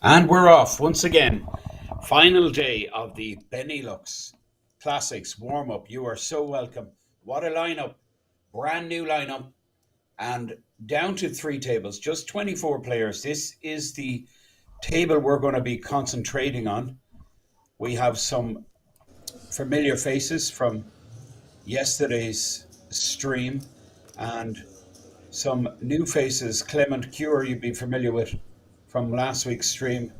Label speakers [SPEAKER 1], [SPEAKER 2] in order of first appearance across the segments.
[SPEAKER 1] And we're off once again. Final day of the Benelux Classics warm up. You are so welcome. What a lineup! Brand new lineup and down to three tables, just 24 players. This is the table we're going to be concentrating on. We have some familiar faces from yesterday's stream and some new faces. Clement Cure, you'd be familiar with from last week's stream,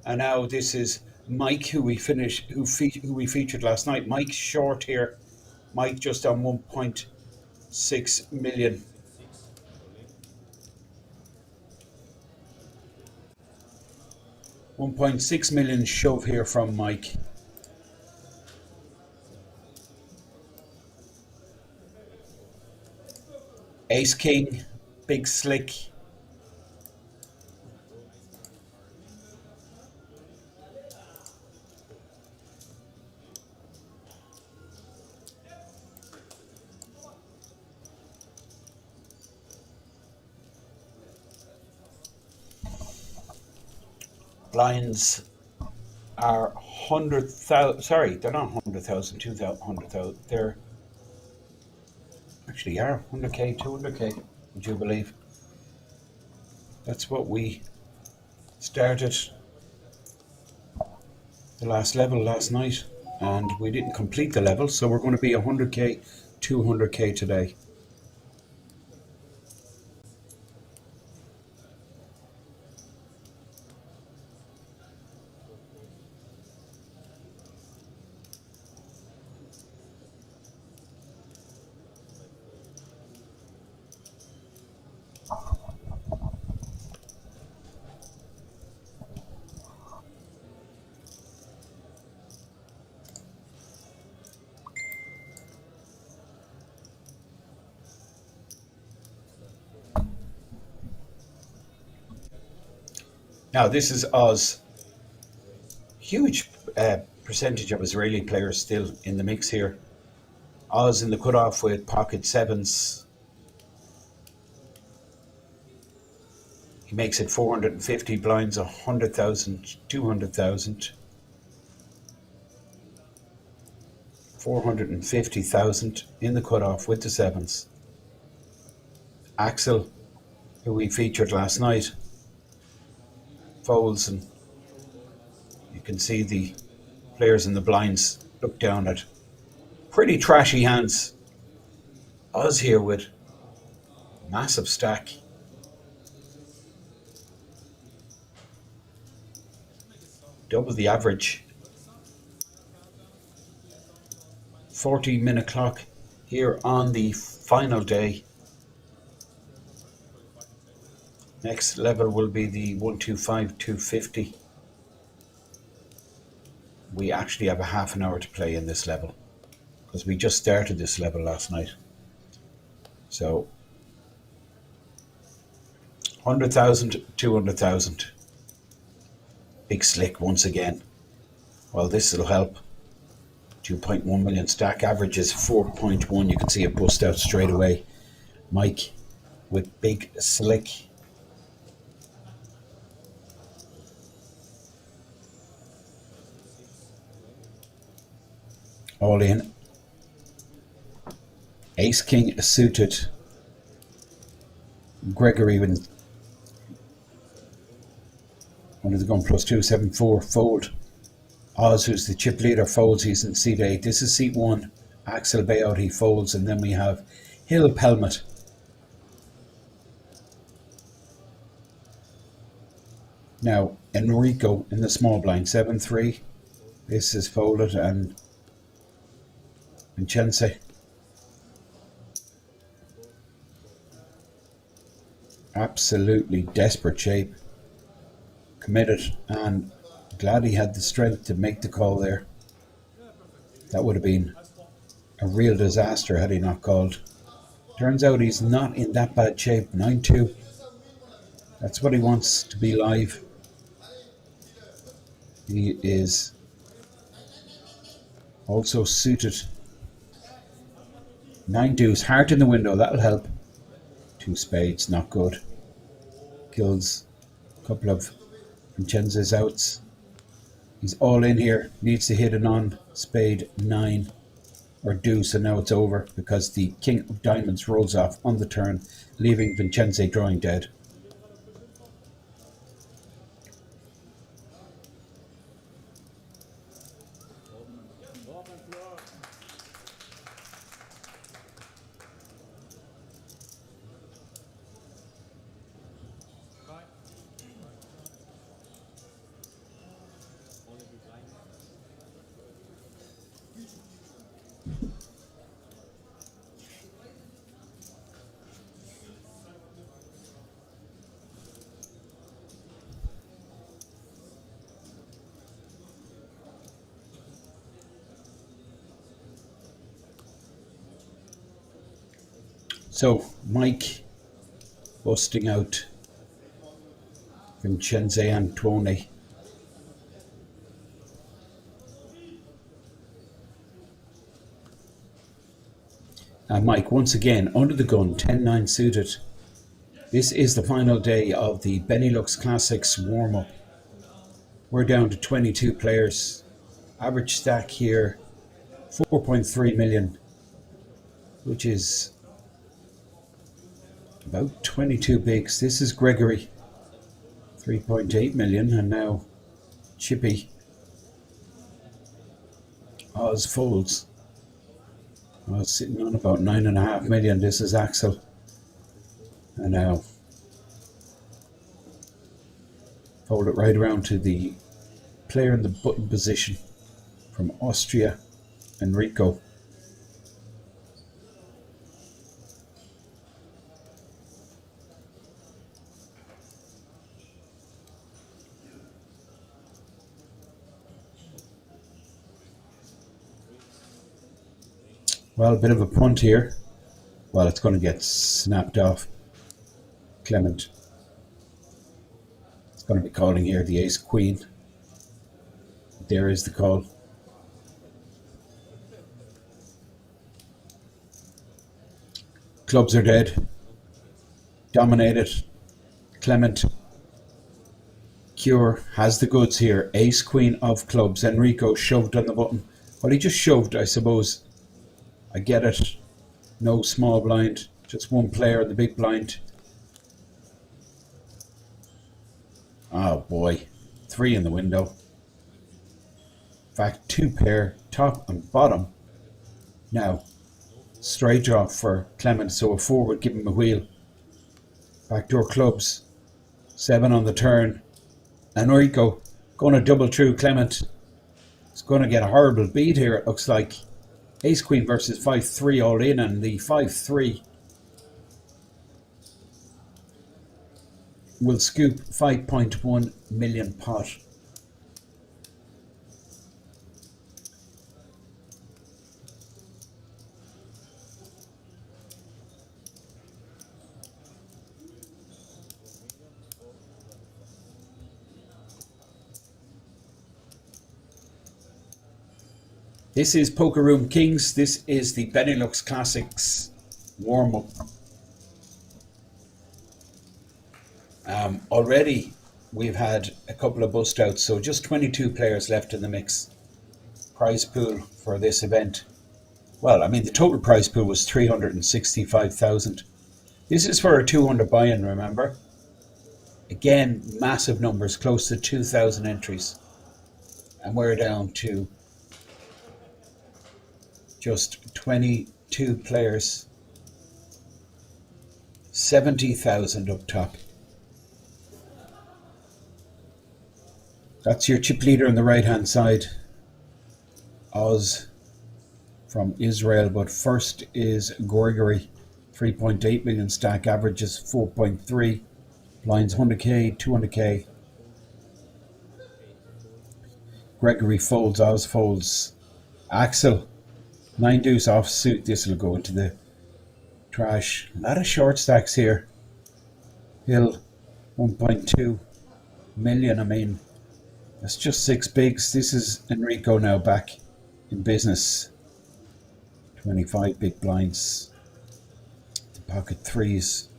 [SPEAKER 1] and now this is Mike, who we featured last night. Mike's short here. Mike just on 1.6 million. 1.6 million shove here from Mike. Ace King, big slick. Blinds are 100,000. Sorry, they're not 100,000, 200,000. They're actually are 100k, 200k. Would you believe? That's what we started the last level last night, and we didn't complete the level, so we're going to be 100k, 200k today. Now, this is Oz. Huge percentage of Israeli players still in the mix here. Oz in the cutoff with pocket sevens. He makes it 450 blinds, 100,000, 200,000, 450,000 in the cutoff with the sevens. Axel, who we featured last night, folds, and you can see the players in the blinds look down at pretty trashy hands. Oz here with massive stack. Double the average. 40-minute clock here on the final day. Next level will be the 125 250. We actually have a half an hour to play in this level because we just started this level last night. So 100,000, 200,000. Big slick once again. Well, this will help. 2.1 million stack, average is 4.1. You can see it bust out straight away. Mike with big slick. All in. Ace King suited. Gregory with under the gun plus 274 fold. Oz, who's the chip leader, folds. He's in seat 8. This is seat 1. Axel Bayout, he folds. And then we have Hill Pelmet. Now, Enrico in the small blind, 7-3. This is folded, and Vincenze. Absolutely desperate shape. Committed, and glad he had the strength to make the call there. That would have been a real disaster had he not called. Turns out he's not in that bad shape. 9-2. That's what he wants to be live. He is also suited. 9 deuce, heart in the window, that'll help. 2 spades, not good. Kills a couple of Vincenzo's outs. He's all in here. Needs to hit it on spade 9 or deuce, and now it's over because the king of diamonds rolls off on the turn, leaving Vincenzo drawing dead. So Mike busting out Vincenzo Antoni. And Mike once again under the gun, 10-9 suited. This is the final day of the Benelux Classics warm-up. We're down to 22 players. Average stack here, 4.3 million, which is about 22 bigs. This is Gregory, 3.8 million, and now Chippy. Oz folds. Oz sitting on about 9.5 million. This is Axel. And now fold it right around to the player in the button position from Austria, Enrico. Well, a bit of a punt here. Well, it's going to get snapped off. Clement. It's going to be calling here the ace queen. There is the call. Clubs are dead. Dominated. Clement. Cure has the goods here. Ace queen of clubs. Enrico shoved on the button. Well, he just shoved, I suppose. I get it. No small blind. Just one player in the big blind. Oh boy. 3 in the window. In fact, 2 pair, top and bottom. Now, straight draw for Clement, so a 4 would give him a wheel. Backdoor clubs. 7 on the turn. Enrico going to double through Clement. He's going to get a horrible beat here, it looks like. Ace Queen versus 5-3 all in, and the 5-3 will scoop 5.1 million pot. This is PokerRoomKings. This is the Benelux Classics warm-up. Already we've had a couple of bust outs, so just 22 players left in the mix. Prize pool for this event. Well, I mean, the total prize pool was 365,000. This is for a 200 buy-in, remember? Again, massive numbers, close to 2,000 entries. And we're down to just 22 players. 70,000 up top. That's your chip leader on the right hand side. Oz from Israel, but first is Gregory. 3.8 million stack, averages 4.3. Blinds 100k, 200k. Gregory folds, Oz folds. Axel, 9 deuce off suit. This will go into the trash. A lot of short stacks here. Hill, 1.2 million. I mean, that's just 6 bigs. This is Enrico now back in business. 25 big blinds. The pocket threes.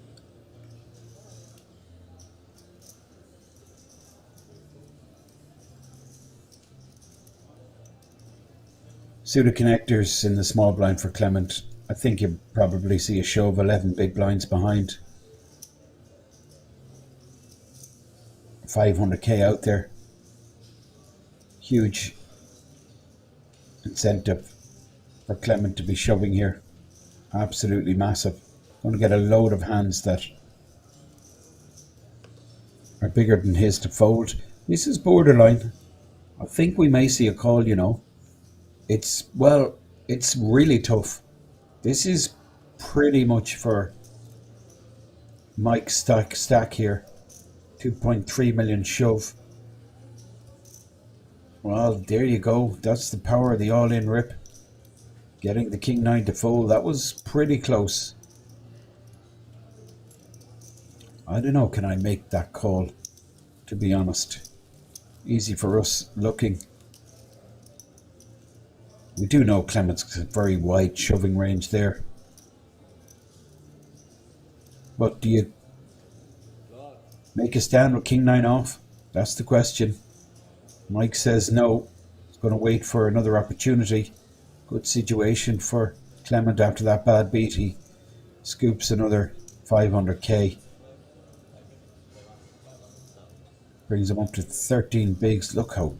[SPEAKER 1] Suited connectors in the small blind for Clement. I think you probably see a show of 11 big blinds behind. 500k out there. Huge incentive for Clement to be shoving here. Absolutely massive. Going to get a load of hands that are bigger than his to fold. This is borderline. I think we may see a call, you know. It's really tough. This is pretty much for Mike's stack here. 2.3 million shove. Well, there you go. That's the power of the all-in rip. Getting the King 9 to fold. That was pretty close. I don't know, can I make that call? To be honest. Easy for us looking. We do know Clement's a very wide shoving range there. But do you make a stand with King 9 off? That's the question. Mike says no. He's going to wait for another opportunity. Good situation for Clement after that bad beat. He scoops another 500k. Brings him up to 13 bigs. Look how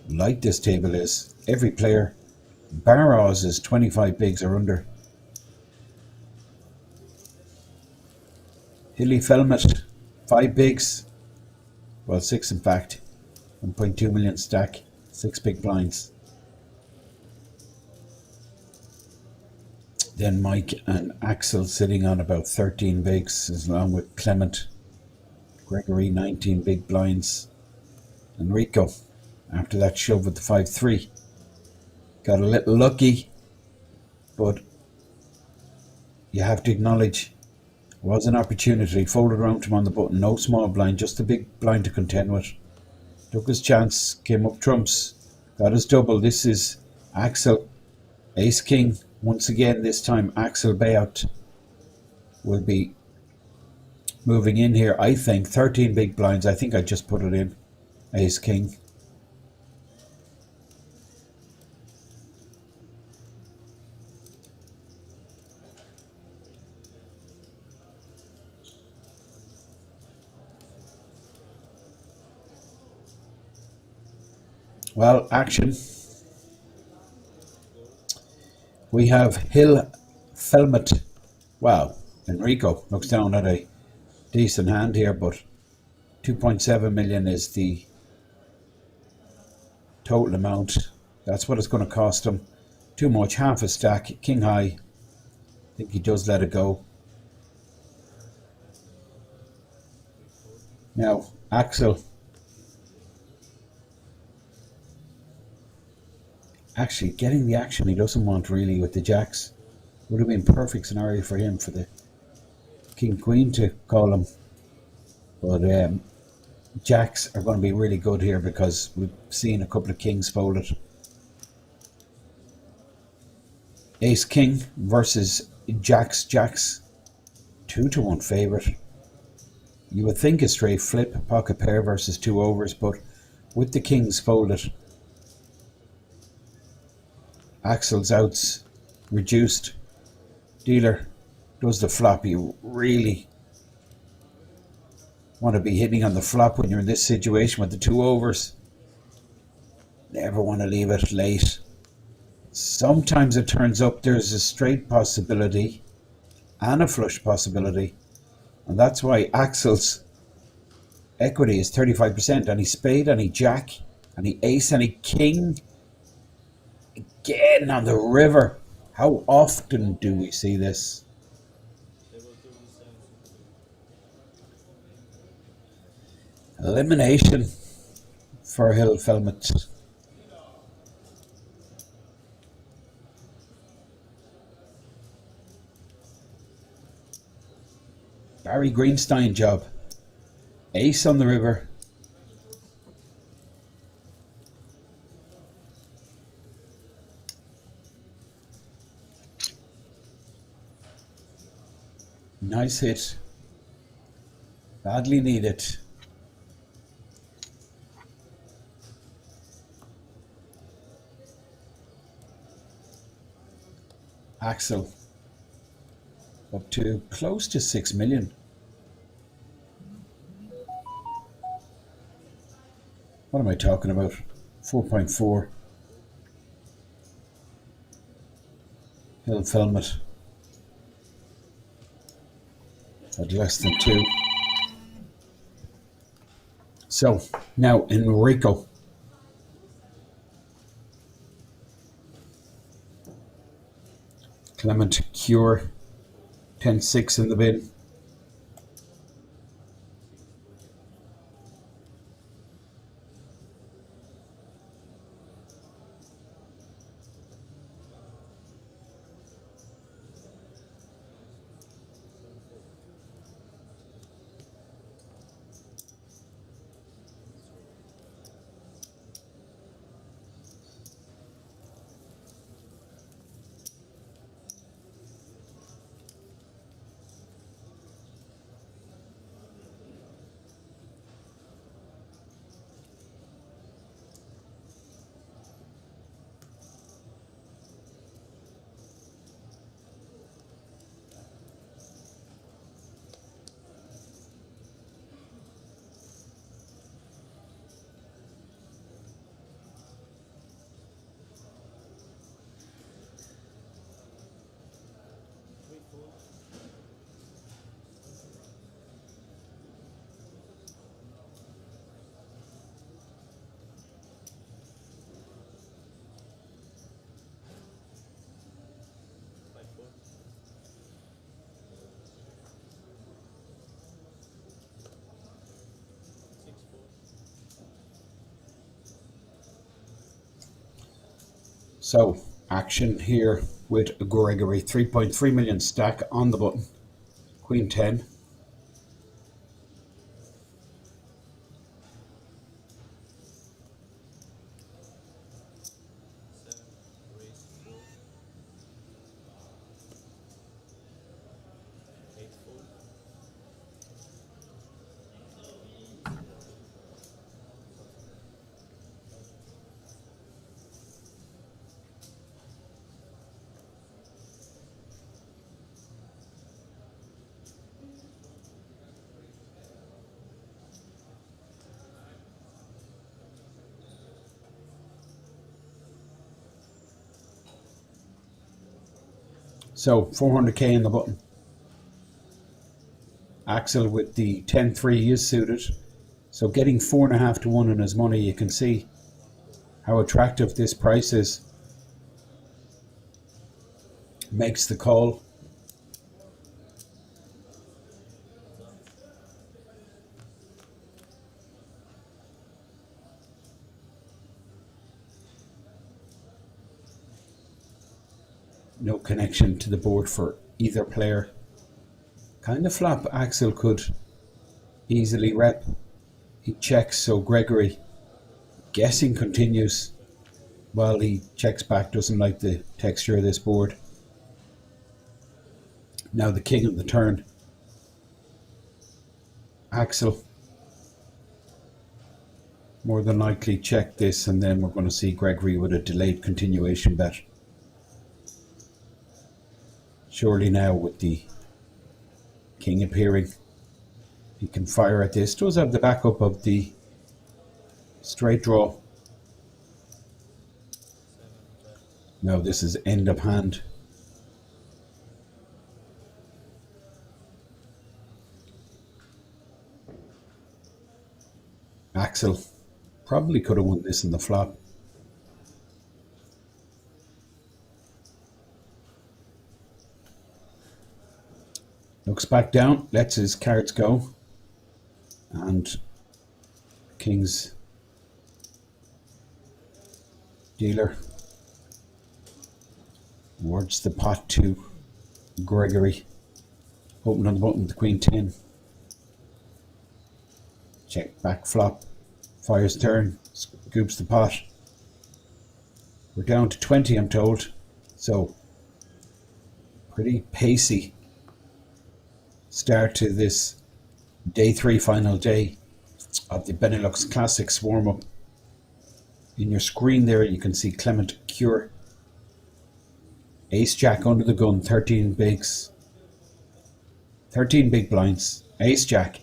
[SPEAKER 1] light this table is. Every player, bar Oz, is 25 bigs or under. Hilly Felmet, 5 bigs. Well, 6 in fact. 1.2 million stack. 6 big blinds. Then Mike and Axel sitting on about 13 bigs, along with Clement. Gregory, 19 big blinds. Enrico, after that shove with the 5-3. Got a little lucky, but you have to acknowledge it was an opportunity. Folded around him on the button, no small blind, just a big blind to contend with. Took his chance, came up trumps, got his double. This is Axel, Ace King. Once again, this time Axel Bayout will be moving in here. I think 13 big blinds. I think I just put it in. Ace King. Well, action. We have Hill Felmet. Wow, Enrico looks down at a decent hand here, but 2.7 million is the total amount. That's what it's going to cost him. Too much, half a stack. King high. I think he does let it go. Now, Axel. Actually, getting the action he doesn't want really with the jacks. Would have been perfect scenario for him, for the King Queen to call him. But jacks are going to be really good here because we've seen a couple of kings folded. Ace King versus jacks. 2-1 favourite. You would think a straight flip, pocket pair versus 2 overs, but with the kings folded, Axel's outs reduced. Dealer does the flop. You really want to be hitting on the flop when you're in this situation with the 2 overs. Never want to leave it late. Sometimes it turns up there's a straight possibility and a flush possibility, and that's why Axel's equity is 35%. Any spade, any jack, any ace, any king. Again on the river. How often do we see this? Elimination for Hill Felmet. Barry Greenstein job. Ace on the river. Nice hit. Badly needed. Axel up to close to 6 million. What am I talking about? 4.4. He'll film it at less than 2. So now Enrico. Clement Cure 10-6 in the bin. So action here with Gregory. 3.3 million stack on the button. Queen 10. So 400k in the button. Axel with the 10-3 is suited. So getting 4.5 to 1 on his money, you can see how attractive this price is. Makes the call. No connection to the board for either player. Kind of flop Axel could easily rep. He checks, so Gregory guessing continues while he checks back. Doesn't like the texture of this board. Now the king of the turn. Axel more than likely check this, and then we're going to see Gregory with a delayed continuation bet. Surely now with the king appearing, he can fire at this. Does have the backup of the straight draw. No, this is end of hand. Axel probably could have won this in the flop. Looks back down, lets his cards go, and King's dealer awards the pot to Gregory. Open on the button with the Queen 10. Check back flop, fires turn, scoops the pot. We're down to 20, I'm told, so pretty pacey start to this day 3 final day of the Benelux Classics warm-up. In your screen there you can see Clement Cure Ace Jack under the gun, 13 bigs. 13 big blinds. Ace Jack.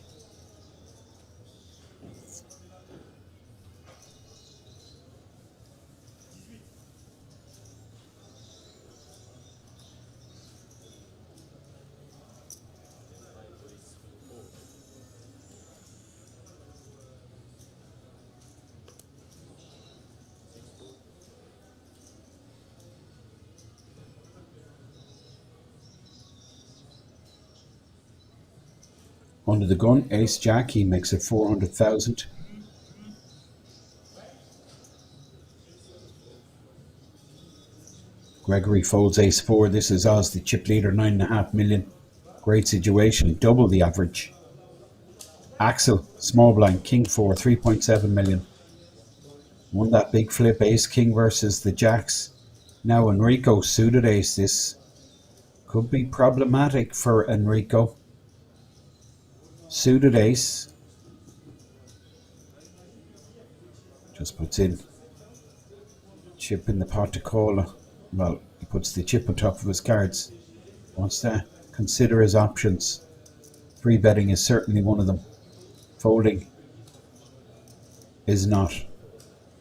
[SPEAKER 1] Under the gun, Ace Jack, he makes it 400,000. Gregory folds Ace 4. This is Oz, the chip leader, 9.5 million. Great situation, double the average. Axel, small blind, King 4, 3.7 million. Won that big flip, Ace King versus the Jacks. Now Enrico suited Ace. This could be problematic for Enrico. Suited Ace. Just puts in chip in the pot to call. Well, he puts the chip on top of his cards. Wants to consider his options. Free betting is certainly one of them. Folding is not.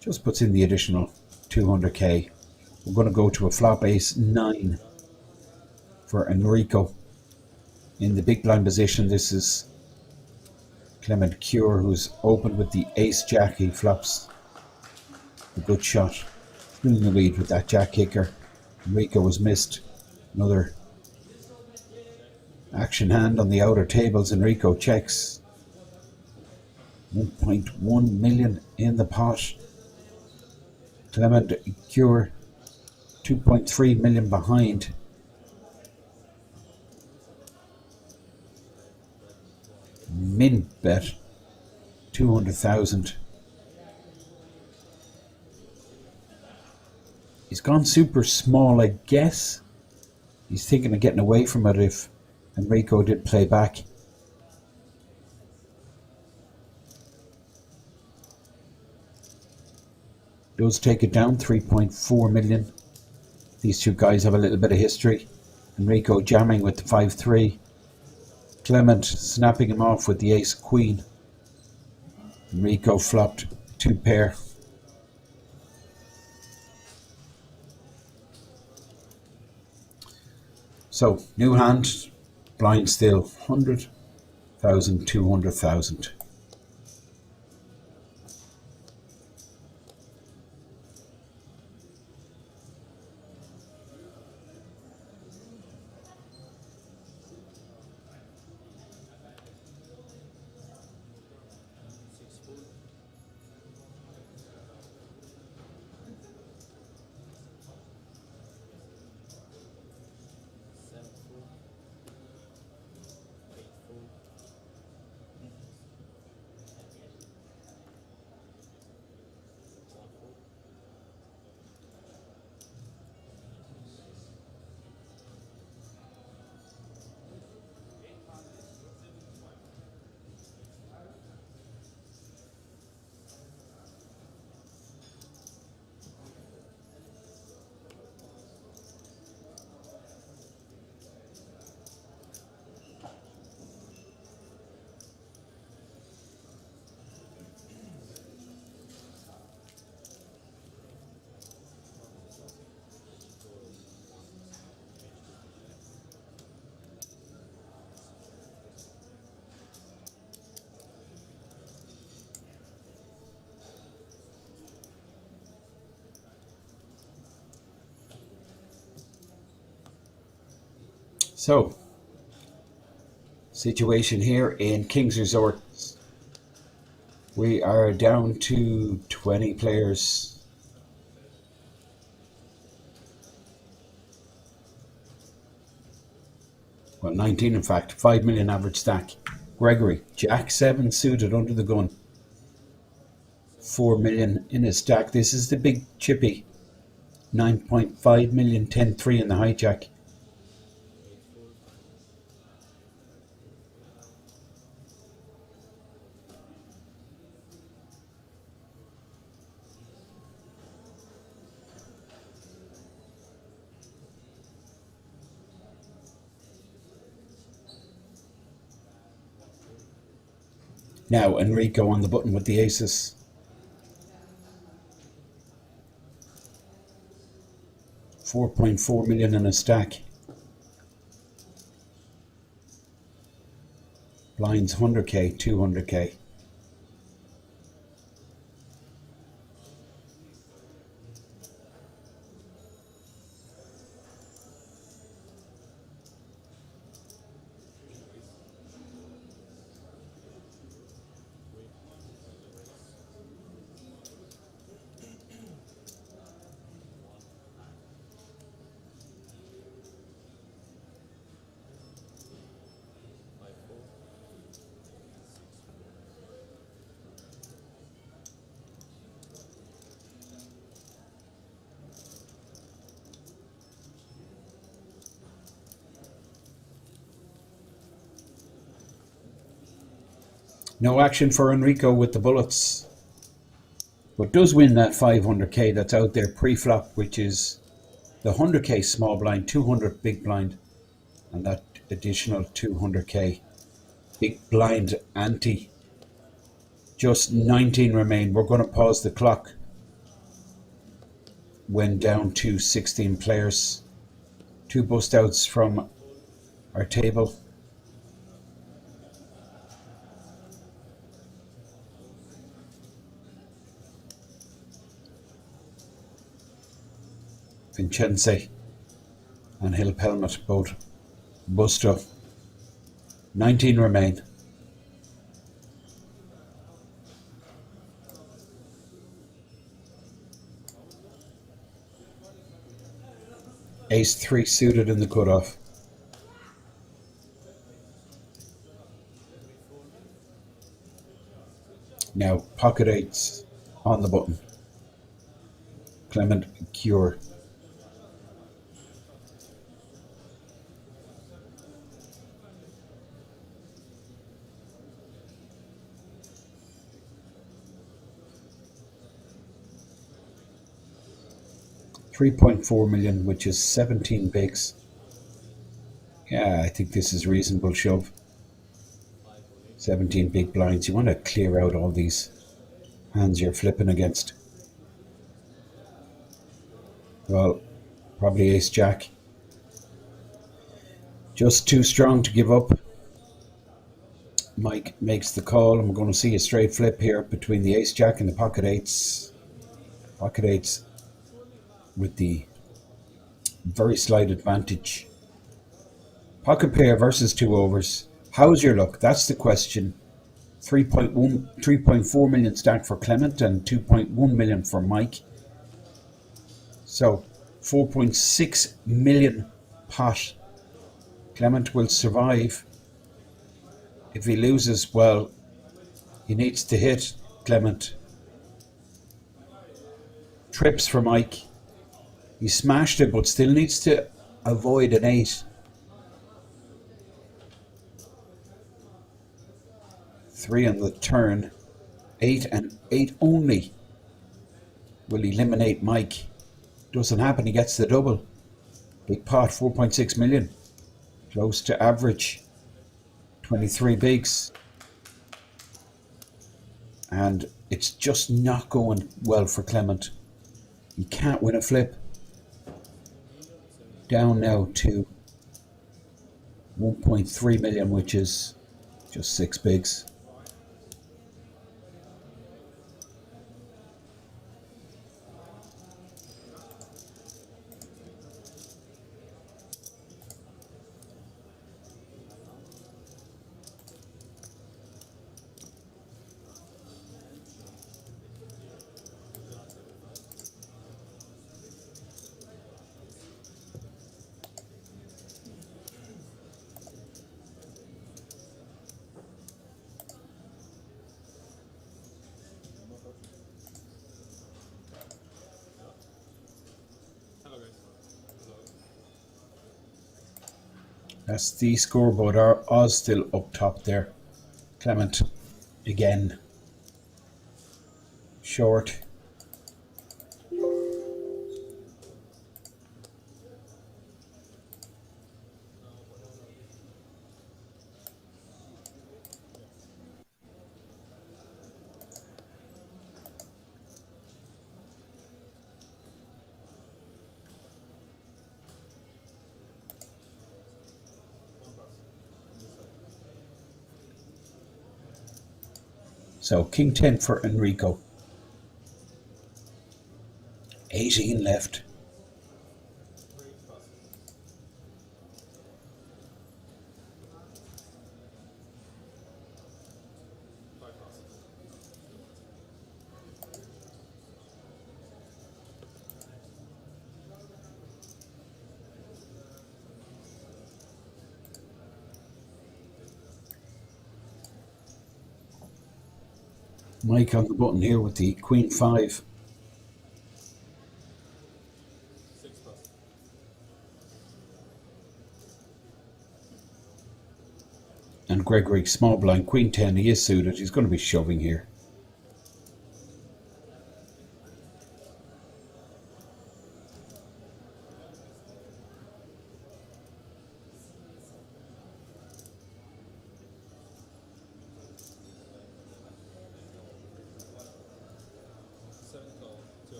[SPEAKER 1] Just puts in the additional 200k. We're going to go to a flop Ace 9 for Enrico. In the big blind position, this is Clement Cure, who's opened with the Ace Jack. He flops a good shot. Still in the lead with that Jack kicker. Enrico was missed. Another action hand on the outer tables. Enrico checks. 1.1 million in the pot. Clement Cure 2.3 million behind. Min bet 200,000. He's gone super small, I guess. He's thinking of getting away from it if Enrico did play back. Does take it down, 3.4 million. These two guys have a little bit of history. Enrico jamming with the 5-3. Clement snapping him off with the Ace Queen. Enrico flopped 2 pair. So, new hand, blind still, 100,000, 200,000. So, situation here in Kings Resort. We are down to 20 players. Well, 19 in fact, 5 million average stack. Gregory, Jack 7 suited under the gun. 4 million in his stack. This is the big chippy. 9.5 million, 10-3 in the hijack. Now Enrico on the button with the aces. $4.4 million in a stack. Blinds 100k, 200k. No action for Enrico with the bullets, but does win that 500k that's out there pre-flop, which is the 100k small blind, 200 big blind, and that additional 200k big blind ante. Just 19 remain. We're going to pause the clock when down to 16 players. 2 bust outs from our table. Vincenze and Hill Pelmet both bust up. 19 remain. Ace 3 suited in the cutoff. Now pocket eights on the button. Clement cure. $3.4 million, which is 17 bigs. Yeah, I think this is reasonable shove. 17 big blinds. You want to clear out all these hands you're flipping against. Well, probably ace jack. Just too strong to give up. Mike makes the call, and we're going to see a straight flip here between the ace jack and the pocket eights. Pocket eights with the very slight advantage. Pocket pair versus 2 overs. How's your luck? That's the question. 3.4 million stacked for Clement and 2.1 million for Mike. So 4.6 million pot. Clement will survive. If he loses, well, he needs to hit Clement. Trips for Mike. He smashed it, but still needs to avoid an 8. 3 on the turn. 8 and 8 only will eliminate Mike. Doesn't happen, he gets the double. Big pot, 4.6 million. Close to average. 23 bigs. And it's just not going well for Clement. He can't win a flip. Down now to 1.3 million, which is just 6 bigs. That's the scoreboard. Our Oz still up top there. Clement again. Short. So king 10 for Enrico. 18 left. Mike on the button here with the queen 5. And Gregory, small blind, queen 10, he is suited. He's going to be shoving here.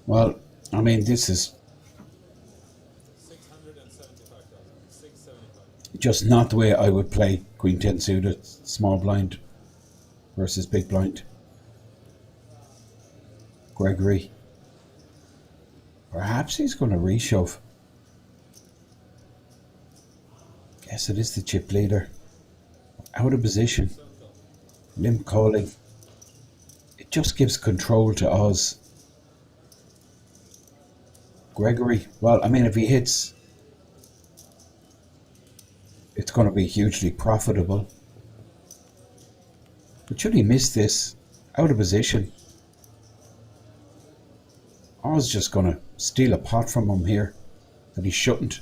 [SPEAKER 1] Well, I mean, this is just not the way I would play queen 10 suited, small blind versus big blind. Gregory. Perhaps he's going to reshove. Guess it is the chip leader. Out of position. Limp calling. It just gives control to Oz. Gregory, well, I mean, if he hits, it's going to be hugely profitable. But should he miss this, out of position, Oz just going to steal a pot from him here that he shouldn't.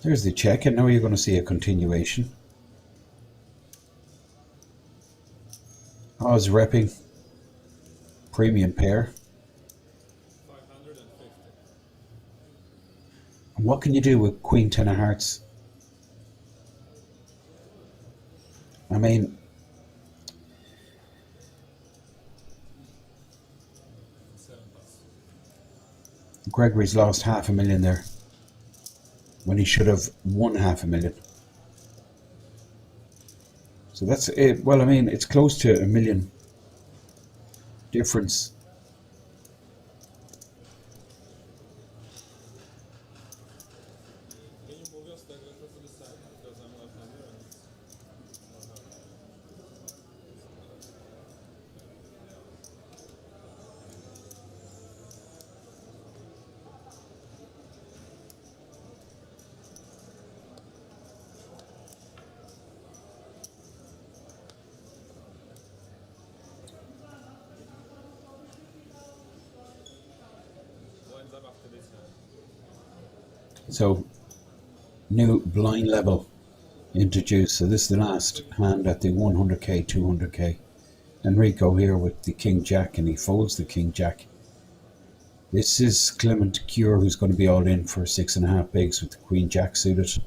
[SPEAKER 1] There's the check, and now you're going to see a continuation. Oz repping premium pair.
[SPEAKER 2] 550.
[SPEAKER 1] And what can you do with queen 10 of hearts? I mean, Gregory's lost $500,000 there when he should have won $500,000. So that's it. Well, I mean, it's close to $1 million difference.
[SPEAKER 2] Can you move your stack to the side because I'm left-hander and
[SPEAKER 1] So, new blind level introduced. So this is the last hand at the 100k, 200k. Enrico here with the King Jack, and he folds the King Jack. This is Clement Cure, who's going to be all in for 6.5 bigs with the Queen Jack suited.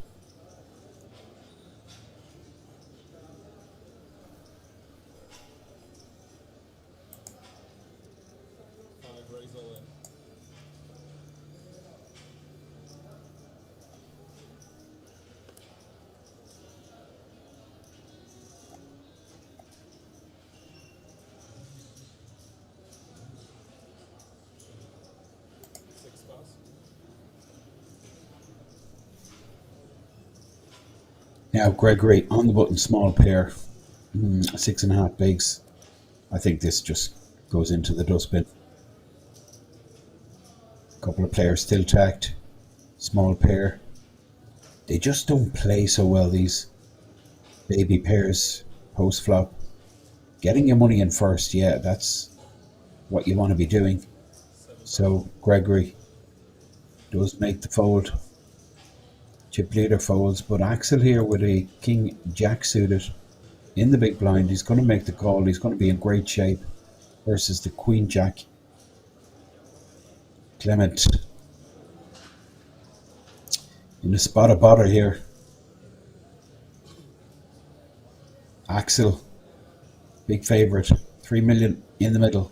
[SPEAKER 1] Now Gregory on the button, small pair, 6.5 bigs. I think this just goes into the dustbin. Couple of players still tacked, small pair. They just don't play so well, these baby pairs post flop. Getting your money in first, yeah, that's what you want to be doing. So Gregory does make the fold. Chip leader folds, but Axel here with a King Jack suited in the big blind. He's going to make the call. He's going to be in great shape versus the Queen Jack. Clement In a spot of bother here. Axel, big favourite, 3 million in the middle.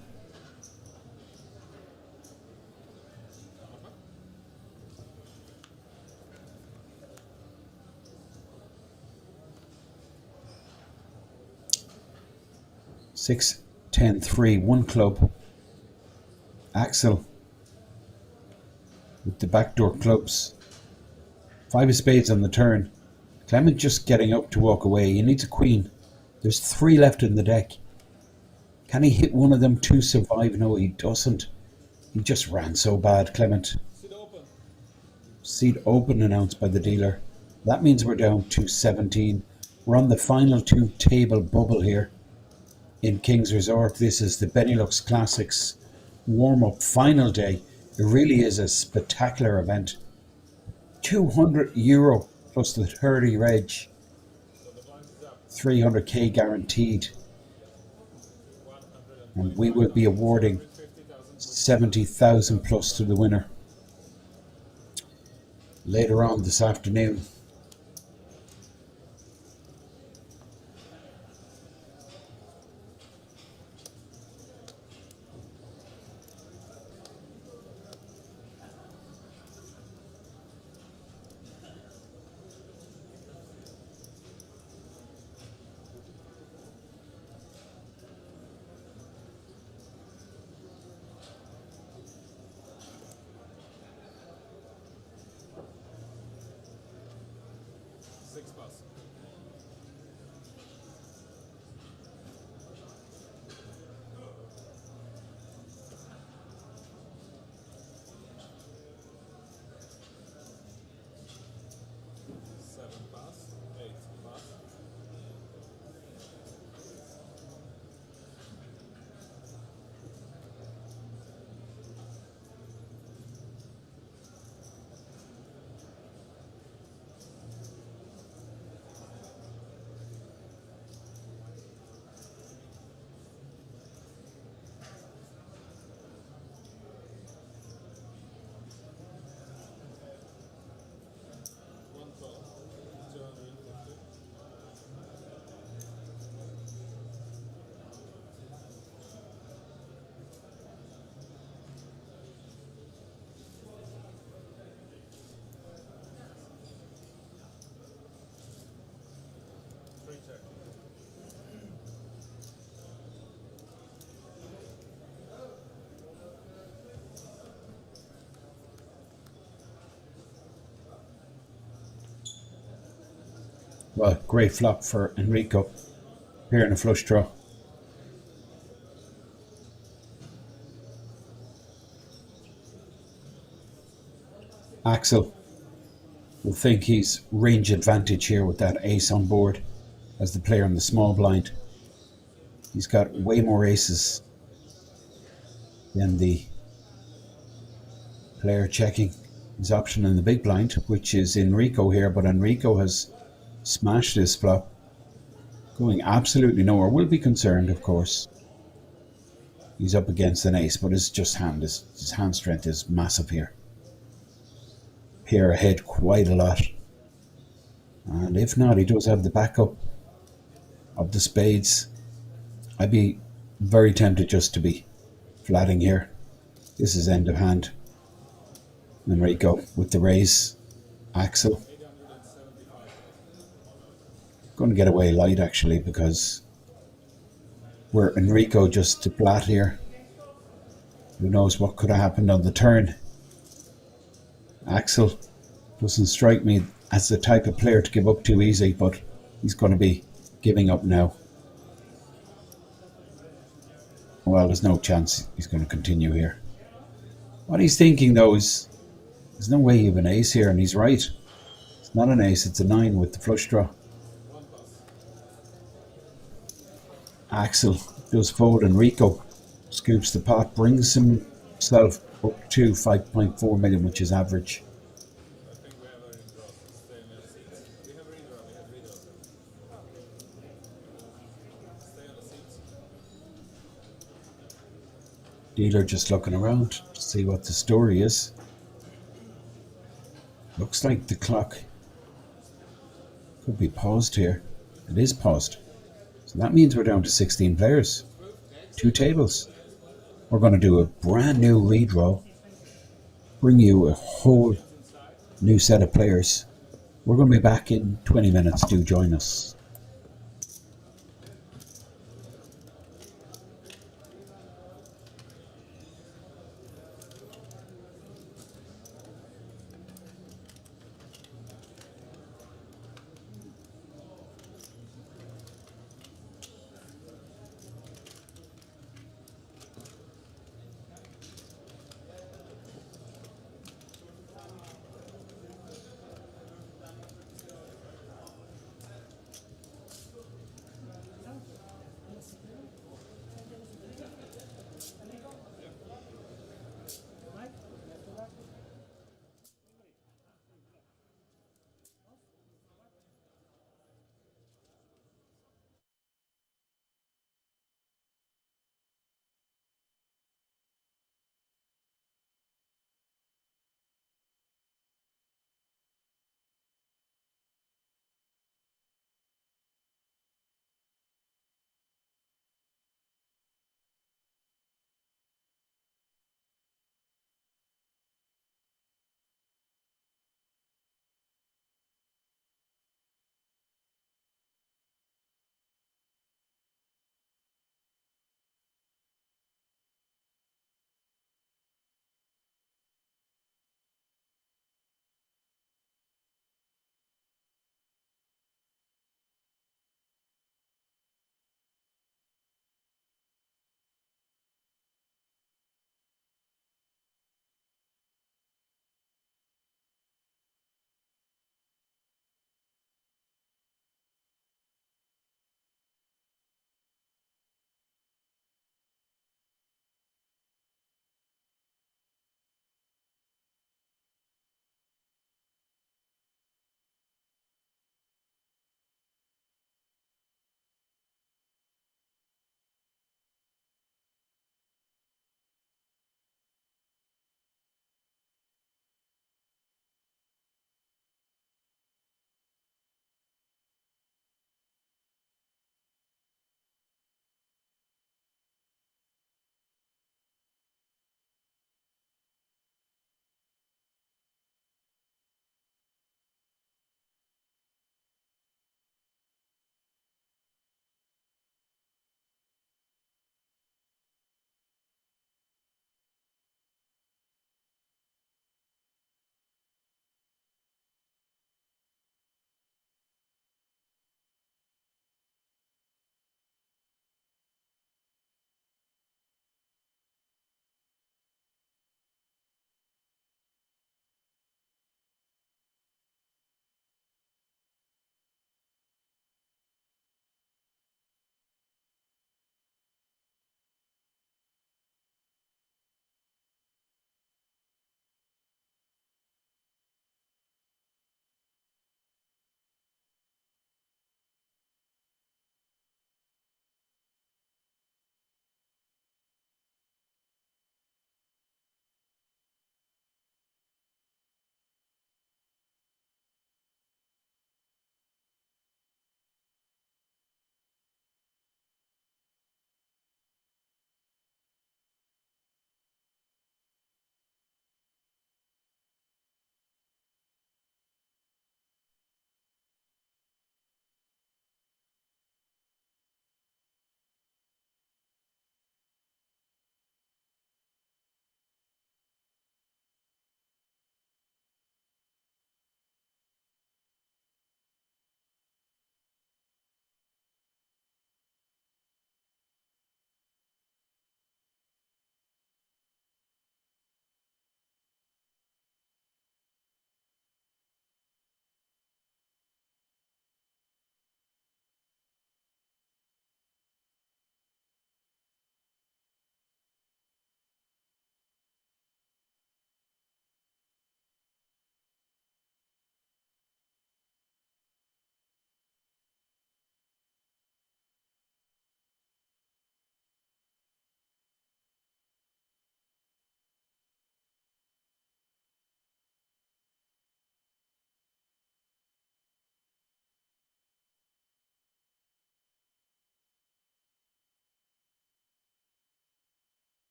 [SPEAKER 1] Six, 10, 3, one club. Axel with the backdoor clubs. 5 of spades on the turn. Clement just getting up to walk away. He needs a queen. There's 3 left in the deck. Can he hit one of them to survive? No, he doesn't. He just ran so bad, Clement.
[SPEAKER 2] Seat open.
[SPEAKER 1] Seat open announced by the dealer. That means we're down to 17. We're on the final 2 table bubble here in King's Resort. This is the Benelux Classics warm-up final day. It really is a spectacular event. €200 plus the 30 reg. 300k guaranteed. And we will be awarding 70,000 plus to the winner later on this afternoon.
[SPEAKER 2] Six pass. Seven pass. 8 pass. One call. 250. Three check.
[SPEAKER 1] Well, great flop for Enrico here in a flush draw. Axel will think he's range advantage here with that ace on board as the player in the small blind. He's got way more aces than the player checking his option in the big blind, which is Enrico here, but Enrico has smashed this flop, going absolutely nowhere. Will be concerned, of course. He's up against an ace, but his hand strength is massive here. Pair ahead quite a lot, and if not, he does have the backup of the spades. I'd be very tempted just to be flatting here. This is end of hand. Enrico with the raise. Axel going to get away light actually, because we're Enrico just to flat here. Who knows what could have happened on the turn. Axel doesn't strike me as the type of player to give up too easy, but he's going to be giving up now. Well, there's no chance he's going to continue here. What he's thinking though is there's no way you have an ace here, and he's right. It's not an ace, it's a 9 with the flush draw. Axel does fold. Enrico scoops the pot, brings himself up to 5.4 million, which is average.
[SPEAKER 2] I think we have a redraw. Stay on your seats. We have redraw. We have redraw. Stay on the seats.
[SPEAKER 1] Dealer just looking around to see what the story is. Looks like the clock could be paused here. It is paused. So that means we're down to 16 players. 2 tables. We're going to do a brand new redraw. Bring you a whole new set of players. We're going to be back in 20 minutes. Do join us.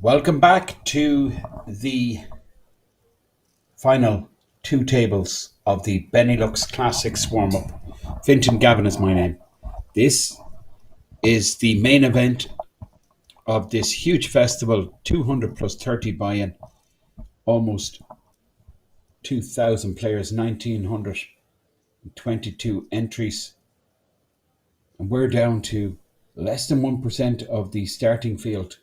[SPEAKER 1] Welcome back to the final two tables of the Benelux Classics warm-up. Fintan Gavin is my name. This is the main event of this huge festival, 200 plus 30 buy-in, almost 2,000 players, 1,922 entries. And we're down to less than 1% of the starting field.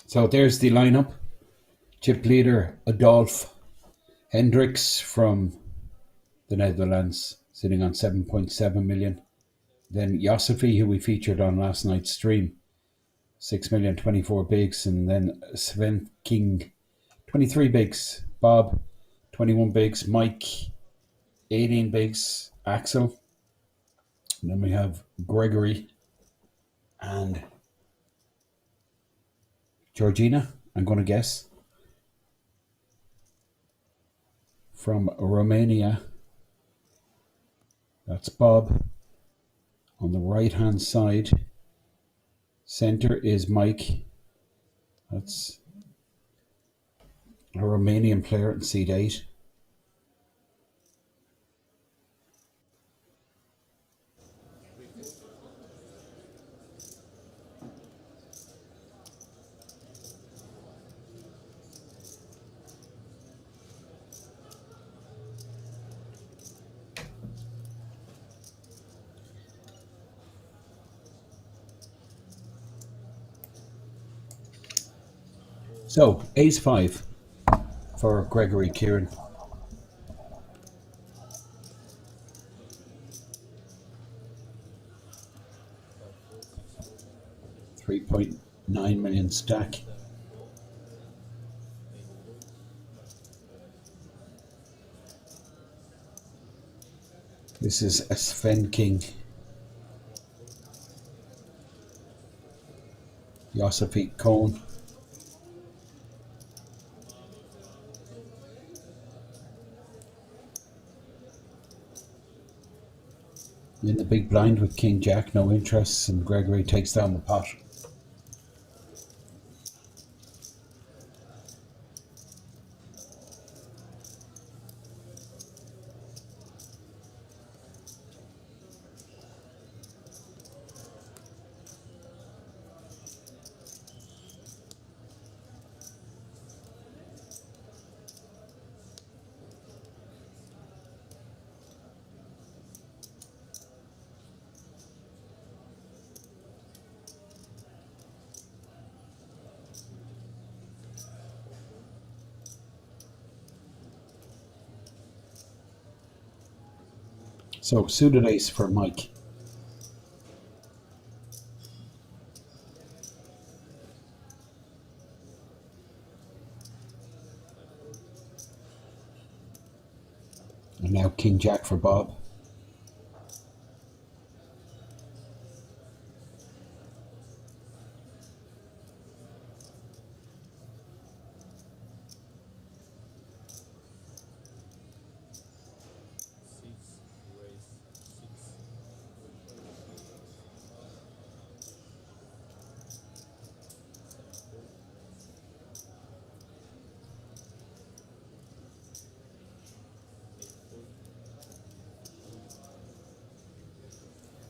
[SPEAKER 1] So there's the lineup. Chip leader Adolf Hendricks from the Netherlands, sitting on 7.7 million. Then Yosefi, who we featured on last night's stream, 6 million, 24 bigs. And then Sven King, 23 bigs. Bob, 21 bigs. Mike, 18 bigs. Axel. And then we have Gregory and Georgina, I'm going to guess, from Romania. That's Bob. On the right-hand side, center is Mike. That's a Romanian player in seed 8. So, ace 5 for Gregory Kieran. $3.9 million stack. This is a Sven King. Josefik Cohn. In the big blind with King Jack, no interest, and Gregory takes down the pot. So, suited ace for Mike. And now King Jack for Bob.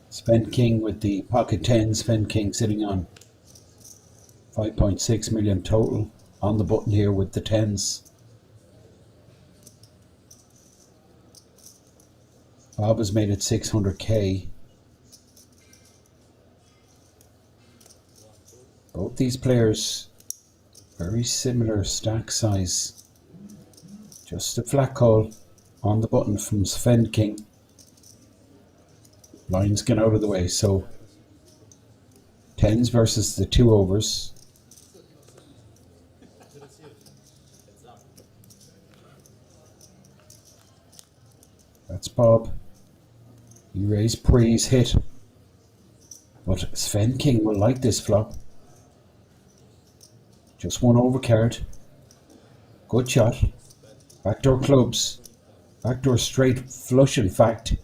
[SPEAKER 1] Sven King with the pocket 10. Sven King sitting on 5.6 million total. On the button here with the 10s. Bob has made it 600k. Both these players Very similar stack size. Just a flat call on the button from Sven King. Lines get out of the way, so tens versus the 2 overs. That's Bob. You raise pre's hit. But Sven King will like this flop. Just one overcard. Good shot. Backdoor clubs. Backdoor straight flush, in fact.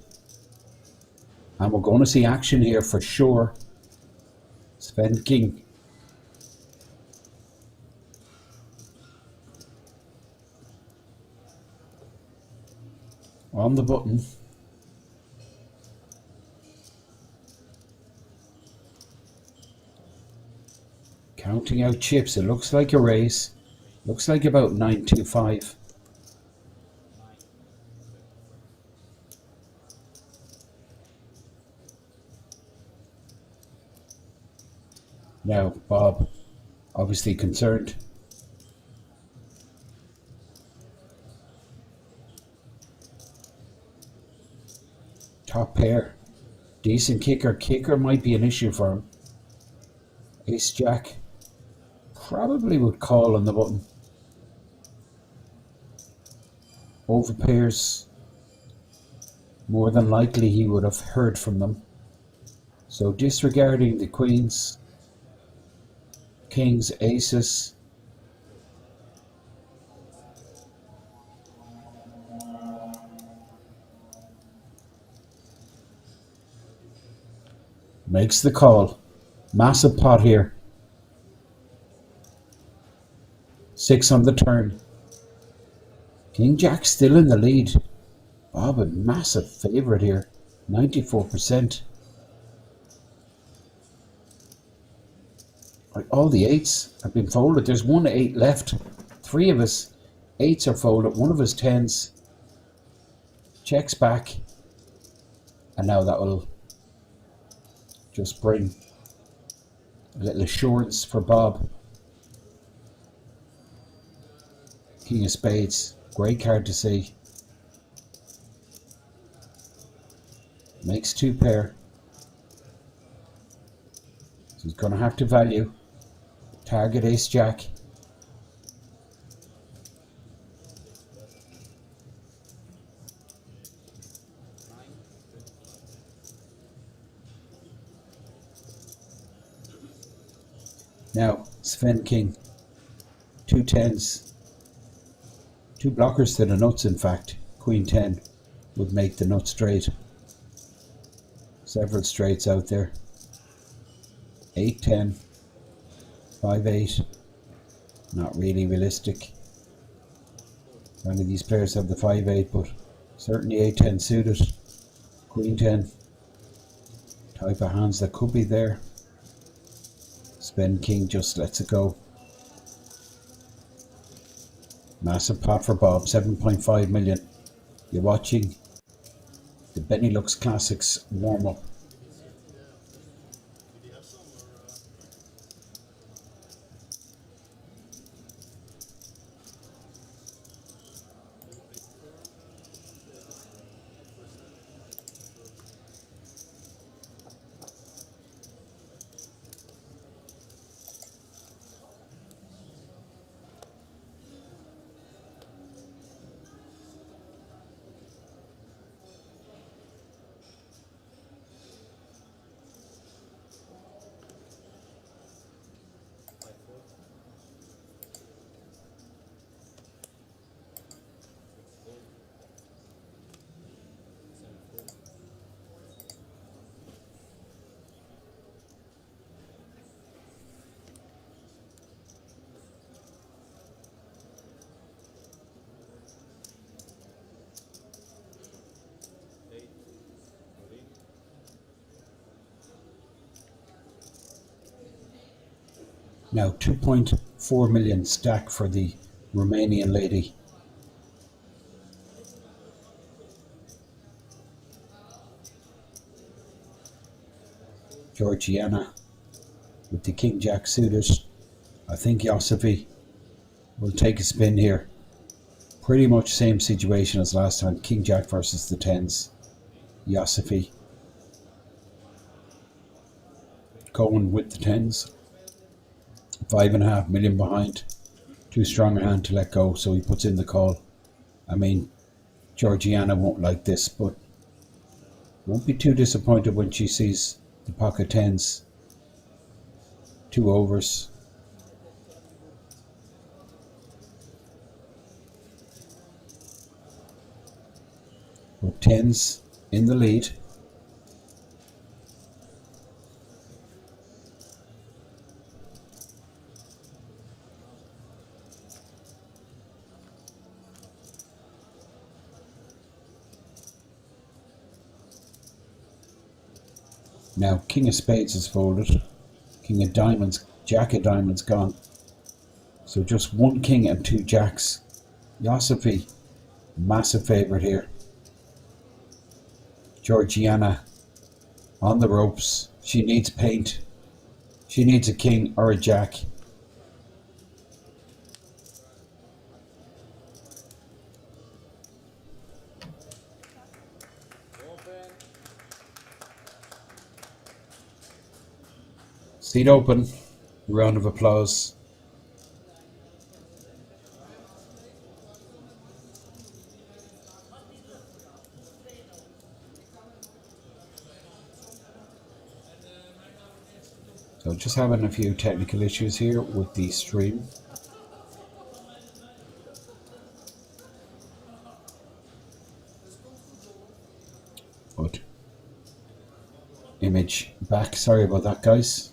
[SPEAKER 1] And we're going to see action here for sure. Sven King. On the button. Counting out chips. It looks like a raise. Looks like about 925. Now, Bob, obviously concerned. Top pair. Decent kicker. Kicker might be an issue for him. Ace Jack. Probably would call on the button. Over pairs. More than likely he would have heard from them. So disregarding the queens, kings, aces. Makes the call. Massive pot here. 6 on the turn. King Jack still in the lead. Bob a massive favourite here. 94%. All the 8s have been folded. There's 1 8 left. 3 of his 8s are folded. 1 of his 10s. Checks back. And now that will just bring a little assurance for Bob. King of spades. Great card to see. Makes 2 pair. So he's going to have to value. Target ace jack. Now, Sven King. 2 10s. 2 blockers to the nuts, in fact. Queen 10 would make the nut straight. Several straights out there. 8 10. 5 8. Not really realistic. None of these players have the 5 8, but certainly 8 10 suited. Queen 10. Type of hands that could be there. Sven King just lets it go. Massive pot for Bob, 7.5 million. You're watching the Benelux Classics warm-up. Now 2.4 million stack for the Romanian lady. Georgiana with the King Jack suited. I think Yosefi We'll take a spin here. Pretty much same situation as last time. King Jack versus the tens. Yosifi going with the tens. 5.5 million behind. Too strong a hand to let go, so he puts in the call. I mean, Georgiana won't like this, but won't be too disappointed when she sees the pocket tens. 2 overs. With tens in the lead. Now King of Spades is folded. King of Diamonds, Jack of Diamonds gone. So just 1 king and 2 jacks. Yosifi, massive favourite here. Georgiana on the ropes. She needs paint. She needs a king or a jack. Seat open. Round of applause. So just having a few technical issues here with the stream. But image back. Sorry about that, guys.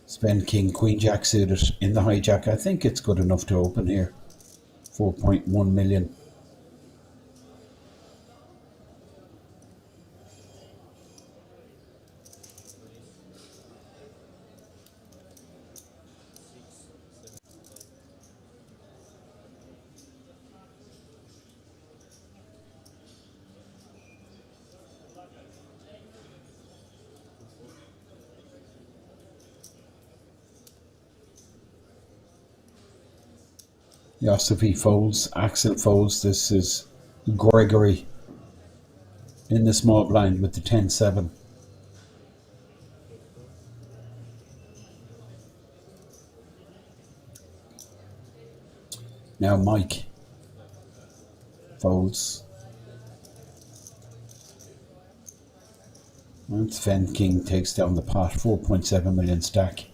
[SPEAKER 1] Spend king, queen jack suited in the hijack. I think it's good enough to open here. 4.1 million. Yosifi folds, Axel folds. This is Gregory in the small blind with the 10-7. Now Mike folds. And Sven King takes down the pot. 4.7 million stack.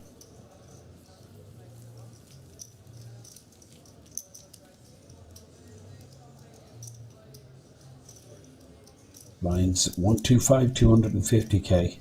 [SPEAKER 1] Lines 125, 250k.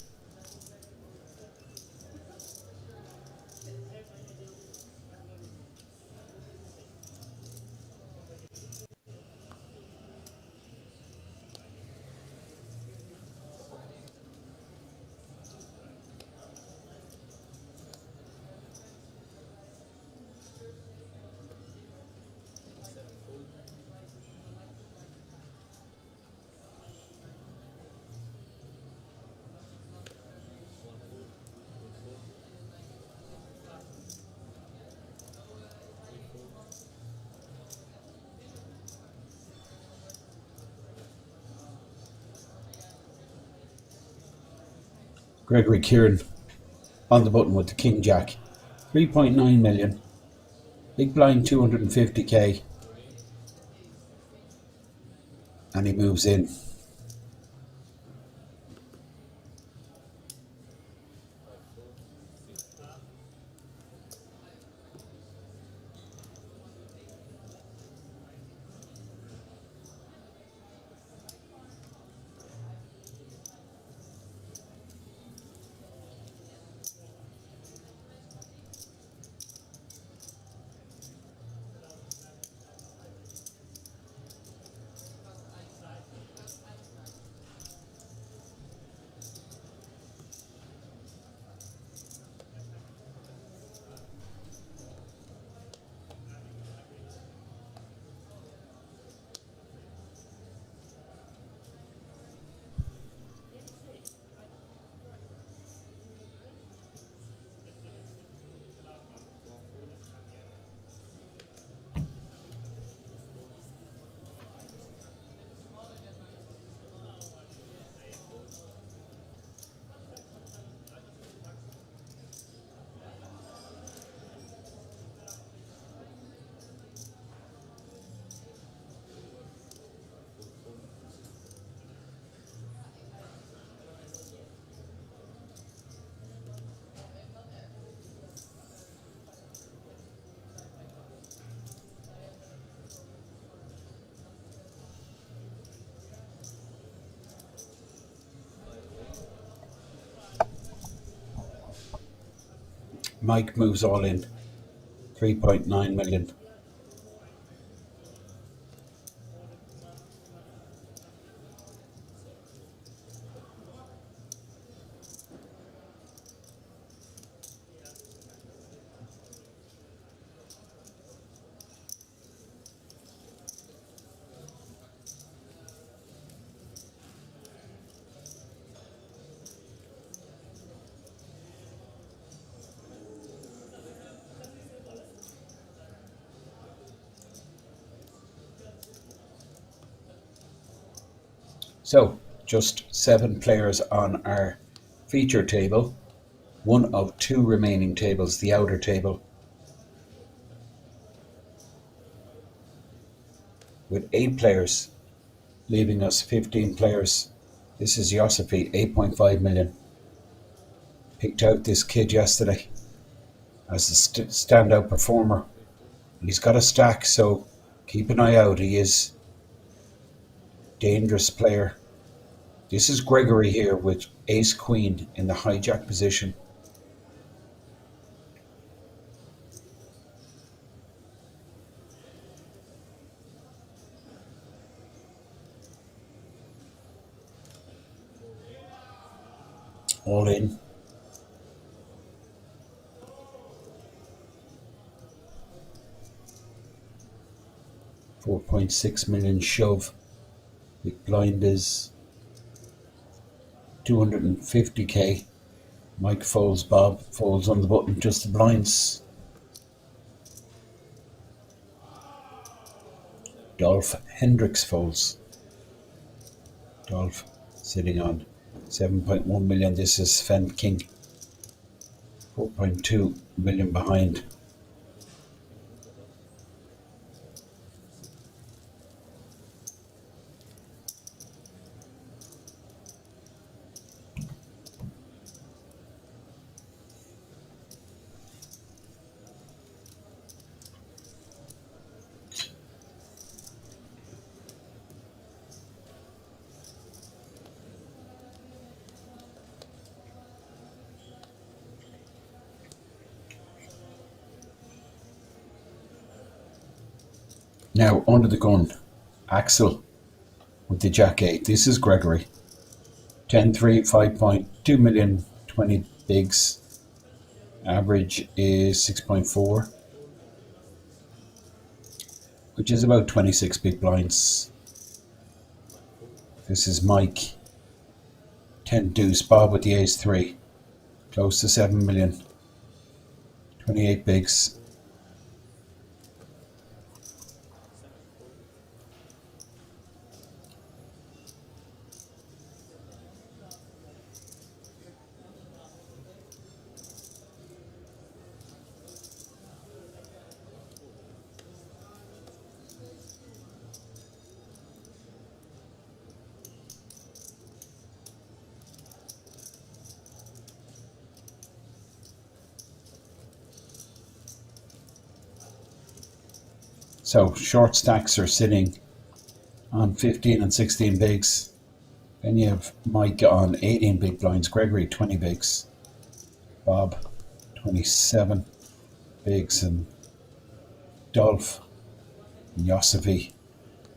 [SPEAKER 1] Gregory Kieran on the button with the King Jack. 3.9 million. Big blind 250k. And he moves in. Mike moves all in. 3.9 million. So, just 7 players on our feature table. One of 2 remaining tables, the outer table, with 8 players, leaving us 15 players. This is Yossifi, 8.5 million. Picked out this kid yesterday as a standout performer. He's got a stack, so keep an eye out. He is a dangerous player. This is Gregory here with Ace Queen in the hijack position. All in. $4.6 million shove. Big blind is 250k. Mike folds, Bob folds on the button, just the blinds. Dolph Hendricks folds. Dolph sitting on 7.1 million. This is Fen King. 4.2 million behind. Now under the gun, Axel with the Jack 8. This is Gregory. 10-3, 5.2 million, 20 bigs. Average is 6.4, which is about 26 big blinds. This is Mike. 10 deuce, Bob with the Ace 3. Close to 7 million. 28 bigs. So short stacks are sitting on 15 and 16 bigs. Then you have Mike on 18 big blinds, Gregory 20 bigs, Bob 27 bigs, and Dolph and Yossifi.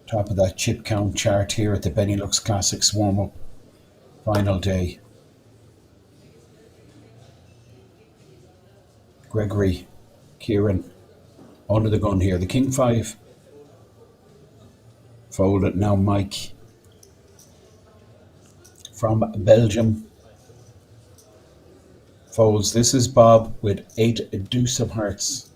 [SPEAKER 1] Top of that chip count chart here at the Benelux Classics warm-up final day. Gregory, Kieran under the gun here. The King 5 folded. Now Mike from Belgium folds. This is Bob with 8 deuce of hearts.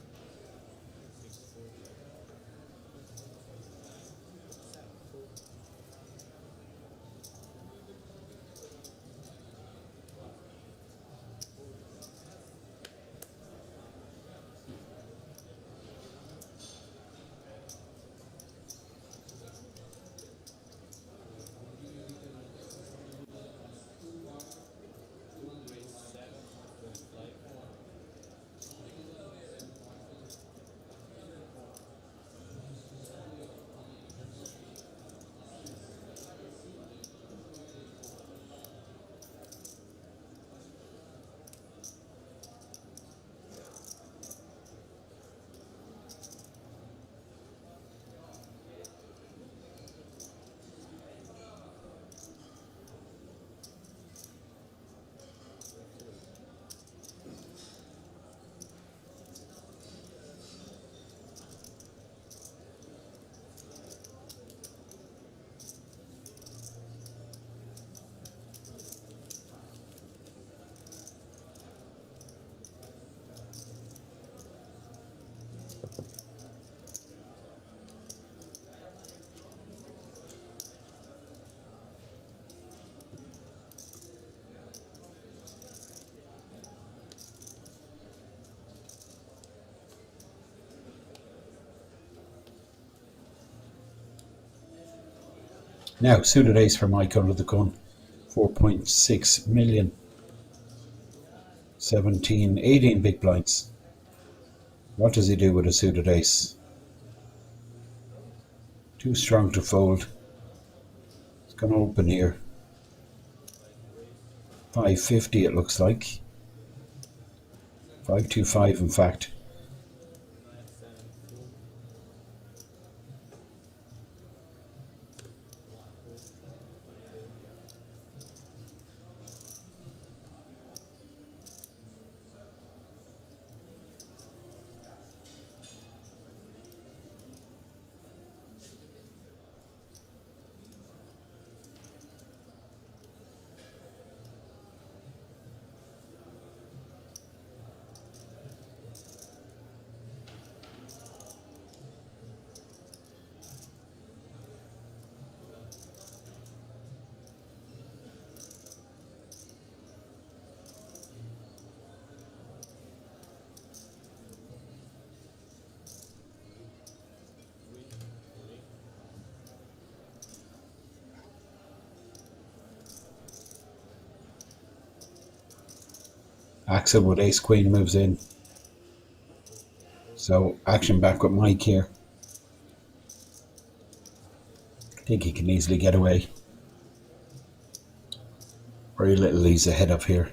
[SPEAKER 1] Now, suited ace for Mike under the gun. 4.6 million. 17, 18 big blinds. What does he do with a suited ace? Too strong to fold. It's going to open here. 550 it looks like. 525 in fact. Axel with ace queen moves in. So action back with Mike here. I think he can easily get away. Very little he's ahead of here.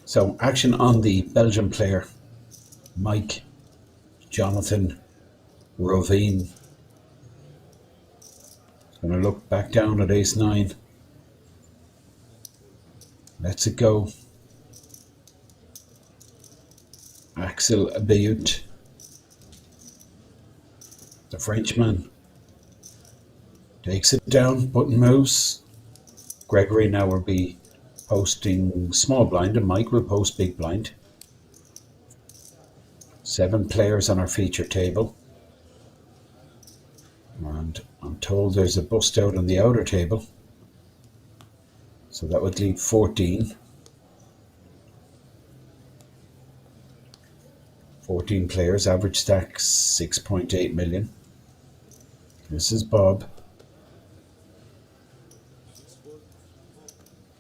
[SPEAKER 1] So action on the Belgian player, Mike Jonathan Rovine. Going to look back down at ace 9. Lets it go. Axel Bayut, the Frenchman, takes it down, button moves. Gregory now will be posting small blind and Mike will post big blind. 7 players on our feature table. And I'm told there's a bust out on the outer table. So that would leave 14. 14 players, average stack 6.8 million. This is Bob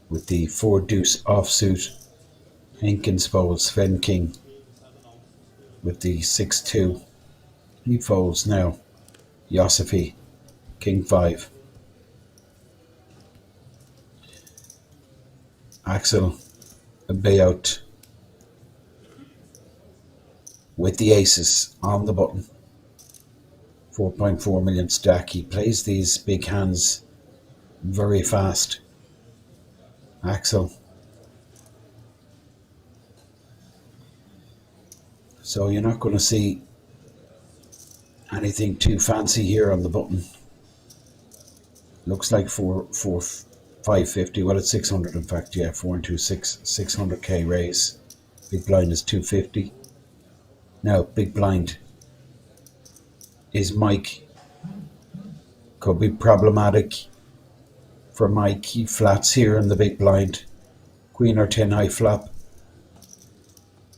[SPEAKER 1] with the 4 deuce offsuit. Hankins folds, Sven King with the 6-2. He folds now. Yosefi, King 5. Axel, a bayout with the aces on the button. 4.4 million stack. He plays these big hands very fast. Axel. So you're not going to see anything too fancy here on the button. Looks like 550. Well, it's 600 in fact. Yeah, 4 and 2, 600k raise. Big blind is 250. Now, big blind is Mike. Could be problematic for Mike. He flats here in the big blind. Queen or 10 high flop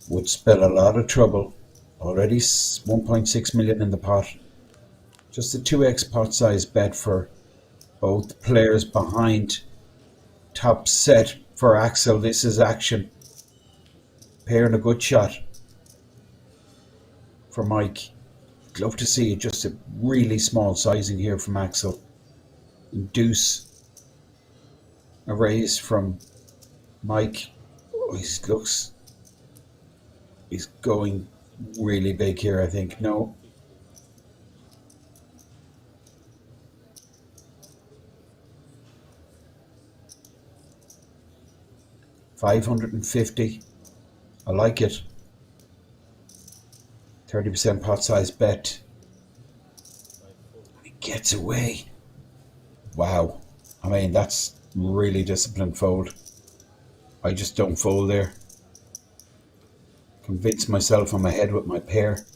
[SPEAKER 1] would spell a lot of trouble. Already 1.6 million in the pot. Just a 2x pot size bet for both players behind. Top set for Axel. This is action. Pair and a good shot for Mike. I'd love to see just a really small sizing here from Axel. Deuce. A raise from Mike. Oh, he's going really big here, I think. No. $550. I like it. 30% pot size bet. He gets away. Wow. I mean, that's really disciplined fold. I just don't fold there. Convince myself I'm ahead with my pair.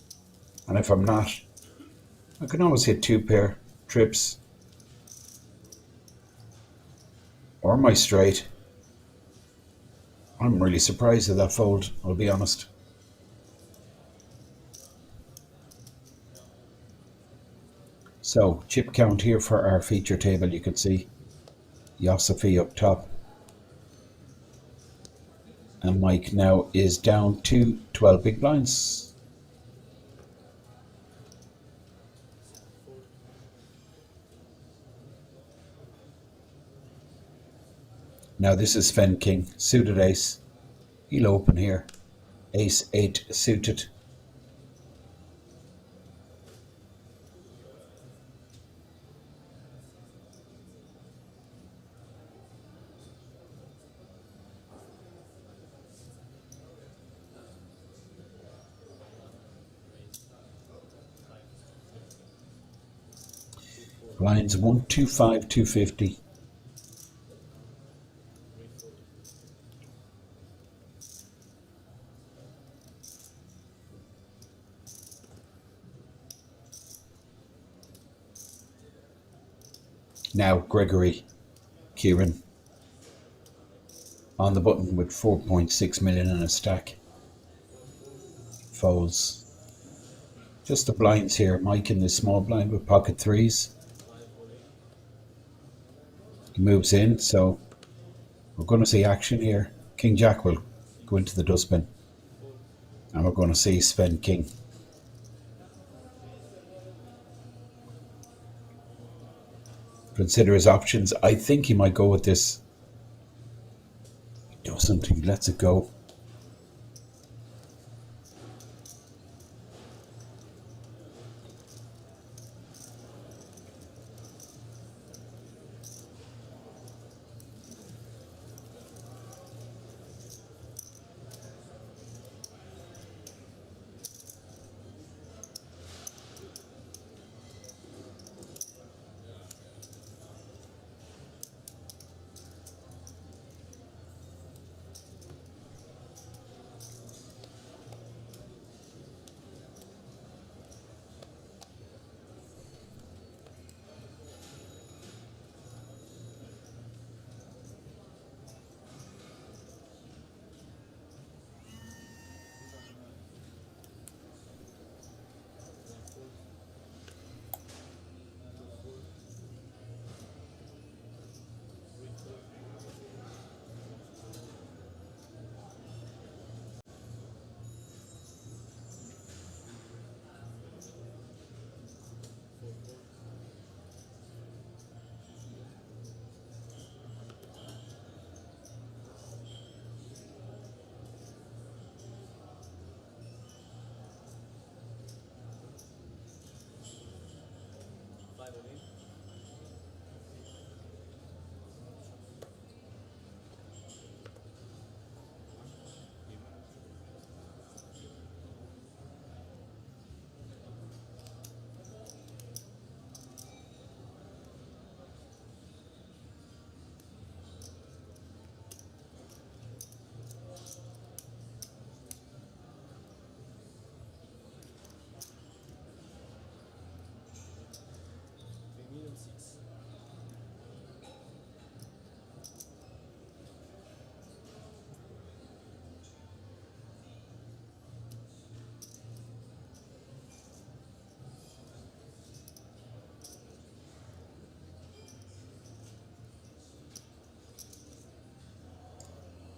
[SPEAKER 1] And if I'm not, I can always hit 2 pair trips. or my straight. I'm really surprised at that fold, I'll be honest. So, chip count here for our feature table, you can see Yossify up top. And Mike now is down to 12 big blinds. Now this is Sven King, suited ace. He'll open here. Ace 8 suited. Blinds 125, 250. Now Gregory Kieran on the button with 4.6 million in a stack. Folds. Just the blinds here. Mike in the small blind with pocket threes. He moves in, so we're going to see action here. King Jack will go into the dustbin. And we're going to see Sven King. Consider his options. I think he might go with this. He doesn't. He lets it go.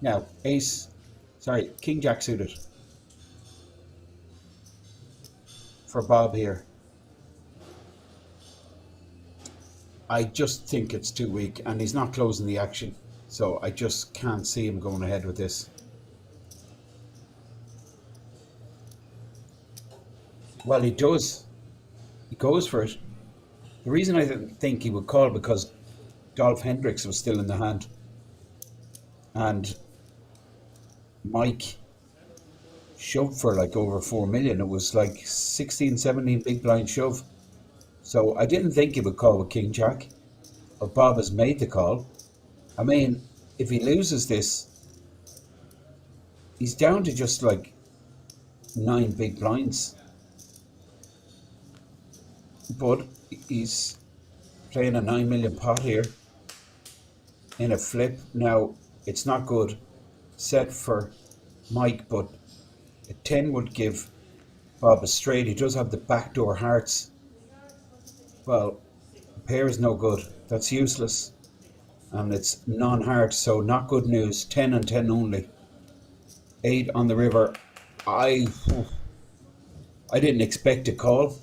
[SPEAKER 1] Now, King Jack suited for Bob here. I just think it's too weak, and he's not closing the action, so I just can't see him going ahead with this. Well, he does. He goes for it. The reason I didn't think he would call because Dolph Hendricks was still in the hand, and Mike shoved for like over 4 million. It was like 16, 17 big blind shove. So I didn't think he would call with King Jack. But Bob has made the call. I mean, if he loses this, he's down to just like 9 big blinds. But he's playing a 9 million pot here in a flip. Now, it's not good set for Mike, but a 10 would give Bob a straight. He does have the backdoor hearts. Well, the pair is no good. That's useless. And it's non-heart, so not good news. 10 and 10 only. 8 on the river. I didn't expect a call.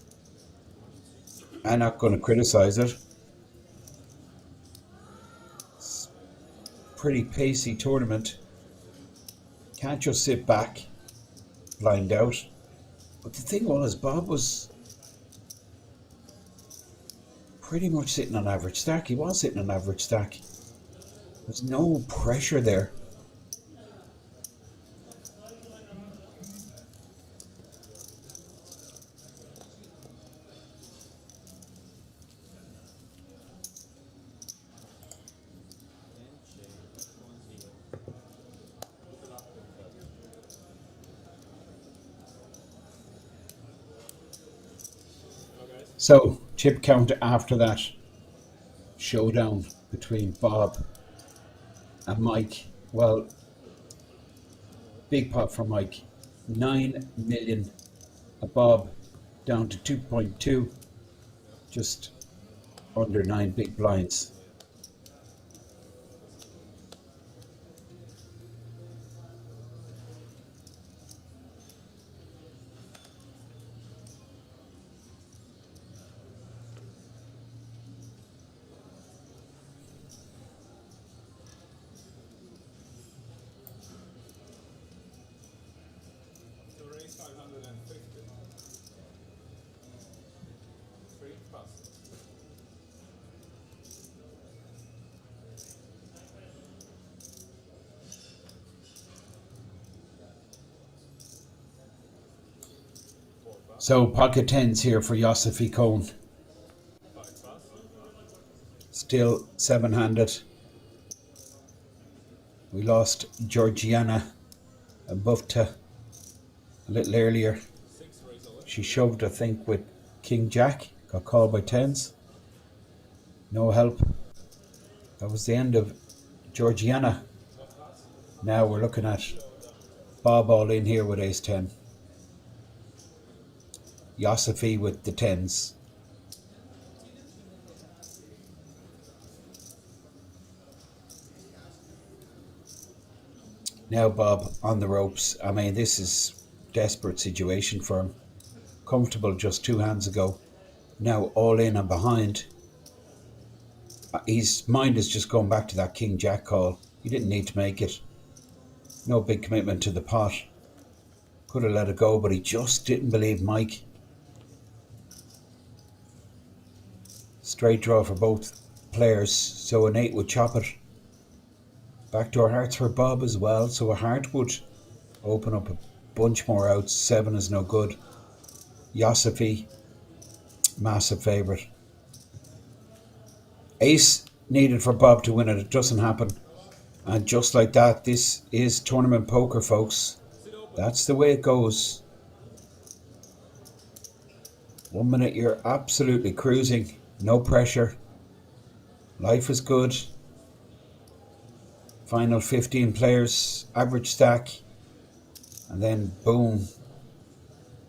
[SPEAKER 1] I'm not going to criticize it. It's a pretty pacey tournament. Can't just sit back, blind out. But the thing was, Bob was pretty much sitting on average stack. He was sitting on average stack. There's no pressure there. So, chip count after that showdown between Bob and Mike. Well, big pot for Mike. 9 million. A Bob down to 2.2. Just under 9 big blinds.
[SPEAKER 2] To raise 550. 3 plus.
[SPEAKER 1] So pocket tens here for Yossifi Cohn.
[SPEAKER 2] 5 plus.
[SPEAKER 1] Still seven-handed. We lost Georgiana Bufta a little earlier.
[SPEAKER 2] 6 raise over.
[SPEAKER 1] She shoved, I think, with King Jack. Got called by tens. No help. That was the end of Georgiana. Now we're looking at Bob all in here with ace 10. Yossifi with the tens. Now Bob on the ropes. I mean, this is desperate situation for him. Comfortable just 2 hands ago. Now all in and behind. His mind is just going back to that King Jack call. He didn't need to make it. No big commitment to the pot. Could have let it go, but he just didn't believe Mike. Straight draw for both players, so an 8 would chop it. Backdoor hearts for Bob as well, so a heart would open up a bunch more outs. 7 is no good. Yossifi, massive favourite. Ace needed for Bob to win it. It doesn't happen. And just like that, this is tournament poker, folks. That's the way it goes. 1 minute you're absolutely cruising. No pressure. Life is good. Final 15 players, average stack. And then boom.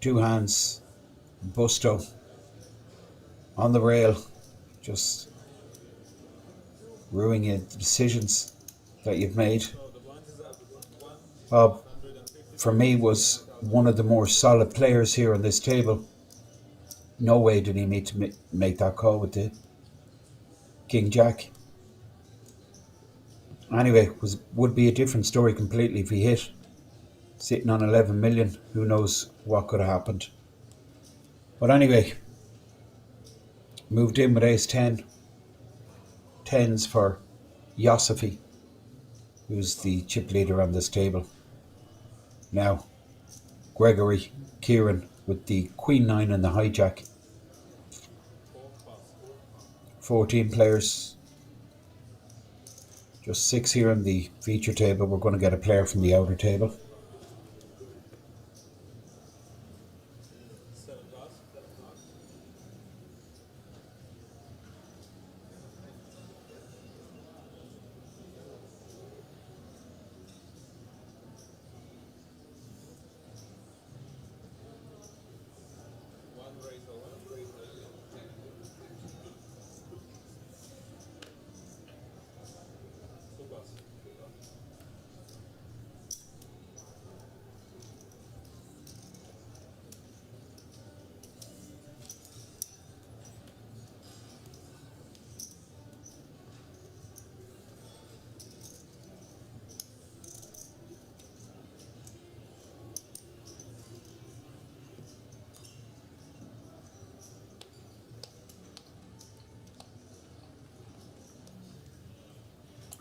[SPEAKER 1] 2 hands. Busto. On the rail. Just ruining the decisions that you've made. Bob, for me, was one of the more solid players here on this table. No way did he need to make that call with the King Jack. Anyway, would be a different story completely if he hit. Sitting on 11 million, who knows what could have happened. But anyway, moved in with ace 10. Tens for Yossifi, who's the chip leader on this table. Now, Gregory Kieran with the Queen 9 and the hijack. 14 players. Just 6 here on the feature table. We're going to get a player from the outer table.
[SPEAKER 2] 7 plus.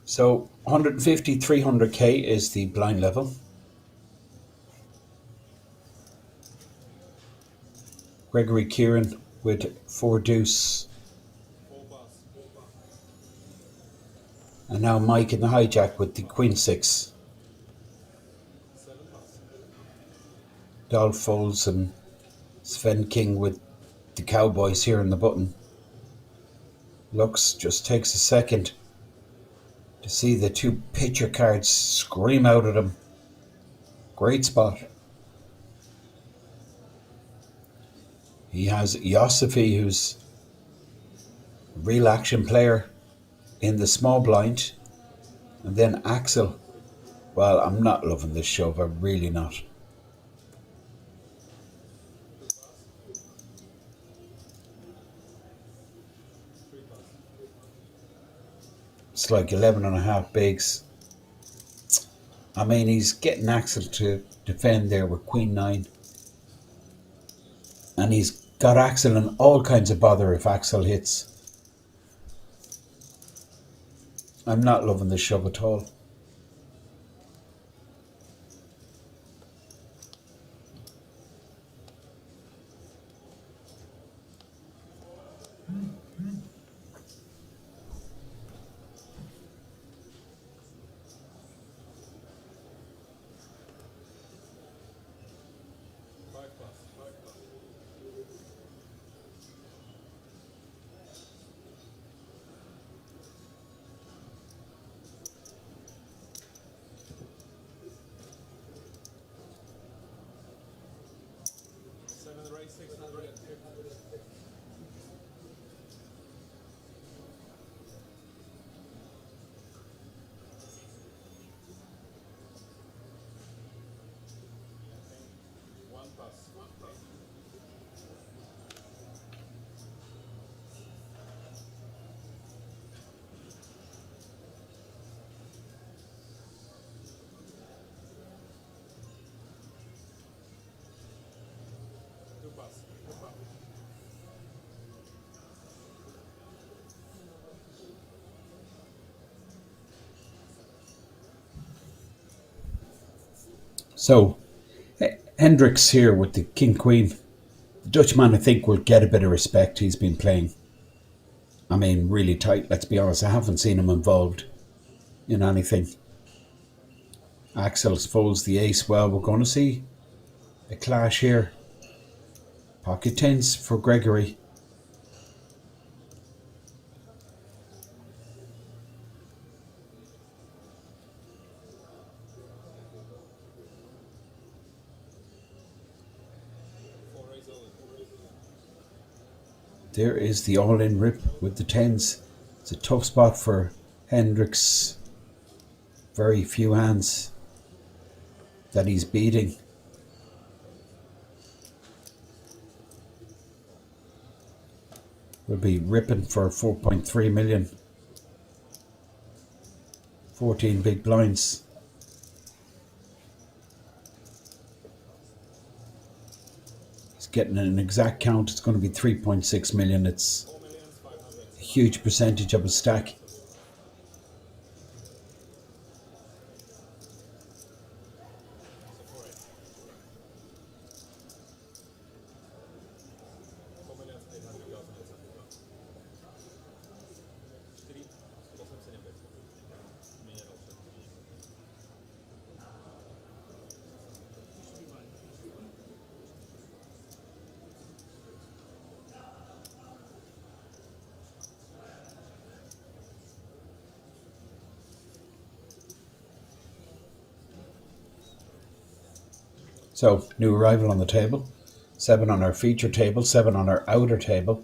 [SPEAKER 1] So 150, 300k is the blind level. Gregory Kieran with 4 deuce.
[SPEAKER 2] Four pass.
[SPEAKER 1] And now Mike in the hijack with the queen 6.
[SPEAKER 2] Seven pass.
[SPEAKER 1] Dolph folds and Sven King with the Cowboys here in the button. Lux just takes a second to see the 2 picture cards scream out at him. Great spot. He has Yossifi, who's a real action player in the small blind. And then Axel. Well, I'm not loving this shove. I'm really not.
[SPEAKER 2] Two pass. Three pass.
[SPEAKER 1] It's like 11 and a half bigs. I mean, he's getting Axel to defend there with Queen 9. And he's got Axel in all kinds of bother if Axel hits. I'm not loving this shove at all.
[SPEAKER 2] Five pass. Five pass. Seven raise 650. One pass. One pass. Two pass. Two pass.
[SPEAKER 1] So, Hendricks here with the King Queen. The Dutchman, I think, will get a bit of respect. He's been playing, I mean, really tight. Let's be honest. I haven't seen him involved in anything. Axel folds the ace. Well, we're going to see a clash here. Pocket tens for Gregory.
[SPEAKER 2] Four raise all in.
[SPEAKER 1] There is the all-in rip with the tens. It's a tough spot for Hendricks. Very few hands that he's beating. Will be ripping for 4.3 million. 14 big blinds. He's getting an exact count. It's going to be 3.6 million. It's
[SPEAKER 2] 4,500,000.
[SPEAKER 1] a huge percentage of his stack.
[SPEAKER 2] So 4-8. 4,800,000. Čtyři, 875. Měně další.
[SPEAKER 1] So, new arrival on the table. 7 on our feature table, 7 on our outer table.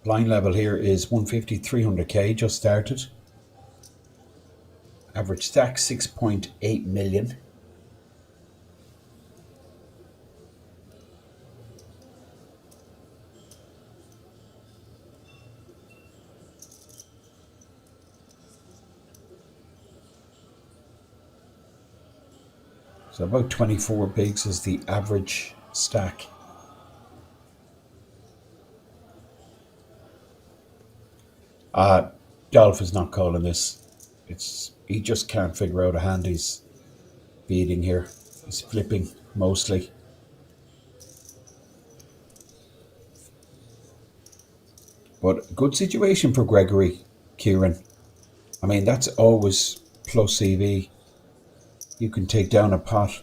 [SPEAKER 1] Blind level here is 150, 300k, just started. Average stack 6.8 million. So about 24 bigs is the average stack. Dolph is not calling this. he just can't figure out a hand he's beating here. He's flipping mostly. But good situation for Gregory, Kieran. I mean, that's always plus EV. You can take down a pot.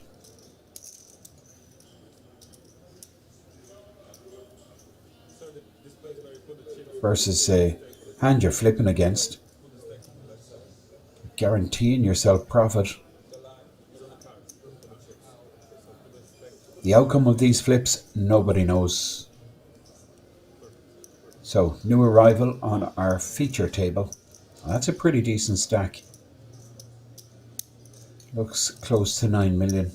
[SPEAKER 1] Versus a hand you're flipping against. Guaranteeing yourself profit. The outcome of these flips, nobody knows. So, new arrival on our feature table. That's a pretty decent stack. Looks close to 9 million.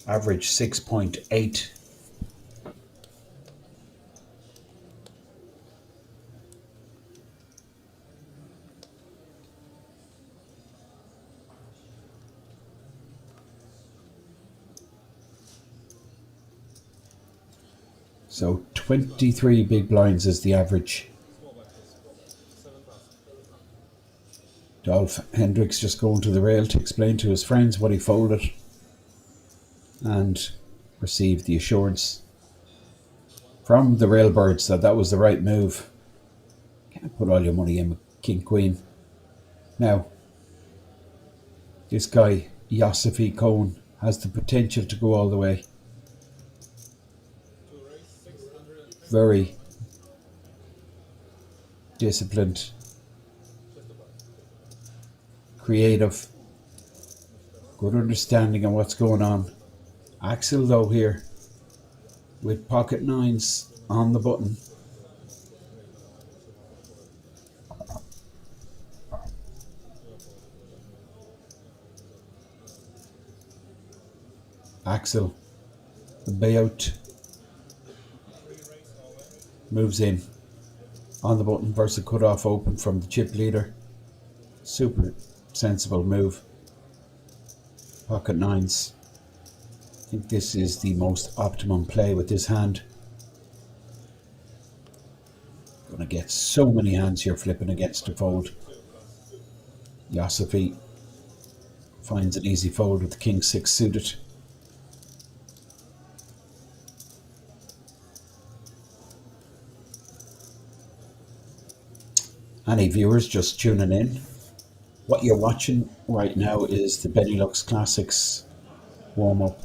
[SPEAKER 1] Average 6.8. So 23 big blinds is the average. Dolph Hendricks just going to the rail to explain to his friends what he folded and received the assurance from the railbirds that that was the right move. Can't put all your money in with King Queen. Now, this guy, Yossifi Cohen, has the potential to go all the way. Very disciplined, creative, good understanding of what's going on. Axel, though, here with pocket nines on the button. Axel, the payout, moves in on the button versus cut-off open from the chip leader. Super sensible move. Pocket nines. I think this is the most optimum play with this hand. Gonna get so many hands here flipping against the fold. Yossifi finds an easy fold with the king six suited. Any viewers just tuning in, what you're watching right now is the Benelux Classics warm-up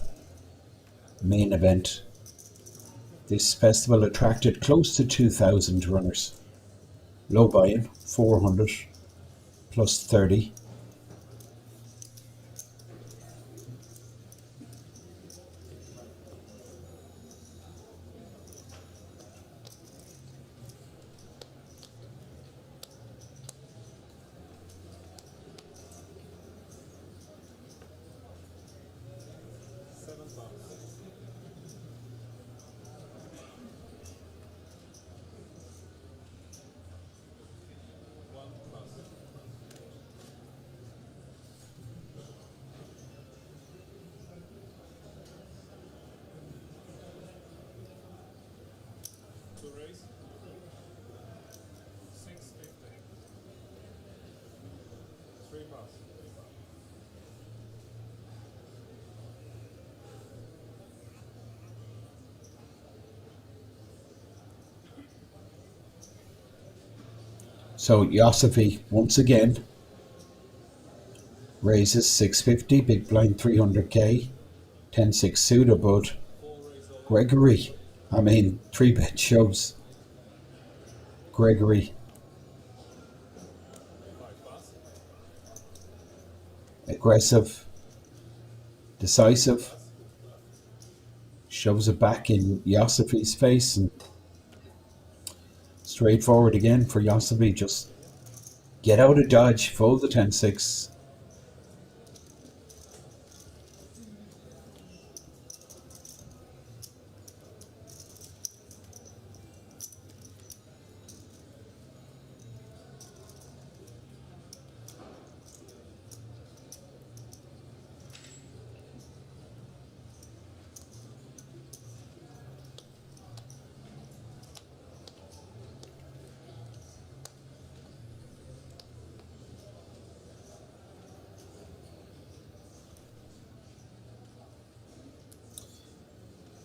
[SPEAKER 1] main event. This festival attracted close to 2,000 runners. Low buy-in, 400 plus 30. So Yossifi once again raises 650, big blind 300k, 10-6 suited, but Gregory, I mean 3-bet shoves. Gregory aggressive, decisive, shoves it back in Yossifi's face, and straightforward again for Yossifi. Just get out of dodge, fold the 10-6.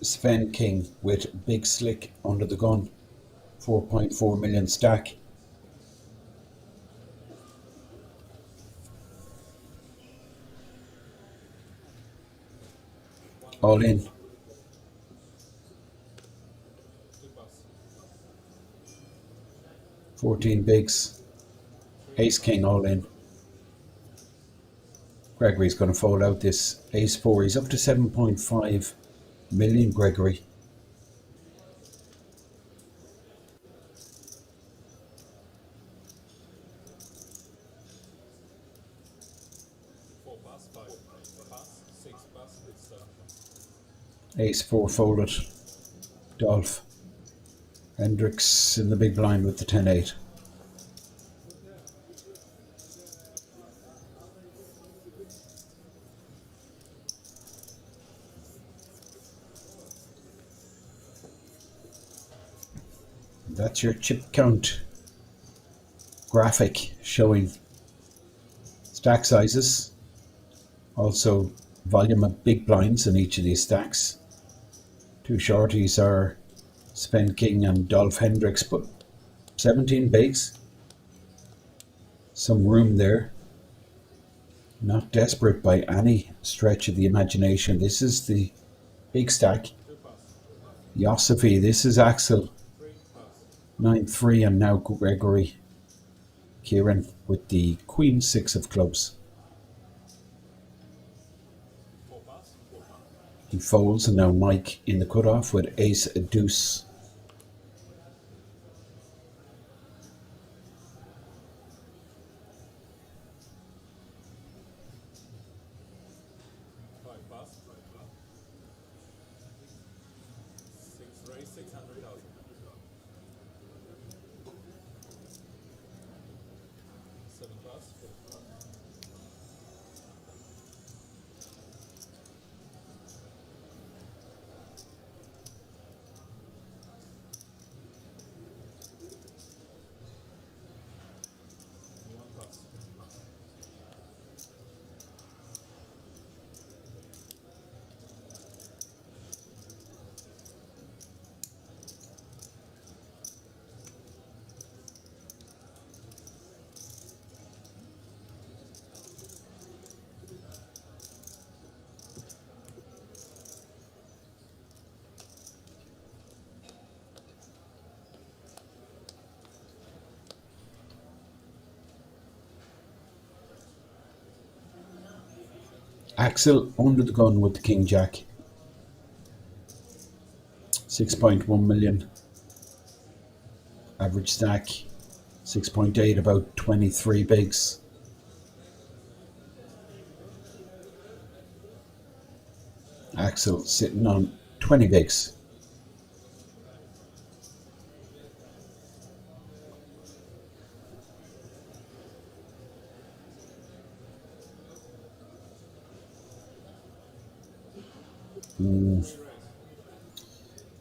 [SPEAKER 1] Sven King with Big Slick under the gun. 4.4 million stack. All in.
[SPEAKER 2] 2 pass.
[SPEAKER 1] 14 bigs. Ace King all in. Gregory's going to fold out this Ace 4. He's up to 7.5 million, Gregory.
[SPEAKER 2] 4 pass, 5 pass, 6 pass, it's
[SPEAKER 1] Ace 4 folded. Dolph. Hendricks in the big blind with the 10-8. That's your chip count graphic showing stack sizes, also volume of big blinds in each of these stacks. Two shorties are Sven King and Dolph Hendricks, but 17 bigs. Some room there. Not desperate by any stretch of the imagination. This is the big stack.
[SPEAKER 2] 2 pass,
[SPEAKER 1] Yosefi, this is Axel.
[SPEAKER 2] 3 pass,
[SPEAKER 1] 9-3, and now Gregory. Kieran with the Queen 6 of clubs.
[SPEAKER 2] 4 pass, 4 pass,
[SPEAKER 1] He folds, and now Mike in the cutoff with Ace a Deuce.
[SPEAKER 2] 5 pass, 6 raise, 600,000. 7 pass, 4 pass. One pass.
[SPEAKER 1] Axel under the gun with the King Jack. 6.1 million. Average stack 6.8, about 23 bigs. Axel sitting on 20 bigs.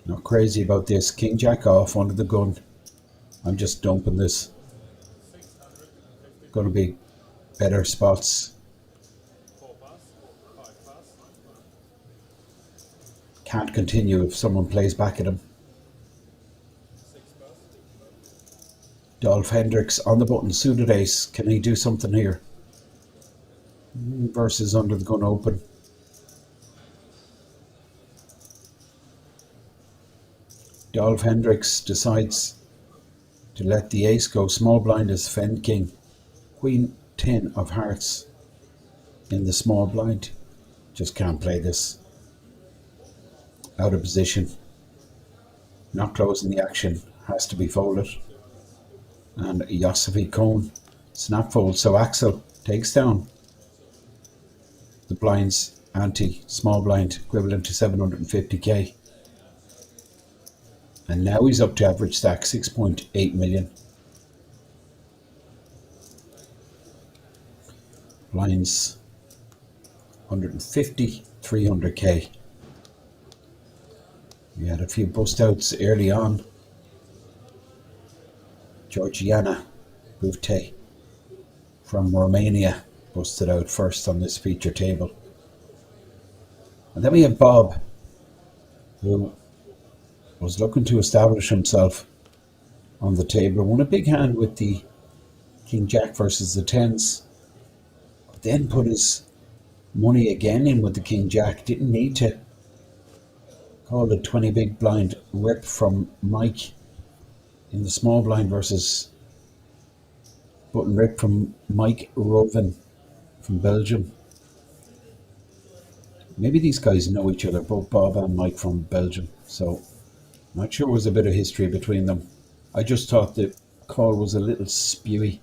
[SPEAKER 1] Not crazy about this. King Jack off under the gun. I'm just dumping this.
[SPEAKER 2] 650.
[SPEAKER 1] Going to be better spots.
[SPEAKER 2] 4 pass, 5 pass,
[SPEAKER 1] Can't continue if someone plays back at him.
[SPEAKER 2] 6 pass,
[SPEAKER 1] Dolph Hendricks on the button, suited ace. Can he do something here? Versus under the gun open. Dolph Hendricks decides to let the ace go. Small blind is Sven King. Queen 10 of hearts in the small blind. Just can't play this. Out of position. Not closing the action. Has to be folded. And Yosefi Cohn snap fold. So Axel takes down the blinds ante. Small blind equivalent to 750k. And now he's up to average stack 6.8 million. Blinds 150, 300k. We had a few bust outs early on. Georgiana Bufte from Romania busted out first on this feature table. And then we have Bob who was looking to establish himself on the table. Won a big hand with the King Jack versus the tens. Then put his money again in with the King Jack. Didn't need to call the 20 big blind rip from Mike in the small blind versus button rip from Mike Roven from Belgium. Maybe these guys know each other, both Bob and Mike from Belgium. So not sure there was a bit of history between them. I just thought the call was a little spewy.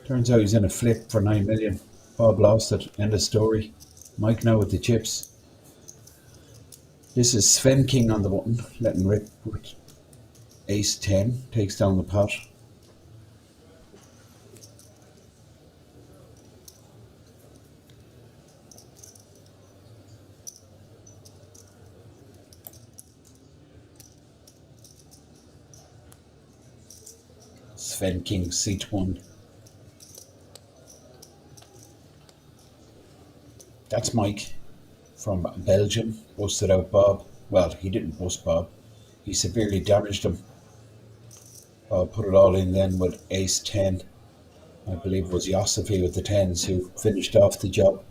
[SPEAKER 1] Turns out he's in a flip for 9 million. Bob lost it. End of story. Mike now with the chips. This is Sven King on the button, letting rip with ace 10. Takes down the pot. Sven King, seat 1. That's Mike from Belgium. Busted out Bob. Well, he didn't bust Bob. He severely damaged him. Bob put it all in then with ace 10. I believe it was Yosefi with the 10s who finished off the job.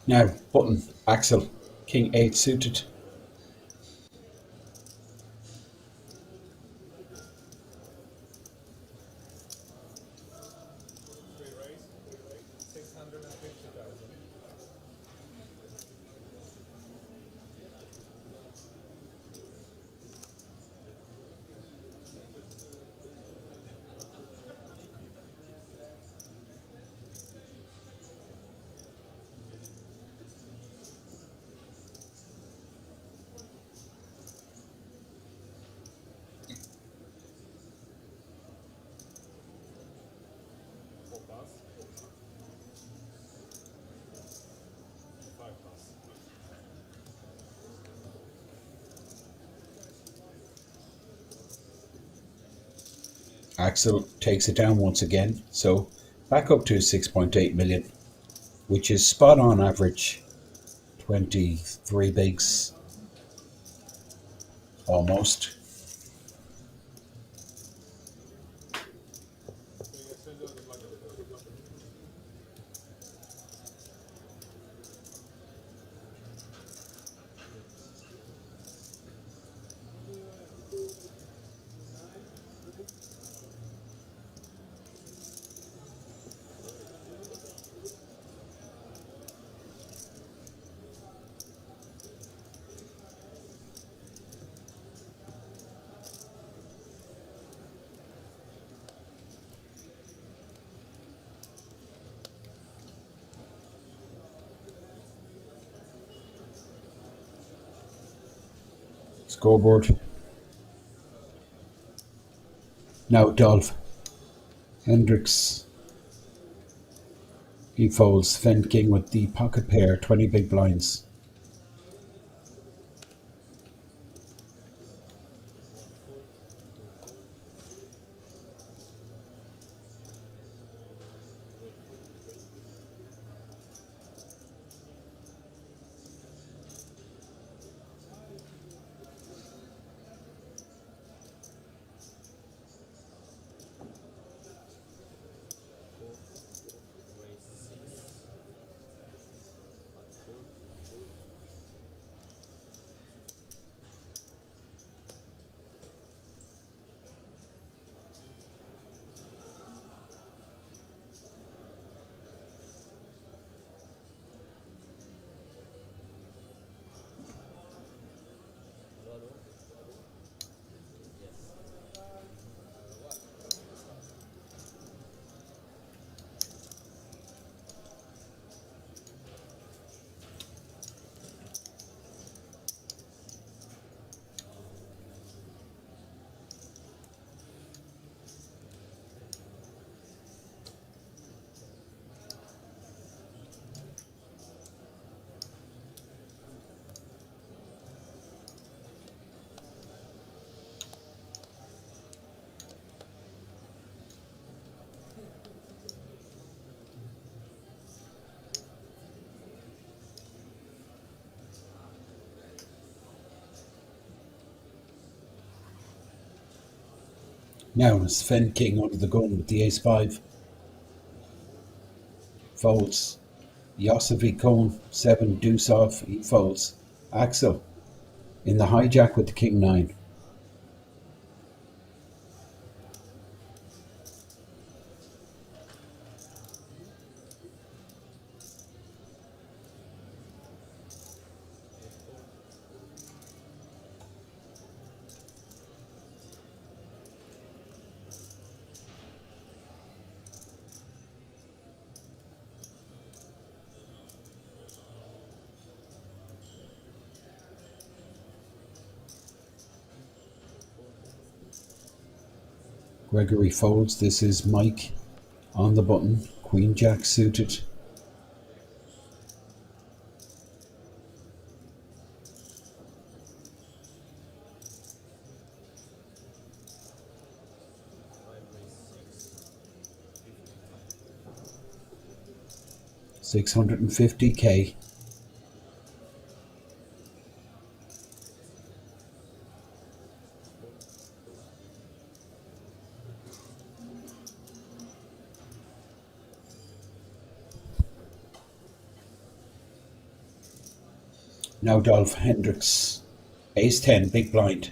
[SPEAKER 1] Now, button, Axel, King 8 suited. Axel takes it down once again, so back up to 6.8 million, which is spot on average. 23 bigs, almost. Scoreboard. Now Dolph Hendricks. He folds. Sven King with the pocket pair, 20 big blinds. Now Sven King under the gun with the ace-5. Folds. Josefy Cohn, 7, deuce off, he folds. Axel in the hijack with the king-9. Gregory folds. This is Mike on the button. Queen Jack suited. $650K. Now Dolph Hendricks, ace-10, big blind.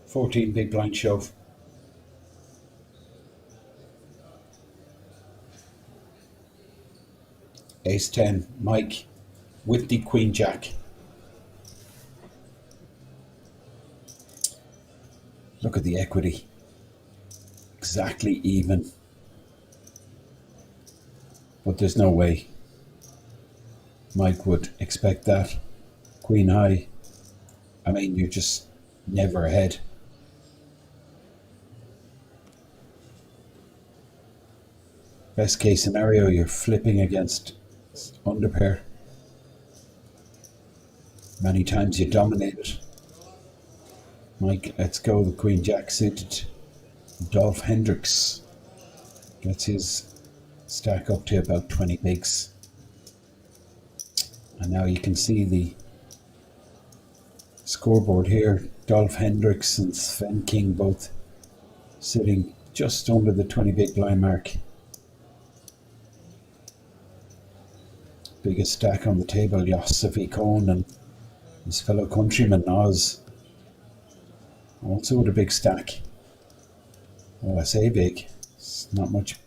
[SPEAKER 1] $14 big blind shove. Ace-10, Mike with the Queen Jack. Look at the equity. Exactly even. But there's no way Mike would expect that. Queen high. I mean, you're just never ahead. Best case scenario, you're flipping against underpair. Many times you dominate it. Mike, let's go. The Queen Jack suited. Dolph Hendricks gets his stack up to about 20 bigs. And now you can see the scoreboard here. Dolph Hendricks and Sven King both sitting just under the 20 big blind mark. Biggest stack on the table, Josefy Cohn and his fellow countryman Oz. Also with a big stack. Well, I say big. It's not much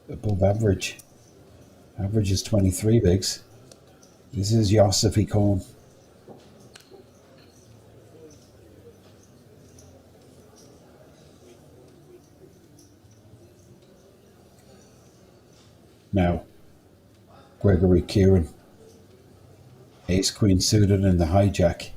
[SPEAKER 1] above average. Average is 23 bigs. This is Josefy Cohn. now. Gregory Kieran. Ace Queen suited in the hijack.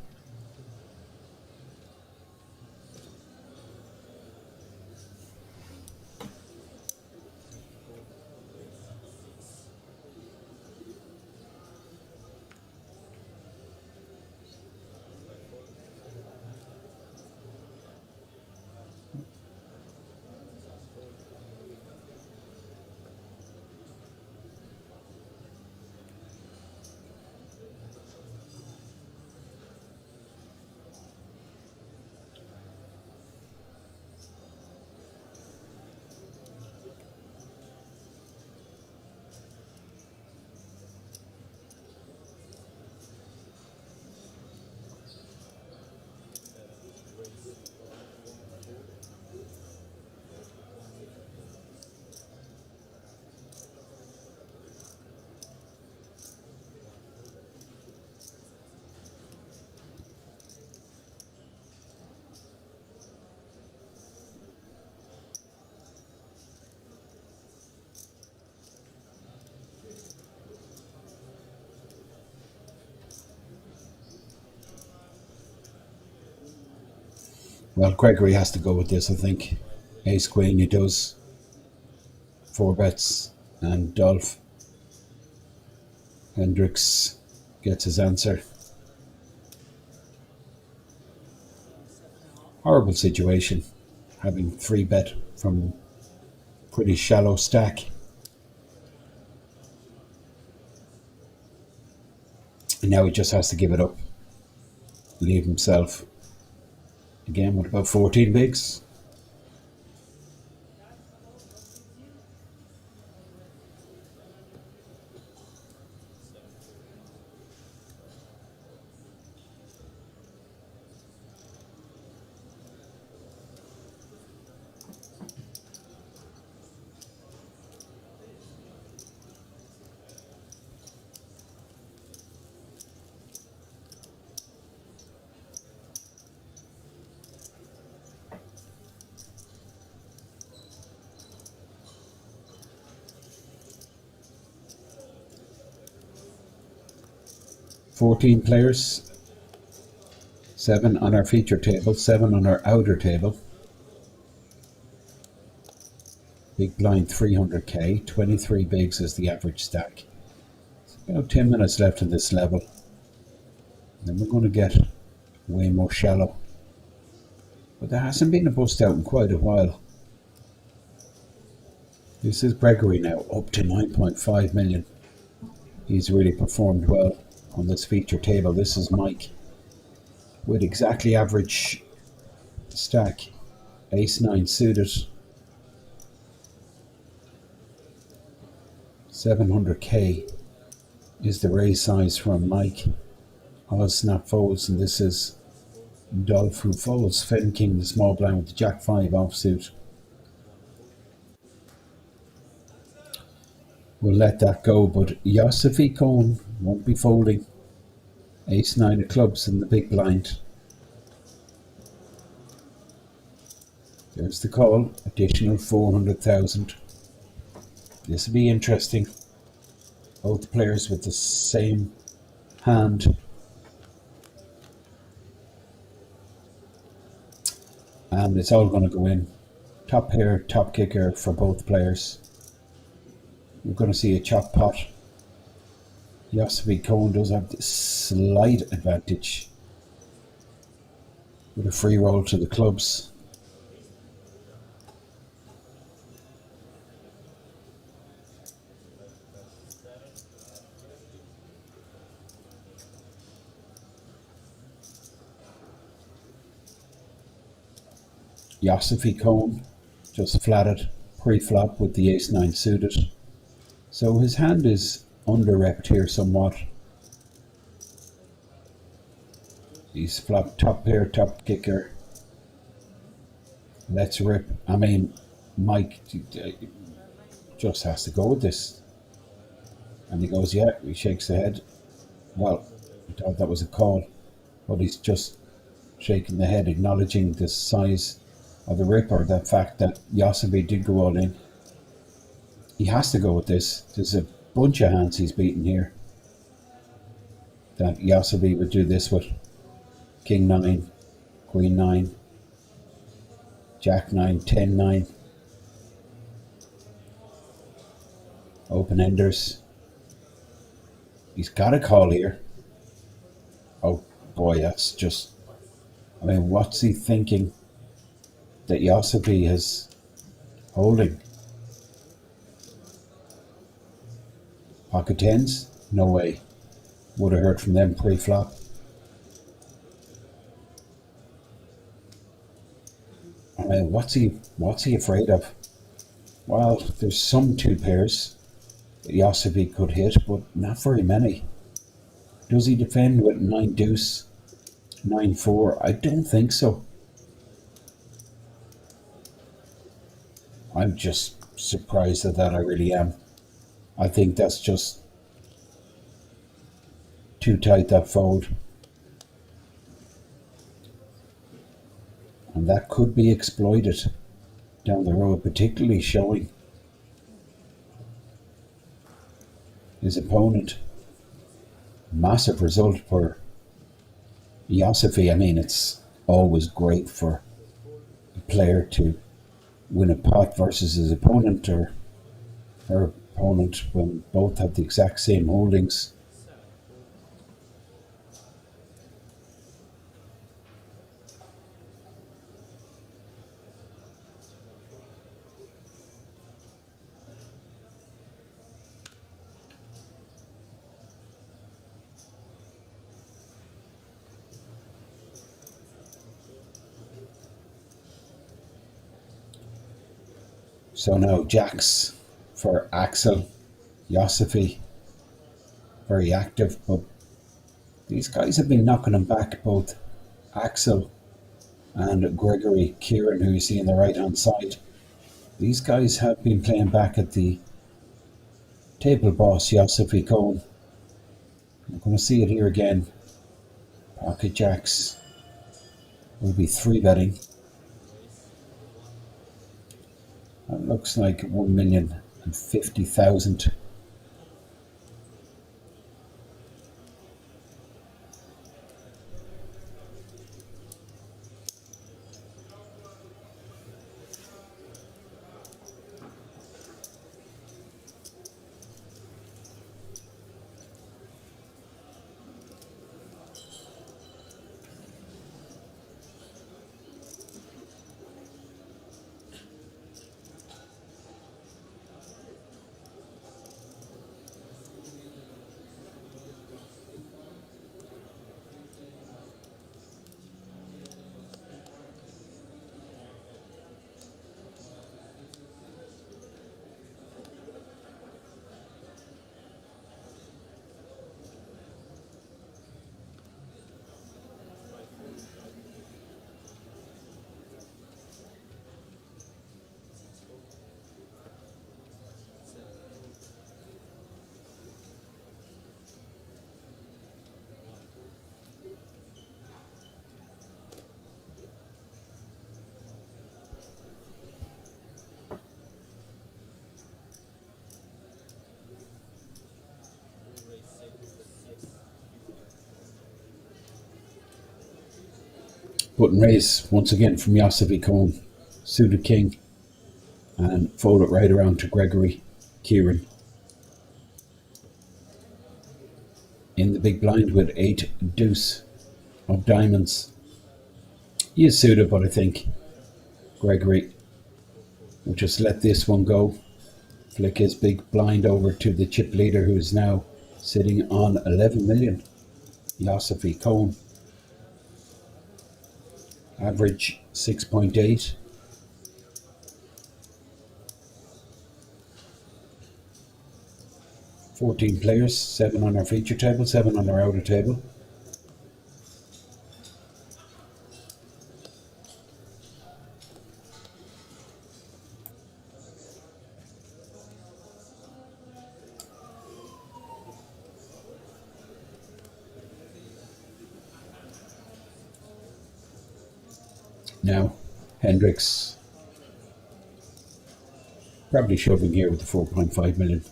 [SPEAKER 1] Well, Gregory has to go with this, I think. Ace Queen, he does. 4 bets, and Dolph. Hendricks gets his answer. Horrible situation, having 3 bet from pretty shallow stack. And now he just has to give it up. Leave himself. Again, with about 14 bigs. $14 players, 7 on our feature table, 7 on our outer table. Big blind 300k, 23 bigs is the average stack. About 10 minutes left in this level. Then we're going to get way more shallow. But there hasn't been a bust out in quite a while. This is Gregory now, up to 9.5 million. He's really performed well on this feature table. This is Mike with exactly average stack. Ace 9 suited. 700k is the raise size from Mike. Oz snap folds, and this is Dolph who folds. Fen King the small blind with the Jack 5 offsuit. We'll let that go, but Yosefi Cohn won't be folding. Ace 9 of clubs in the big blind. There's the call, additional 400,000. This will be interesting. Both players with the same hand. And it's all going to go in. Top pair, top kicker for both players. We're going to see a chop pot. Yosefi Cohn does have this slight advantage with a free roll to the clubs. Yosefi Cohn just flatted pre-flop with the ace 9 suited. So his hand is under-repped here somewhat. He's flopped top pair, top kicker. Let's rip. I mean, Mike just has to go with this. And he goes, yeah, he shakes the head. Well, I thought that was a call. But he's just shaking the head, acknowledging the size of the rip, or the fact that Yosefi did go all in. He has to go with this. There's a bunch of hands he's beaten here that Yasovi would do this with. King 9, Queen 9, Jack 9, 10 9. Open enders. He's got a call here. Oh boy, that's just. I mean, what's he thinking that Yasovi is holding? Pocket tens? No way. Would have heard from them pre-flop. I mean, what's he afraid of? Well, there's some two pairs that Yasovi could hit, but not very many. Does he defend with 9 deuce, 9 4? I don't think so. I'm just surprised at that, I really am. I think that's just too tight, that fold. And that could be exploited down the road, particularly showing his opponent. Massive result for Yasovi. I mean, it's always great for a player to win a pot versus his opponent or her opponent when both have the exact same holdings. So now jacks for Axel. Yasovi, very active, but these guys have been knocking him back, both Axel and Gregory Kieran, who you see on the right hand side. These guys have been playing back at the table boss, Yasovi Cohn. I'm going to see it here again. Pocket jacks will be 3-betting. That looks like 1,050,000. Button raise once again from Yasovi Cohn. Suited king. And fold it right around to Gregory Kieran. In the big blind with 8 deuce of diamonds. He is suited, but I think Gregory will just let this one go. Flick his big blind over to the chip leader, who is now sitting on 11 million. Yasovi Cohn. Average 6.8. "14 players, 7 on our feature table, 7 on our outer table." Now, Hendricks Probably shoving here with the 4.5 million.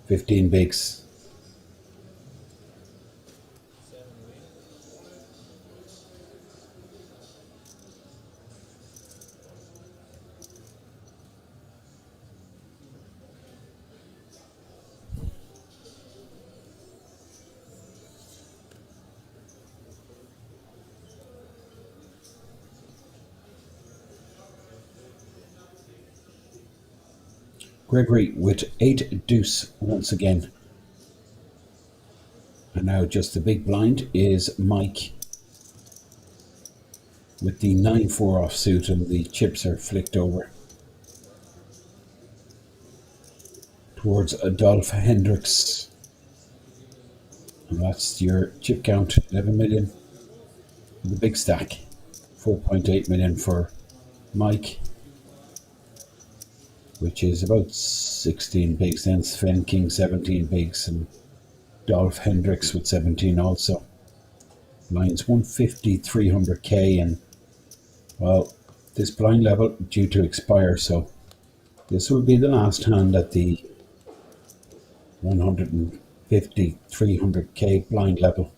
[SPEAKER 1] 15 bigs.
[SPEAKER 2] 7 win.
[SPEAKER 1] Gregory with 8 deuce once again. And now just the big blind is Mike with the 9-4 offsuit, and the chips are flicked over towards Adolf Hendricks. And that's your chip count, 11 million. The big stack, 4.8 million for Mike, which is about 16 bigs. Then Sven King 17 bigs, and Dolph Hendricks with 17 also. Lines 150, 300k, and well, this blind level due to expire, so this will be the last hand at the 150, 300k blind level.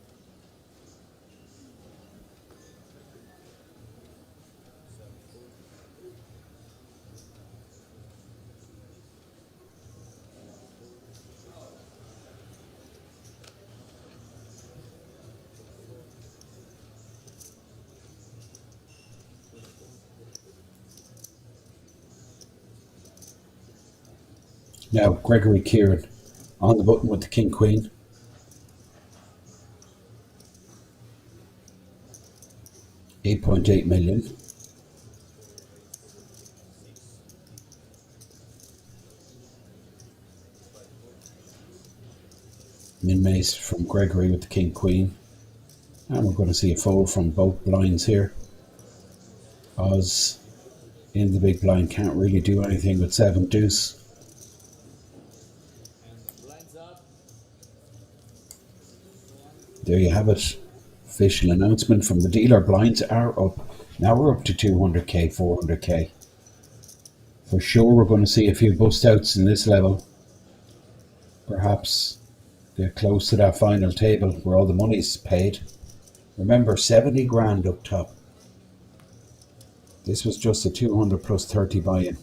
[SPEAKER 1] Now Gregory Kieran on the button with the King Queen. $8.8 million. Min Mace from Gregory with the King Queen. And we're going to see a fold from both blinds here. Oz in the big blind can't really do anything with 7 deuce.
[SPEAKER 2] And blinds up.
[SPEAKER 1] There you have it. Official announcement from the dealer. Blinds are up. Now we're up to 200k, 400k. For sure we're going to see a few bust outs in this level. Perhaps get close to that final table where all the money's paid. Remember, 70 grand up top. This was just a 200 plus 30 buy-in.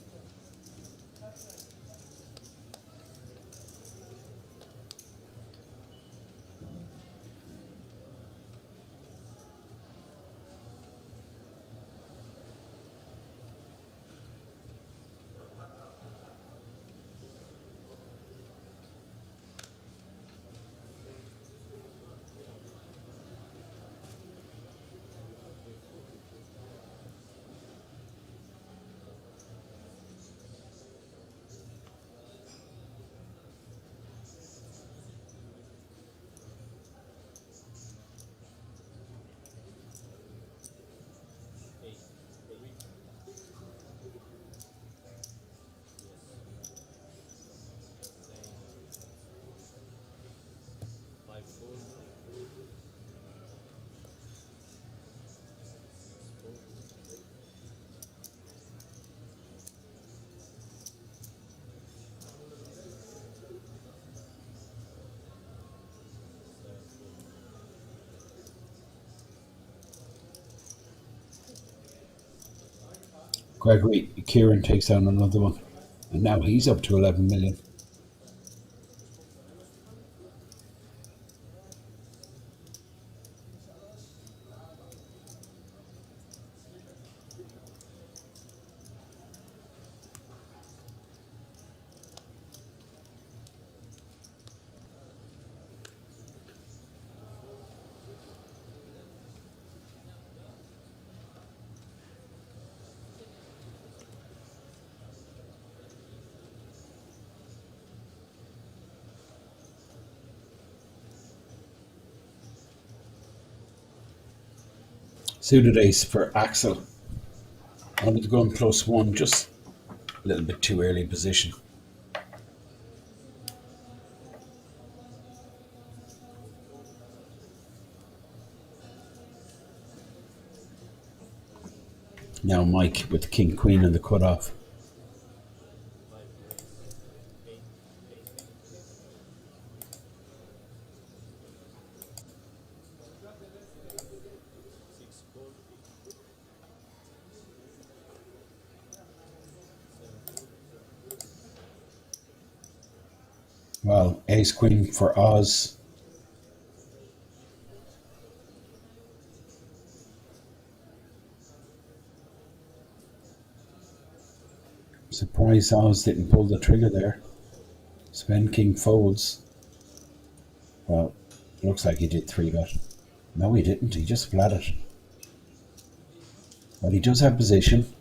[SPEAKER 1] Gregory Kieran takes down another one. And now he's up to 11 million. Suited ace for Axel. Under the gun +1, just a little bit too early position. Now Mike with King Queen and the cutoff. Well, Ace Queen for Oz. Surprised Oz didn't pull the trigger there. Sven King folds. Well, looks like he did 3-bet. No, he didn't. He just flatted. But he does have position.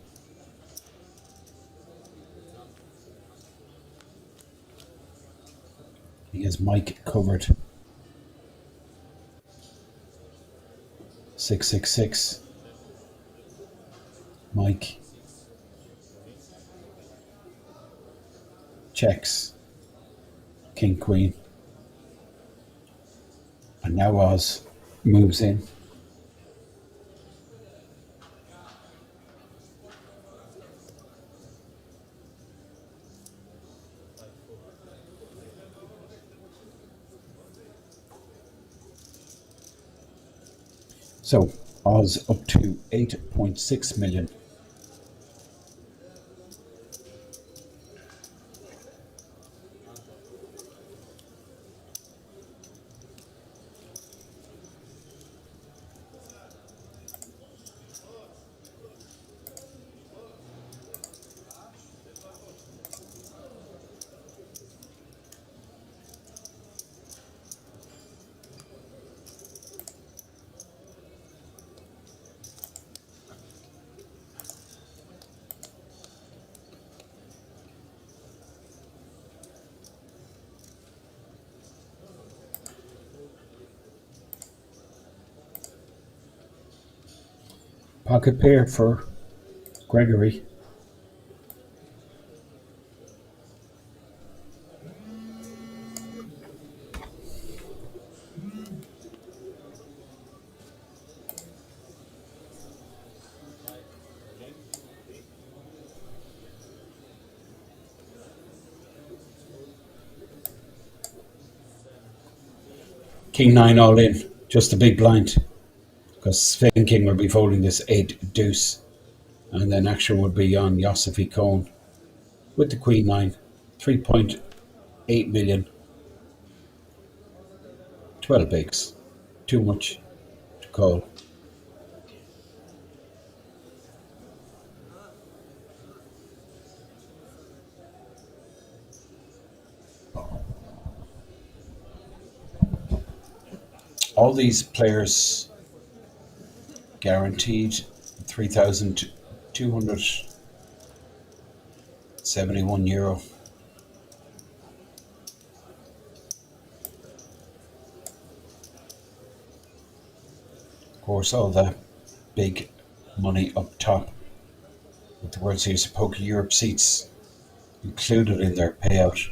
[SPEAKER 1] He has Mike covered. 666. Mike checks. King Queen. And now Oz moves in. So Oz up to 8.6 million. Pocket pair for Gregory. King 9 all in. Just a big blind. Because Sven King will be folding this 8 deuce. And then action would be on Yossifi Cohn with the Queen 9. 3.8 million. 12 bigs. Too much to call. All these players guaranteed €3,271. Of course, all the big money up top with the World Series of Poker Europe seats included in their payout.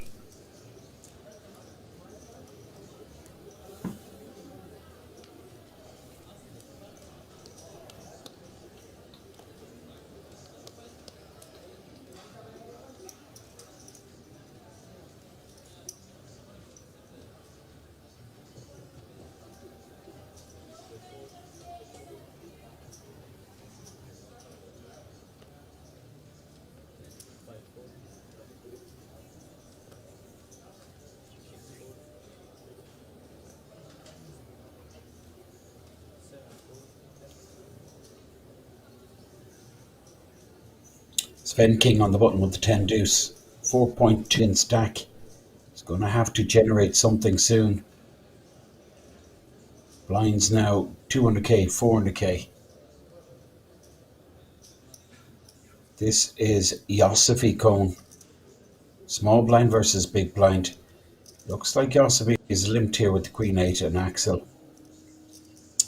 [SPEAKER 1] Sven King on the button with the 10 deuce. 4.2 in stack. He's going to have to generate something soon. Blinds now 200k, 400k. This is Yossifi Cohn. Small blind versus big blind. Looks like Yossifi is limped here with the Queen 8 and Axel.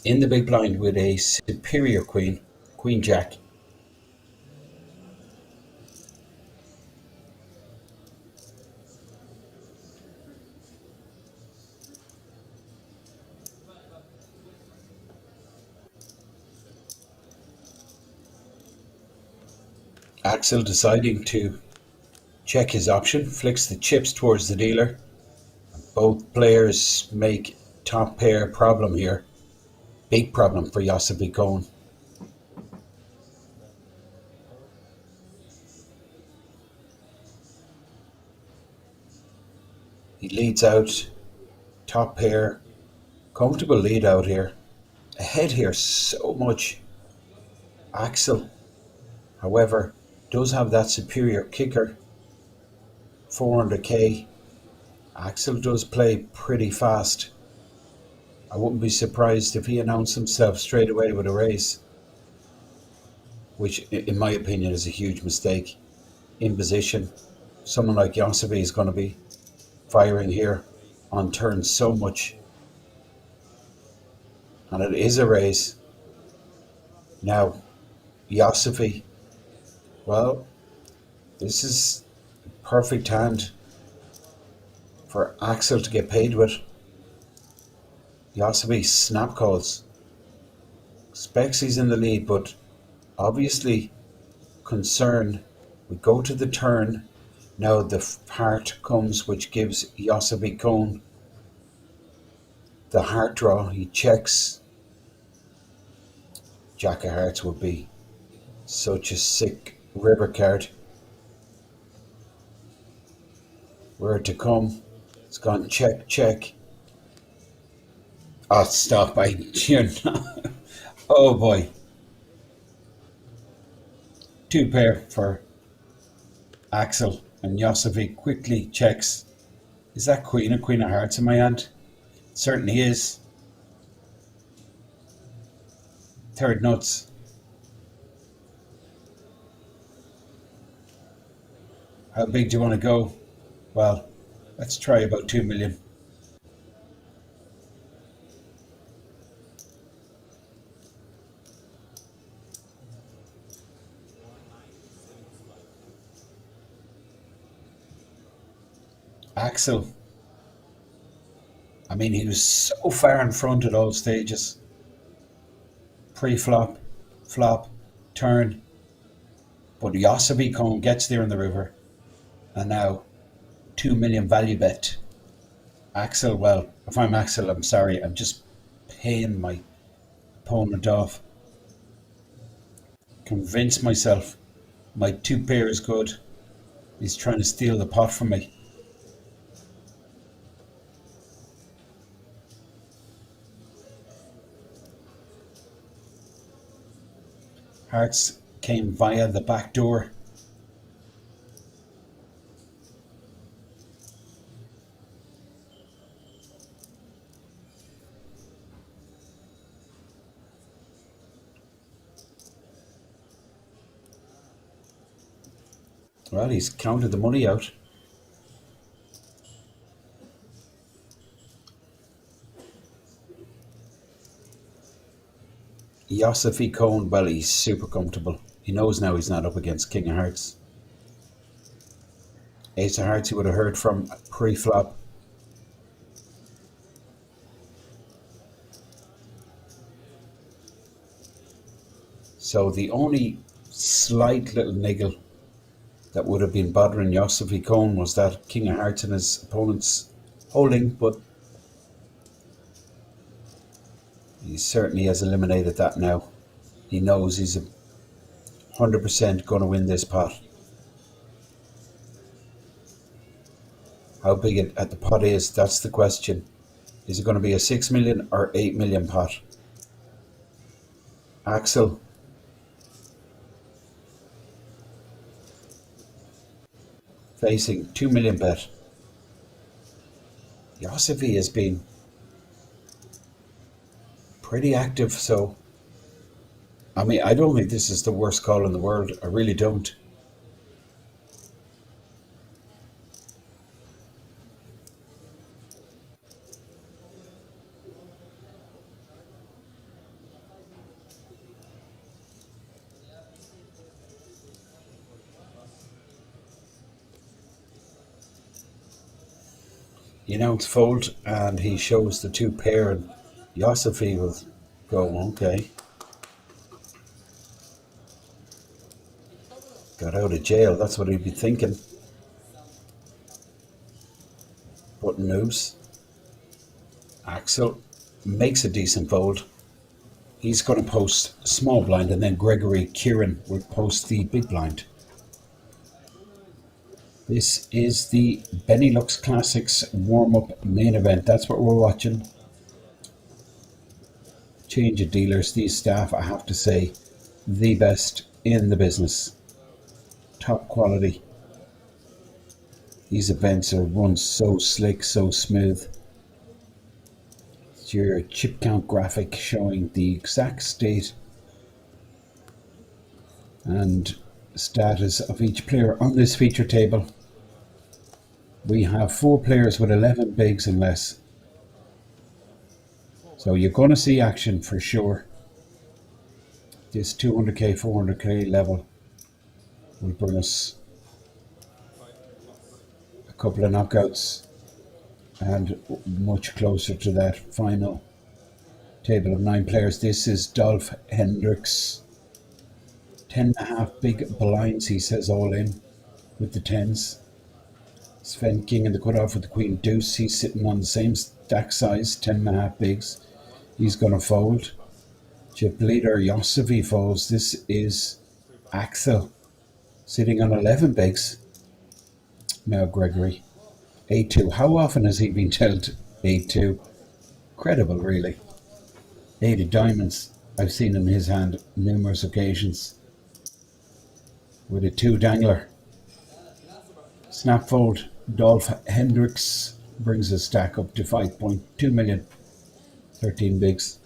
[SPEAKER 1] In the big blind with a superior Queen, Queen Jack. Axel deciding to check his option, flicks the chips towards the dealer. Both players make top pair problem here. Big problem for Josip Cohn. He leads out, top pair, comfortable lead out here. Ahead here so much. Axel, however, does have that superior kicker. 400k. Axel does play pretty fast. I wouldn't be surprised if he announced himself straight away with a raise, which in my opinion is a huge mistake. In position, someone like Josip is going to be firing here on turn so much. And it is a raise. Now, Josip, well, this is a perfect hand for Axel to get paid with. Josip snap calls. Expects he's in the lead, but obviously concerned. We go to the turn. Now the heart comes, which gives Josip Cohn the heart draw. He checks. Jack of Hearts would be such a sick river card. Where to come? It's gone check, check. Oh, stop. Oh boy. Two pair for Axel, and Josip quickly checks. Is that Queen of Hearts in my hand? It certainly is. Third nuts. How big do you want to go? Well, let's try about 2 million. Axel, I mean, he was so far in front at all stages. Pre-flop, flop, turn. But Josip Cohn gets there in the river. And now, 2 million value bet. Axel, well, if I'm Axel, I'm sorry. I'm just paying my opponent off. Convince myself my two pair is good. He's trying to steal the pot from me. Hearts came via the back door. Well, he's counted the money out. Josip Cohn, well, he's super comfortable. He knows now he's not up against King of Hearts. Ace of Hearts he would have heard from pre-flop. So the only slight little niggle that would have been bothering Josip Cohn was that King of Hearts in his opponent's holding, but he certainly has eliminated that now. He knows he's 100% going to win this pot. How big at the pot is, that's the question. Is it going to be a 6 million or 8 million pot? Axel. Facing 2 million bet. Josip has been pretty active, so I mean, I don't think this is the worst call in the world. I really don't. He announced fold and he shows the two pair, and Josip will go, okay. Got out of jail, that's what he'd be thinking. Button moves. Axel makes a decent fold. He's going to post small blind, and then Gregory Kieran will post the big blind. This is the Benelux Classics warm-up main event. That's what we're watching. Change of dealers. These staff, I have to say, the best in the business. Top quality. These events are run so slick, so smooth. It's your chip count graphic showing the exact state and status of each player on this feature table. We have 4 players with 11 bigs and less. So you're going to see action for sure. This 200k, 400k level will bring us a couple of knockouts and much closer to that final table of 9 players. This is Dolph Hendricks. 10.5 big blinds, he says, all in with the 10s. Sven King in the cutoff with the Queen Deuce. He's sitting on the same stack size, 10.5 bigs. He's going to fold. Chip leader Yosevi folds. This is Axel sitting on 11 bigs. Now Gregory. 8-2. How often has he been dealt 8-2? Incredible, really. 8 of diamonds. I've seen in his hand numerous occasions. With a 2 dangler. Snap fold. Dolph Hendricks brings his stack up to 5.2 million. 13 bigs.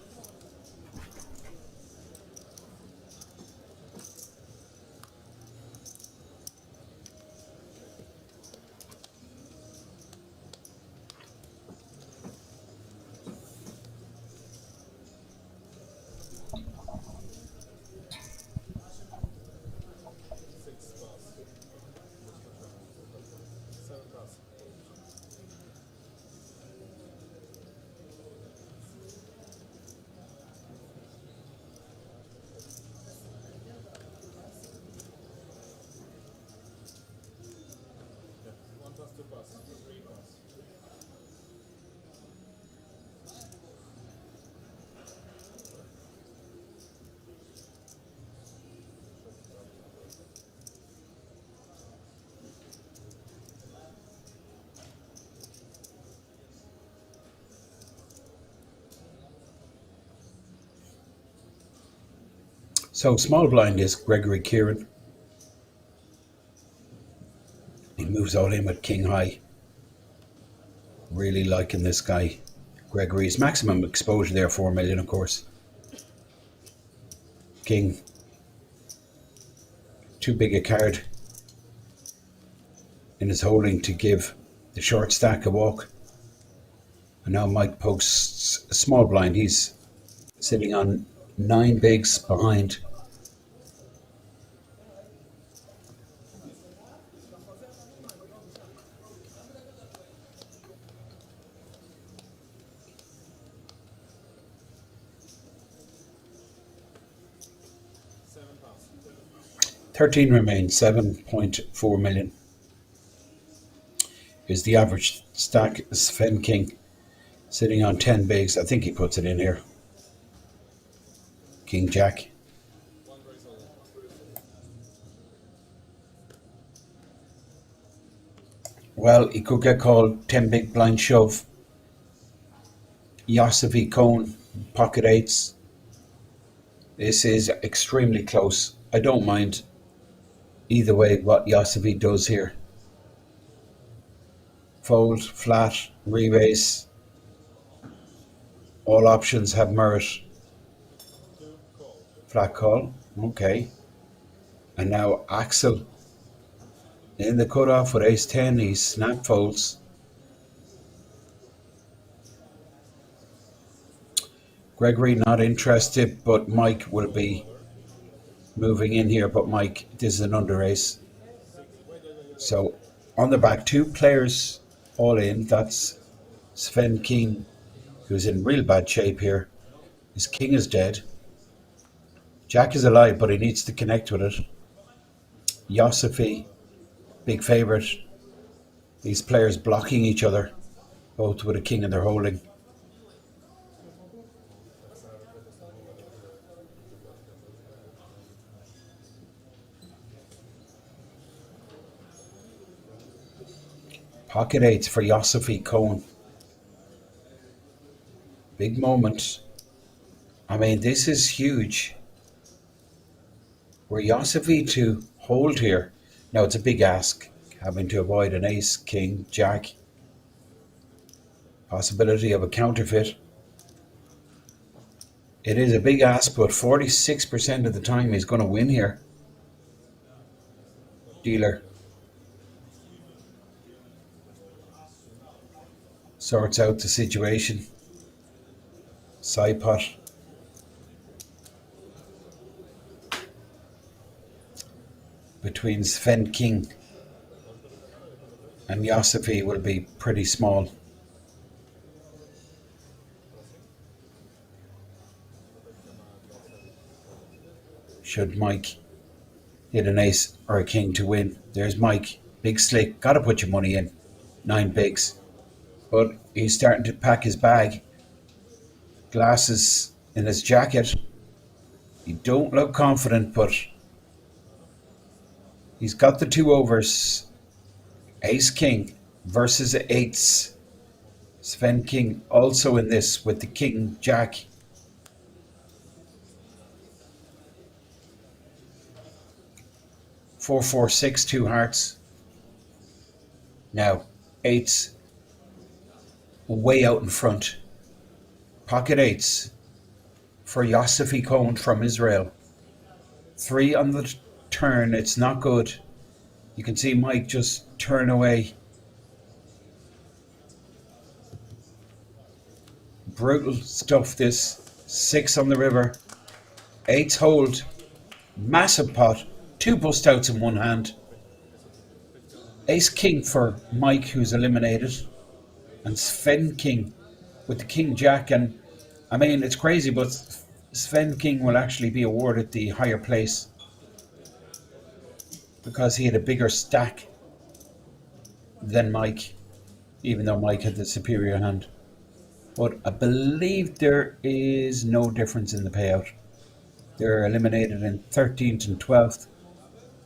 [SPEAKER 1] So small blind is Gregory Kieran. He moves all in with king high. Really liking this guy. Gregory's maximum exposure there, 4 million, of course. King. Too big a card in his holding to give the short stack a walk. And now Mike posts a small blind. He's sitting on 9 bigs behind. $13 remain, 7.4 million is the average stack. Sven King sitting on 10 bigs. I think he puts it in here. King Jack. Well, he could get called 10 big blind shove. Yosevi Cone, pocket 8s. This is extremely close. I don't mind either way what Yosevi does here. Fold, flat, re-raise. All options have merit. Flat call, okay. And now Axel in the cutoff with ace 10, he snap folds. Gregory not interested, but Mike will be moving in here. But Mike, this is an under ace. So on the back, 2 players all in. That's Sven King, who's in real bad shape here. His king is dead. Jack is alive, but he needs to connect with it. Yossifi, big favourite. These players blocking each other, both with a king and they're holding. Pocket eights for Yossifi Cohen. Big moment. I mean, this is huge. Were Yossifi to hold here? Now it's a big ask, having to avoid an ace, king, jack. Possibility of a counterfeit. It is a big ask, but 46% of the time he's going to win here. Dealer sorts out the situation. Side pot. Between Sven King and Yossifi will be pretty small. Should Mike hit an ace or a king to win? There's Mike. Big slick. Gotta put your money in. 9 bigs. But he's starting to pack his bag. Glasses in his jacket. He don't look confident, but he's got the 2 overs. Ace king versus eights. Sven King also in this with the king jack. 4-4-6, 2 hearts. Now, eights way out in front. Pocket eights for Yossifi Cohen from Israel. 3 on the turn, it's not good. You can see Mike just turn away. Brutal stuff this. 6 on the river. 8s hold. Massive pot. 2 bust outs in one hand. Ace king for Mike, who's eliminated. And Sven King with the king jack. And I mean, it's crazy, but Sven King will actually be awarded the higher place because he had a bigger stack than Mike, even though Mike had the superior hand. But I believe there is no difference in the payout. They're eliminated in 13th and 12th.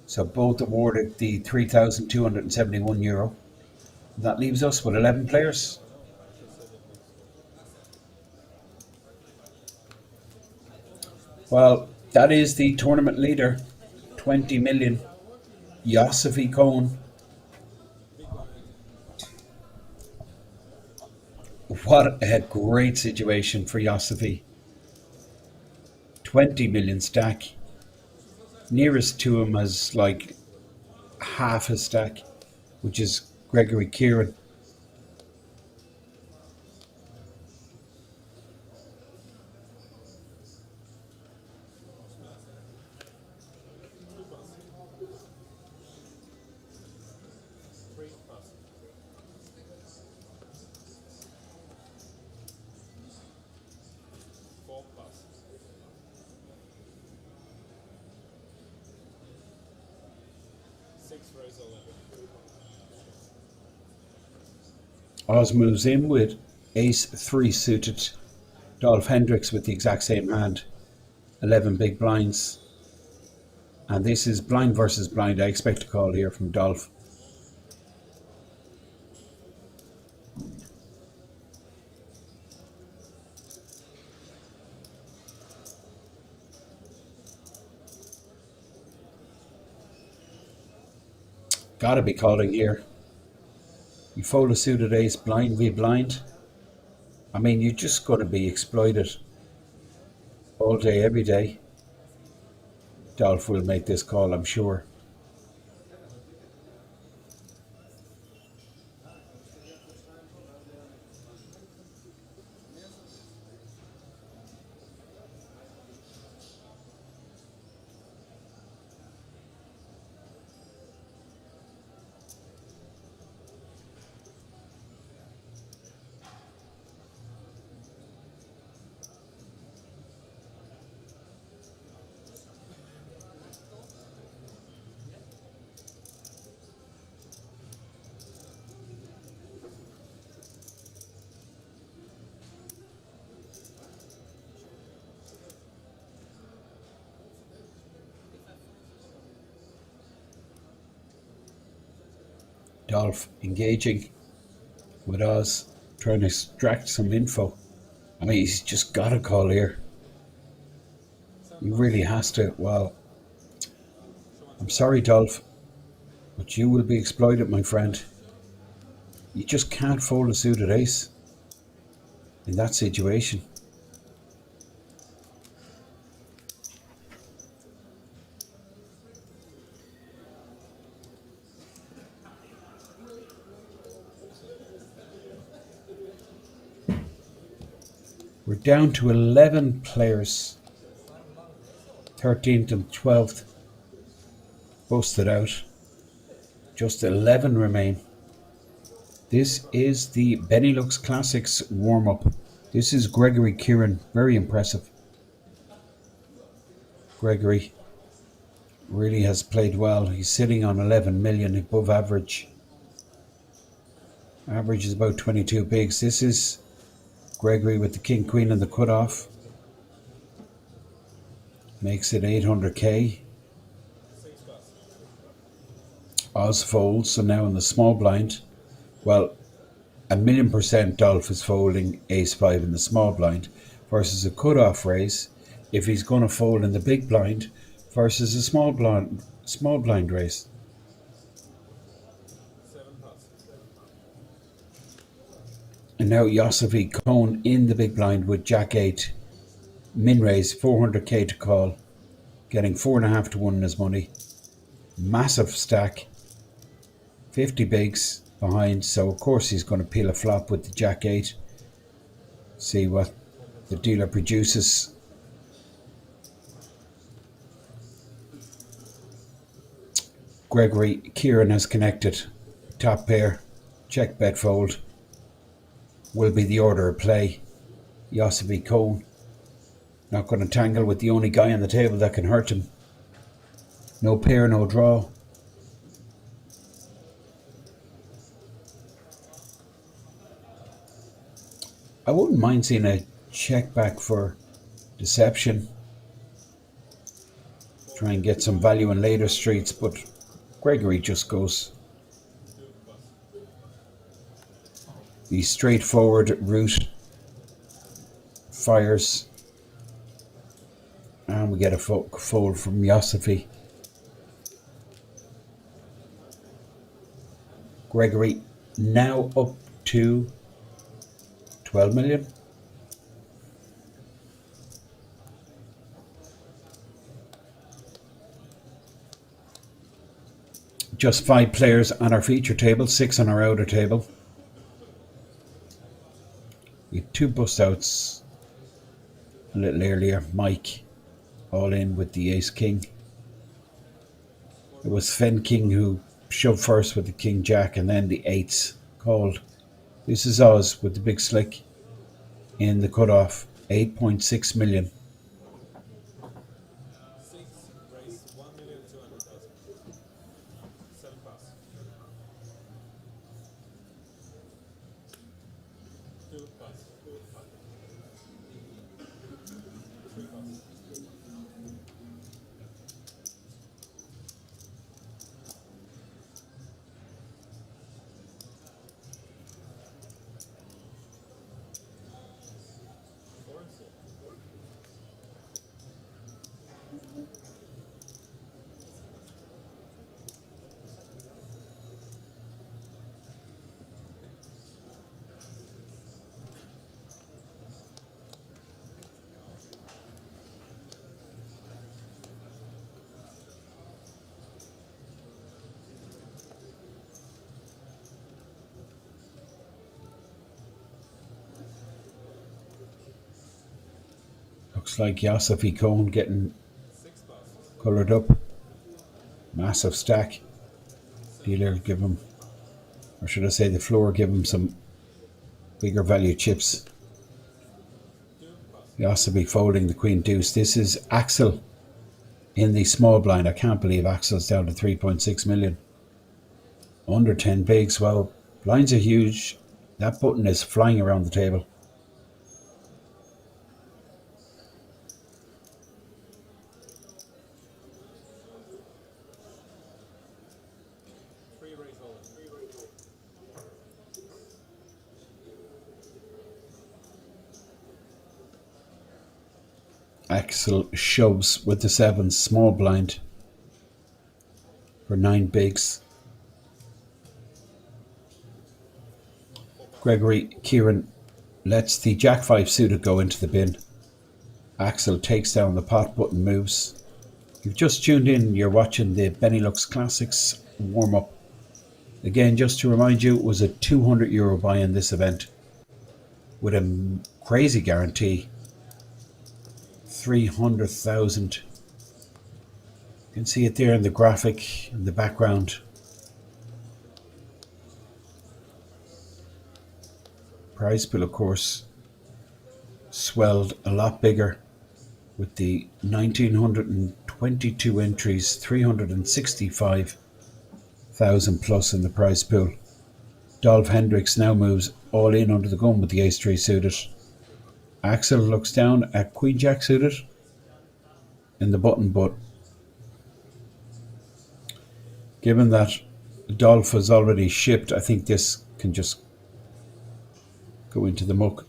[SPEAKER 1] So both awarded the €3,271. That leaves us with 11 players. Well, that is the tournament leader, 20 million, Yossifi Cohen. What a great situation for Yossifi. 20 million stack. Nearest to him has like half a stack, which is Gregory Kieran. Oz moves in with ace 3 suited. Dolph Hendricks with the exact same hand. 11 big blinds. And this is blind versus blind. I expect a call here from Dolph. Gotta be calling here. You fold a suited ace blind v blind. I mean, you're just going to be exploited all day, every day. Dolph will make this call, I'm sure. Dolph engaging with Oz, trying to extract some info. I mean, he's just got a call here. He really has to. Well, I'm sorry, Dolph, but you will be exploited, my friend. You just can't fold a suited ace in that situation. We're down to 11 players. 13th and 12th busted out. Just 11 remain. This is the Benelux Classics warm-up. This is Gregory Kieran. Very impressive. Gregory really has played well. He's sitting on 11 million above average. Average is about 22 bigs. This is Gregory with the king, queen and the cutoff. Makes it 800k. Oz folds, so now in the small blind. Well, 1,000,000% Dolph is folding ace-5 in the small blind versus a cutoff raise if he's going to fold in the big blind versus a small blind raise. And now Yossify Cohn in the big blind with Jack-8. Min raise, 400k to call. Getting 4.5 to 1 in his money. Massive stack. 50 bigs behind, so of course he's going to peel a flop with the Jack-8. See what the dealer produces. Gregory Kieran has connected. Top pair. Check, bet, fold. Will be the order of play. Yossify Cohn. Not going to tangle with the only guy on the table that can hurt him. No pair, no draw. I wouldn't mind seeing a check back for deception. Try and get some value in later streets, but Gregory just goes the straightforward route. Fires. And we get a fold from Yossify. Gregory now up to 12 million. Just 5 players on our feature table, 6 on our outer table. We had 2 bust outs a little earlier. Mike all in with the ace king. It was Fen King who shoved first with the king jack and then the eights called. This is Oz with the big slick in the cutoff. 8.6 million. Looks like Yossify Cohn getting coloured up. Massive stack. Dealer give him, or should I say the floor give him some bigger value chips. Yossify folding the queen deuce. This is Axel in the small blind. I can't believe Axel's down to 3.6 million. Under 10 bigs. Well, blinds are huge. That button is flying around the table. Axel shoves with the sevens, small blind for 9 bigs. Gregory Kieran lets the Jack 5 suited go into the bin. Axel takes down the pot button, moves. You've just tuned in, you're watching the Benelux Classics warm-up. Again, just to remind you, it was a €200 buy in this event with a crazy guarantee. 300,000. You can see it there in the graphic in the background. Prize pool, of course, swelled a lot bigger with the 1,922 entries, 365,000 plus in the prize pool. Dolph Hendricks now moves all in under the gun with the ace-3 suited. Axel looks down at Queen Jack suited in the button, but given that Dolph has already shipped, I think this can just go into the muck.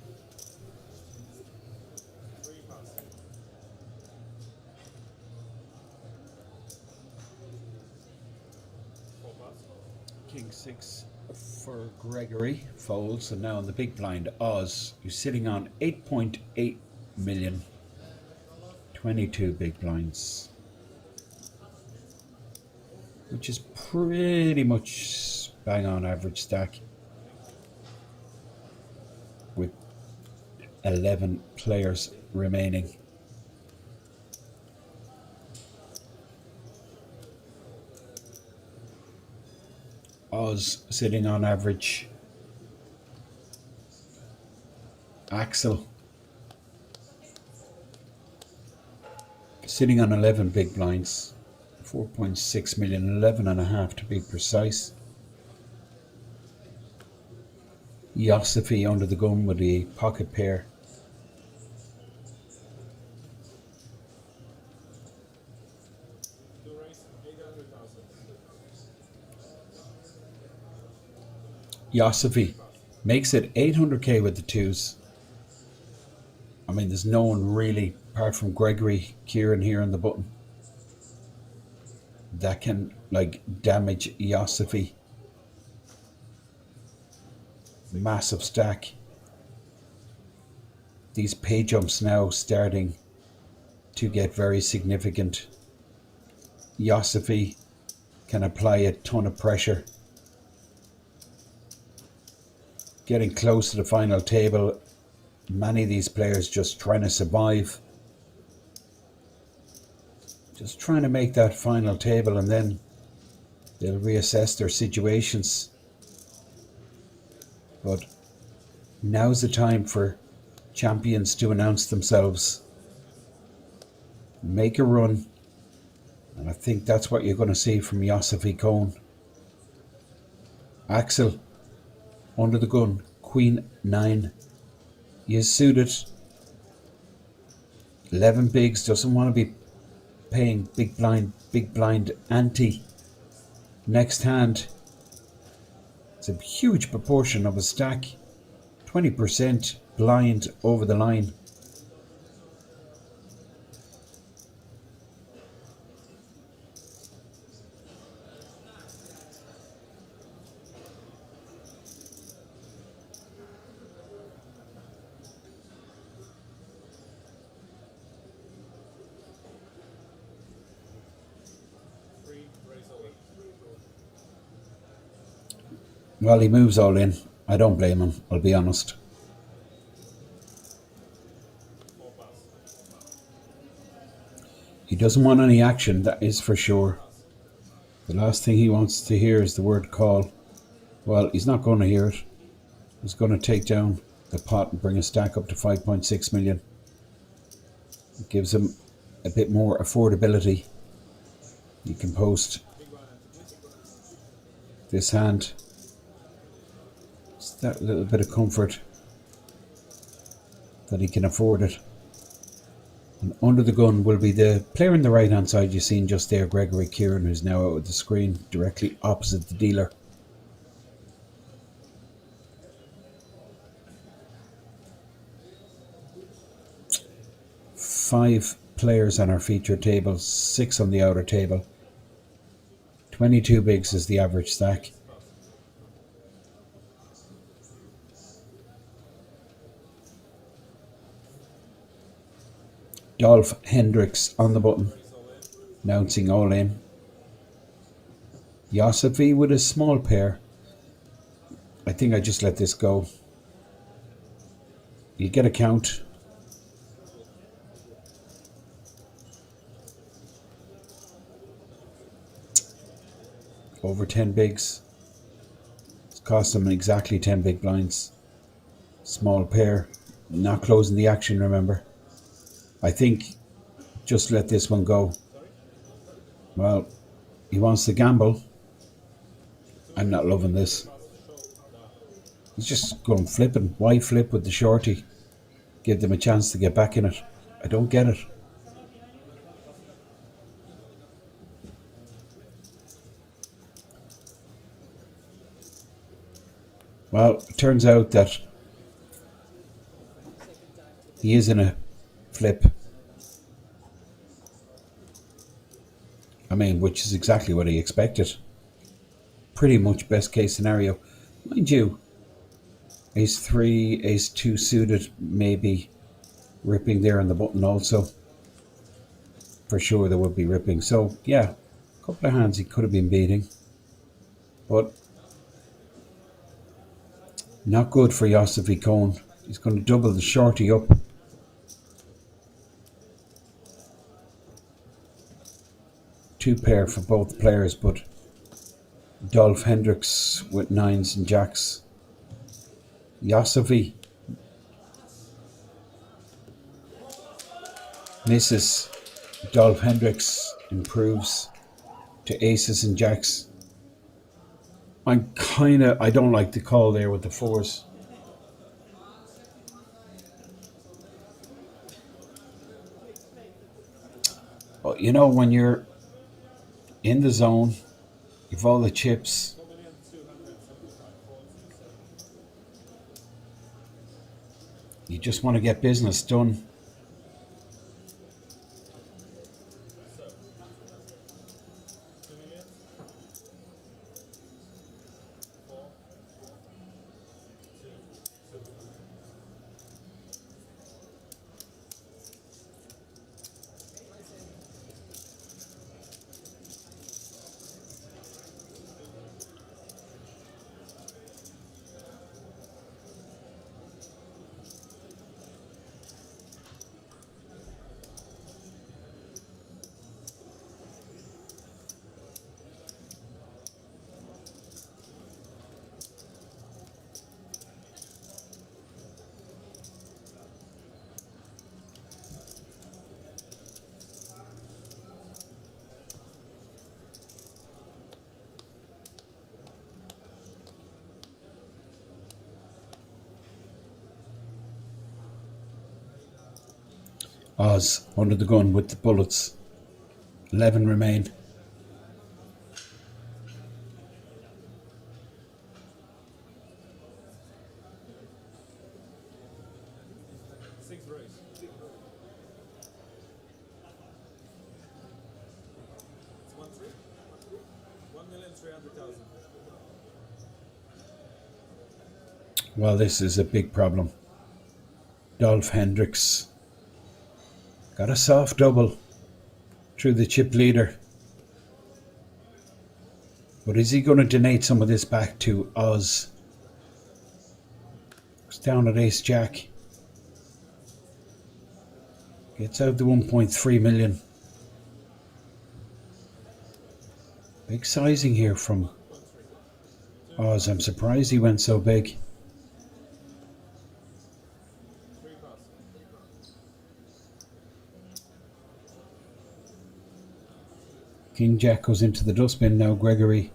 [SPEAKER 1] King 6 for Gregory folds, and now on the big blind, Oz, who's sitting on 8.8 million, 22 big blinds, which is pretty much bang on average stack with 11 players remaining. Oz sitting on average. Axel sitting on 11 big blinds, 4.6 million, 11 and a half to be precise. Yossifi under the gun with the pocket pair. Yossifi makes it 800k with the twos. I mean, there's no one really, apart from Gregory Kieran here on the button, that can like damage Yossifi. Massive stack. These pay jumps now starting to get very significant. Yossifi can apply a ton of pressure. Getting close to the final table, many of these players just trying to survive. Just trying to make that final table, and then they'll reassess their situations. But now's the time for champions to announce themselves. Make a run. And I think that's what you're going to see from Yossifi Cohn. Axel under the gun, Queen 9. He is suited. 11 bigs, doesn't want to be paying big blind ante. Next hand, it's a huge proportion of a stack. 20% blind over the line. Well, he moves all in. I don't blame him, I'll be honest. He doesn't want any action, that is for sure. The last thing he wants to hear is the word call. Well, he's not going to hear it. He's going to take down the pot and bring a stack up to 5.6 million. It gives him a bit more affordability. He can post this hand. It's that little bit of comfort that he can afford it. And under the gun will be the player on the right hand side you've seen just there, Gregory Kieran, who's now out of the screen directly opposite the dealer. 5 players on our featured table, 6 on the outer table. 22 bigs is the average stack. Dolph Hendricks on the button, announcing all in. Yosefi with a small pair. I think I just let this go. You get a count. Over 10 bigs. It's cost them exactly 10 big blinds. Small pair. Not closing the action, remember. I think just let this one go. Well, he wants to gamble. I'm not loving this. He's just going flipping. Why flip with the shorty? Give them a chance to get back in it. I don't get it. Well, it turns out that he is in a flip. I mean, which is exactly what he expected. Pretty much best case scenario. Mind you, ace 3, ace 2 suited, maybe ripping there on the button also. For sure there would be ripping. So, yeah, a couple of hands he could have been beating. But not good for Yosefi Cohn. He's going to double the shorty up. Two pair for both players, but Dolph Hendricks with 9s and jacks. Yosefi misses. Dolph Hendricks improves to aces and jacks. I don't like the call there with the 4s. But you know, when you're in the zone, you've all the chips. You just want to get business done. Oz under the gun with the bullets. 11 remain.
[SPEAKER 2] Six race. It's 1-3. 1,300,000.
[SPEAKER 1] Well, this is a big problem. Dolph Hendricks got a soft double through the chip leader. But is he going to donate some of this back to Oz? It's down at ace jack. Gets out the 1.3 million. Big sizing here from Oz. I'm surprised he went so big. King Jack goes into the dustbin now. Gregory,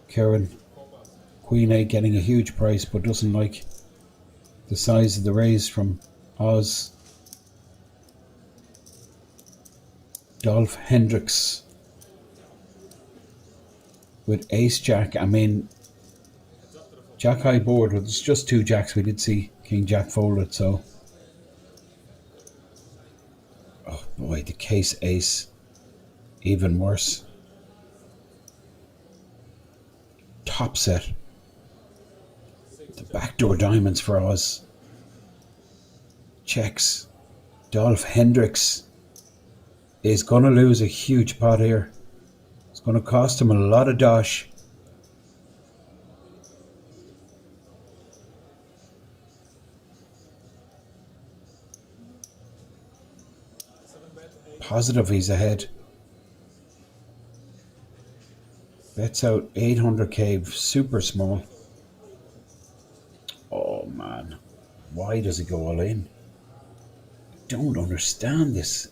[SPEAKER 1] Karen, Queen 8 getting a huge price, but doesn't like the size of the raise from Oz. Dolph Hendricks with ace jack. I mean, jack high board. It's just 2 jacks. We did see King Jack folded, so boy, the case ace, even worse. Top set. The backdoor diamonds for Oz. Checks. Dolph Hendricks is going to lose a huge pot here. It's going to cost him a lot of dosh. Positive he's ahead. Bets out 800k, super small. Oh man, why does he go all in? I don't understand this.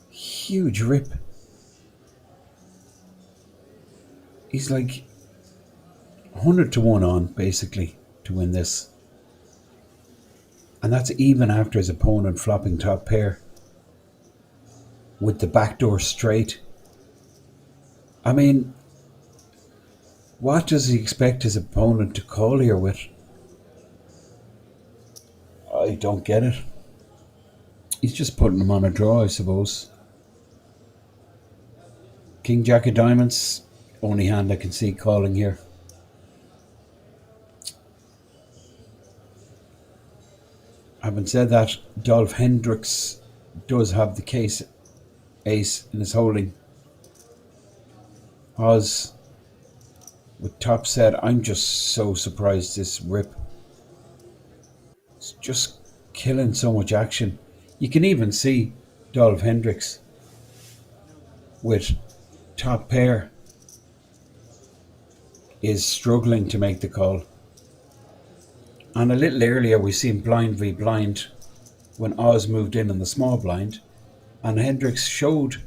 [SPEAKER 1] Huge rip. He's like 100 to 1 on, basically, to win this. And that's even after his opponent flopping top pair with the backdoor straight. I mean, what does he expect his opponent to call here with? I don't get it. He's just putting him on a draw, I suppose. King Jack of Diamonds, only hand I can see calling here. Having said that, Dolph Hendricks does have the case ace in his holding. Oz with top set. I'm just so surprised this rip. It's just killing so much action. You can even see Dolph Hendricks with top pair is struggling to make the call. And a little earlier we seen blind v blind when Oz moved in the small blind, and Hendricks showed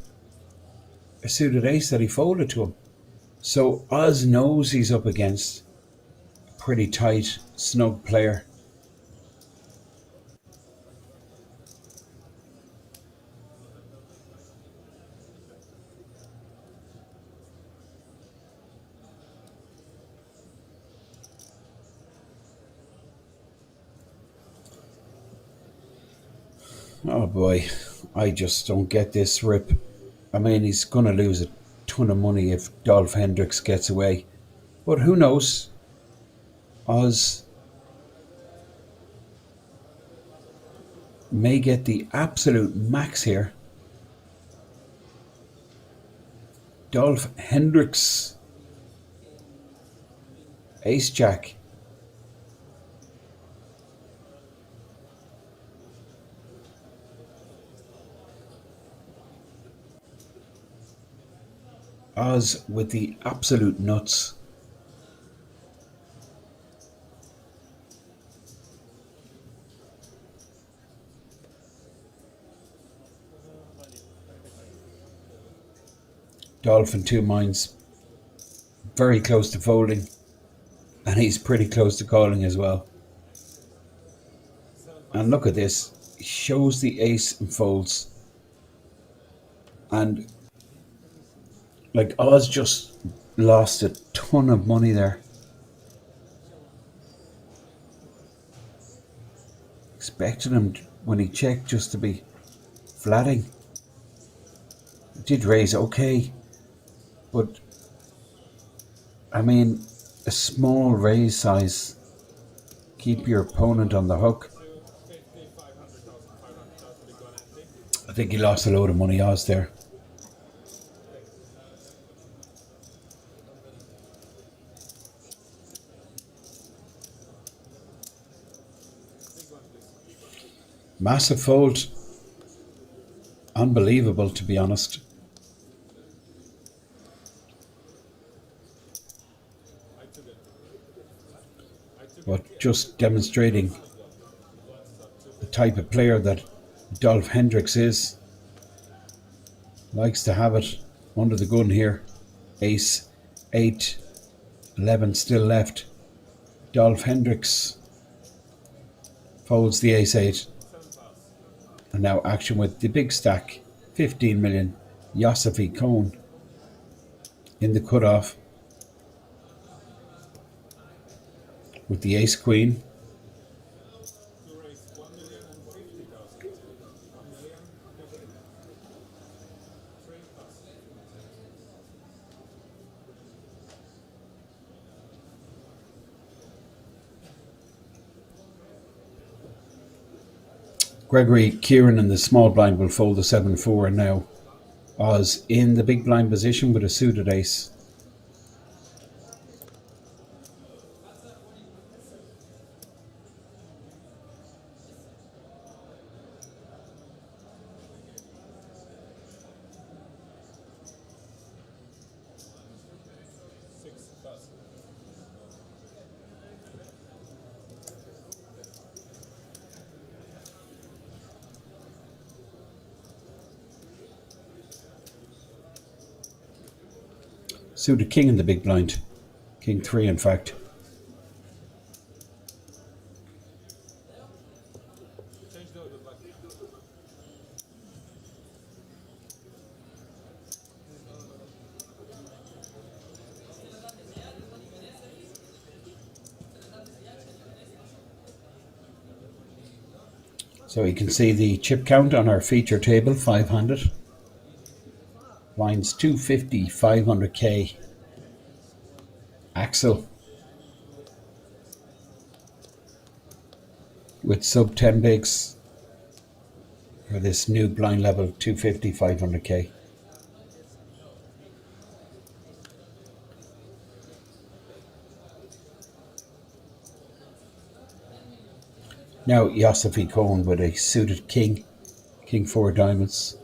[SPEAKER 1] a suited ace that he folded to him. So Oz knows he's up against a pretty tight, snug player. Oh boy, I just don't get this rip. I mean, he's going to lose a ton of money if Dolph Hendricks gets away. But who knows? Oz may get the absolute max here. Dolph Hendricks. Ace Jack. Oz with the absolute nuts. Dolph in two minds. Very close to folding. And he's pretty close to calling as well. And look at this. He shows the ace and folds. And like Oz just lost a ton of money there. Expected him when he checked just to be flatting. He did raise okay. But I mean, a small raise size. Keep your opponent on the hook. I think he lost a load of money, Oz, there. Massive fold. Unbelievable, to be honest. But just demonstrating the type of player that Dolph Hendricks is. Likes to have it under the gun here. Ace, 8, 11 still left. Dolph Hendricks folds the ace 8. And now action with the big stack. 15 million. Yosefi Cohn in the cutoff. With the ace queen. Gregory Kieran in the small blind will fold the 7-4, and now Oz in the big blind position with a suited ace. Suited king in the big blind. King 3, in fact. So you can see the chip count on our feature table, 500. Blinds 250, 500k. Axel with sub 10 bigs for this new blind level, 250, 500k. Now Yossifi Cohen with a suited king, king 4 diamonds.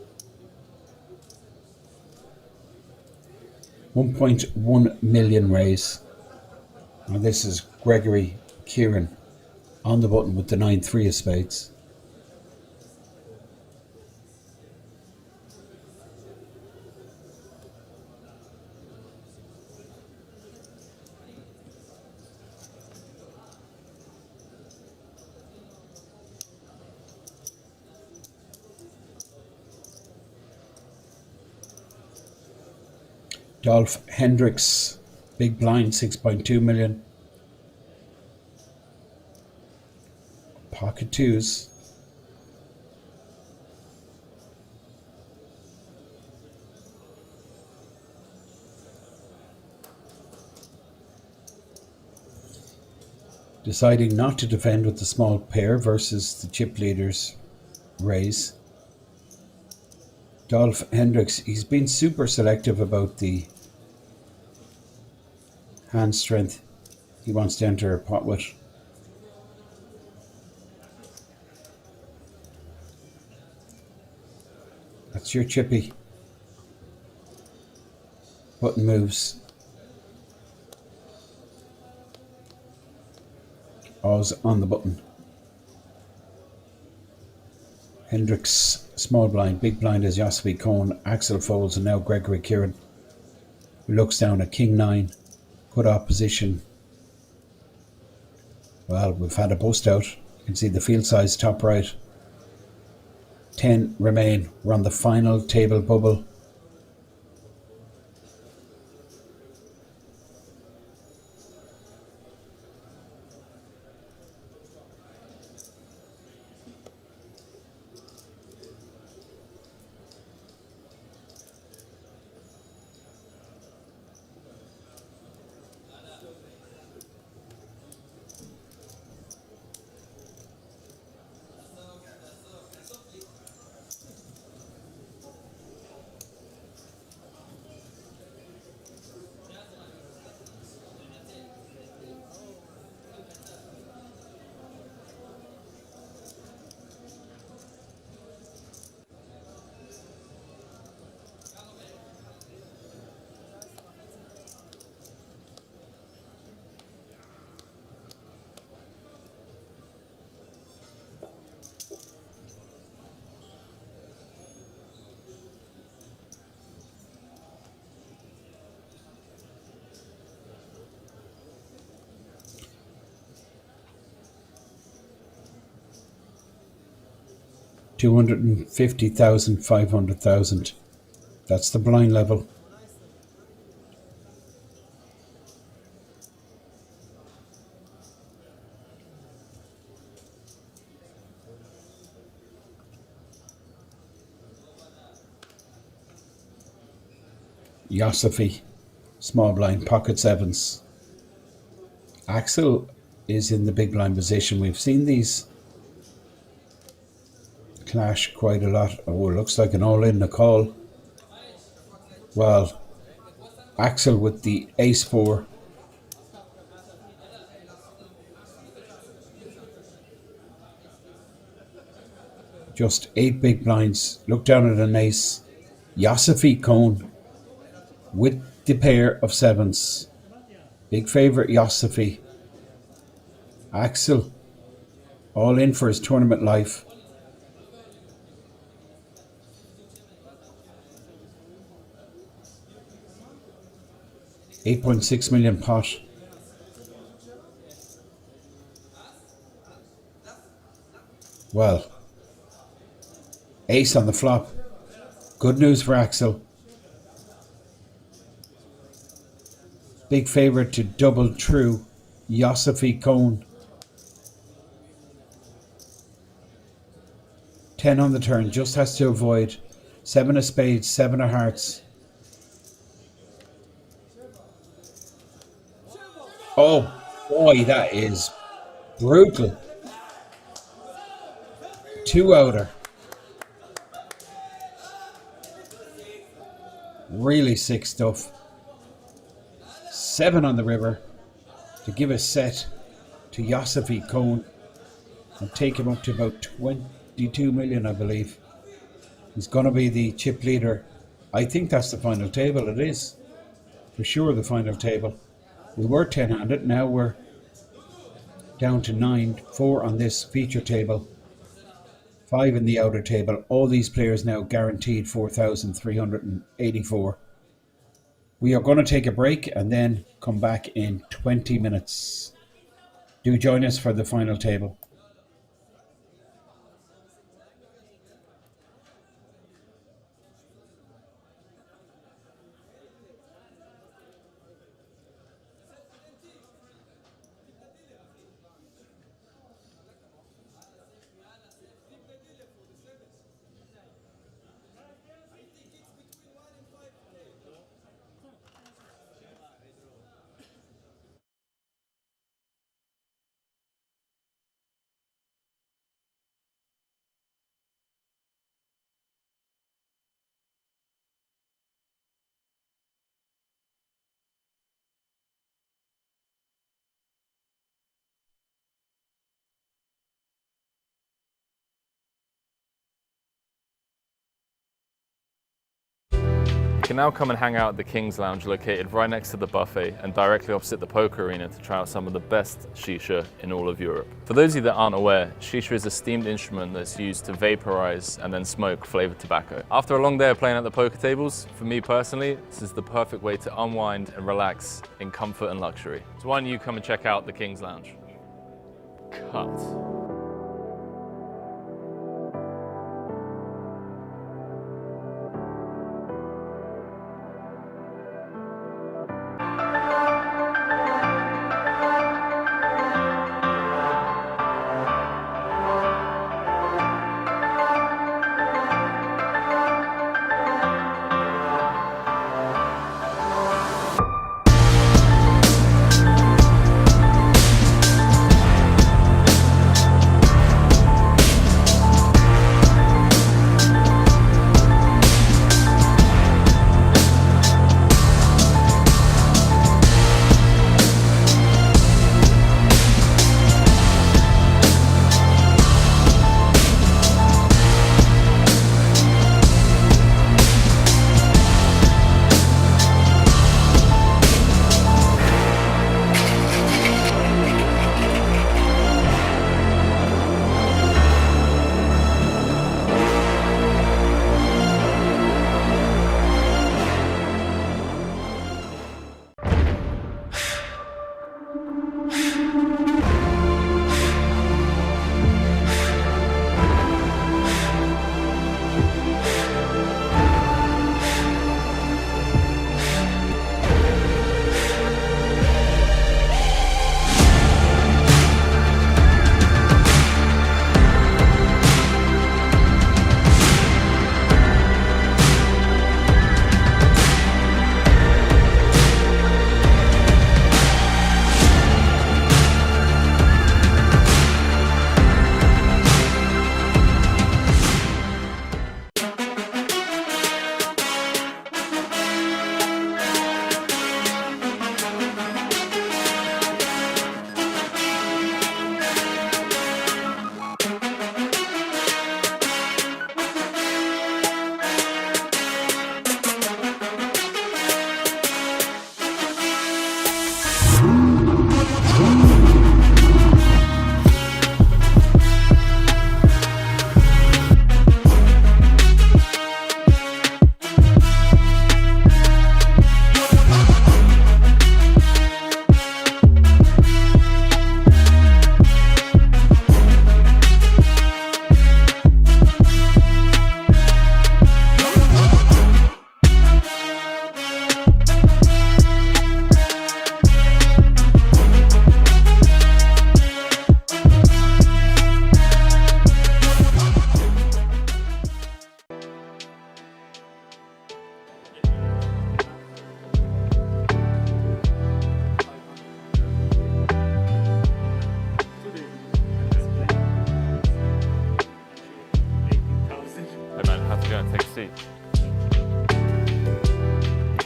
[SPEAKER 1] 1.1 million raise. Now this is Gregory Kieran on the button with the 9-3 of spades. Dolph Hendricks, big blind, 6.2 million. Pocket twos. Deciding not to defend with the small pair versus the chip leaders raise. Dolph Hendricks, he's been super selective about the hand strength he wants to enter a pot with. That's your chippy. Button moves. Oz on the button. Hendricks, small blind, big blind is Yossifi Cohen, Axel folds, and now Gregory Kieran, who looks down at king 9, good opposition. Well, we've had a bust out. You can see the field size top right. 10 remain. We're on the final table bubble. $250,000, 500,000. That's the blind level. Yossifi, small blind, pocket sevens. Axel is in the big blind position. We've seen these clash quite a lot. Oh, it looks like an all-in the call. Well, Axel with the ace-4. Just 8 big blinds. Look down at an ace. Yossify Cohn with the pair of 7s. Big favourite Yossify. Axel all in for his tournament life. $8.6 million pot. Well, ace on the flop. Good news for Axel. Big favourite to double true. Yossify Cohn. 10 on the turn, just has to avoid. 7 of spades, 7 of hearts. Oh boy, that is brutal. 2 outer. Really sick stuff. 7 on the river to give a set to Yossify Cohn and take him up to about 22 million, I believe. He's going to be the chip leader. I think that's the final table. It is for sure the final table. We were 10-handed, now we're down to 9, 4 on this feature table, 5 in the outer table. All these players now guaranteed 4,384. We are going to take a break and then come back in 20 minutes. Do join us for the final table.
[SPEAKER 3] You can now come and hang out at the Kings Lounge located right next to the buffet and directly opposite the poker arena to try out some of the best shisha in all of Europe. For those of you that aren't aware, shisha is a steamed instrument that's used to vaporize and then smoke flavored tobacco. After a long day of playing at the poker tables, for me personally, this is the perfect way to unwind and relax in comfort and luxury. So why don't you come and check out the Kings Lounge? Cut.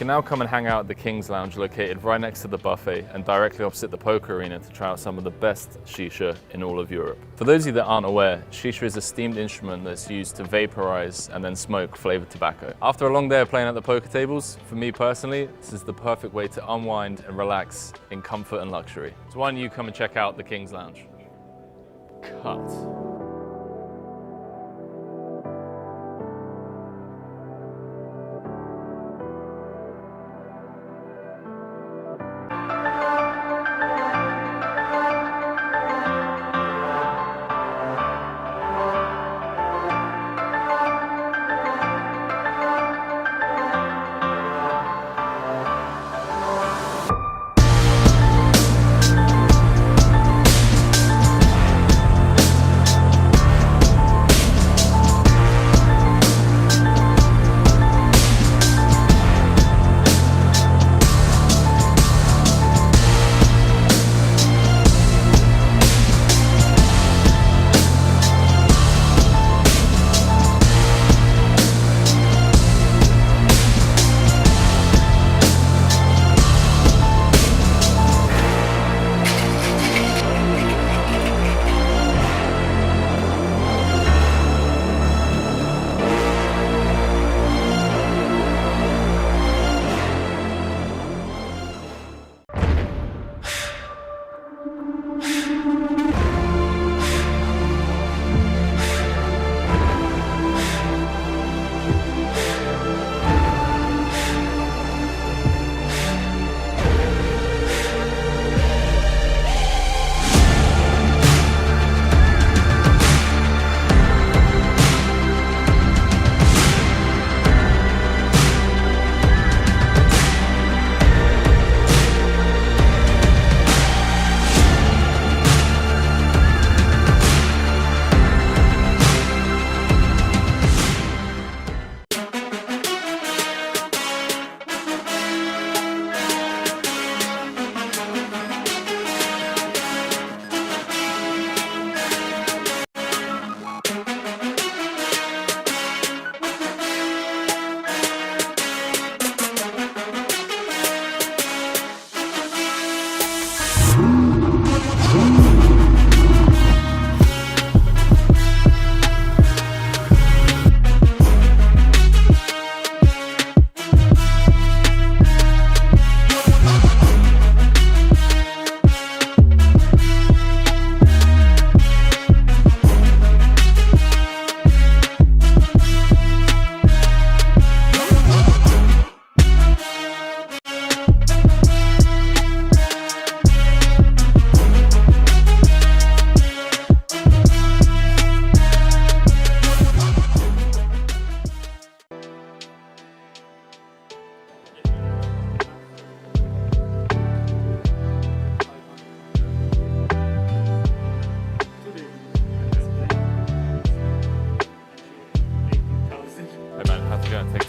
[SPEAKER 3] can now come and hang out at the Kings Lounge located right next to the buffet and directly opposite the poker arena to try out some of the best shisha in all of Europe. For those of you that aren't aware, shisha is a steamed instrument that's used to vaporize and then smoke flavored tobacco. After a long day of playing at the poker tables, for me personally, this is the perfect way to unwind and relax in comfort and luxury. So why don't you come and check out the Kings Lounge? Cut.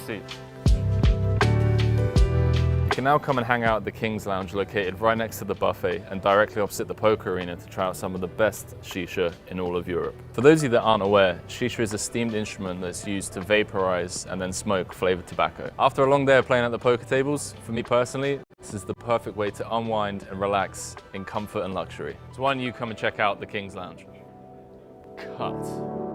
[SPEAKER 3] You can now come and hang out at the Kings Lounge located right next to the buffet and directly opposite the poker arena to try out some of the best shisha in all of Europe. For those of you that aren't aware, shisha is a steamed instrument that's used to vaporize and then smoke flavored tobacco. After a long day of playing at the poker tables, for me personally, this is the perfect way to unwind and relax in comfort and luxury. So why don't you come and check out the Kings Lounge? Cut.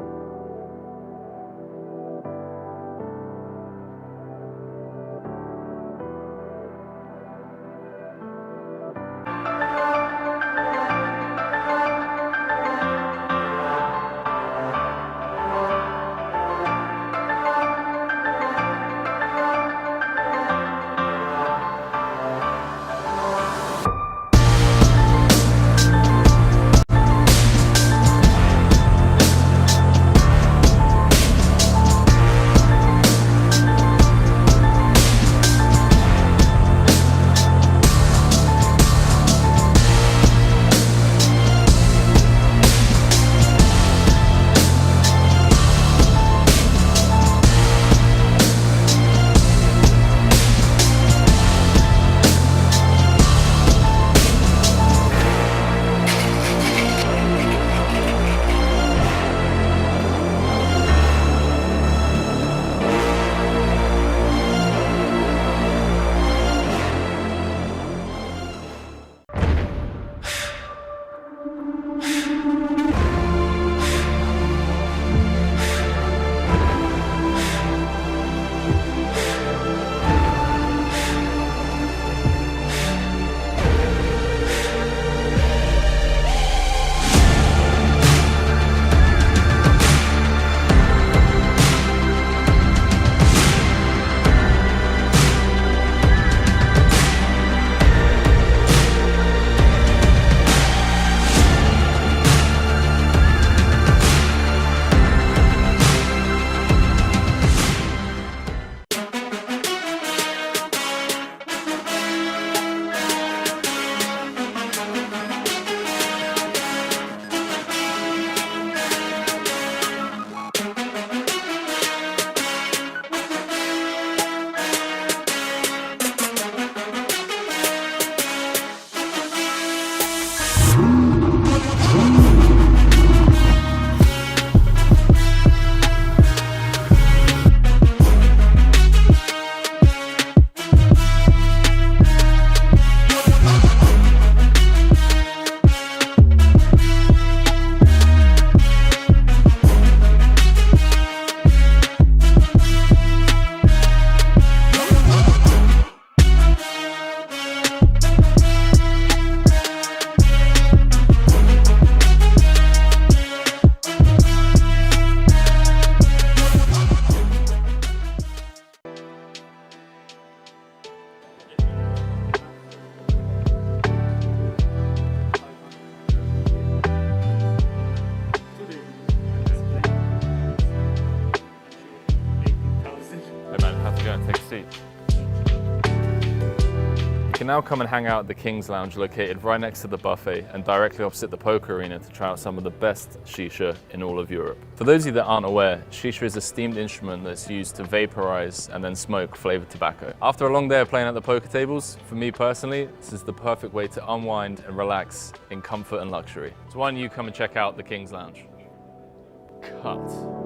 [SPEAKER 3] can now come and hang out at the Kings Lounge located right next to the buffet and directly opposite the poker arena to try out some of the best shisha in all of Europe. For those of you that aren't aware, shisha is a steamed instrument that's used to vaporize and then smoke flavored tobacco. After a long day of playing at the poker tables, for me personally, this is the perfect way to unwind and relax in comfort and luxury. So why don't you come and check out the Kings Lounge? Cut.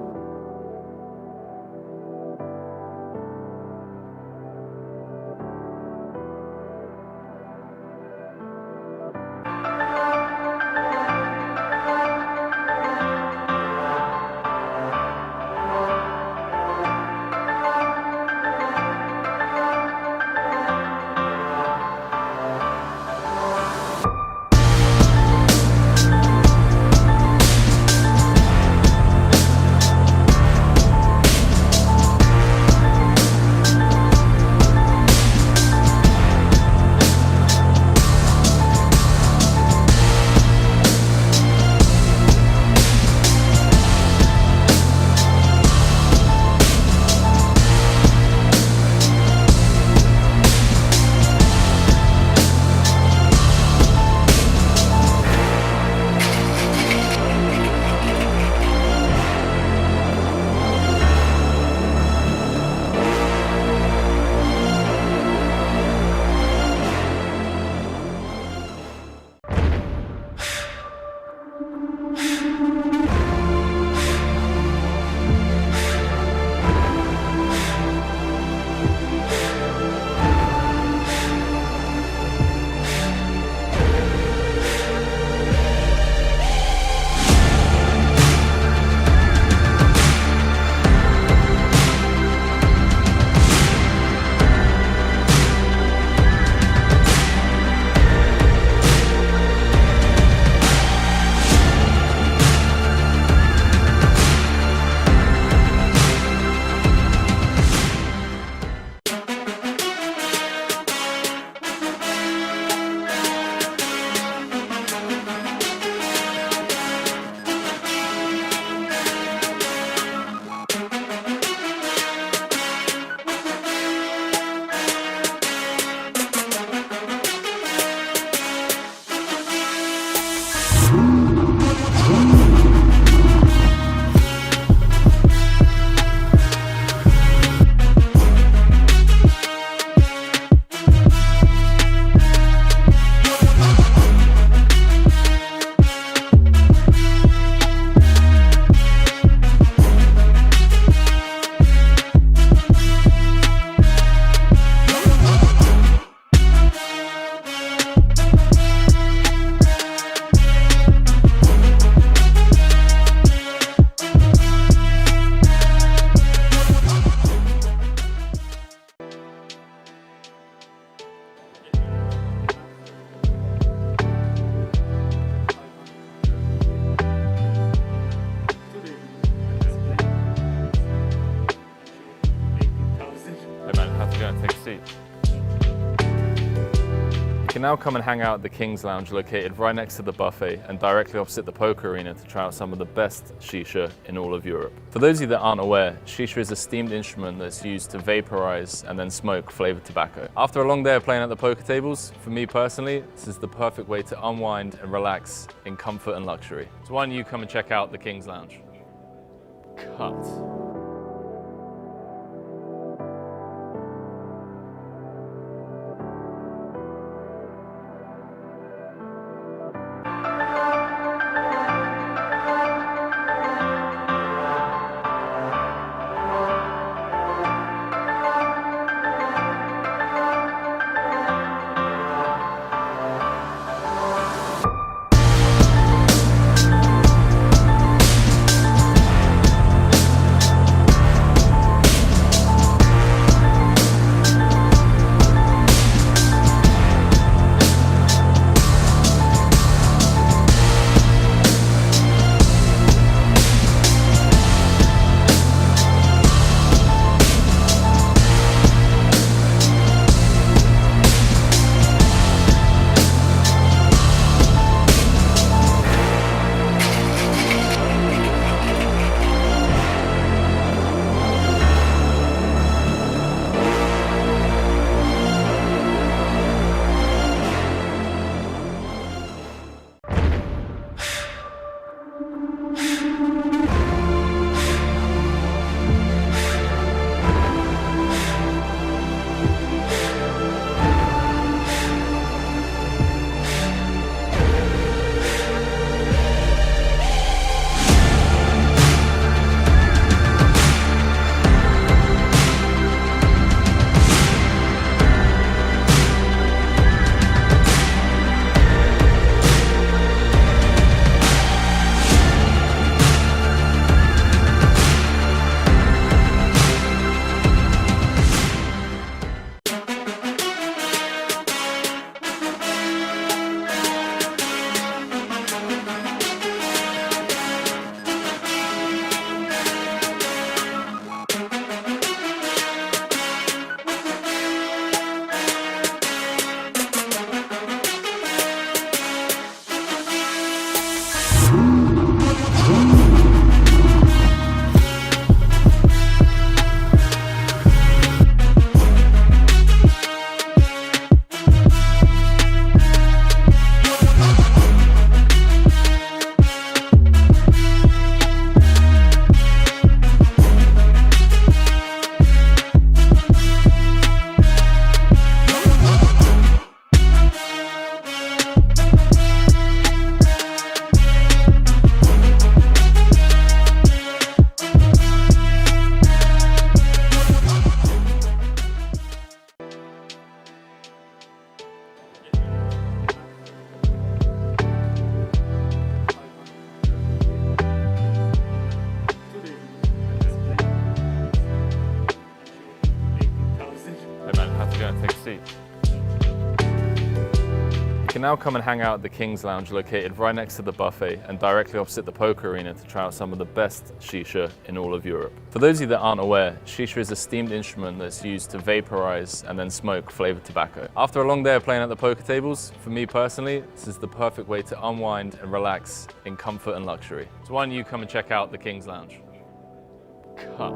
[SPEAKER 3] You can now come and hang out at the Kings Lounge located right next to the buffet and directly opposite the poker arena to try out some of the best shisha in all of Europe. For those of you that aren't aware, shisha is a steamed instrument that's used to vaporize and then smoke flavored tobacco. After a long day of playing at the poker tables, for me personally, this is the perfect way to unwind and relax in comfort and luxury. So why don't you come and check out the Kings Lounge? Cut. can now come and hang out at the Kings Lounge located right next to the buffet and directly opposite the poker arena to try out some of the best shisha in all of Europe. For those of you that aren't aware, shisha is a steamed instrument that's used to vaporize and then smoke flavored tobacco. After a long day of playing at the poker tables, for me personally, this is the perfect way to unwind and relax in comfort and luxury. So why don't you come and check out the Kings Lounge? Cut.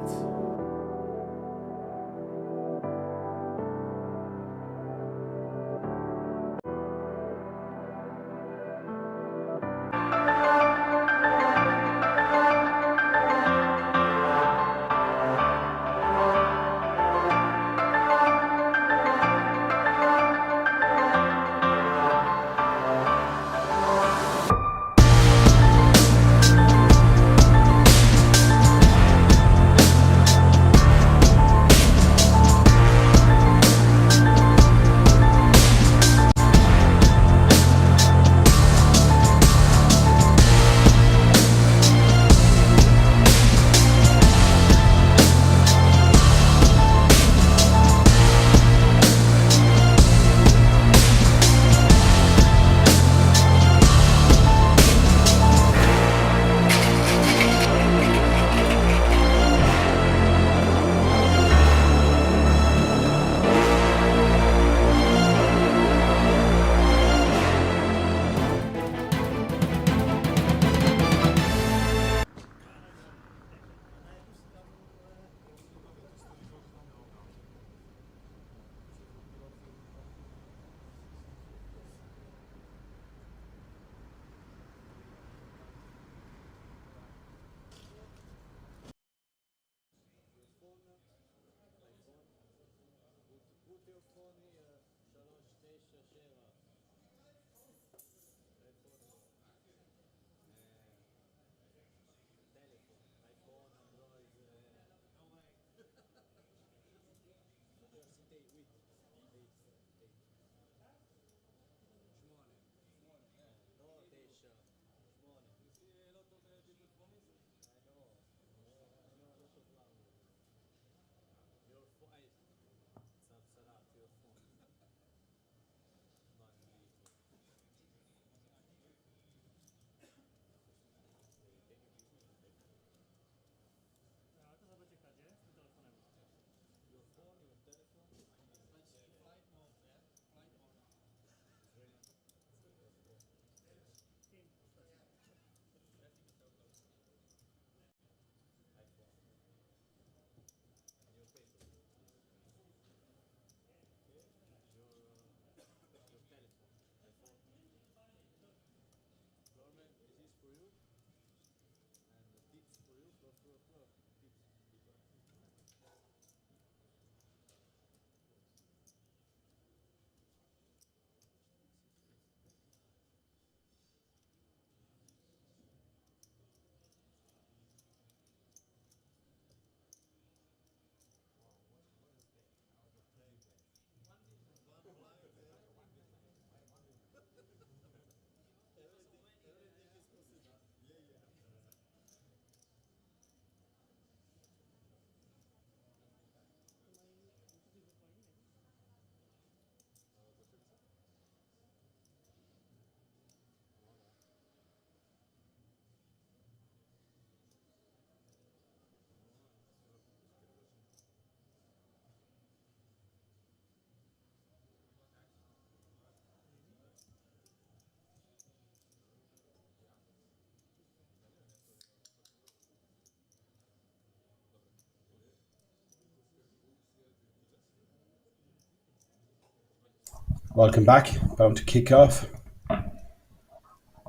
[SPEAKER 1] Welcome back. About to kick off.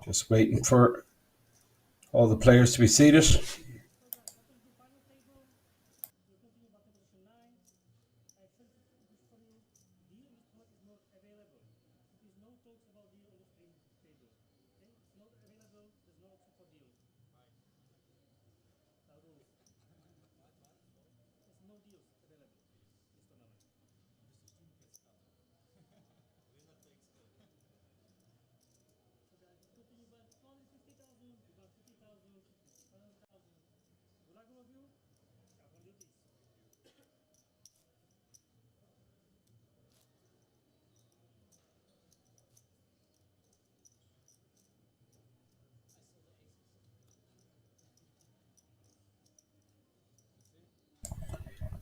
[SPEAKER 1] Just waiting for all the players to be seated.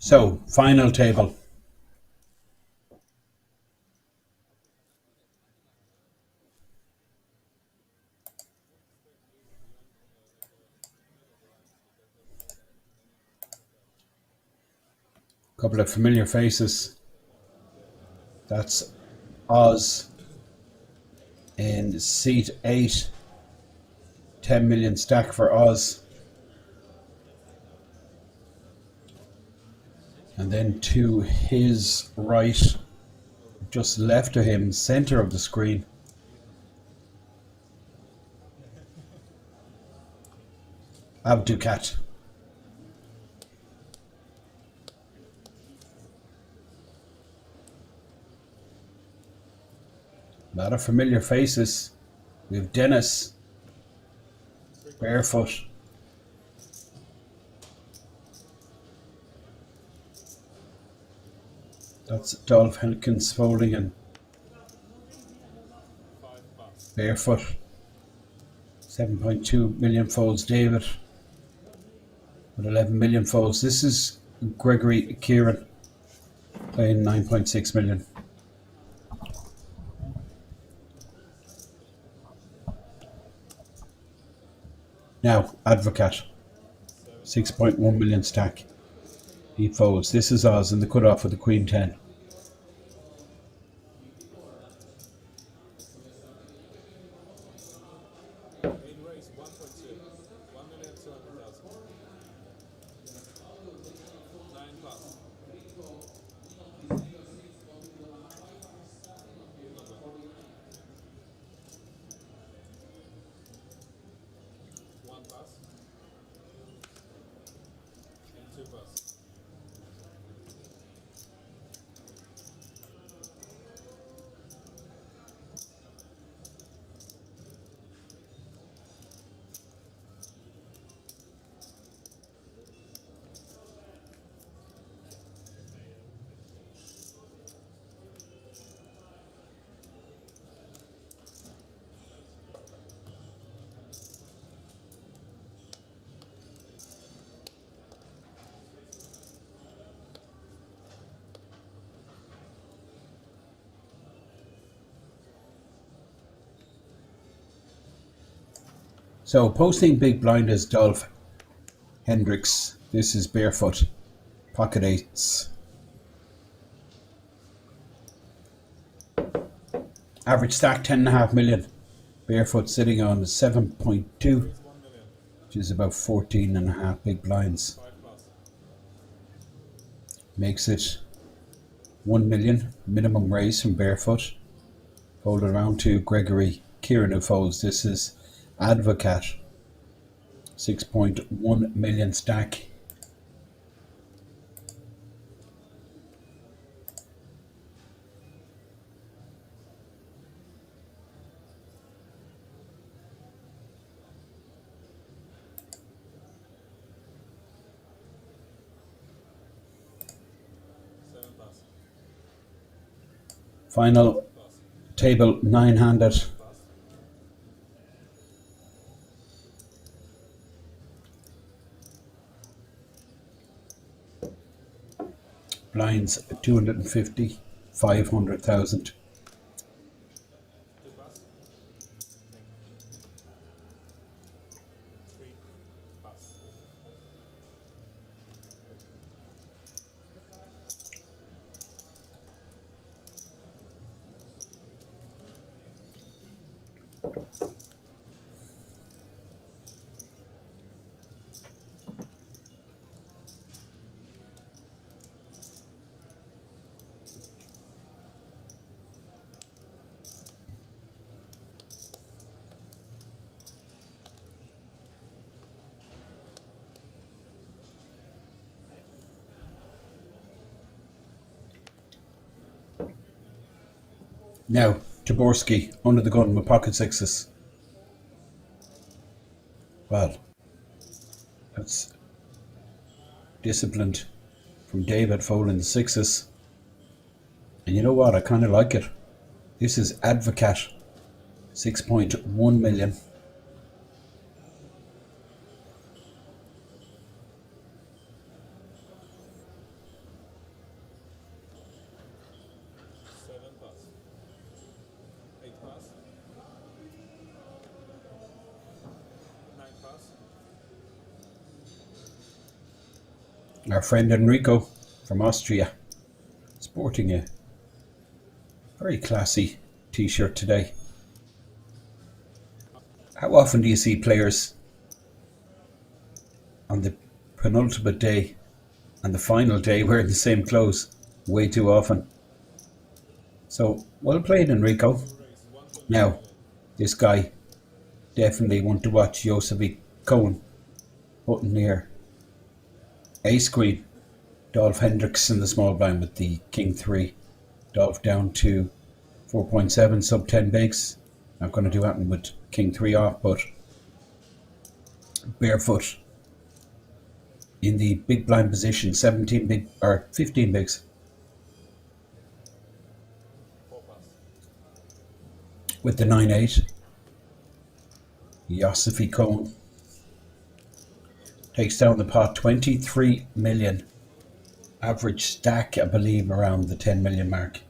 [SPEAKER 1] So, final table. Couple of familiar faces. That's Oz in seat 8. 10 million stack for Oz. And then to his right, just left of him, center of the screen, Abducat. A lot of familiar faces. We have Dennis, barefoot. That's Dolph Hilkins folding and barefoot. 7.2 million folds David with 11 million folds. This is Gregory Kieran playing 9.6 million. Now, Advocat, 6.1 million stack. He folds. This is Oz in the cutoff with the Queen 10. So posting big blind is Dolph Hendricks. This is barefoot, pocket eights. Average stack 10.5 million. Barefoot sitting on 7.2, which is about 14.5 big blinds. Makes it 1 million minimum raise from barefoot. Fold it around to Gregory Kieran who folds. This is Advocat, 6.1 million stack. Final table, 9-handed. Blinds 250, 500,000. Now, Taborski, under the gun with pocket sixes. Well, that's disciplined from David folding the sixes. And you know what? I kind of like it. This is Advocat, 6.1 million. Our friend Enrico from Austria, sporting a very classy t-shirt today. How often do you see players on the penultimate day and the final day wearing the same clothes? Way too often. So, well played, Enrico. Now, this guy definitely want to watch Josephine Cohen. Button here. Ace Queen. Dolph Hendricks in the small blind with the King 3. Dolph down to 4.7, sub 10 bigs. Not going to do anything with King 3 off, but barefoot in the big blind position, 17 big or 15 bigs. With the 9-8. Josephine Cohen takes down the pot 23 million. Average stack, I believe, around the 10 million mark.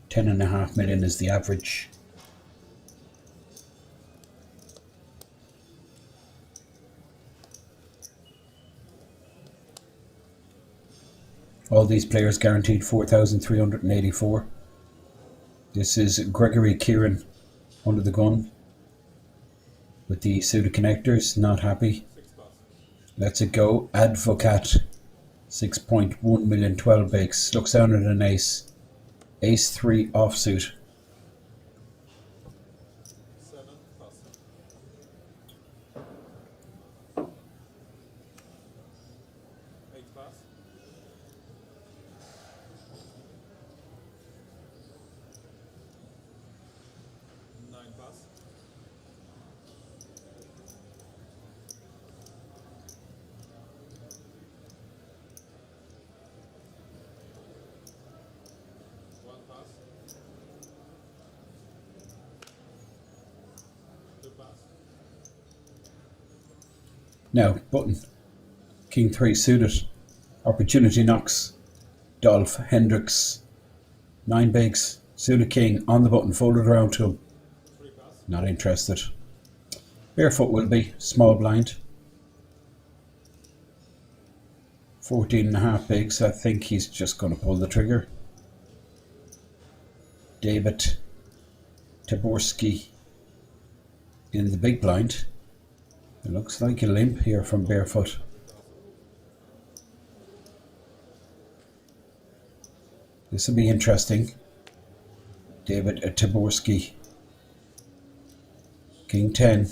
[SPEAKER 1] 10.5 million is the average. All these players guaranteed 4,384. This is Gregory Kieran under the gun with the suited connectors, not happy. Let's it go. Advocat, 6.1 million, 12 bigs. Looks down at an ace. Ace 3 offsuit.
[SPEAKER 2] 7 pass. 8 pass. 9 pass. 1 pass. 2 pass.
[SPEAKER 1] Now, button. King 3 suited. Opportunity knocks. Dolph Hendricks. 9 bigs. Suited king on the button, folded around to him.
[SPEAKER 2] 3 pass.
[SPEAKER 1] Not interested. Barefoot will be. Small blind. 14.5 bigs. I think he's just going to pull the trigger. David Taborski in the big blind. It looks like a limp here from barefoot. This will be interesting. David Taborski. King 10.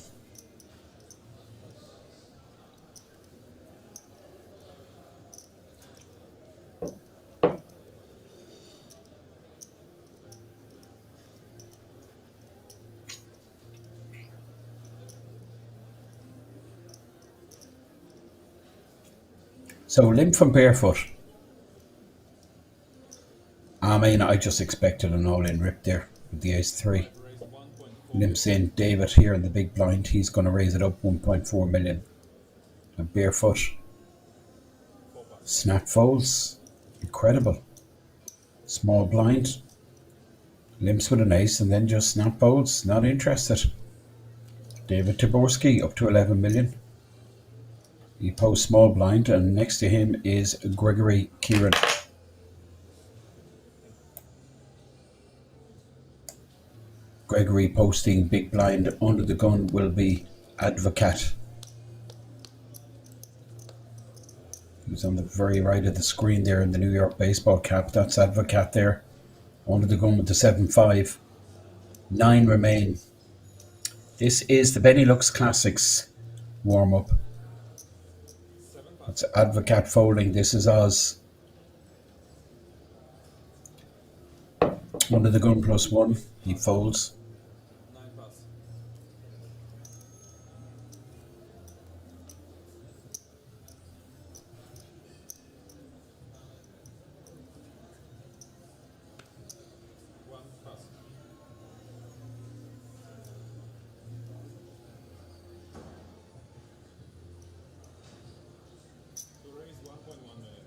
[SPEAKER 1] So limp from barefoot. I mean, I just expected an all-in rip there with the ace 3.
[SPEAKER 2] Raise 1.4.
[SPEAKER 1] Limps in. David here in the big blind. He's going to raise it up 1.4 million. And barefoot.
[SPEAKER 2] 4 pass.
[SPEAKER 1] Snap folds. Incredible. Small blind. Limps with an ace and then just snap folds. Not interested. David Taborski up to 11 million. He posts small blind, and next to him is Gregory Kieran. Gregory posting big blind under the gun will be Advocat. Who's on the very right of the screen there in the New York baseball cap. That's Advocat there. Under the gun with the 7-5. 9 remain. This is the Benelux Classics warm-up.
[SPEAKER 2] 7 pass.
[SPEAKER 1] That's Advocat folding. This is Oz. Under the gun +1. He folds.
[SPEAKER 2] 9 pass. 1 pass. 1.1 million.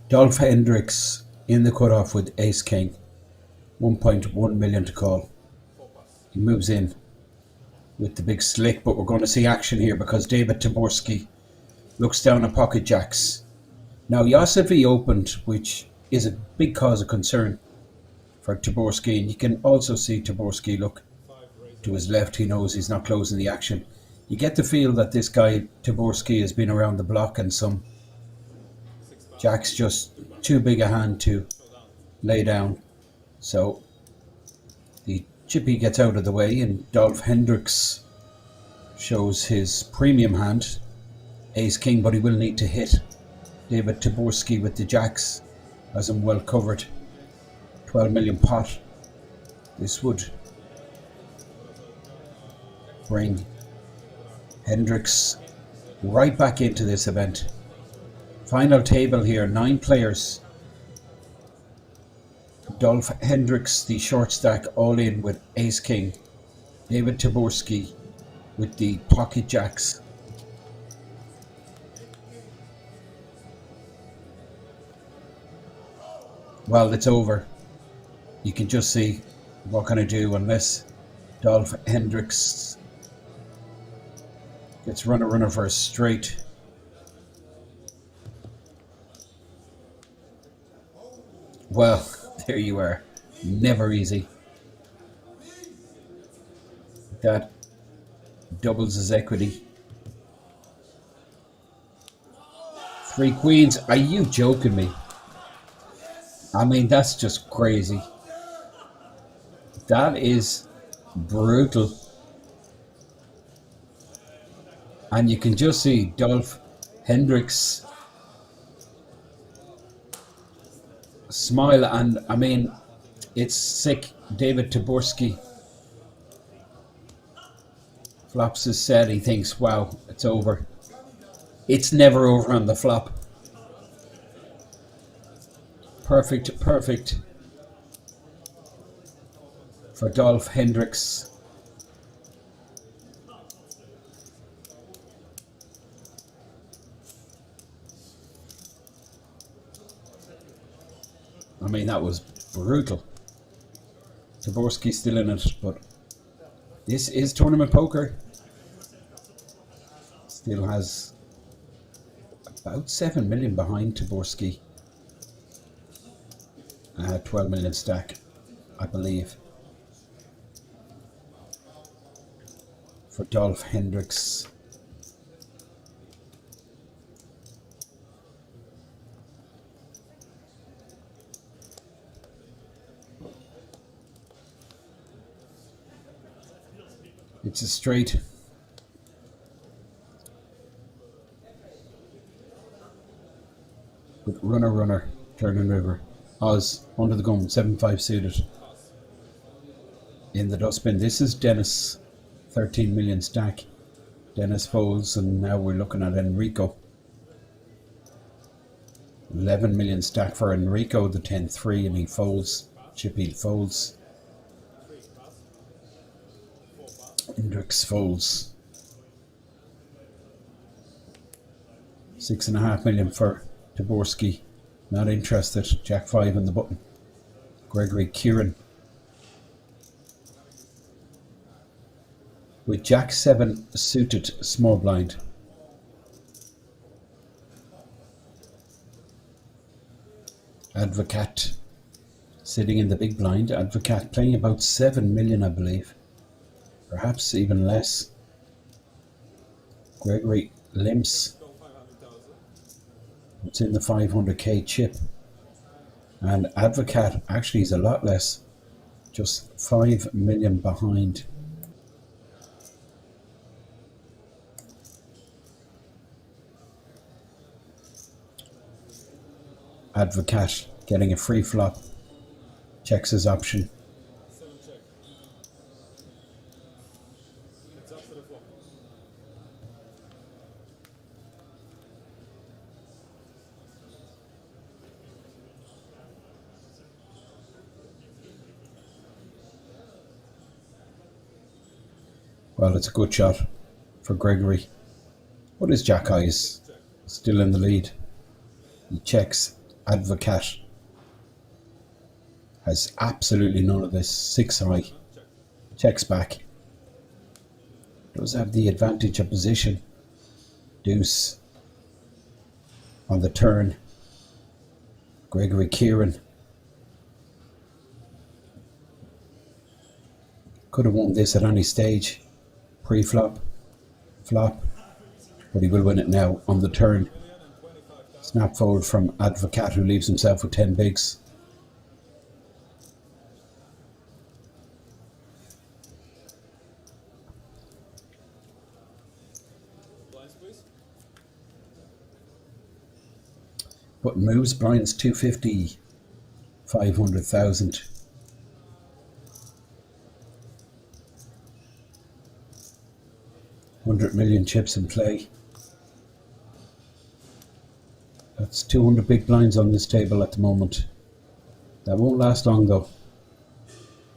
[SPEAKER 1] Dolph Hendricks in the cutoff with ace king. 1.1 million to call. He moves in with the big slick, but we're going to see action here because David Taborski looks down at pocket jacks. Now Yosefi opened, which is a big cause of concern for Taborski, and you can also see Taborski look to his left. He knows he's not closing the action. You get the feel that this guy Taborski has been around the block, and some jack's just too big a hand to lay down. So the chippy gets out of the way, and Dolph Hendricks shows his premium hand, ace king, but he will need to hit. David Taborski with the jacks has him well covered. 12 million pot. This would bring Hendricks right back into this event. Final table here, 9 players. Dolph Hendricks, the short stack, all in with ace king. David Taborski with the pocket jacks. Well, it's over. You can just see what can I do unless Dolph Hendricks gets runner for a straight. Well, there you are. Never easy. That doubles his equity. 3 queens. Are you joking me? I mean, that's just crazy. That is brutal. And you can just see Dolph Hendricks smile, and I mean, it's sick. David Taborski flops his set. He thinks, wow, it's over. It's never over on the flop. Perfect for Dolph Hendricks. I mean, that was brutal. Taborski's still in it, but this is tournament poker. Still has about 7 million behind Taborski. 12 million stack, I believe, for Dolph Hendricks. It's a straight. With runner, turning river. Oz under the gun, 7-5 suited. In the dustbin. This is Dennis, 13 million stack. Dennis folds, and now we're looking at Enrico. 11 million stack for Enrico, the 10-3, and he folds. Chippy folds. Hendricks folds. 6.5 million for Taborski. Not interested. Jack 5 on the button. Gregory Kieran with Jack 7 suited small blind. Advocat sitting in the big blind. Advocat playing about 7 million, I believe. Perhaps even less. Gregory limps. It's in the 500k chip, and Advocat actually is a lot less, just 5 million behind. Advocat getting a free flop, checks his option. Well, it's a good shot for Gregory. What is Jack Eyes? Still in the lead. He checks Advocat. has absolutely none of this. 6 high. Checks back. Does have the advantage of position. Deuce on the turn. Gregory Kieran could have won this at any stage. Pre-flop, flop, but he will win it now on the turn. Snap fold from Advocat, who leaves himself with 10 bigs. But moves blinds 250, 500,000. $100 million chips in play. That's 200 big blinds on this table at the moment. That won't last long though.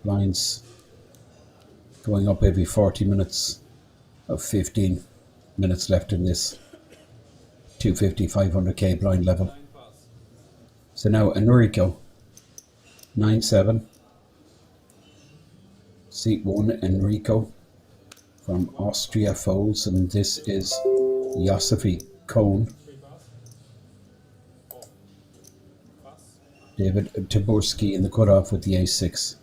[SPEAKER 1] Blinds going up every 40 minutes. Of 15 minutes left in this 250, 500k blind level. So now Enrico, 9-7. Seat 1, Enrico from Austria folds, and this is Yosefi Cohn. David Taborski in the cutoff with the ace-6.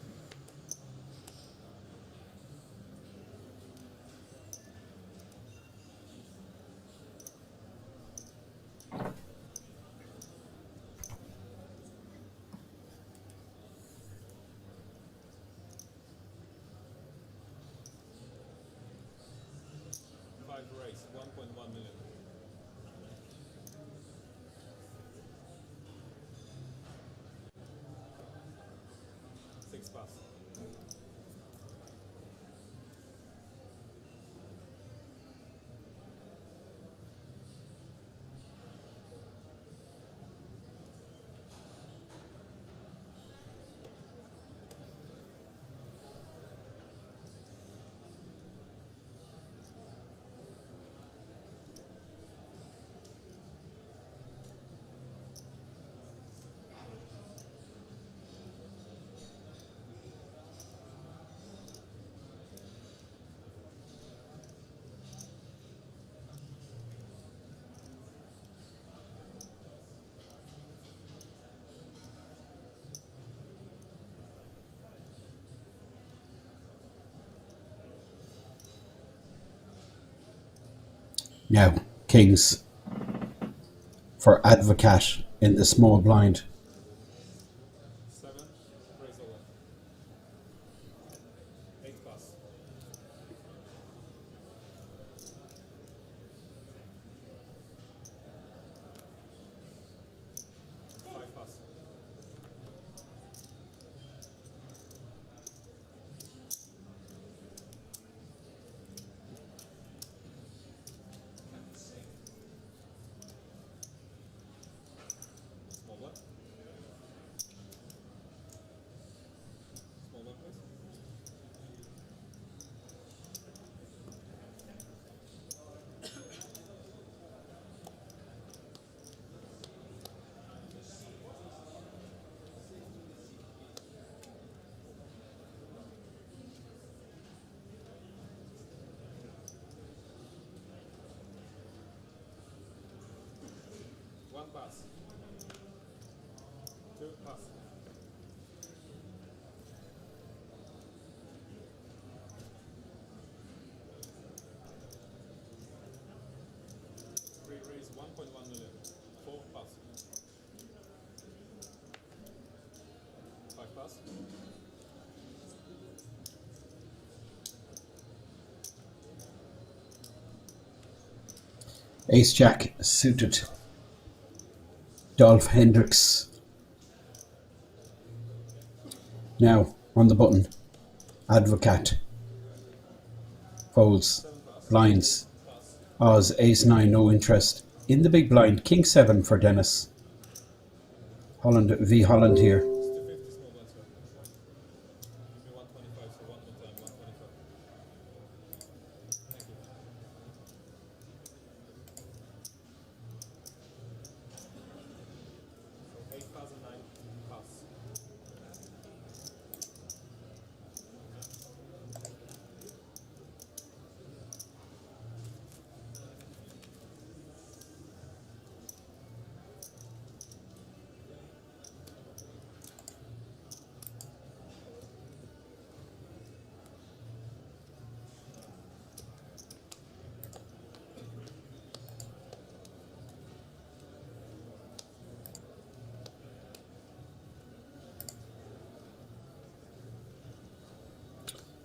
[SPEAKER 2] Race, 1.1 million. 6 pass.
[SPEAKER 1] Now, kings for Advocat in the small blind.
[SPEAKER 2] 7, raise over. 8 pass. 5 pass. Small one. Small one, please. One pass. 2 pass. Three raise 1.1 million. 4 pass. 5 pass.
[SPEAKER 1] Ace Jack suited. Dolph Hendricks. Now on the button. Advocat. Folds. Blinds. Oz ace-9, no interest. In the big blind, king-7 for Dennis. Holland v Holland here.
[SPEAKER 2] 250 small ones, sir. Give me 125, so one more time, 125. Thank you. So 8,009 pass.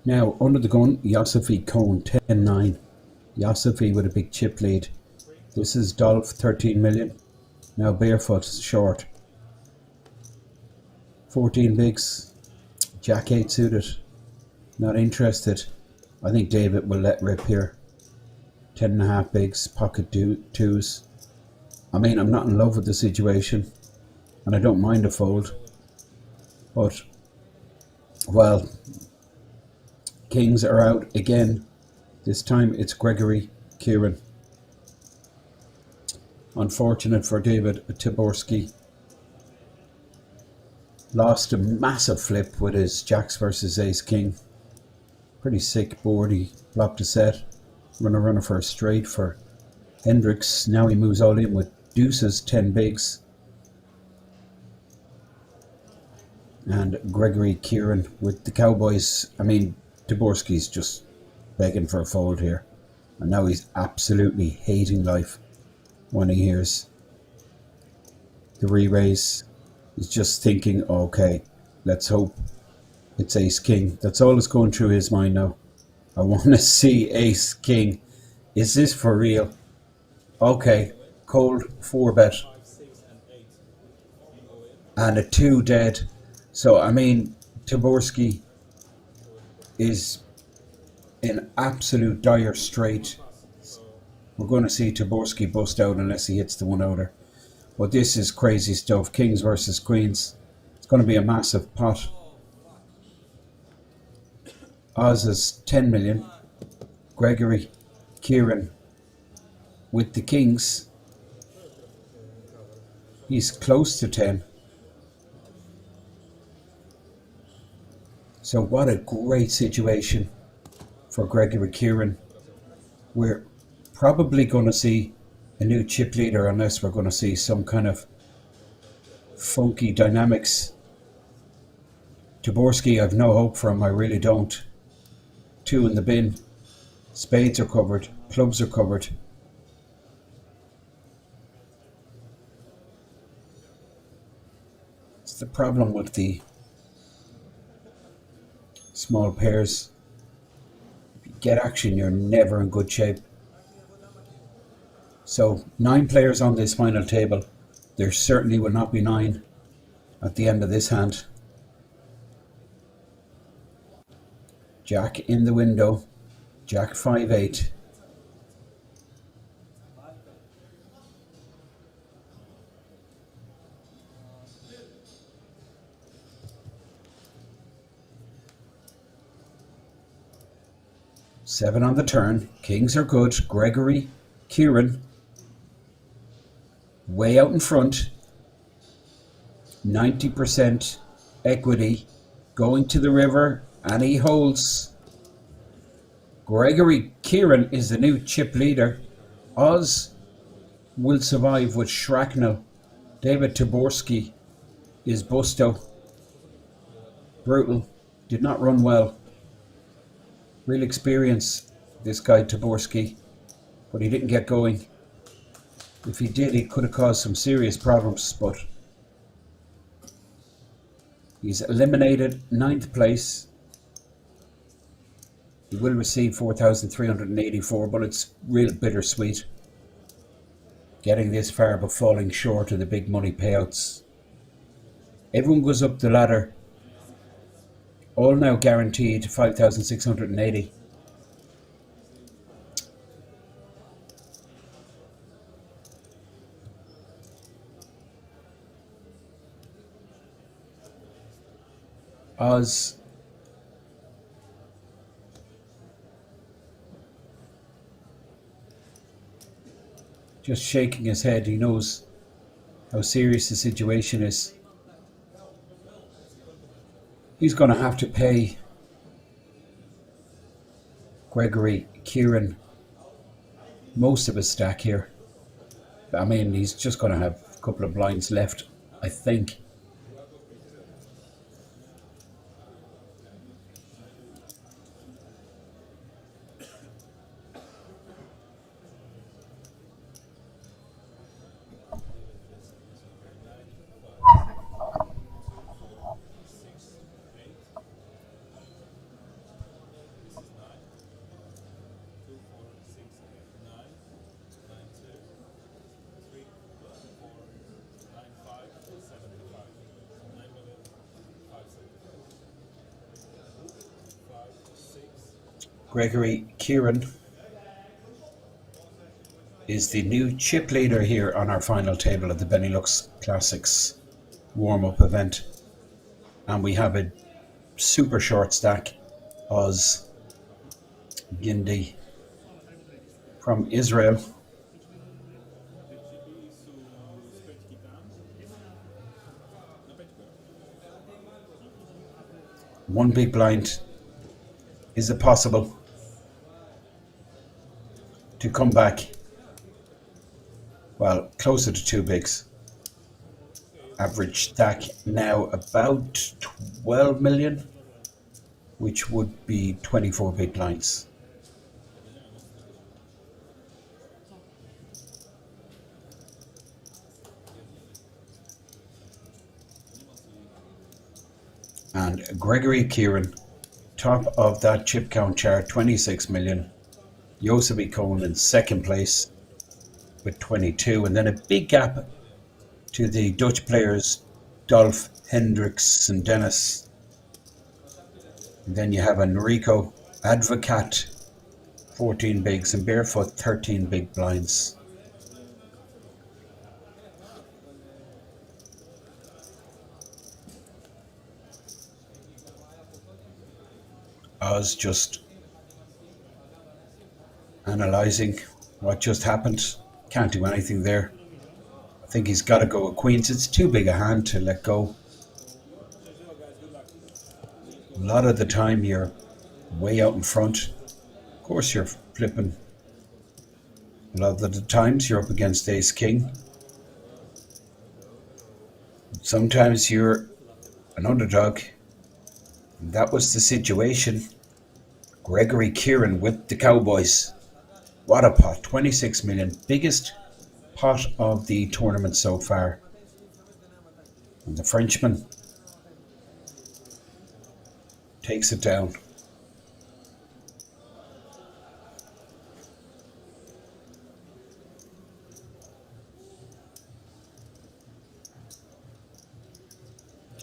[SPEAKER 1] Now, under the gun, Yosefi Cohn, 10-9. Yosefi with a big chip lead. This is Dolph, 13 million. Now Barefoot, short. 14 bigs. Jack 8 suited. Not interested. I think David will let rip here. 10.5 bigs, pocket twos. I mean, I'm not in love with the situation, and I don't mind a fold. But, well, Kings are out again. This time it's Gregory Kieran. Unfortunate for David Tiborski. Lost a massive flip with his Jacks versus Ace King. Pretty sick board. He blocked a set. Runner for a straight for Hendricks. Now he moves all in with deuces, 10 bigs. And Gregory Kieran with the Cowboys. I mean, Tiborski's just begging for a fold here. And now he's absolutely hating life when he hears the re-raise. He's just thinking, okay, let's hope it's Ace King. That's all that's going through his mind now. I want to see Ace King. Is this for real? Okay, cold 4-bet. And a 2 dead. So, I mean, Tiborski is in absolute dire strait. We're going to see Tiborski bust out unless he hits the 1-outer. But this is crazy stuff. Kings versus Queens. It's going to be a massive pot. Oz is 10 million. Gregory Kieran with the Kings. He's close to 10. So what a great situation for Gregory Kieran. We're probably going to see a new chip leader unless we're going to see some kind of funky dynamics. Tiborski, I've no hope for him. I really don't. 2 in the bin. Spades are covered. Clubs are covered. It's the problem with the small pairs. If you get action, you're never in good shape. So 9 players on this final table. There certainly will not be 9 at the end of this hand. Jack in the window. Jack 5-8. Seven on the turn. Kings are good. Gregory Kieran way out in front. 90% equity going to the river, and he holds. Gregory Kieran is the new chip leader. Oz will survive with shrapnel. David Tiborski is busto. Brutal. Did not run well. Real experience, this guy Tiborski, but he didn't get going. If he did, he could have caused some serious problems, but he's eliminated 9th place. He will receive 4,384, but it's real bittersweet getting this far but falling short of the big money payouts. Everyone goes up the ladder. All now guaranteed 5,680. Oz just shaking his head. He knows how serious the situation is. He's going to have to pay Gregory Kieran most of his stack here. I mean, he's just going to have a couple of blinds left, I think. Gregory Kieran is the new chip leader here on our final table of the Benelux Classics warm-up event. And we have a super short stack. Oz Gindi from Israel. One big blind. Is it possible to come back? Well, closer to two bigs. Average stack now about 12 million, which would be 24 big blinds. And Gregory Kieran, top of that chip count chart, 26 million. Joseph Cohn in second place with 22, and then a big gap to the Dutch players Dolph, Hendricks and Dennis. And then you have Enrico Advocat, 14 bigs, and Barefoot, 13 big blinds. Oz just analysing what just happened. Can't do anything there. I think he's got to go with queens. It's too big a hand to let go. A lot of the time you're way out in front. Of course you're flipping. A lot of the times you're up against ace king. Sometimes you're an underdog. And that was the situation. Gregory Kieran with the Cowboys. What a pot, 26 million. Biggest pot of the tournament so far. And the Frenchman takes it down.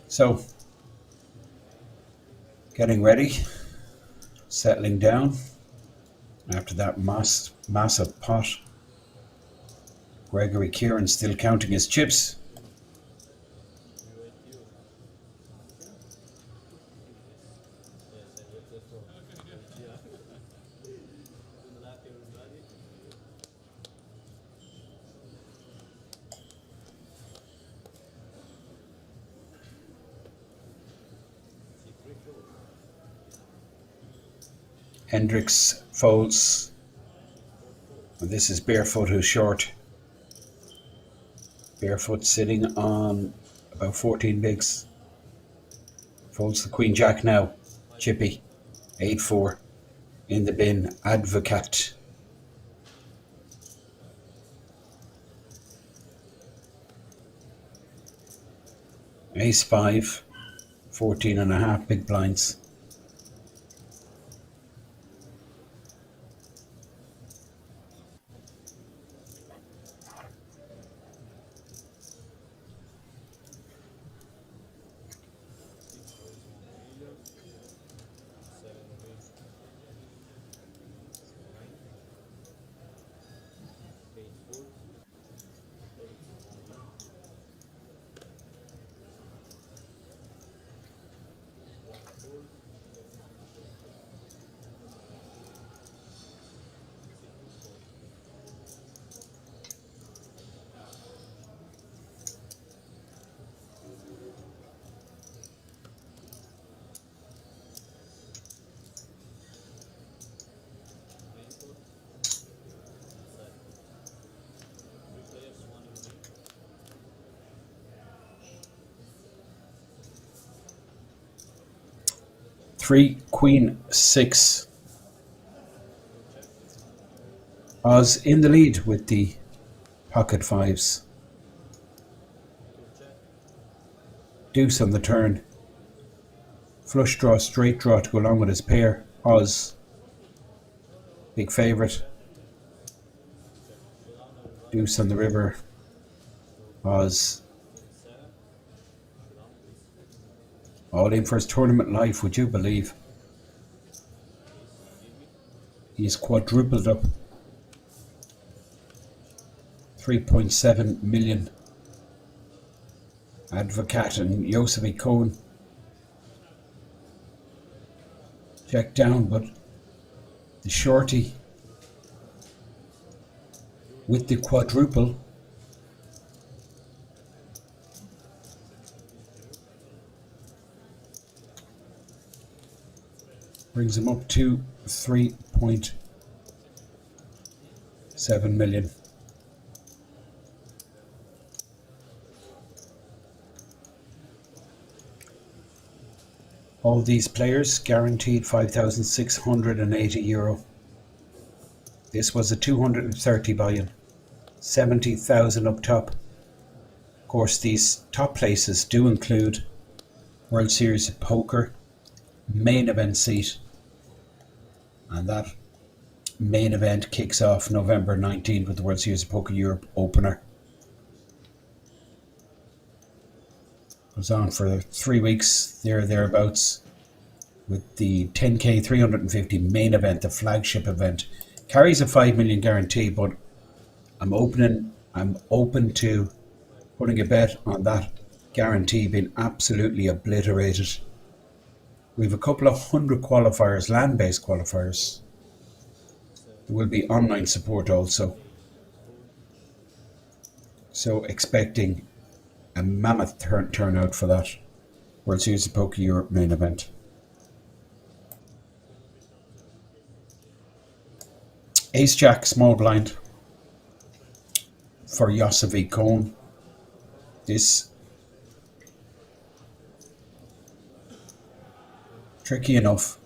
[SPEAKER 1] So, getting ready, settling down after that massive pot. Gregory Kieran still counting his chips. Hendricks folds. And this is Barefoot who's short. Barefoot sitting on about 14 bigs. Folds the Queen Jack now. Chippy. 8-4. In the bin. Advocat. Ace 5. 14 and a half big blinds. Three, Queen, 6. Oz in the lead with the pocket fives. Deuce on the turn. Flush draw, straight draw to go along with his pair. Oz, big favourite. Deuce on the river. Oz. All in for his tournament life, would you believe? He's quadrupled up. 3.7 million. Advocat and Joseph Cohen checked down, but the shorty with the quadruple brings him up to 3.7 million. All these players guaranteed €5,680. This was a 230 buy-in, 70,000 up top. Of course, these top places do include World Series of Poker main event seat, and that main event kicks off November 19th with the World Series of Poker Europe opener. Goes on for 3 weeks, thereabouts, with the 10k 350 main event, the flagship event. Carries a 5 million guarantee, but I'm open to putting a bet on that guarantee being absolutely obliterated. We have a couple of 100 qualifiers, land-based qualifiers. There will be online support also. So expecting a mammoth turnout for that World Series of Poker Europe main event. Ace Jack small blind for Joseph Cohen. This tricky enough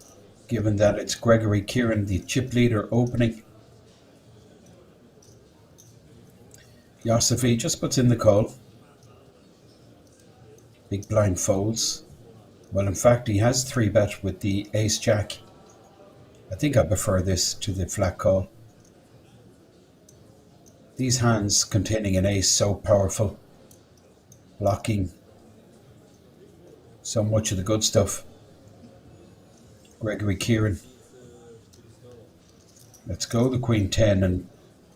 [SPEAKER 1] given that it's Gregory Kieran, the chip leader, opening. Joseph just puts in the call. Big blind folds. Well, in fact, he has 3-bet with the Ace Jack. I think I prefer this to the flat call. These hands containing an ace so powerful, blocking so much of the good stuff. Gregory Kieran. Let's go the Queen 10, and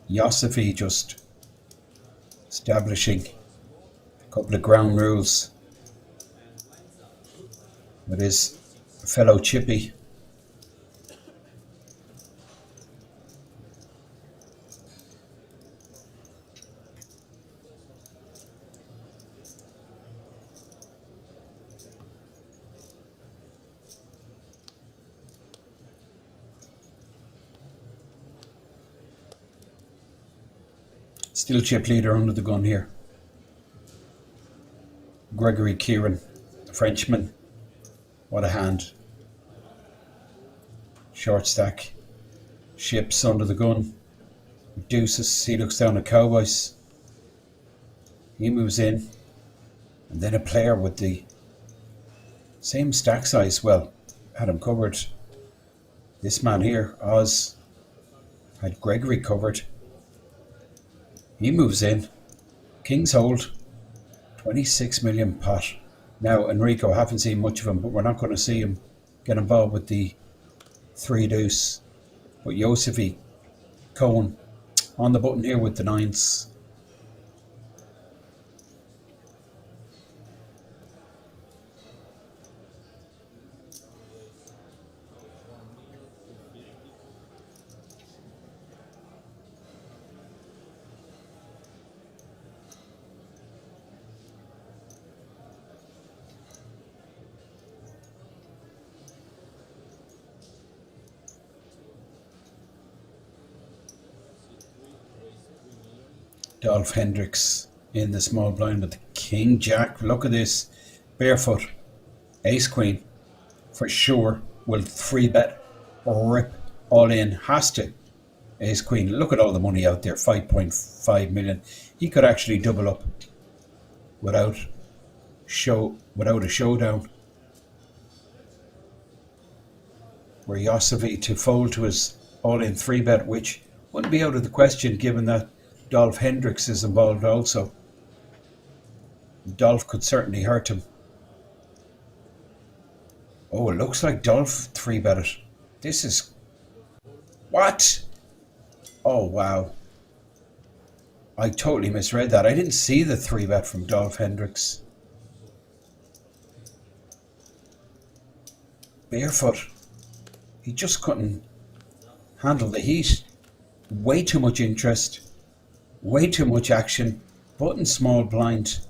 [SPEAKER 1] Joseph just establishing a couple of ground rules with his fellow chippy. Still chip leader under the gun here. Gregory Kieran, the Frenchman. What a hand. Short stack. Ships under the gun. Deuces. He looks down at Cowboys. He moves in. And then a player with the same stack size. Well, had him covered. This man here, Oz, had Gregory covered. He moves in. King's hold. 26 million pot. Now, Enrico, I haven't seen much of him, but we're not going to see him get involved with the 3 deuce. But Joseph Cohen on the button here with the 9s. Dolph Hendricks in the small blind with the King Jack. Look at this. Barefoot. Ace Queen. For sure. Will 3-bet. Rip all in. Has to. Ace Queen. Look at all the money out there. 5.5 million. He could actually double up without a showdown. Were Joseph to fold to his all-in 3-bet, which wouldn't be out of the question given that Dolph Hendricks is involved also. Dolph could certainly hurt him. Oh, it looks like Dolph 3-bet it. This is What? Oh, wow. I totally misread that. I didn't see the 3-bet from Dolph Hendricks. Barefoot. He just couldn't handle the heat. Way too much interest. Way too much action. Button small blind.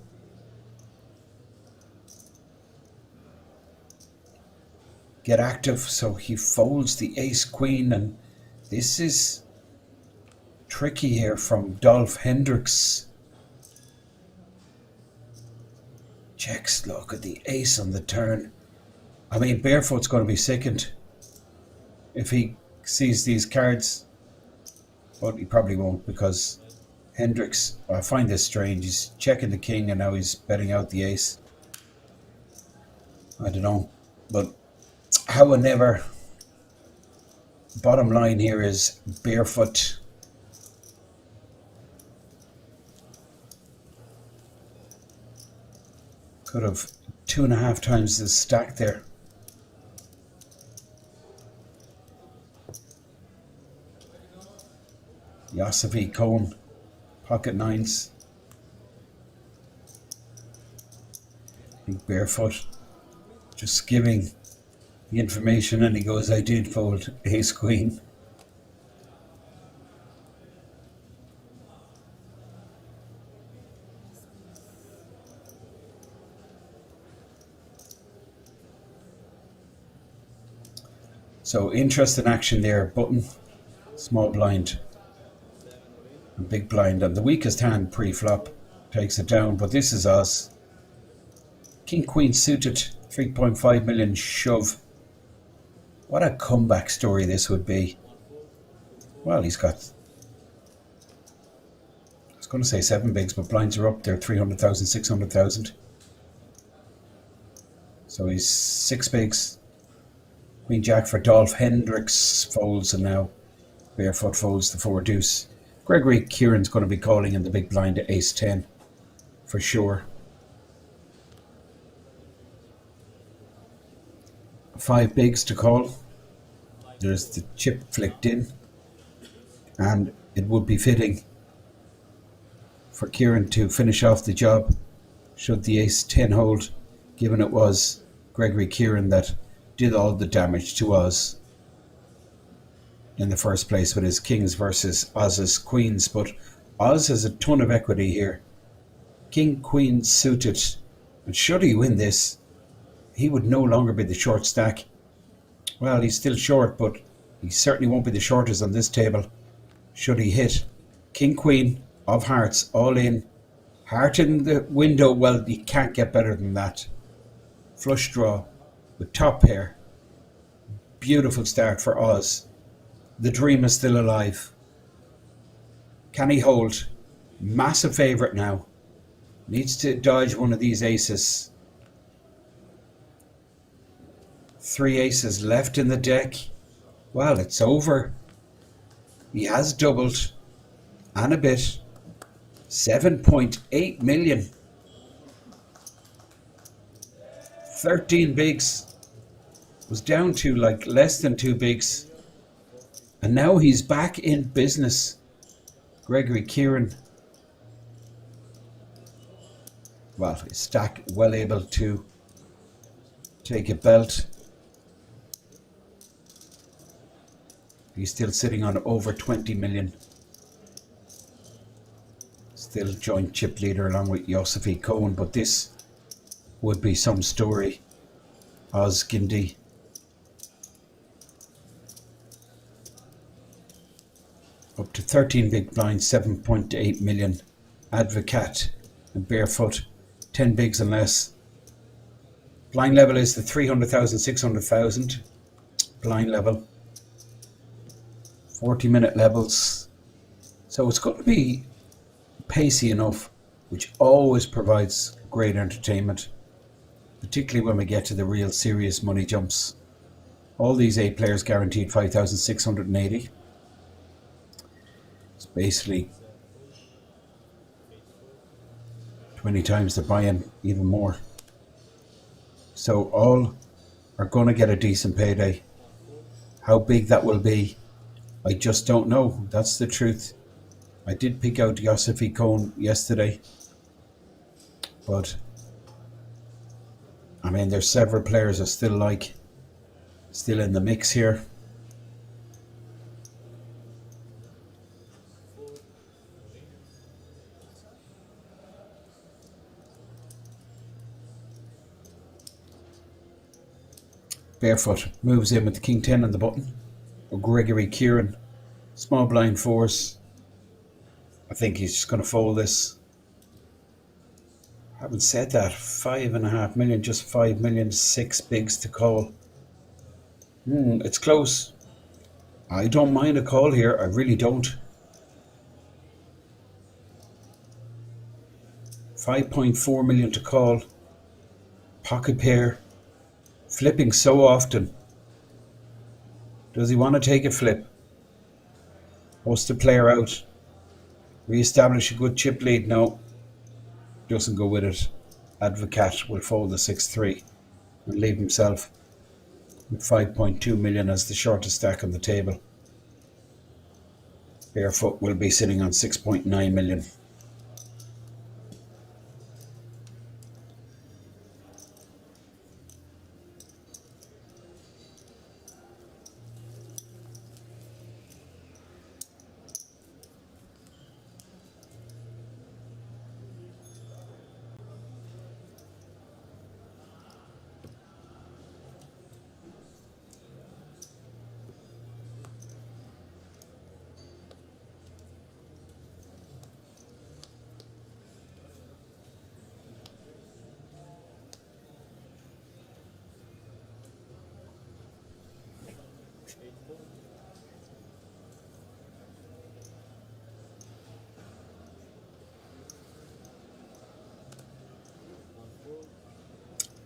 [SPEAKER 1] Get active, so he folds the ace queen, and this is tricky here from Dolph Hendricks. Checks, look at the ace on the turn. I mean, Barefoot's going to be sickened if he sees these cards, but he probably won't, because Hendricks, I find this strange, he's checking the king and now he's betting out the ace. I don't know, but however, bottom line here is Barefoot could have 2.5 times the stack there. Yossi Cohen, pocket nines. Big Barefoot just giving the information, and he goes, I did fold ace queen. So interesting action there. Button, small blind, and big blind, and the weakest hand pre-flop takes it down, but this is us. King queen suited, 3.5 million shove. What a comeback story this would be. Well, he's got, I was going to say 7 bigs, but blinds are up there, 300,000, 600,000. So he's 6 bigs. Queen Jack for Dolph Hendricks folds, and now Barefoot folds the 4 deuce. Gregory Kieran's going to be calling in the big blind to ace 10 for sure. 5 bigs to call. There's the chip flicked in, and it would be fitting for Kieran to finish off the job should the ace 10 hold, given it was Gregory Kieran that did all the damage to Oz in the first place with his kings versus Oz's queens. But Oz has a ton of equity here. King queen suited, and should he win this, he would no longer be the short stack. Well, he's still short, but he certainly won't be the shortest on this table should he hit king queen of hearts all in, heart in the window. Well, you can't get better than that. Flush draw with top pair. Beautiful start for Oz. The dream is still alive. Can he hold? Massive favourite now. Needs to dodge one of these aces. 3 aces left in the deck. Well, it's over. He has doubled and a bit. 7.8 million. 13 bigs. Was down to like less than 2 bigs. And now he's back in business. Gregory Kieran. Well, his stack well able to take a belt. He's still sitting on over 20 million. Still joint chip leader along with Yossi Cohen, but this would be some story. Oz Gindey. Up to 13 big blinds, 7.8 million. Advocate and Barefoot, 10 bigs and less. Blind level is the 300,000, 600,000. Blind level. 40-minute levels. So it's going to be pacey enough, which always provides great entertainment, particularly when we get to the real serious money jumps. All these 8 players guaranteed 5,680. It's basically 20 times the buy-in, even more. So all are going to get a decent payday. How big that will be, I just don't know. That's the truth. I did pick out Yosefi Cohn yesterday, but I mean, there's several players I still in the mix here. Barefoot moves in with the King 10 on the button. Gregory Kieran, small blind fours. I think he's just going to fold this. Having said that, 5.5 million, just 5 million, 6 bigs to call. It's close. I don't mind a call here. I really don't. 5.4 million to call. Pocket pair. Flipping so often. Does he want to take a flip? Host the player out. Re-establish a good chip lead. No. Doesn't go with it. Advocat will fold the 6-3 and leave himself with 5.2 million as the shortest stack on the table. Barefoot will be sitting on 6.9 million.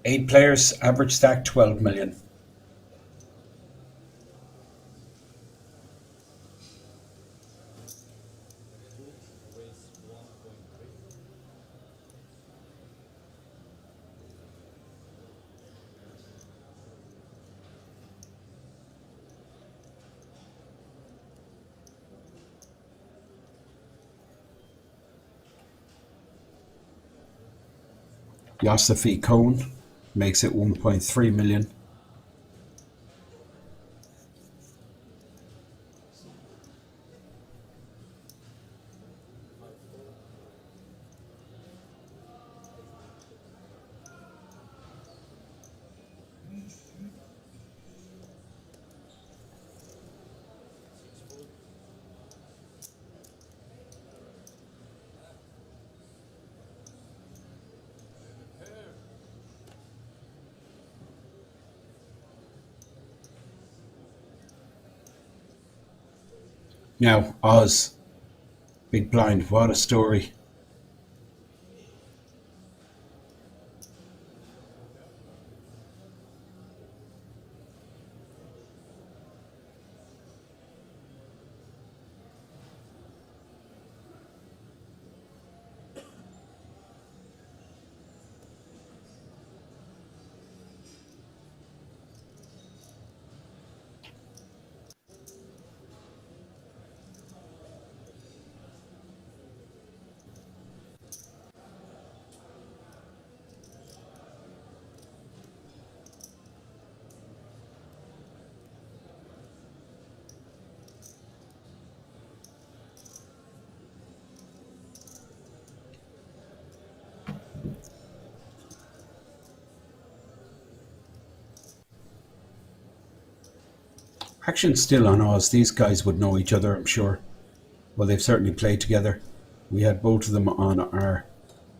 [SPEAKER 1] Eight players, average stack 12 million. Yosefi Cohn makes it 1.3 million. Now, Oz, big blind, what a story. Action still on Oz. These guys would know each other, I'm sure. Well, they've certainly played together. We had both of them on our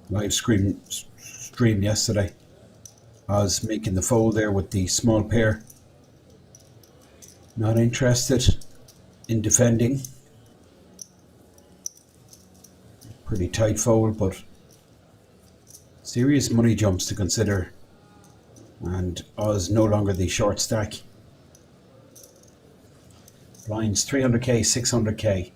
[SPEAKER 1] live stream yesterday. Oz making the fold there with the small pair. Not interested in defending. Pretty tight fold, but serious money jumps to consider. And Oz no longer the short stack. Blinds 300k, 600k.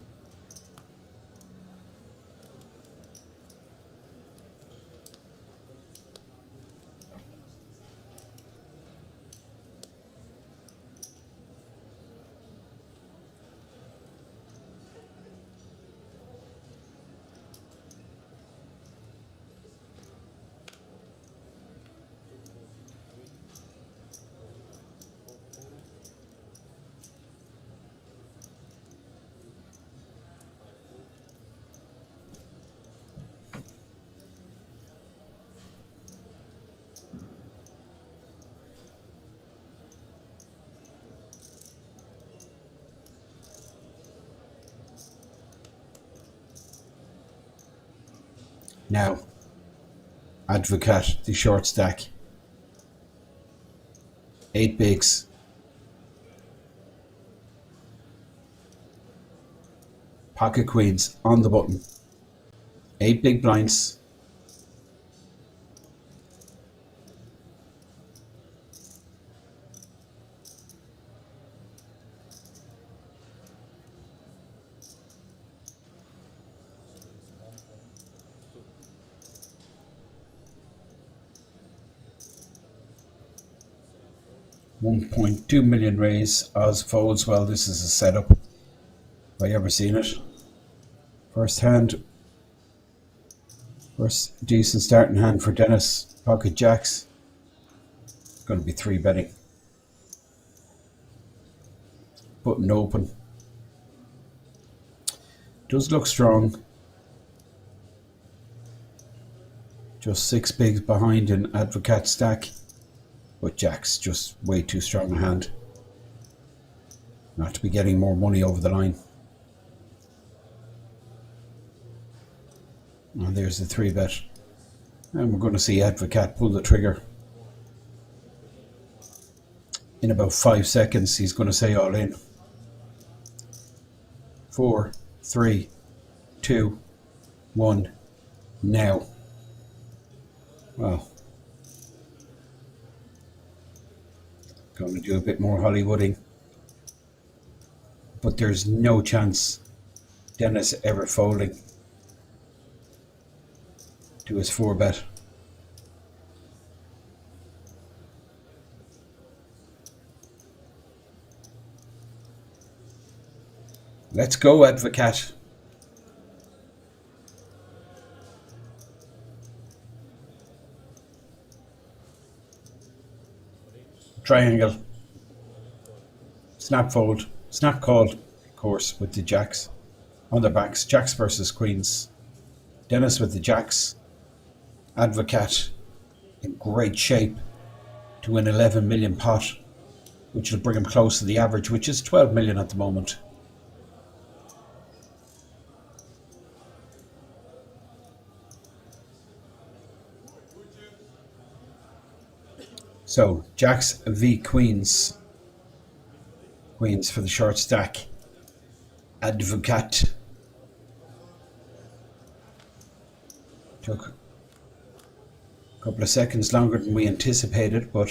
[SPEAKER 1] Now, Advocate, the short stack. 8 bigs. Pocket queens on the button. 8 big blinds. $1.2 million raise. Oz folds. Well, this is a setup. Have I ever seen it? First hand. First decent starting hand for Dennis. Pocket jacks. Going to be 3 betting. Button open. Does look strong. Just 6 bigs behind an Advocate stack. But jacks just way too strong a hand. Not to be getting more money over the line. And there's the 3 bet. And we're going to see Advocate pull the trigger. In about 5 seconds, he's going to say all in. 4, 3, 2, 1, now. Well, going to do a bit more Hollywooding. But there's no chance Dennis ever folding to his 4 bet. Let's go, Advocate. Triangle. Snap fold. Snap called, of course, with the jacks on their backs. Jacks versus queens. Dennis with the jacks. Advocate in great shape to win 11 million pot, which will bring him close to the average, which is 12 million at the moment. So, jacks v queens. Queens for the short stack. Advocate. Took a couple of seconds longer than we anticipated, but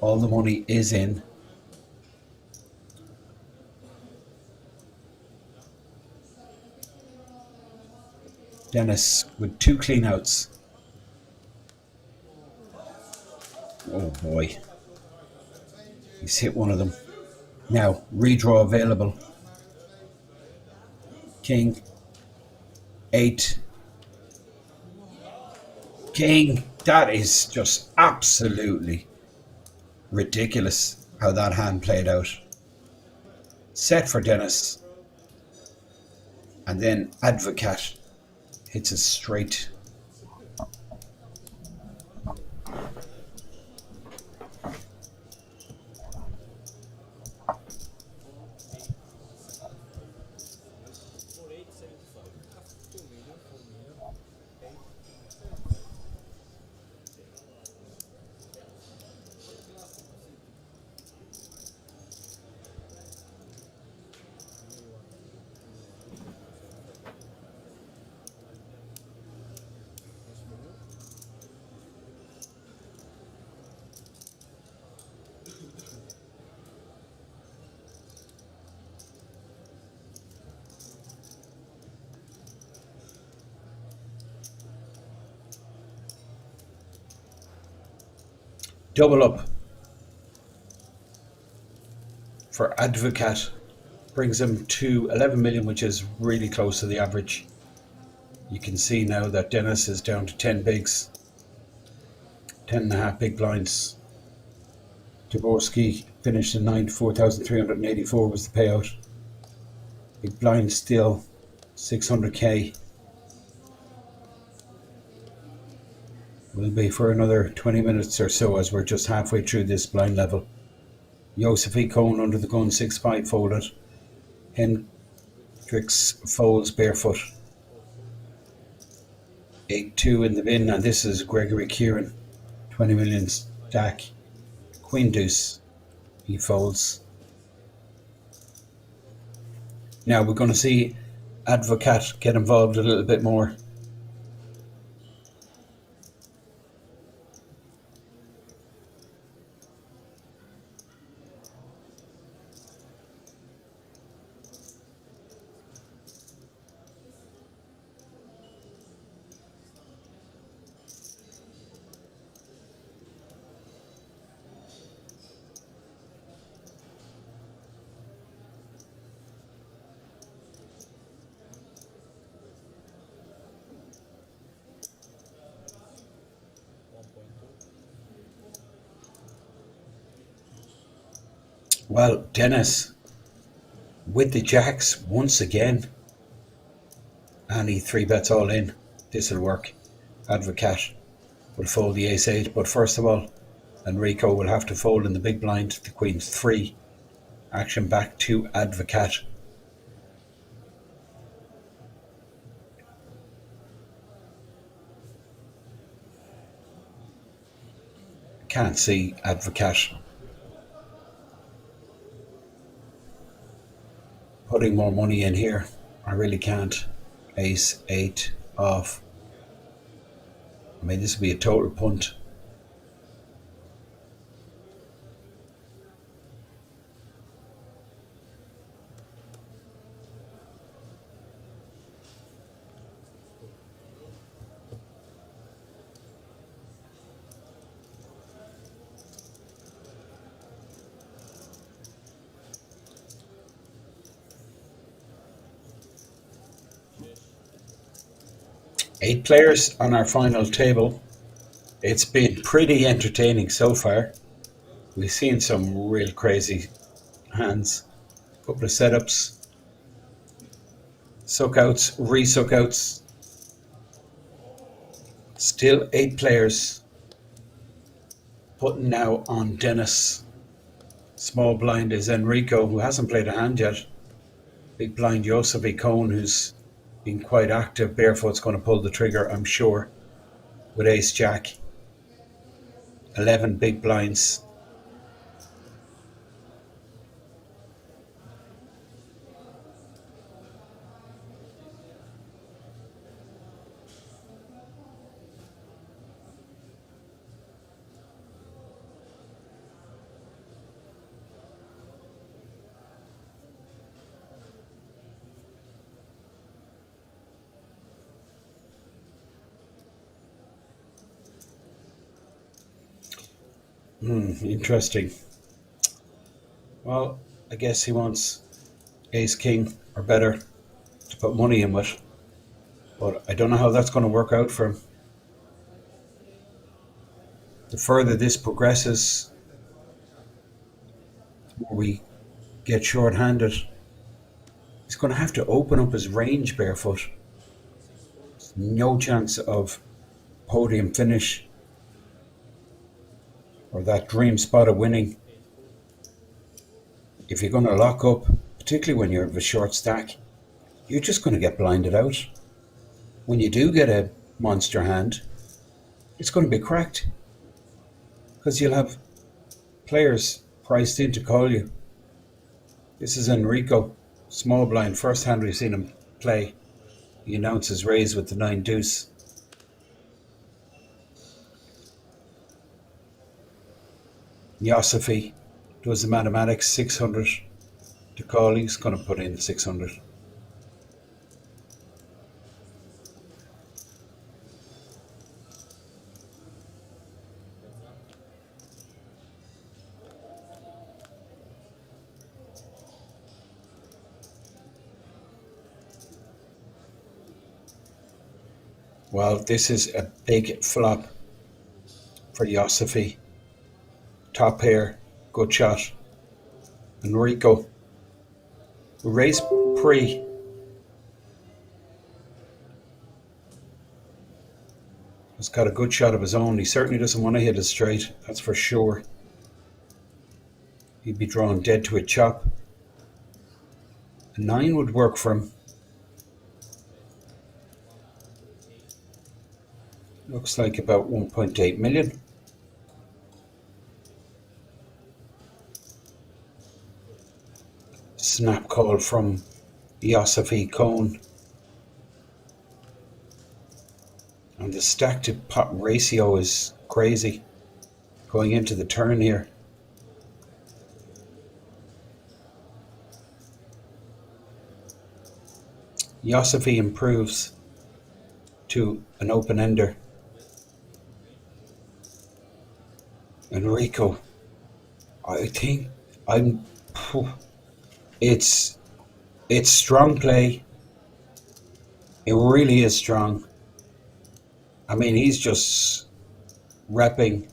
[SPEAKER 1] all the money is in. Dennis with 2 cleanouts. Oh boy. He's hit one of them. Now, redraw available. King. 8. King. That is just absolutely ridiculous how that hand played out. Set for Dennis. And then Advocate hits it straight. Double up for Advocate brings him to 11 million, which is really close to the average. You can see now that Dennis is down to 10 bigs, 10.5 big blinds. Jaworski finished in 9, 4,384 was the payout. Big blind still 600k. Will be for another 20 minutes or so, as we're just halfway through this blind level. Josefi Cohn under the gun, 6-5 folded. Hendricks folds barefoot. 8-2 in the bin, and this is Gregory Kieran, 20 million stack. Queen deuce, he folds. Now we're going to see Advocat get involved a little bit more. Well, Dennis with the jacks once again, and he 3-bets all in. This will work. Advocat will fold the ace-8, but first of all, Enrico will have to fold in the big blind. The queen's 3. Action back to Advocat. Can't see Advocat putting more money in here. I really can't. Ace-8 off. I mean, this would be a total punt. Eight players on our final table. It's been pretty entertaining so far. We've seen some real crazy hands. Couple of setups. Suckouts, re-suckouts. Still 8 players. Putting now on Dennis. Small blind is Enrico, who hasn't played a hand yet. Big blind Joseph Cohn, who's been quite active. Barefoot's going to pull the trigger, I'm sure, with ace-jack. 11 big blinds. Interesting. Well, I guess he wants ace-king or better to put money in with. But I don't know how that's going to work out for him. The further this progresses, the more we get short-handed. He's going to have to open up his range, Barefoot. There's no chance of podium finish or that dream spot of winning. If you're going to lock up, particularly when you're of a short stack, you're just going to get blinded out. When you do get a monster hand, it's going to be cracked because you'll have players priced in to call you. This is Enrico, small blind, first hand we've seen him play. He announces raise with the 9 deuce. Yosefi does the mathematics, 600 to call. He's going to put in 600. Well, this is a big flop for Yosefi. Top pair, good shot. Enrico, who raised pre. Has got a good shot of his own. He certainly doesn't want to hit it straight, that's for sure. He'd be drawn dead to a chop. A 9 would work for him. Looks like about 1.8 million. Snap call from Yosefi Cohn. And the stack to pot ratio is crazy going into the turn here. Yosefi improves to an open ender. Enrico, I think it's strong play. It really is strong. I mean, he's just repping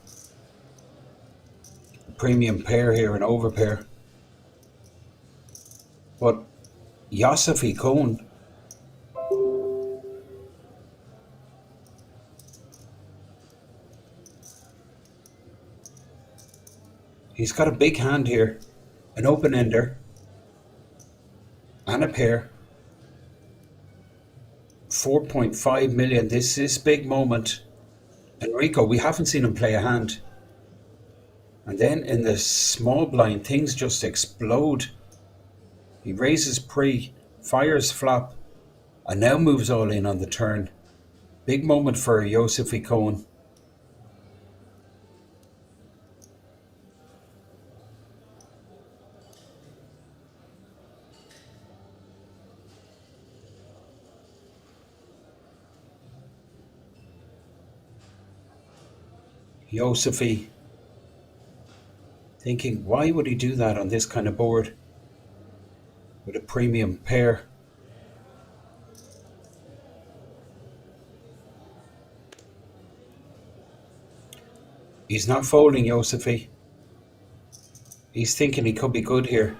[SPEAKER 1] premium pair here and over pair. But Yosefi Cohn, he's got a big hand here, an open ender and a pair. 4.5 million. This is big moment. Enrico, we haven't seen him play a hand. And then in the small blind, things just explode. He raises pre, fires flop, and now moves all in on the turn. Big moment for Yosefi Cohn. Yosefi thinking, why would he do that on this kind of board with a premium pair? He's not folding, Yosefi. He's thinking he could be good here.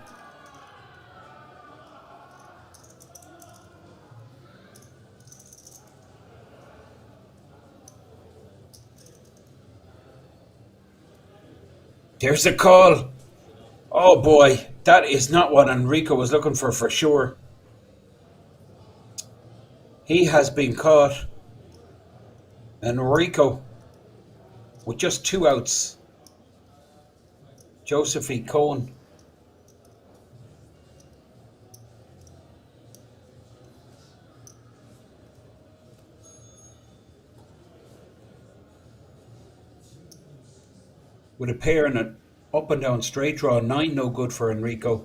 [SPEAKER 1] There's a call. Oh boy, that is not what Enrico was looking for sure. He has been caught. Enrico with just 2 outs. Yosefi Cohn. With a pair and an up and down straight draw, 9 no good for Enrico.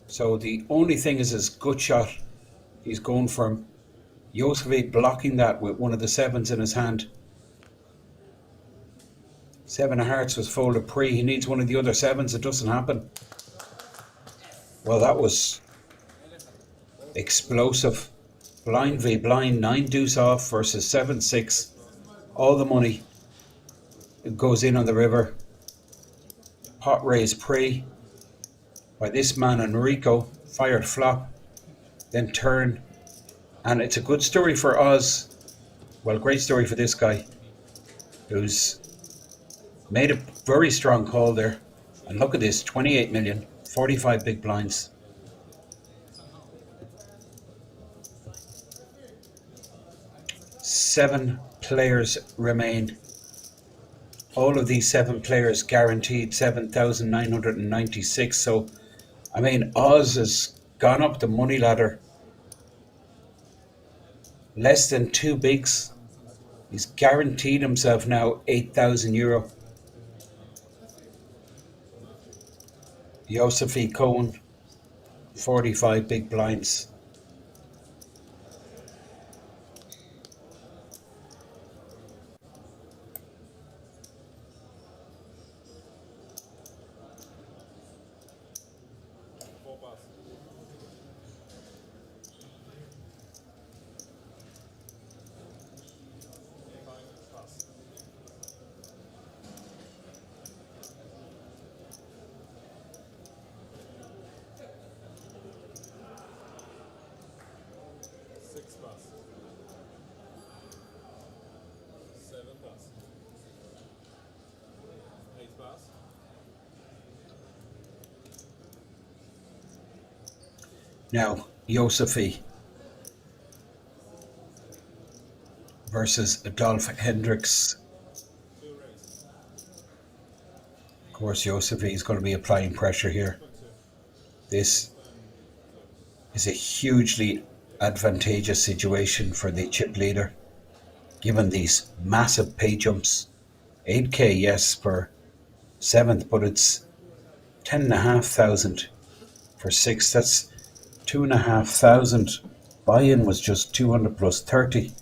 [SPEAKER 1] So the only thing is his gut shot. He's going for him. Yosefi blocking that with one of the 7s in his hand. 7 of hearts was folded pre. He needs one of the other 7s. It doesn't happen. Well, that was explosive. Blind v blind. 9 deuce off versus 7-6. All the money goes in on the river. Pot raise pre by this man Enrico. Fired flop. Then turn. And it's a good story for Oz. Well, great story for this guy who's made a very strong call there. And look at this, 28 million, 45 big blinds. Seven players remain. All of these 7 players guaranteed 7,996. So, I mean, Oz has gone up the money ladder. Less than 2 bigs. He's guaranteed himself now €8,000. Yosefi Cohn, 45 big blinds. Now, Yosefi. versus Adolf Hendricks. Of course, Josefi is going to be applying pressure here. This is a hugely advantageous situation for the chip leader, given these massive pay jumps. 8k, yes, for 7th, but it's 10,500 for 6th. That's 2,500. Buy-in was just 200 plus 30.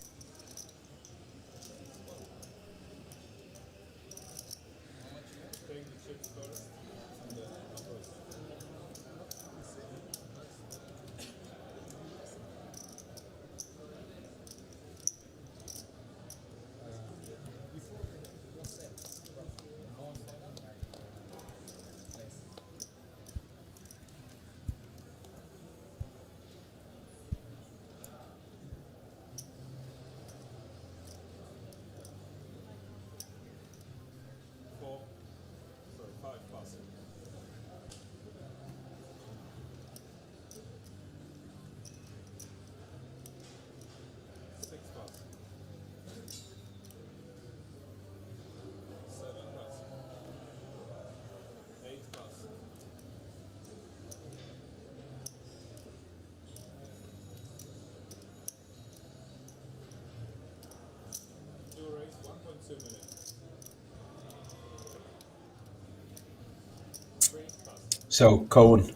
[SPEAKER 1] So Cohen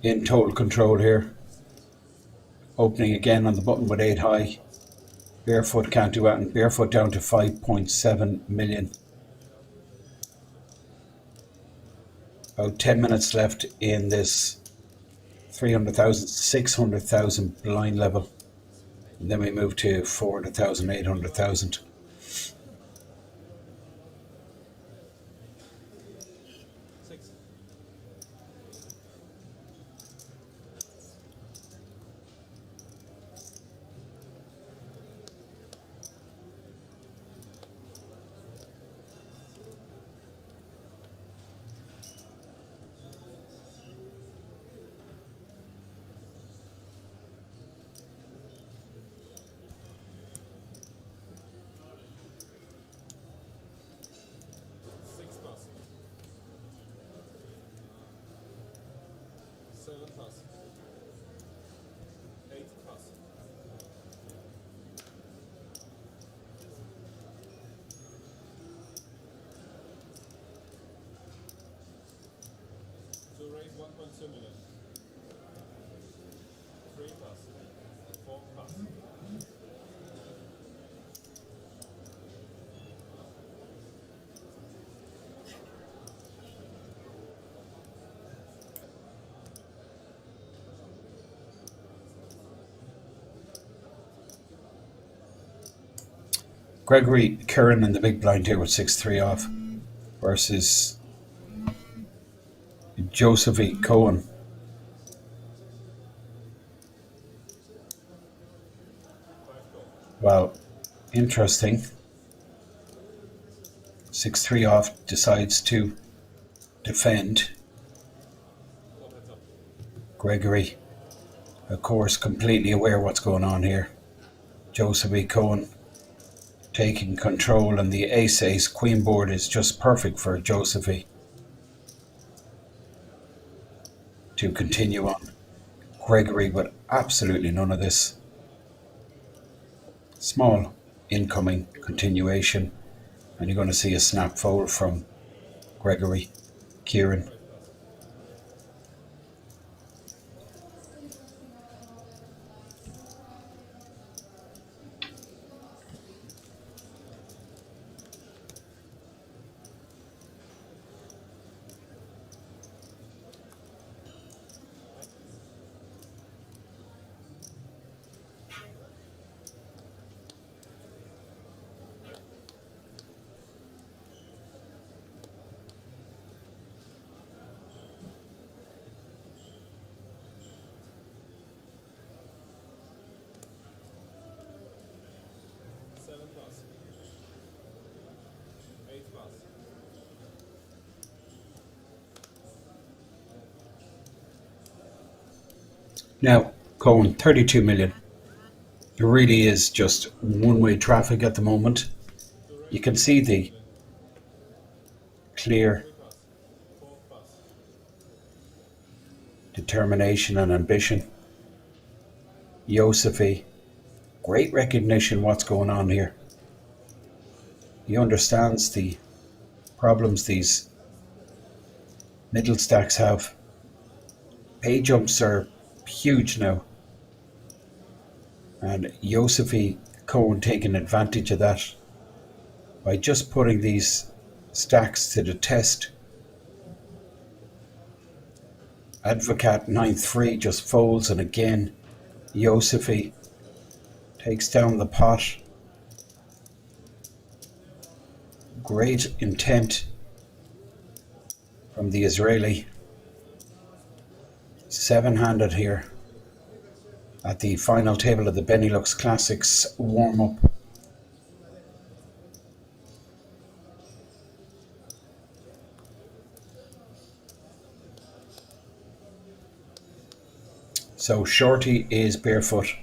[SPEAKER 1] in total control here. Opening again on the button with 8 high. Barefoot can't do anything. Barefoot down to 5.7 million. About 10 minutes left in this 300,000, 600,000 blind level. And then we move to 400,000, 800,000. Gregory Curran in the big blind here with 6-3 off versus Josefi Cohen. Wow, interesting. 6-3 off, decides to defend. Gregory, of course, completely aware what's going on here. Josefi Cohen taking control, and the ace-ace queen board is just perfect for Josefi to continue on. Gregory with absolutely none of this. Small incoming continuation, and you're going to see a snap fold from Gregory Kieran. Now, Cohen, 32 million. It really is just one-way traffic at the moment. You can see the clear determination and ambition. Yosefi, great recognition what's going on here. He understands the problems these middle stacks have. Pay jumps are huge now. And Yosefi Cohen taking advantage of that by just putting these stacks to the test. Advocat 9-3 just folds, and again Yosefi takes down the pot. Great intent from the Israeli. Seven-handed here at the final table of the Benelux Classics warm-up. So Shorty is barefoot,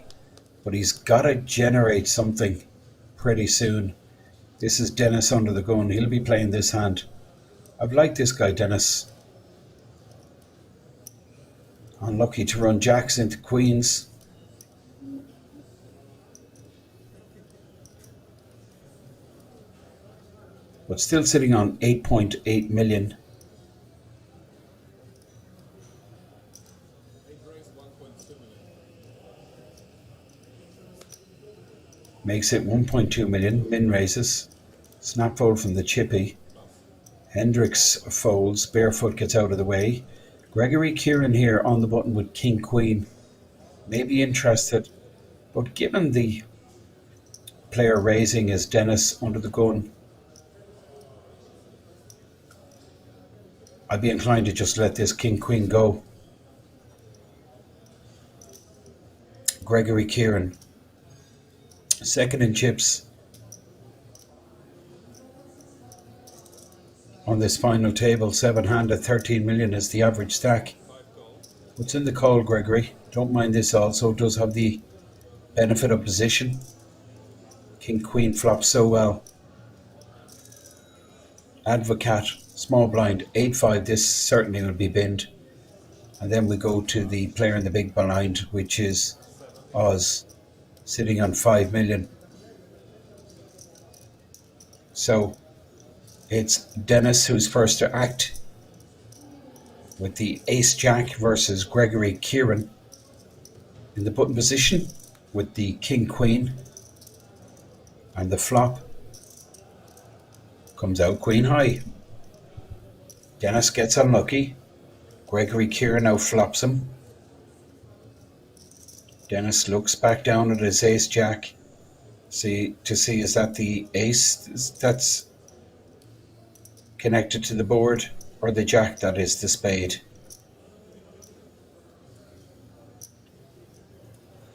[SPEAKER 1] but he's got to generate something pretty soon. This is Dennis under the gun. He'll be playing this hand. I've liked this guy, Dennis. Unlucky to run jacks into queens. But still sitting on 8.8 million. Makes it 1.2 million. Min raises. Snap fold from the chippy. Hendricks folds. Barefoot gets out of the way. Gregory Kieran here on the button with King Queen. Maybe interested, but given the player raising is Dennis under the gun, I'd be inclined to just let this King Queen go. Gregory Kieran, second in chips on this final table. 7-handed, 13 million is the average stack. What's in the call, Gregory? Don't mind this also. Does have the benefit of position. King Queen flops so well. Advocat, small blind, 8-5. This certainly will be binned. And then we go to the player in the big blind, which is Oz, sitting on 5 million. So it's Dennis who's first to act with the Ace Jack versus Gregory Kieran in the button position with the King Queen, and the flop comes out Queen High. Dennis gets unlucky. Gregory Kieran now flops him. Dennis looks back down at his Ace Jack to see is that the ace that's connected to the board, or the jack that is the spade.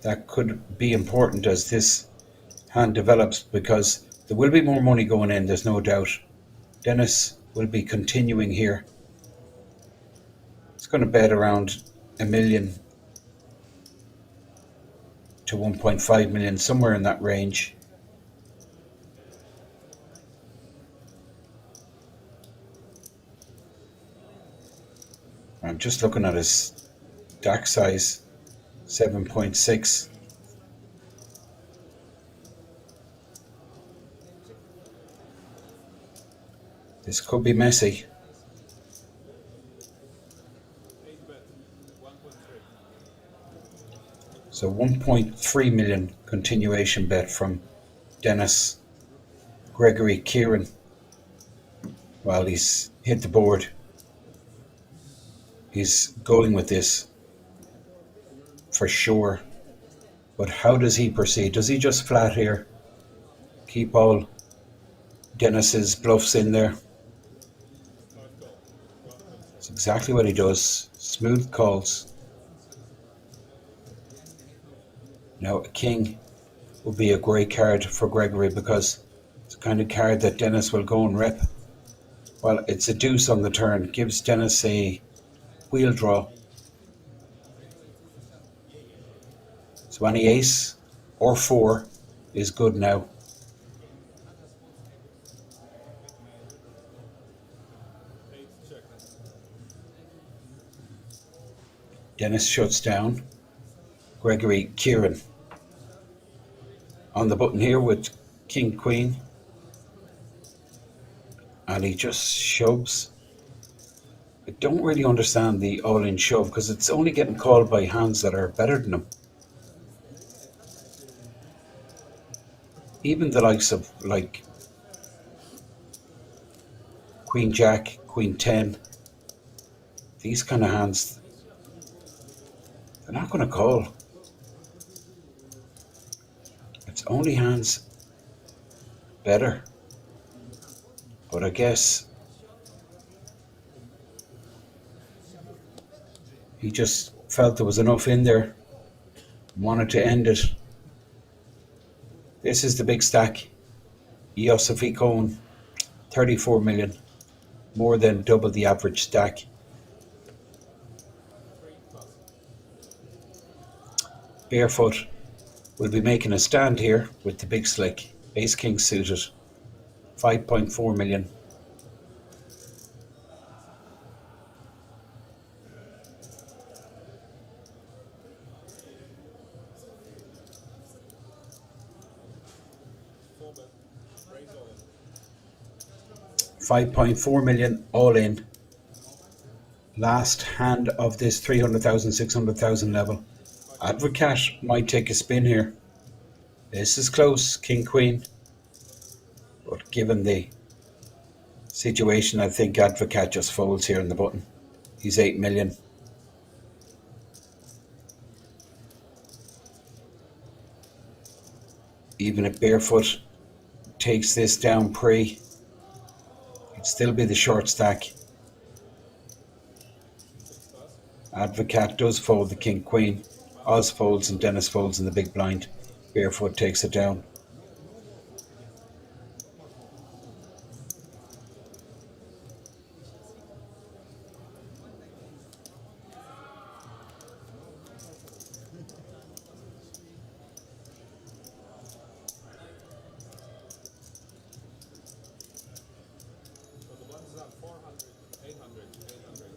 [SPEAKER 1] That could be important as this hand develops, because there will be more money going in, there's no doubt. Dennis will be continuing here. It's going to bet around $1 million to 1.5 million, somewhere in that range. I'm just looking at his stack size, 7.6. This could be messy. So 1.3 million continuation bet from Dennis. Gregory Kieran, while he's hit the board. He's going with this for sure. But how does he proceed? Does he just flat here? Keep all Dennis's bluffs in there? That's exactly what he does. Smooth calls. Now a king would be a great card for Gregory, because it's the kind of card that Dennis will go and rep. Well, it's a deuce on the turn. Gives Dennis a wheel draw. So any ace or 4 is good now.
[SPEAKER 2] Eight check.
[SPEAKER 1] Dennis shuts down. Gregory Kieran on the button here with King Queen, and he just shoves. I don't really understand the all-in shove because it's only getting called by hands that are better than him. Even the likes of like Queen Jack, Queen 10, these kind of hands, they're not going to call. It's only hands better. But I guess he just felt there was enough in there, wanted to end it. This is the big stack. Yosefi Cohen, 34 million, more than double the average stack. Barefoot will be making a stand here with the big slick. Ace King suited, 5.4 million.
[SPEAKER 2] Four bet. Raise all in.
[SPEAKER 1] 5.4 million all in. Last hand of this 300,000, 600,000 level. Advocat might take a spin here. This is close, King Queen. But given the situation, I think Advocat just folds here on the button. He's 8 million. Even if Barefoot takes this down pre, it'd still be the short stack. Advocat does fold the King Queen. Oz folds and Dennis folds in the big blind. Barefoot takes it down.
[SPEAKER 2] So the ones are 400, 800, 800.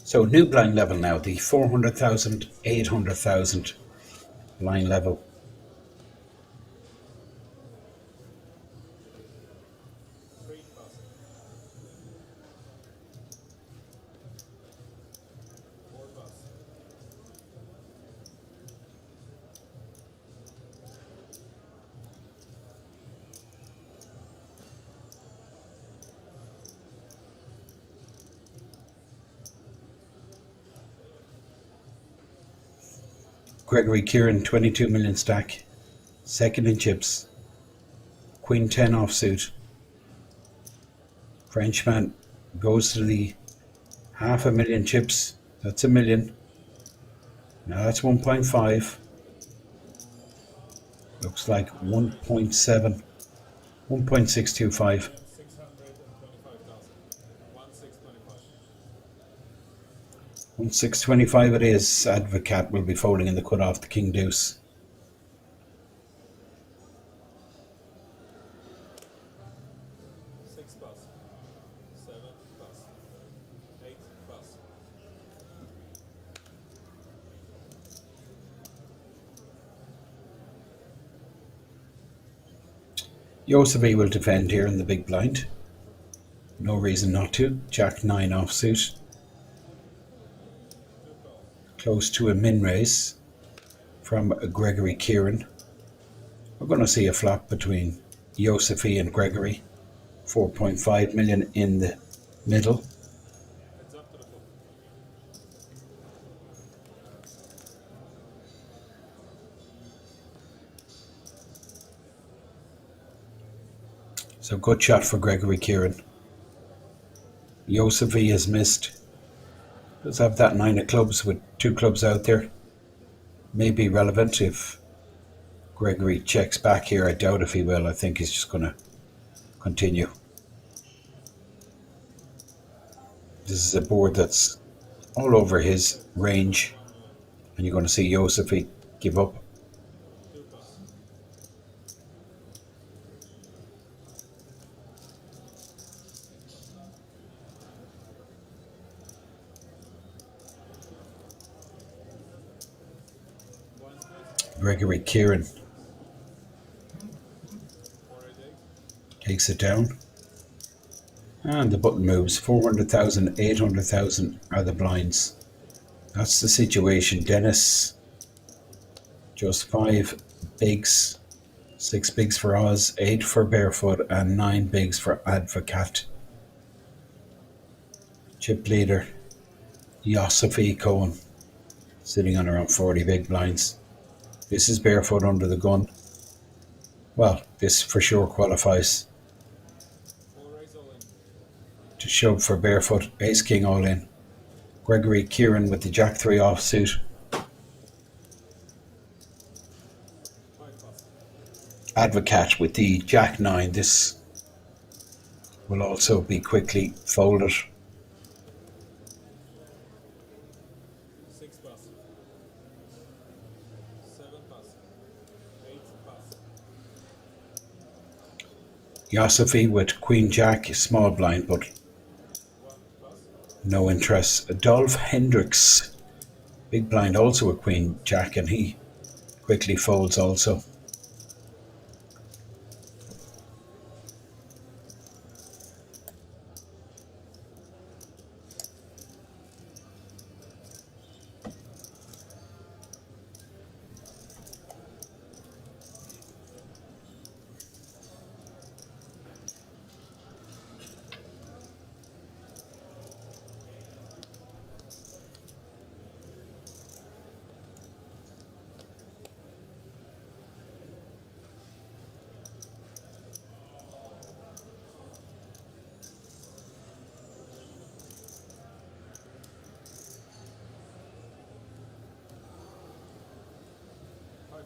[SPEAKER 1] So new blind level now, the 400,000, 800,000 blind level.
[SPEAKER 2] Three plus. Four plus.
[SPEAKER 1] Gregory Kieran, 22 million stack. Second in chips. Queen 10 offsuit. Frenchman goes to the 500,000 chips. That's a million. Now that's 1.5. Looks like 1.7. 1.625.
[SPEAKER 2] 625,000. 1625.
[SPEAKER 1] 1.625 it is. Advocat will be folding in the cutoff the King Deuce.
[SPEAKER 2] Six plus. Seven plus. Eight plus.
[SPEAKER 1] Yosefi will defend here in the big blind. No reason not to. Jack 9 offsuit. Close to a min raise from Gregory Kieran. We're going to see a flop between Yosefi and Gregory. 4.5 million in the middle.
[SPEAKER 2] Heads up to the full.
[SPEAKER 1] So good shot for Gregory Kieran. Yosefi has missed. Does have that 9 of clubs with 2 clubs out there. May be relevant if Gregory checks back here. I doubt if he will. I think he's just going to continue. This is a board that's all over his range. And you're going to see Josefi give up.
[SPEAKER 2] 2 pass. One split.
[SPEAKER 1] Gregory Kieran
[SPEAKER 2] 488.
[SPEAKER 1] takes it down. And the button moves. 400,000, 800,000 are the blinds. That's the situation. Dennis, just 5 bigs. 6 bigs for Oz, 8 for Barefoot, and 9 bigs for Advocat. Chip leader, Yosefi Cohen, sitting on around 40 big blinds. This is Barefoot under the gun. Well, this for sure qualifies.
[SPEAKER 2] All raise all in.
[SPEAKER 1] To shove for Barefoot, Ace King all in. Gregory Kieran with the Jack 3 offsuit.
[SPEAKER 2] 5 pass.
[SPEAKER 1] Advocat with the Jack 9. This will also be quickly folded.
[SPEAKER 2] 6 pass. 7 pass. 8 pass.
[SPEAKER 1] Yosefi with Queen Jack, small blind, but
[SPEAKER 2] 1 pass.
[SPEAKER 1] no interest. Adolf Hendricks, big blind, also a Queen Jack, and he quickly folds also.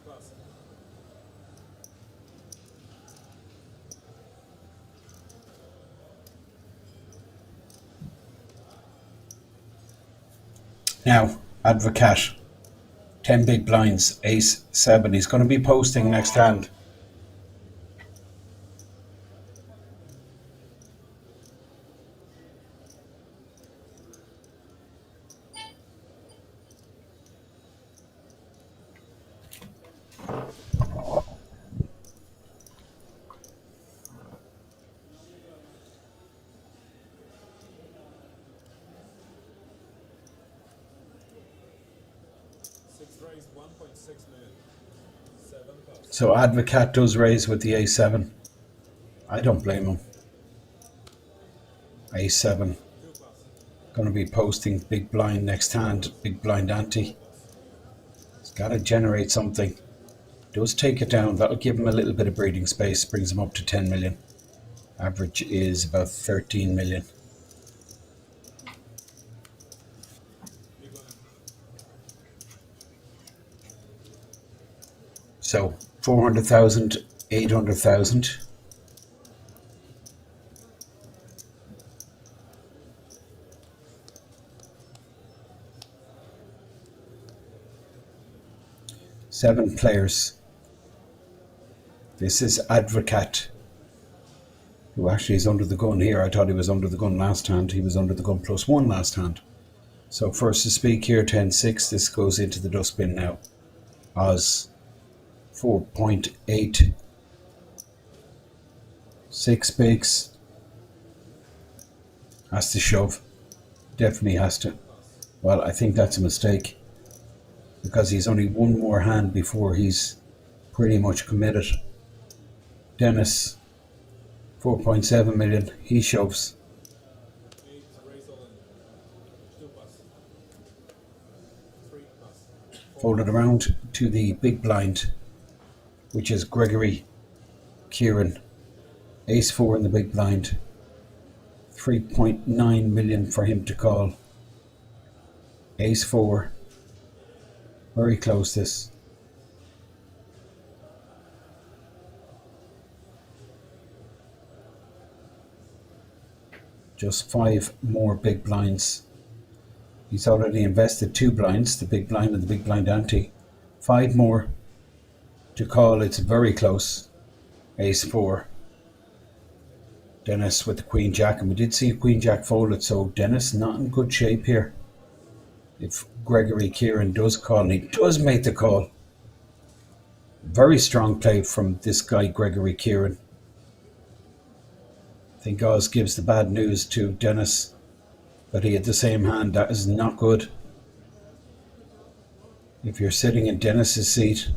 [SPEAKER 2] Pass.
[SPEAKER 1] Now, Advocat, 10 big blinds, Ace 7. He's going to be posting next hand.
[SPEAKER 2] Raise 1.6 million. 7 pass.
[SPEAKER 1] So Advocat does raise with the A7. I don't blame him. A7.
[SPEAKER 2] 2 pass.
[SPEAKER 1] Going to be posting big blind next hand, big blind ante. He's got to generate something. Does take it down. That'll give him a little bit of breathing space. Brings him up to 10 million. Average is about 13 million.
[SPEAKER 2] Big blind.
[SPEAKER 1] So 400,000, 800,000. Seven players. This is Advocat, who actually is under the gun here. I thought he was under the gun last hand. He was under the gun +1 last hand. So first to speak here, 10-6. This goes into the dustbin now. Oz, 4.8. 6 bigs. Has to shove. Definitely has to. Well, I think that's a mistake, because he's only one more hand before he's pretty much committed. Dennis, 4.7 million. He shoves.
[SPEAKER 2] 8 raise all in. 2 pass. 3 pass.
[SPEAKER 1] Folded around to the big blind, which is Gregory Kieran. Ace 4 in the big blind. 3.9 million for him to call. Ace 4. Very close this. Just 5 more big blinds. He's already invested 2 blinds, the big blind and the big blind ante. 5 more to call. It's very close. Ace 4. Dennis with the Queen Jack, and we did see Queen Jack folded, so Dennis not in good shape here. If Gregory Kieran does call, and he does make the call. Very strong play from this guy, Gregory Kieran. I think Oz gives the bad news to Dennis, but he had the same hand. That is not good. If you're sitting in Dennis's seat,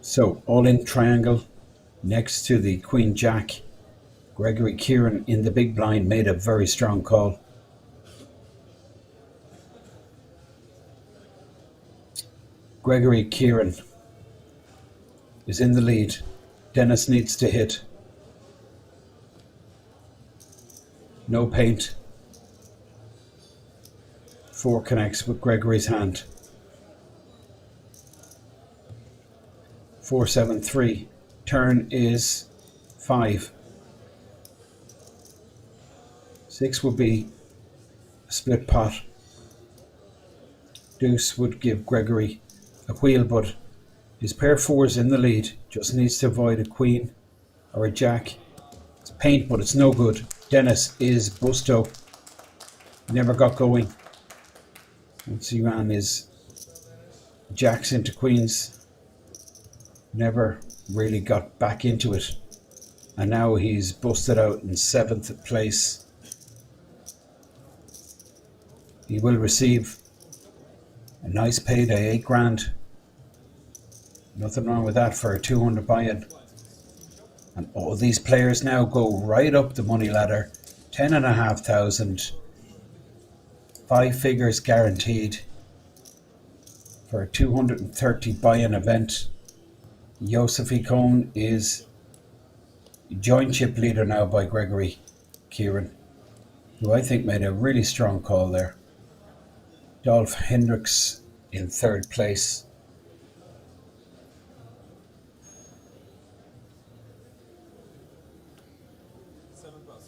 [SPEAKER 1] so all in triangle next to the Queen Jack. Gregory Kieran in the big blind made a very strong call. Gregory Kieran is in the lead. Dennis needs to hit. No paint. 4 connects with Gregory's hand. 4, 7, 3. Turn is 5. 6 would be a split pot. Deuce would give Gregory a wheel, but his pair 4's in the lead. Just needs to avoid a queen or a jack. It's paint, but it's no good. Dennis is busto. Never got going. Once he ran his jacks into queens, never really got back into it. And now he's busted out in 7th place. He will receive a nice payday, 8 grand. Nothing wrong with that for a 200 buy-in. And all these players now go right up the money ladder. 10,500. 5 figures guaranteed for a 230 buy-in event. Josefi Cohn is joint chip leader now by Gregory Kieran, who I think made a really strong call there. Dolph Hendricks in 3rd place.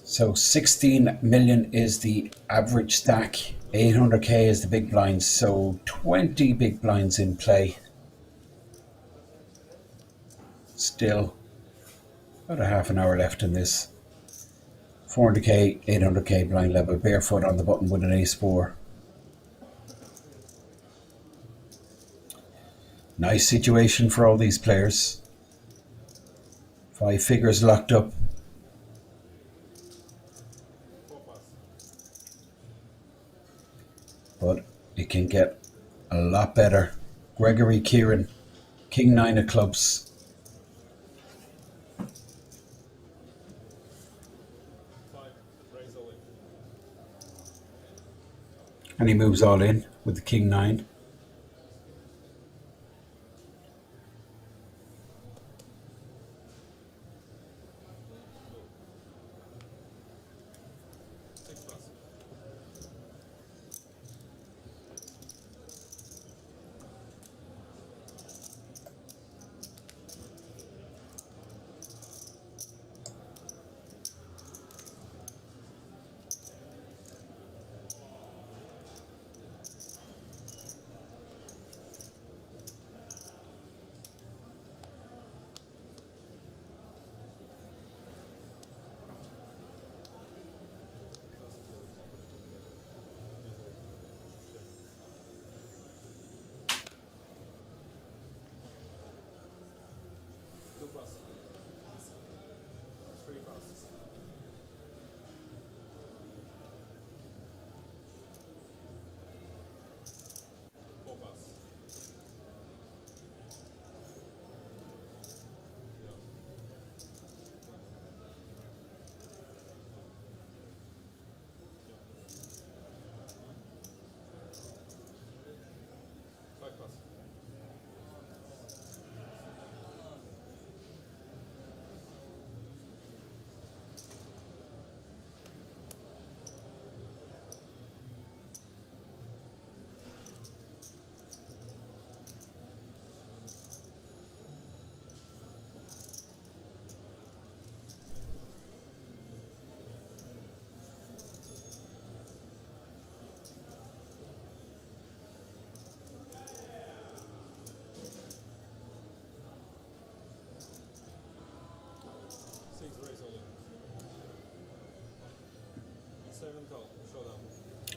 [SPEAKER 1] So 16 million is the average stack. 800k is the big blinds, so 20 big blinds in play. Still about a half an hour left in this. 400k, 800k blind level, barefoot on the button with an ace 4. Nice situation for all these players. 5 figures locked up. But it can get a lot better. Gregory Kieran, King 9 of clubs. And he moves all in with the King 9.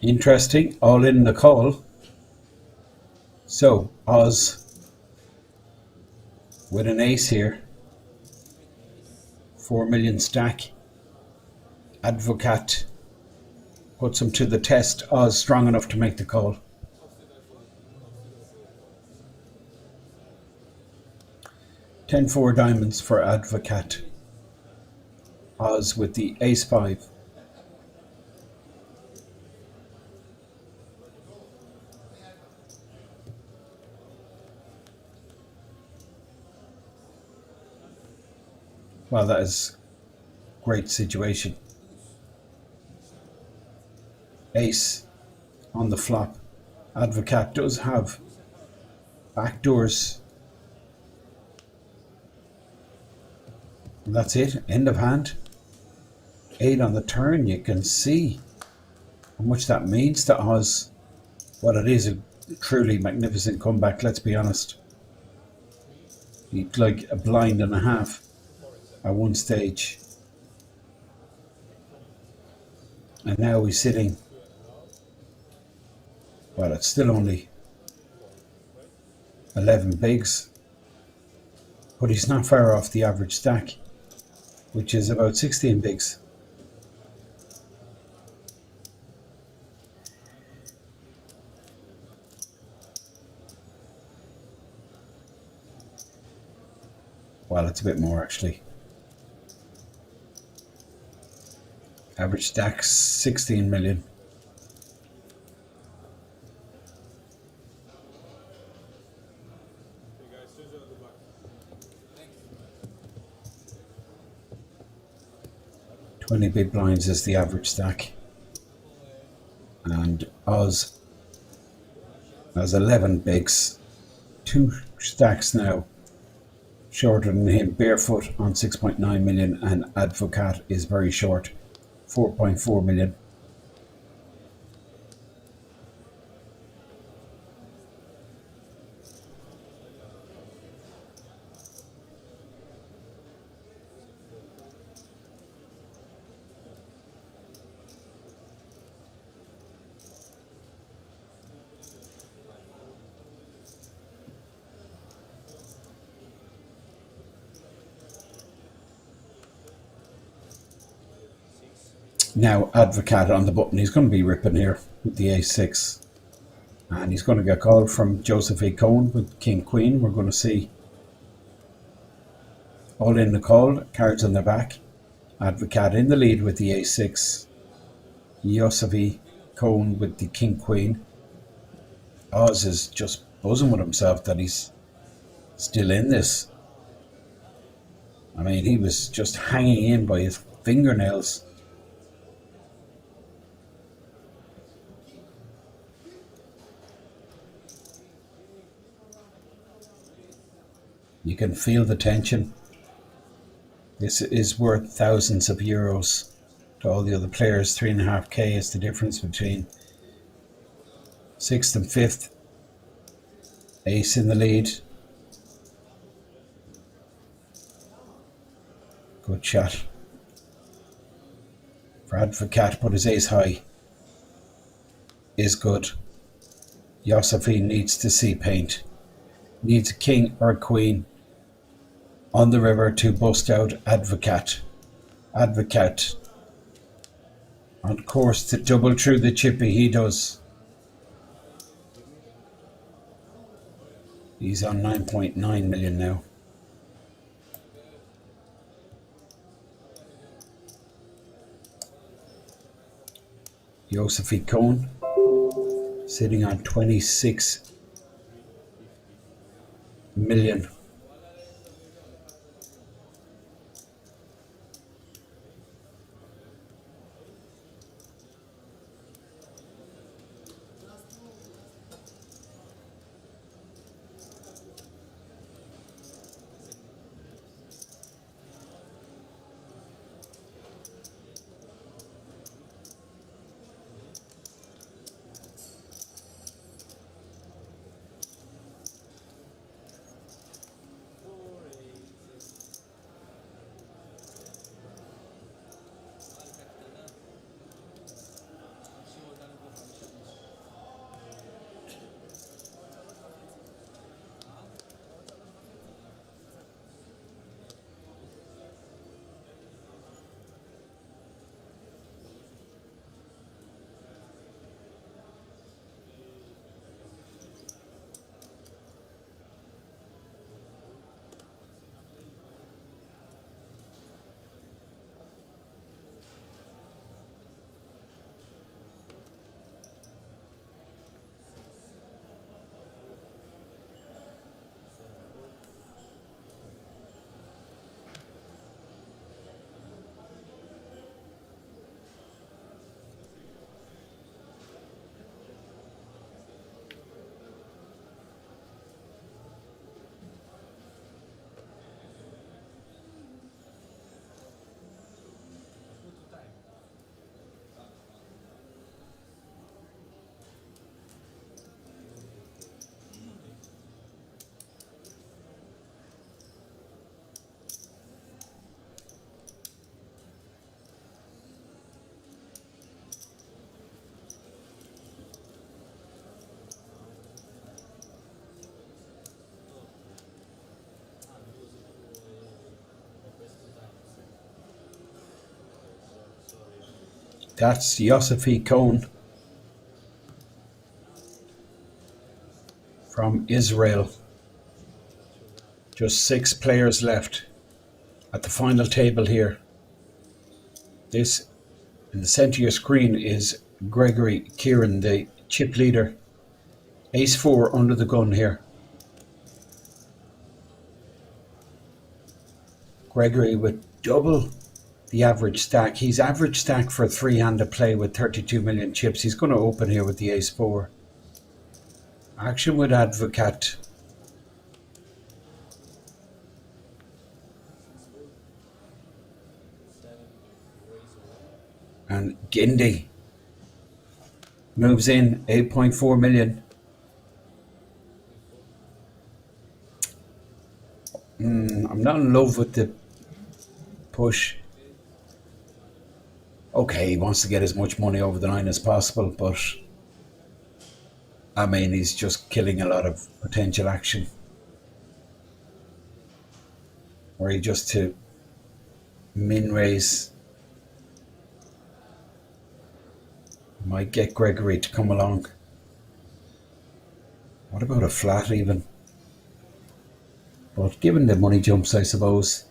[SPEAKER 1] Interesting, all in the call. So Oz with an ace here, 4 million stack. Advocat puts him to the test. Oz strong enough to make the call. 10-4 diamonds for Advocat. Oz with the ace-5. Well, that is great situation. Ace on the flop. Advocat does have backdoors. And that's it. End of hand. 8 on the turn. You can see how much that means to Oz. Well, it is a truly magnificent comeback, let's be honest. He'd like a blind and a half at one stage. And now he's sitting, well, it's still only 11 bigs, but he's not far off the average stack, which is about 16 bigs. Well, it's a bit more actually. Average stack's 16 million.
[SPEAKER 2] Hey guys, change out the back.
[SPEAKER 1] 20 big blinds is the average stack. And Oz has 11 bigs. 2 stacks now shorter than him. Barefoot on 6.9 million and Advocat is very short, 4.4 million. Now Advocat on the button. He's going to be ripping here with the ace-6. And he's going to get called from Joseph A. Cohn with king-queen. We're going to see all in the call, cards on the back. Advocat in the lead with the ace-6. Joseph A. Cohn with the king-queen. Oz is just buzzing with himself that he's still in this. I mean, he was just hanging in by his fingernails. You can feel the tension. This is worth thousands of euros to all the other players. 3.5k is the difference between 6th and 5th. Ace in the lead. Good shot for Advocat, but his ace high is good. Josephine needs to see paint. Needs a king or a queen on the river to bust out Advocat. Advocat on course to double through the chippy. He does. He's on 9.9 million now. Joseph Cohn sitting on 26 million. That's Yosefi Cohn from Israel. Just 6 players left at the final table here. This, in the centre of your screen, is Gregory Kieran, the chip leader. Ace-4 under the gun here. Gregory with double the average stack. He's average stack for a 3-handed play with 32 million chips. He's going to open here with the Ace-4. Action with Advocat. And Gindi moves in 8.4 million. I'm not in love with the push. Okay, he wants to get as much money over the line as possible, but I mean, he's just killing a lot of potential action. Were he just to min raise, might get Gregory to come along. What about a flat even? But given the money jumps, I suppose,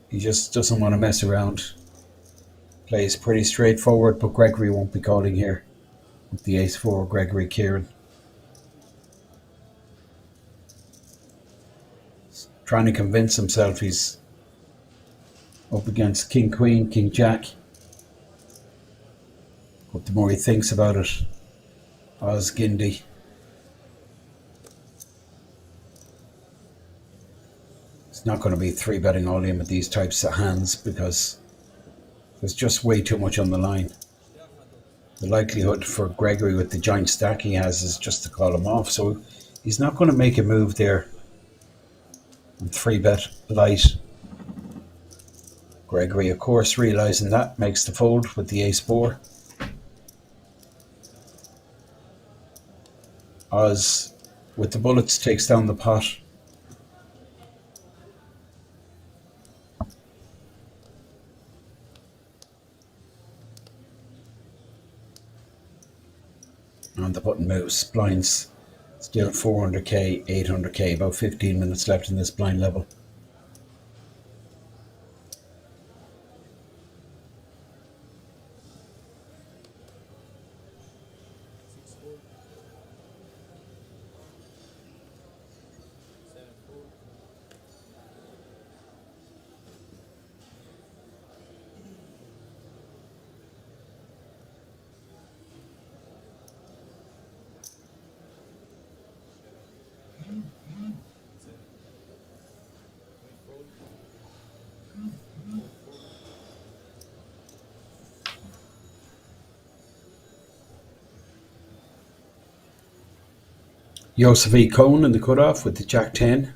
[SPEAKER 1] he just doesn't want to mess around. Plays pretty straightforward, but Gregory won't be calling here with the Ace-4, Gregory Kieran. He's trying to convince himself he's up against King Queen, King Jack. But the more he thinks about it, Oz Gindi. It's not going to be 3-betting all in with these types of hands because there's just way too much on the line. The likelihood for Gregory with the giant stack he has is just to call him off. So he's not going to make a move there and 3-bet light. Gregory, of course, realising that, makes the fold with the Ace-4. Oz, with the bullets, takes down the pot. And the button moves. Blinds still 400k, 800k, about 15 minutes left in this blind level. Yosefi Cohn in the cutoff with the Jack 10.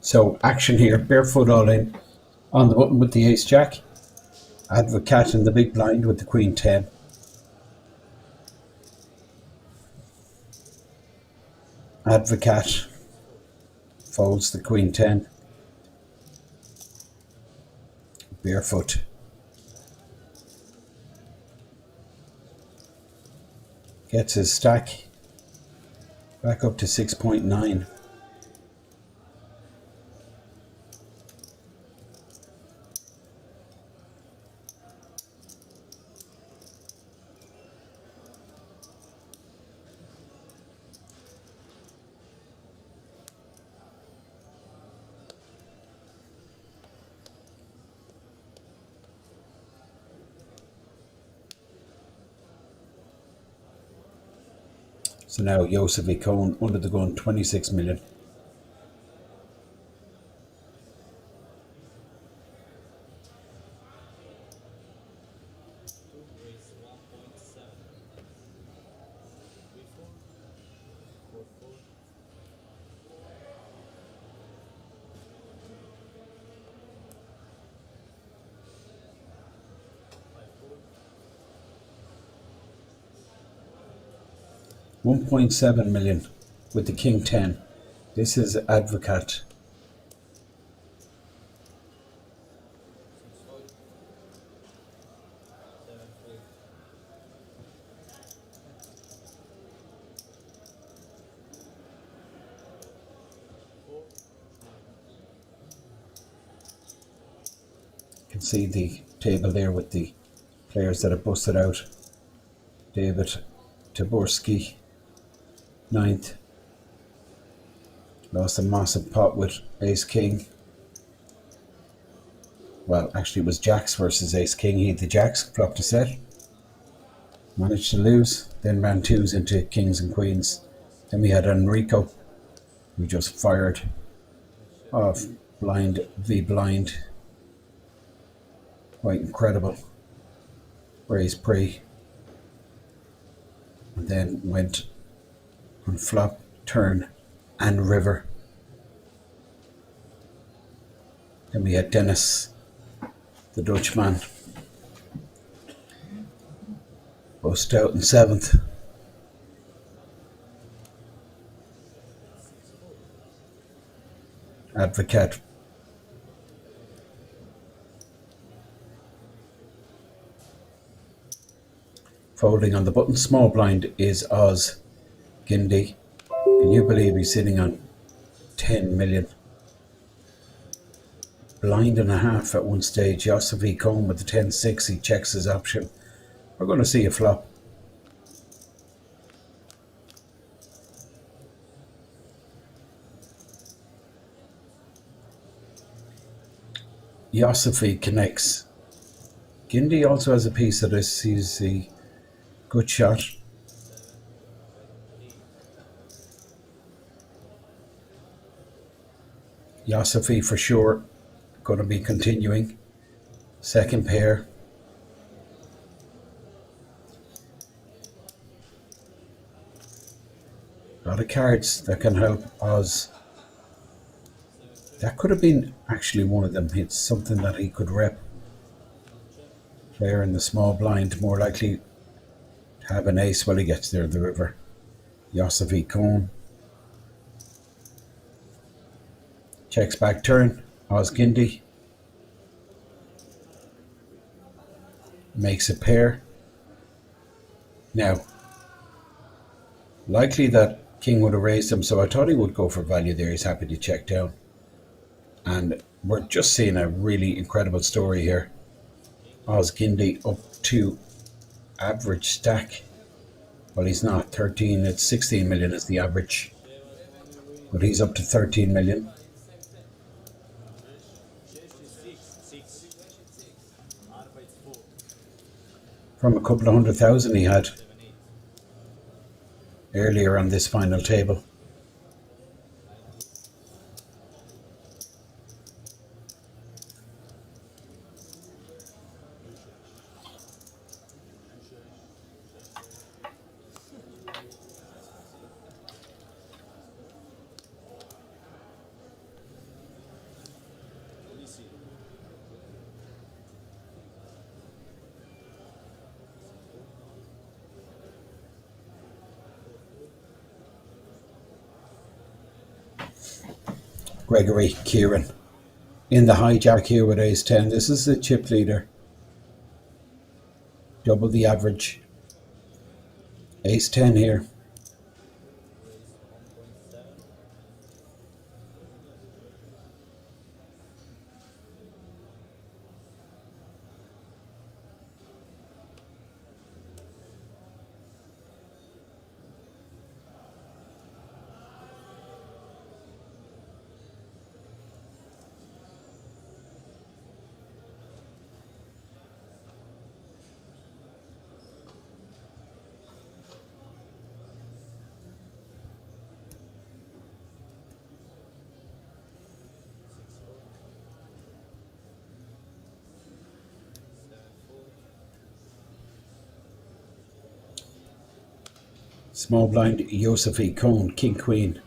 [SPEAKER 1] So action here, barefoot all in on the button with the ace jack. Advocate in the big blind with the queen 10. Advocate folds the queen 10. Barefoot. Gets his stack back up to 6.9. So now Joseph Cohn under the gun, 26 million. $1.7 million with the king 10. This is Advocate. You can see the table there with the players that have busted out. David Taborski, 9th. Lost a massive pot with Ace King. Well, actually it was Jacks versus Ace King. He had the Jacks, flopped a set. Managed to lose. Then ran twos into Kings and Queens. Then we had Enrico, who just fired off blind v blind. Quite incredible. Raise pre. And then went on flop, turn, and river. Then we had Dennis, the Dutchman, bust out in 7th. Advocate. Folding on the button. Small blind is Oz Gindi. Can you believe he's sitting on 10 million? Blind and a half at one stage. Joseph E. Cohn with the 10-6. He checks his option. We're going to see a flop. Yosefi connects. Gindi also has a piece of this. He's a good shot. Yosefi for sure going to be continuing. Second pair. A lot of cards that can help Oz. That could have been actually one of them. It's something that he could rep. Player in the small blind, more likely to have an ace while he gets there, the river. Yosefi Cohn. Checks back turn. Oz Gindi. Makes a pair. Now, likely that King would have raised him, so I thought he would go for value there. He's happy to check down. And we're just seeing a really incredible story here. Oz Gindi up to average stack. Well, he's not 13, it's 16 million is the average. But he's up to 13 million. From a couple of 100,000 he had earlier on this final table. Gregory Kieran in the hijack here with ace 10. This is the chip leader. Double the average. Ace 10 here. Small blind Yosefi Cohn, King Queen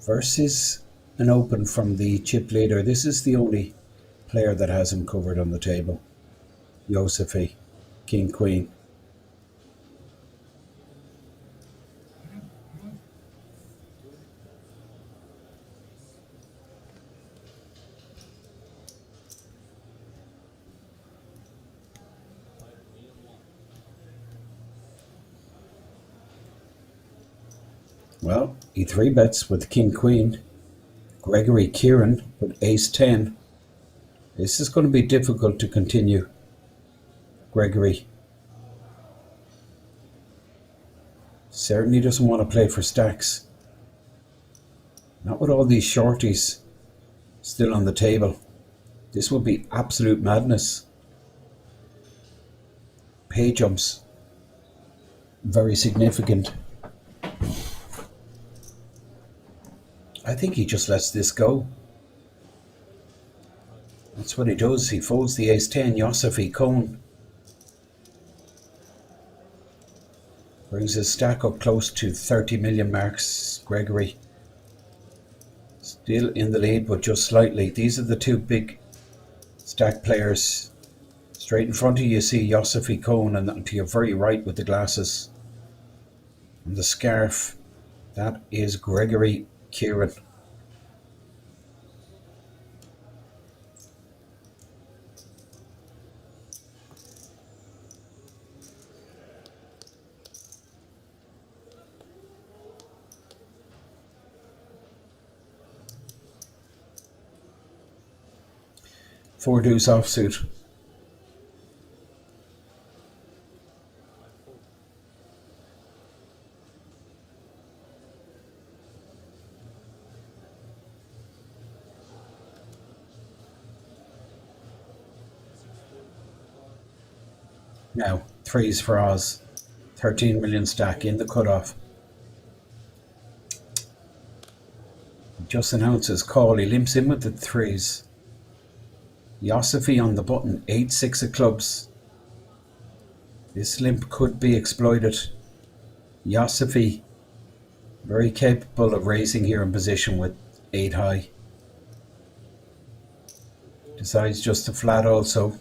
[SPEAKER 1] versus an open from the chip leader. This is the only player that has him covered on the table. Yosefi, King Queen. Well, he 3-bets with King Queen. Gregory Kieran with ace 10. This is going to be difficult to continue. Gregory certainly doesn't want to play for stacks. Not with all these shorties still on the table. This will be absolute madness. Pay jumps. Very significant. I think he just lets this go. That's what he does. He folds the ace 10. Yosefi Cohn brings his stack up close to 30 million marks. Gregory still in the lead, but just slightly. These are the two big stack players. Straight in front of you see Yosefi Cohn, and to your very right with the glasses and the scarf, that is Gregory Kieran. Four deuce offsuit. Now, threes for Oz. 13 million stack in the cutoff. Just announces call. He limps in with the threes. Yosefi on the button. 8-6 of clubs. This limp could be exploited. Yosefi very capable of raising here in position with 8 high. Decides just to flat also.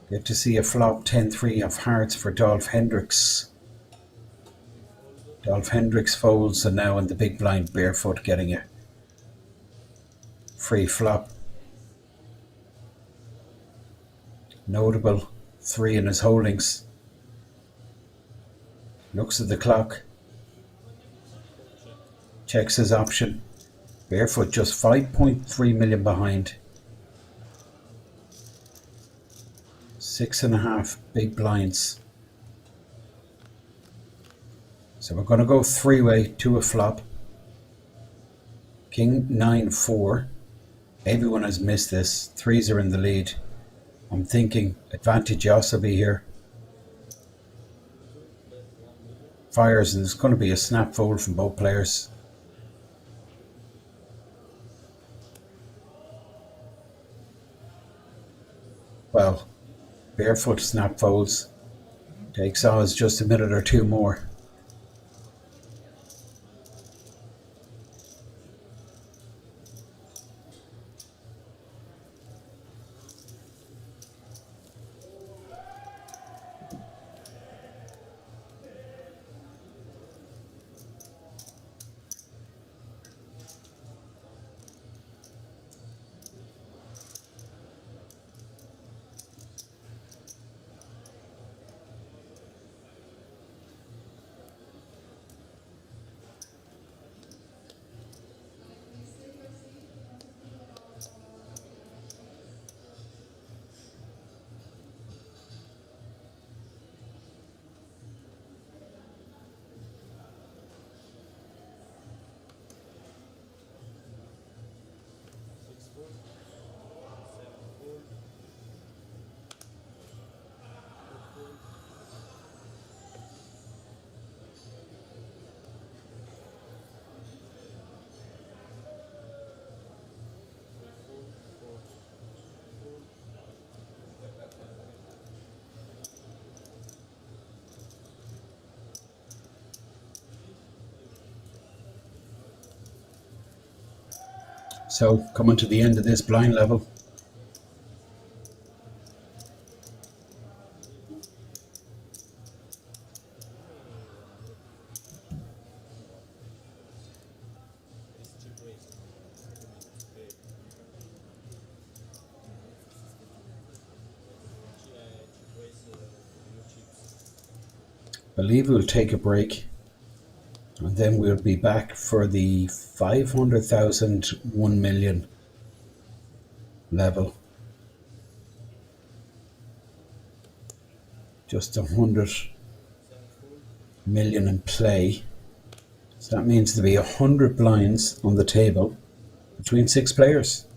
[SPEAKER 1] Get to see a flop 10-3 of hearts for Dolph Hendricks. Dolph Hendricks folds, and now in the big blind barefoot getting a free flop. Notable 3 in his holdings. Looks at the clock. Checks his option. Barefoot just 5.3 million behind. 6.5 big blinds. So we're going to go three-way to a flop. King 9-4. Everyone has missed this. Threes are in the lead. I'm thinking advantage Yosefi here. Fires, and there's going to be a snap fold from both players. Well, barefoot snap folds. Takes Oz just a minute or two more. So coming to the end of this blind level. I believe we'll take a break and then we'll be back for the 500,000, 1 million level. Just 100 million in play. So that means there'll be 100 blinds on the table between 6 players.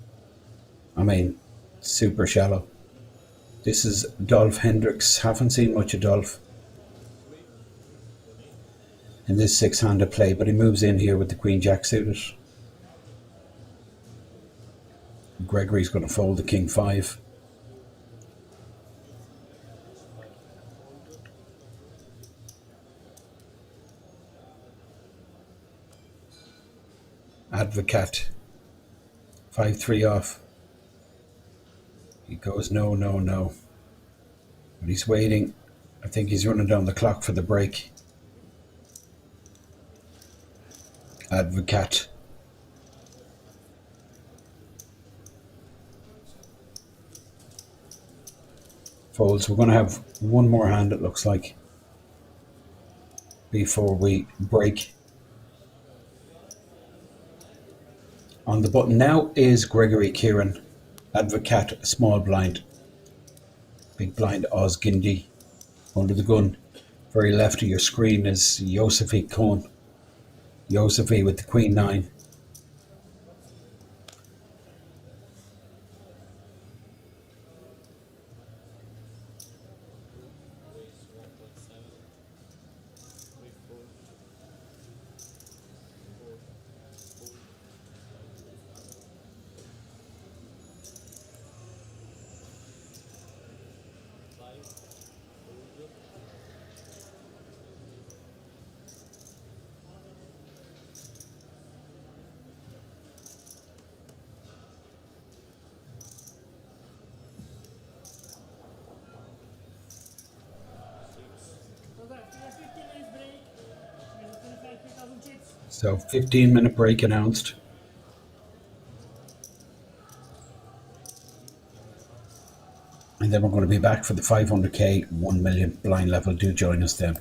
[SPEAKER 1] I mean, super shallow. This is Dolph Hendricks. Haven't seen much of Dolph in this 6-handed play, but he moves in here with the Queen Jack suited. Gregory's going to fold the King 5. Advocate 5-3 off. He goes no, no, no. But he's waiting. I think he's running down the clock for the break. Advocate. Folds. We're going to have one more hand, it looks like, before we break. On the button now is Gregory Kieran. Advocate, small blind. Big blind, Oz Gindi. Under the gun, very left of your screen is Yosefi Cohn. Yosefi with the Queen 9. So 15-minute break announced. And then we're going to be back for the 500k, 1 million blind level. Do join us then.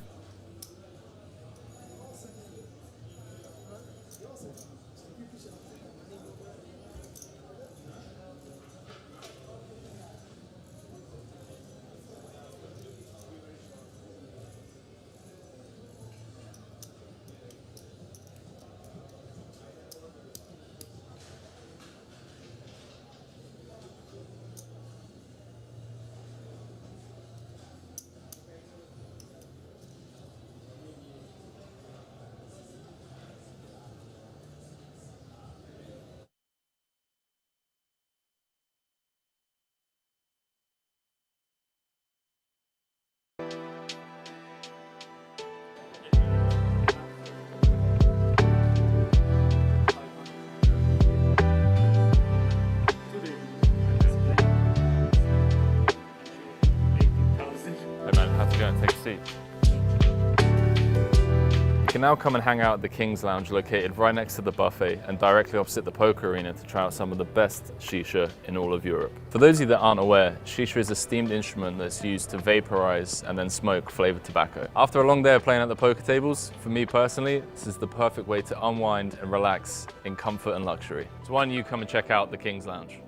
[SPEAKER 3] You can now come and hang out at the King's Lounge located right next to the buffet and directly opposite the poker arena to try out some of the best shisha in all of Europe. For those of you that aren't aware, shisha is a steamed instrument that's used to vaporize and then smoke flavored tobacco. After a long day of playing at the poker tables, for me personally, this is the perfect way to unwind and relax in comfort and luxury. So why don't you come and check out the King's Lounge?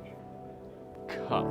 [SPEAKER 3] Cut.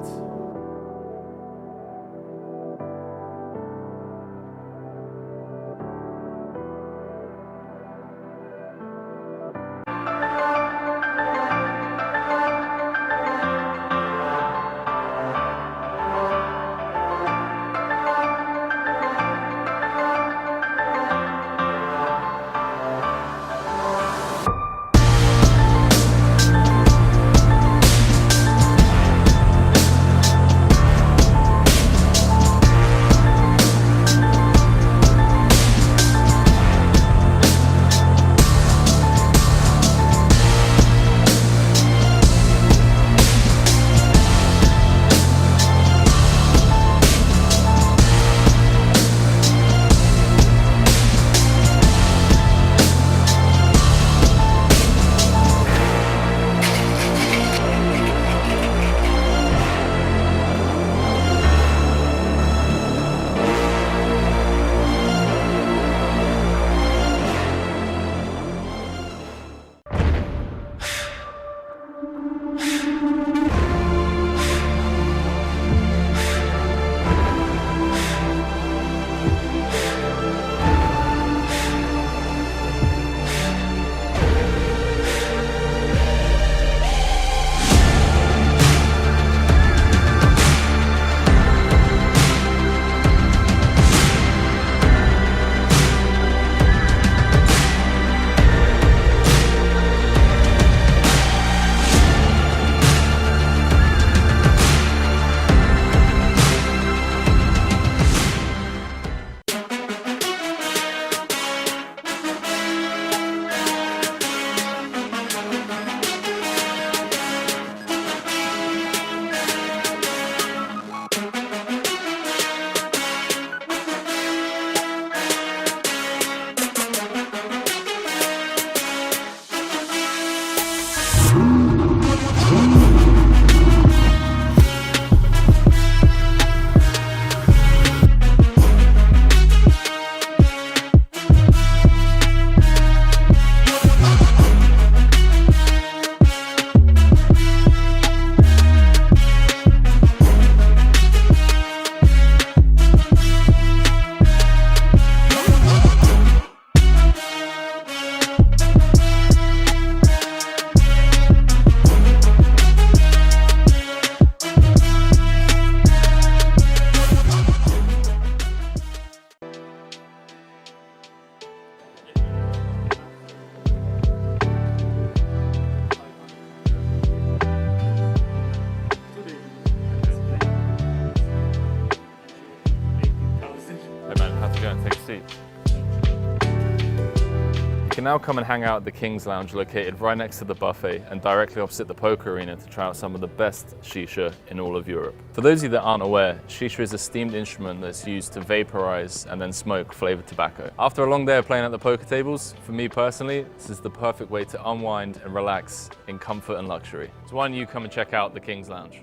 [SPEAKER 3] can now come and hang out at the Kings Lounge located right next to the buffet and directly opposite the poker arena to try out some of the best shisha in all of Europe. For those of you that aren't aware, shisha is a steamed instrument that's used to vaporize and then smoke flavored tobacco. After a long day of playing at the poker tables, for me personally, this is the perfect way to unwind and relax in comfort and luxury. So why don't you come and check out the Kings Lounge?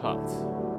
[SPEAKER 3] Cut.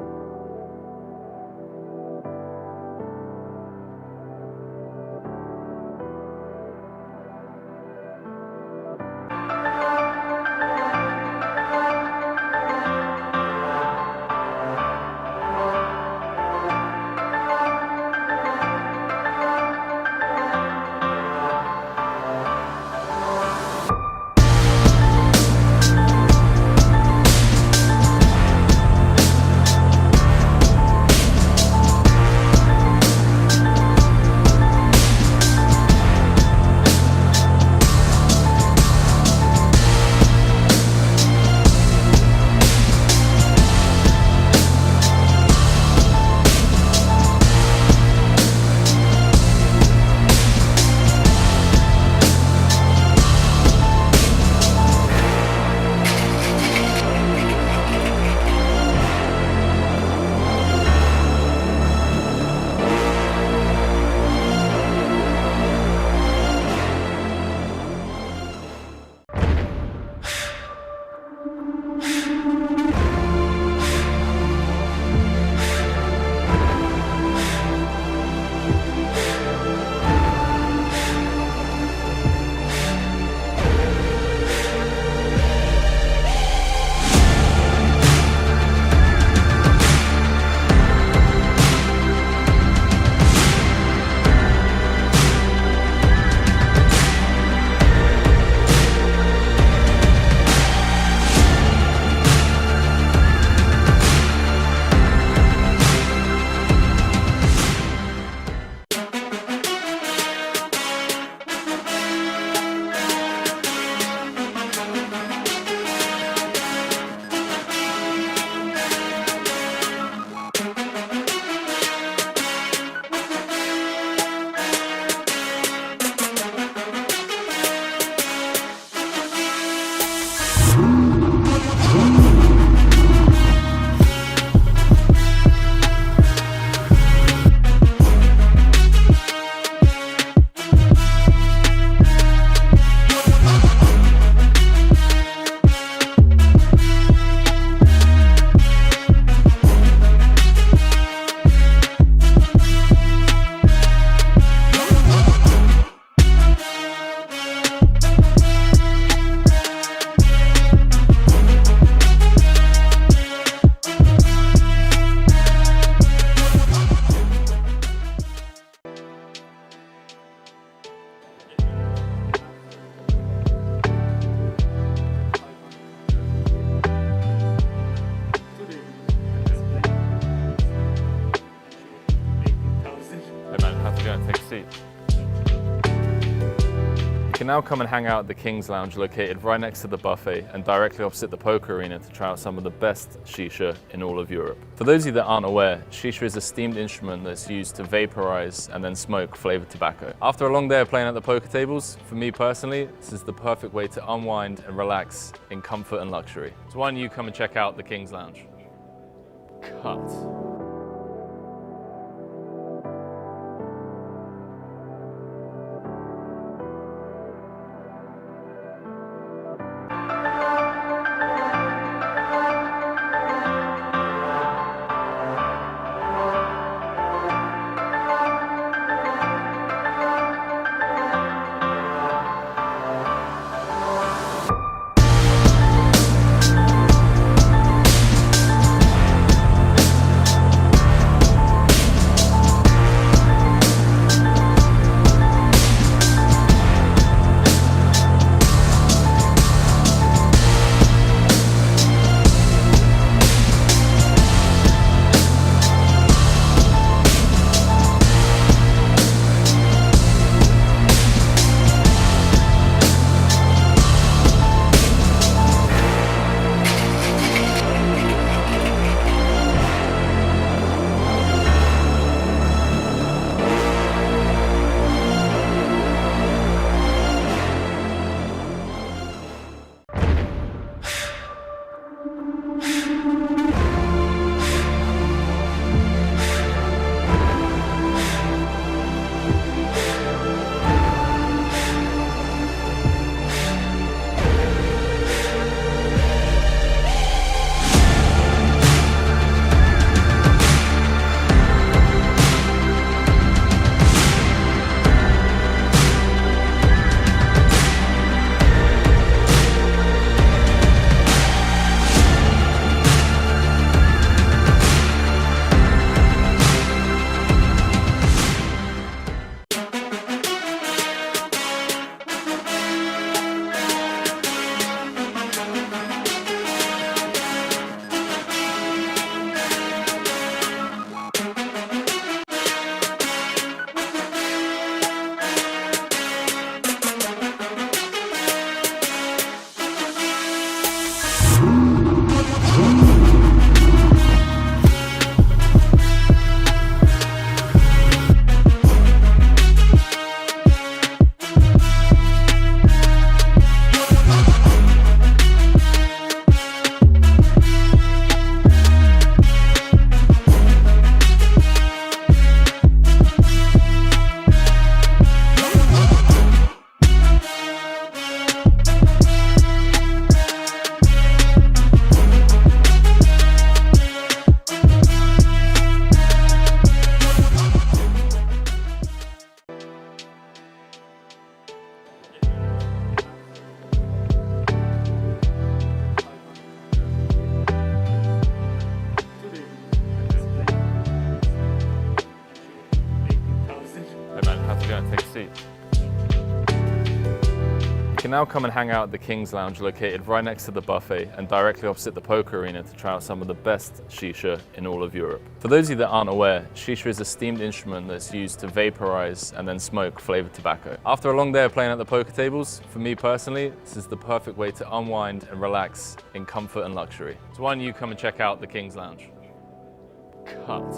[SPEAKER 3] You can now come and hang out at the Kings Lounge located right next to the buffet and directly opposite the poker arena to try out some of the best shisha in all of Europe. For those of you that aren't aware, shisha is a steamed instrument that's used to vaporize and then smoke flavored tobacco. After a long day of playing at the poker tables, for me personally, this is the perfect way to unwind and relax in comfort and luxury. So why don't you come and check out the Kings Lounge? Cut. now come and hang out at the Kings Lounge located right next to the buffet and directly opposite the poker arena to try out some of the best shisha in all of Europe. For those of you that aren't aware, shisha is a steamed instrument that's used to vaporize and then smoke flavored tobacco. After a long day of playing at the poker tables, for me personally, this is the perfect way to unwind and relax in comfort and luxury. So why don't you come and check out the Kings Lounge? Cut.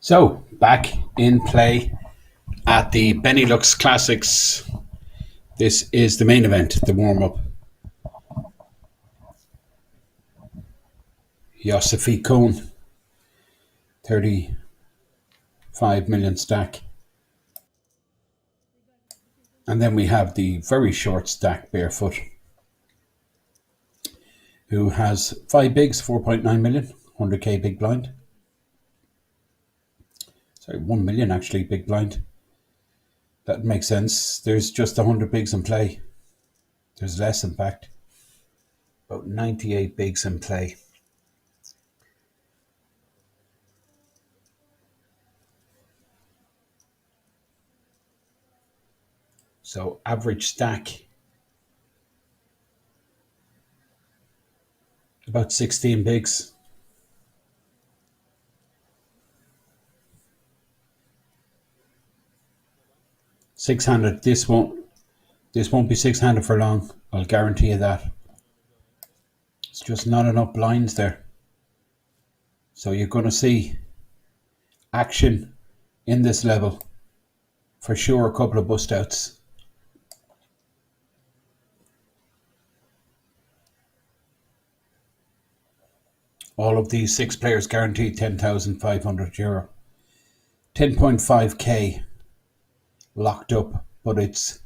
[SPEAKER 1] So, back in play at the Benelux Classics. This is the main event, the warm-up. Yosefi Cohn, 35 million stack. And then we have the very short stack Barefoot, who has 5 bigs, 4.9 million, 100k big blind. Sorry, 1 million actually big blind. That makes sense. There's just 100 bigs in play. There's less, in fact. About 98 bigs in play. So average stack about 16 bigs. Six-handed. This won't be six-handed for long. I'll guarantee you that. It's just not enough blinds there. So you're going to see action in this level. For sure, a couple of bust outs. All of these 6 players guaranteed €10,500. 10.5k locked up, but it's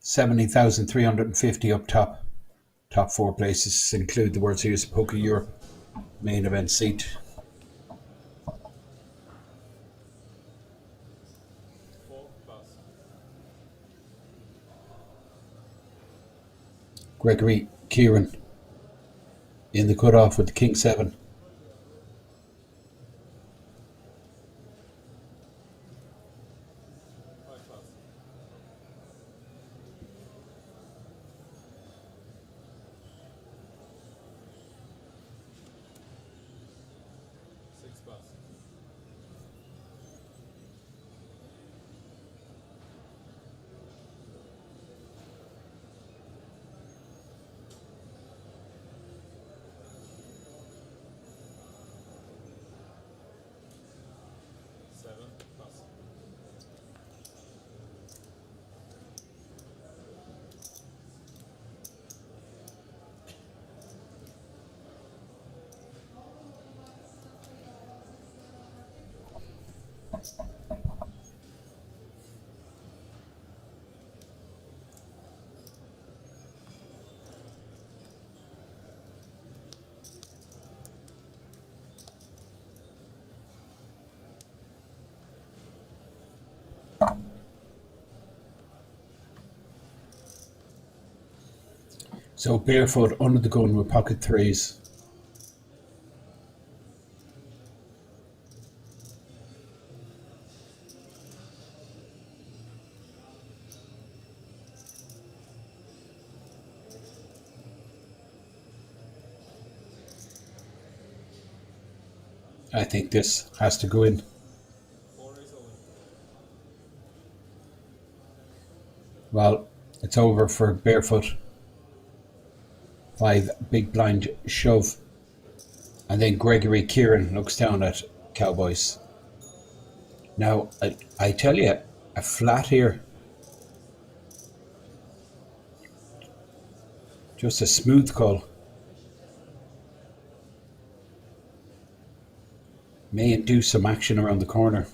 [SPEAKER 1] 70,350 up top. Top 4 places include the World Series of Poker Europe main event seat. Gregory Kieran in the cutoff with the King 7. So barefoot under the gun with pocket 3s. I think this has to go in. Well, it's over for barefoot. 5 big blind shove. And then Gregory Kieran looks down at Cowboys. Now, I tell you, a flat here. Just a smooth call. May induce some action around the corner.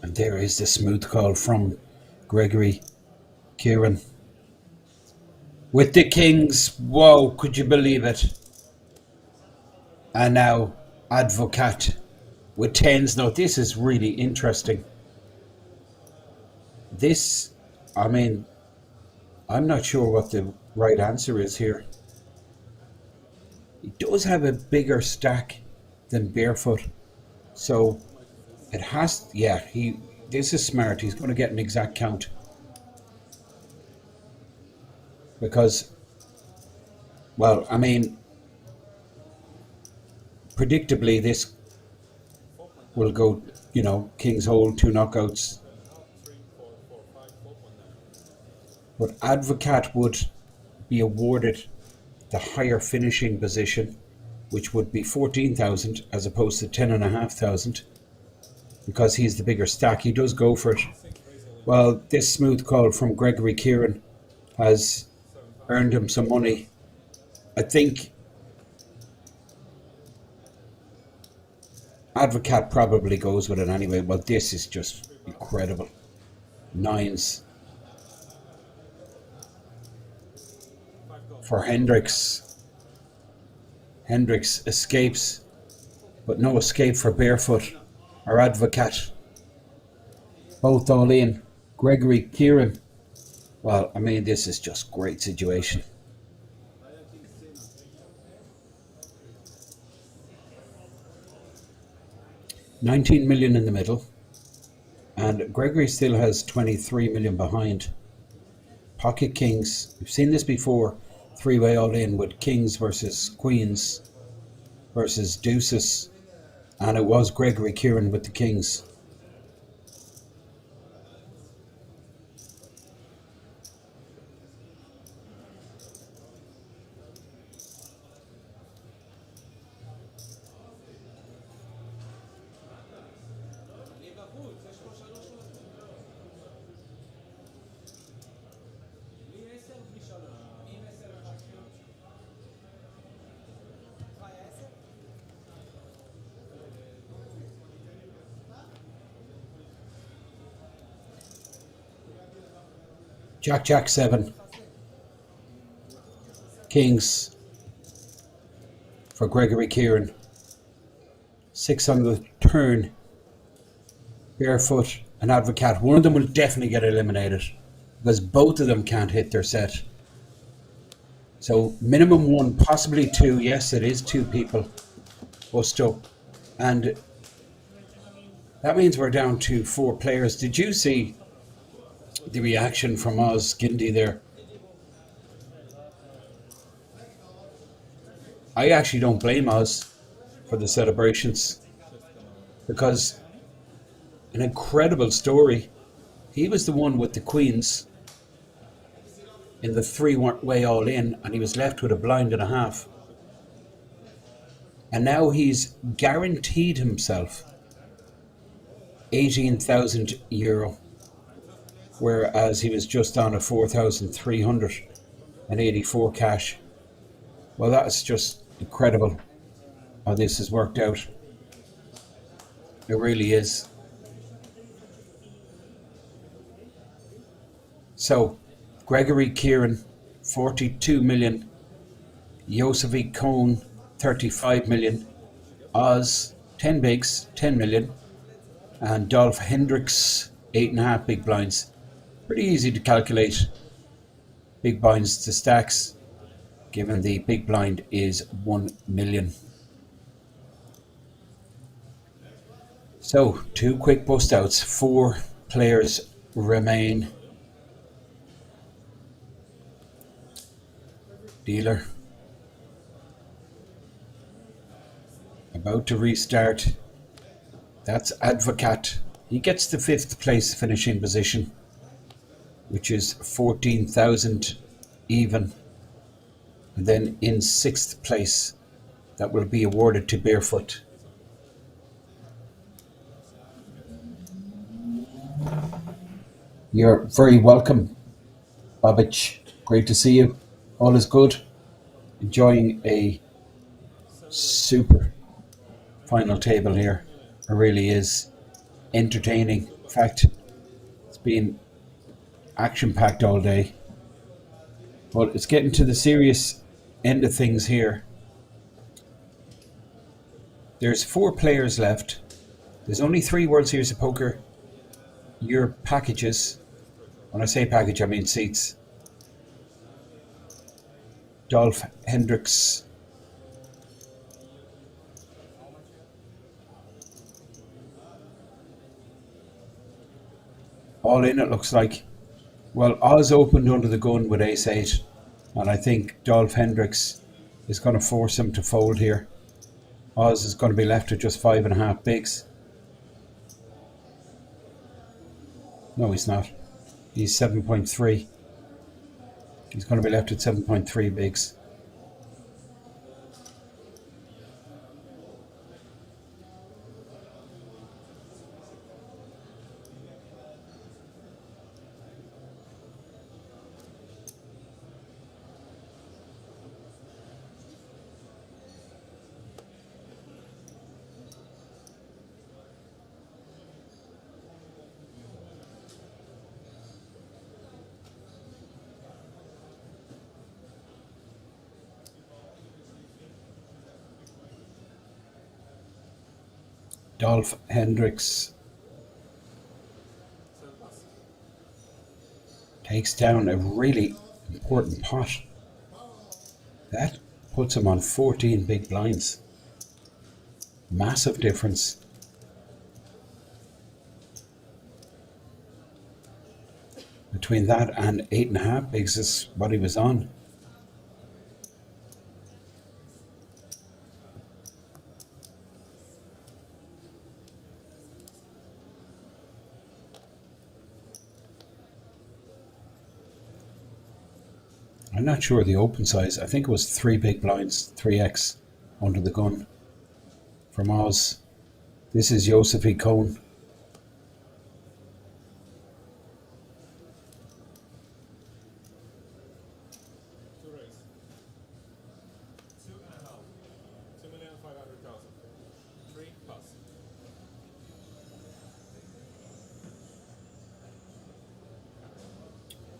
[SPEAKER 1] And there is the smooth call from Gregory Kieran. With the Kings, whoa, could you believe it? And now Advocat with 10s. Now this is really interesting. This, I mean, I'm not sure what the right answer is here. He does have a bigger stack than barefoot. So it has, yeah, this is smart. He's going to get an exact count. Because, well, I mean, predictably this will go, you know, King's Hole, 2 knockouts. But Advocat would be awarded the higher finishing position, which would be 14,000 as opposed to 10,500, because he's the bigger stack. He does go for it. Well, this smooth call from Gregory Kieran has earned him some money. I think Advocat probably goes with it anyway. Well, this is just incredible. 9s. For Hendricks. Hendricks escapes, but no escape for barefoot or Advocat. Both all in. Gregory Kieran. Well, I mean, this is just great situation. 19 million in the middle, and Gregory still has 23 million behind. Pocket kings, we've seen this before, three-way all in with kings versus queens versus deuces, and it was Gregory Kieran with the kings. Jack, Jack, 7. Kings for Gregory Kieran. 6 on the turn. Barefoot and Advocate. One of them will definitely get eliminated because both of them can't hit their set. So minimum 1, possibly 2. Yes, it is 2 people bust up. And that means we're down to 4 players. Did you see the reaction from Oz Gindey there? I actually don't blame Oz for the celebrations, because an incredible story. He was the one with the queens in the three-way all in, and he was left with a blind and a half. And now he's guaranteed himself €18,000, whereas he was just on a 4,384 cash. Well, that's just incredible how this has worked out. It really is. So, Gregory Kieran, 42 million. Josephine Cohn, 35 million. Oz, 10 bigs, 10 million. And Dolph Hendricks, 8.5 big blinds. Pretty easy to calculate big blinds to stacks, given the big blind is 1 million. So, 2 quick bust outs. 4 players remain. Dealer about to restart. That's Advocate. He gets the 5th place finishing position, which is 14,000 even. And then in 6th place, that will be awarded to Barefoot. You're very welcome, Babic. Great to see you. All is good. Enjoying a super final table here. It really is entertaining. In fact, it's been action-packed all day. But it's getting to the serious end of things here. There's 4 players left. There's only 3 World Series of Poker Europe packages. When I say package, I mean seats. Dolph Hendricks, all in, it looks like. Well, Oz opened under the gun with ace-8, and I think Dolph Hendricks is going to force him to fold here. Oz is going to be left with just 5.5 bigs. No, he's not. He's 7.3. He's going to be left with 7.3 bigs. Dolph Hendricks takes down a really important pot. That puts him on 14 big blinds. Massive difference. Between that and 8.5 bigs is what he was on. I'm not sure the open size. I think it was 3 big blinds, 3x under the gun from Oz. This is Joseph E. Cohn.
[SPEAKER 2] Two raise. 2.5. 2,500,000. 3 pass.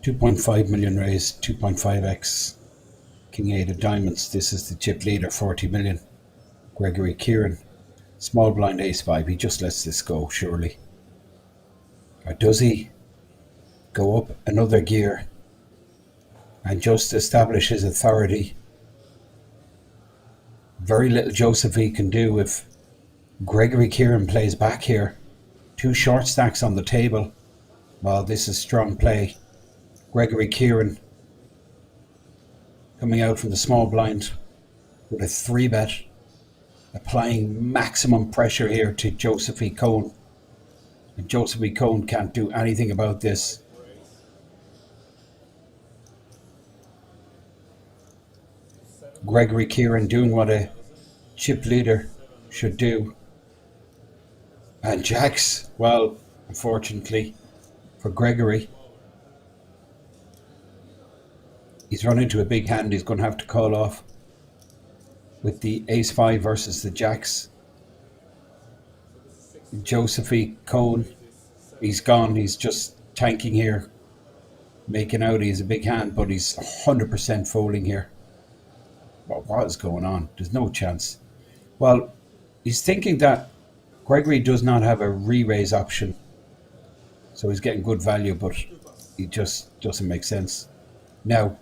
[SPEAKER 1] $2.5 million raised, 2.5x. King 8 of diamonds. This is the chip leader, 40 million. Gregory Kieran. Small blind ace 5. He just lets this go, surely. Or does he go up another gear and just establish his authority? Very little Joseph E can do if Gregory Kieran plays back here. 2 short stacks on the table. Well, this is strong play. Gregory Kieran coming out from the small blind with a 3-bet, applying maximum pressure here to Joseph E. Cohn. And Joseph E. Cohn can't do anything about this. Gregory Kieran doing what a chip leader should do. And jacks, well, unfortunately for Gregory, he's run into a big hand he's going to have to call off with the ace 5 versus the jacks. Joseph E. Cohn, he's gone. He's just tanking here, making out he's a big hand, but he's 100% folding here. What is going on? There's no chance. Well, he's thinking that Gregory does not have a re-raise option, so he's getting good value, but it just doesn't make sense. Now,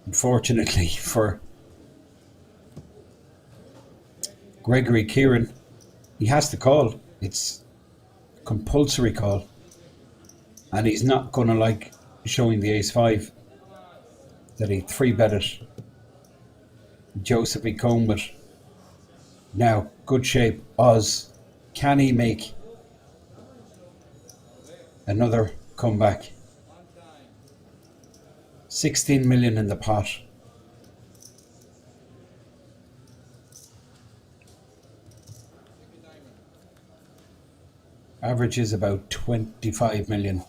[SPEAKER 1] unfortunately for Gregory Kieran, he has to call. It's a compulsory call. And he's not going to like showing the ace 5 that he 3-betted Joseph E. Cohn with. Now, good shape. Oz, can he make another comeback? 16 million in the pot. Average is about 25 million.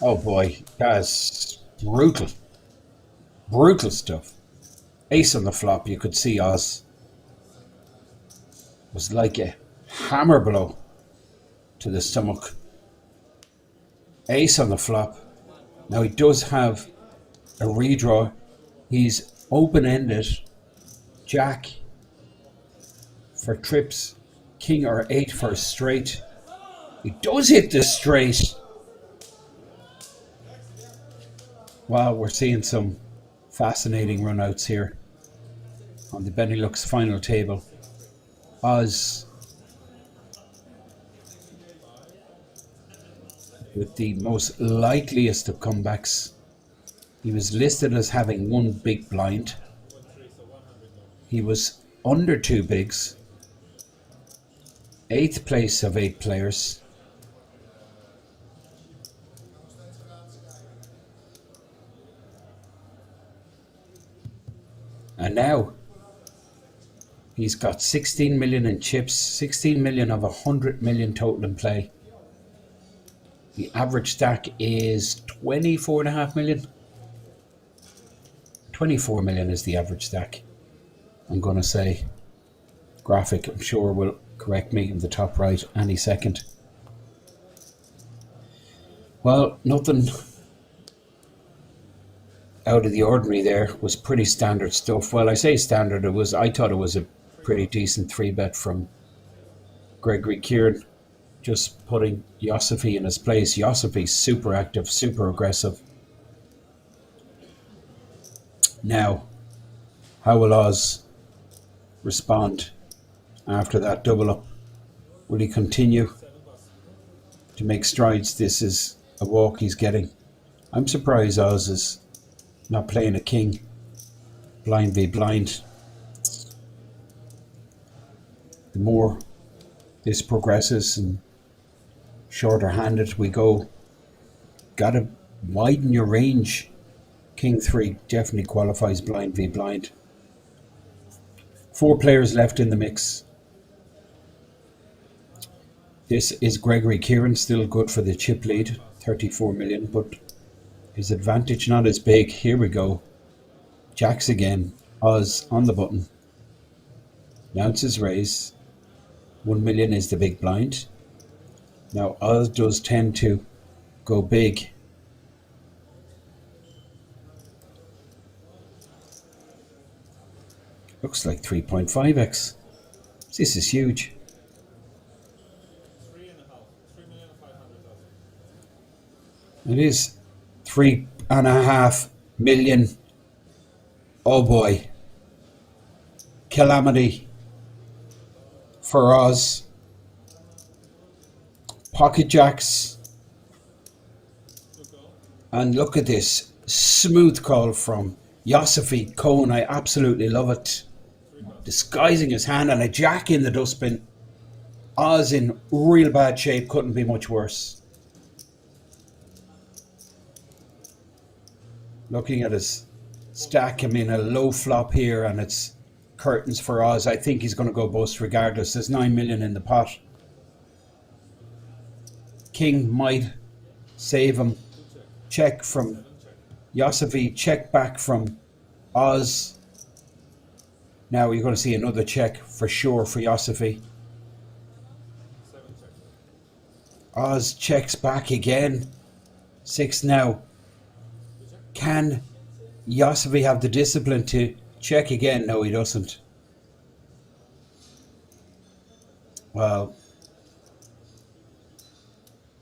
[SPEAKER 1] Oh boy, that's brutal. Brutal stuff. Ace on the flop, you could see Oz was like a hammer blow to the stomach. Ace on the flop. Now he does have a redraw. He's open-ended. Jack for trips. King or 8 for a straight. He does hit the straight. Wow, we're seeing some fascinating runouts here on the Benelux final table. Oz with the most likeliest of comebacks. He was listed as having 1 big blind. He was under 2 bigs. 8th place of 8 players. And now he's got 16 million in chips, 16 million of 100 million total in play. The average stack is 24.5 million. 24 million is the average stack. I'm going to say, graphic, I'm sure will correct me in the top right any second. Well, nothing out of the ordinary there. Was pretty standard stuff. Well, I say standard, I thought it was a pretty decent 3-bet from Gregory Kieran, just putting Yossify in his place. Yossify's super active, super aggressive. Now, how will Oz respond after that double up? Will he continue to make strides? This is a walk he's getting. I'm surprised Oz is not playing a king. Blind v blind. The more this progresses and shorter handed we go, gotta widen your range. King 3 definitely qualifies blind v blind. 4 players left in the mix. This is Gregory Kieran, still good for the chip lead, 34 million, but his advantage not as big. Here we go. Jacks again. Oz on the button. Announces raise. 1 million is the big blind. Now Oz does tend to go big. Looks like 3.5x. This is huge.
[SPEAKER 2] 3.5. 3,500,000.
[SPEAKER 1] It is 3.5 million. Oh boy. Calamity for Oz. Pocket jacks. And look at this. Smooth call from Yosefi Cohen. I absolutely love it. Disguising his hand and a jack in the dustbin. Oz in real bad shape. Couldn't be much worse. Looking at his stack, I mean a low flop here and it's curtains for Oz. I think he's going to go bust regardless. There's 9 million in the pot. King might save him. Check from Yosefi. Check back from Oz. Now you're going to see another check for sure for Yosefi.
[SPEAKER 2] 7 check.
[SPEAKER 1] Oz checks back again. 6 now. Can Yosefi have the discipline to check again? No, he doesn't. Well,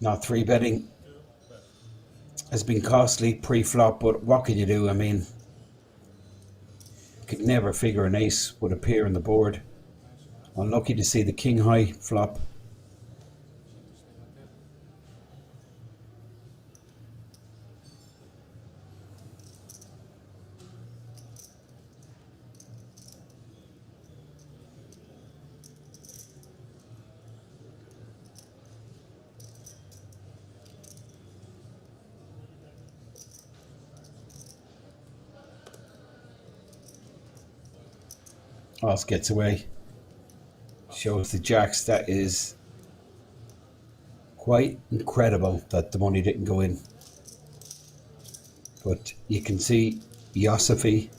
[SPEAKER 1] not 3 betting has been costly pre-flop, but what can you do? I mean, could never figure an ace would appear on the board. Unlucky to see the king high flop. Oz gets away. Shows the jacks. That is quite incredible that the money didn't go in. But you can see Yosefi.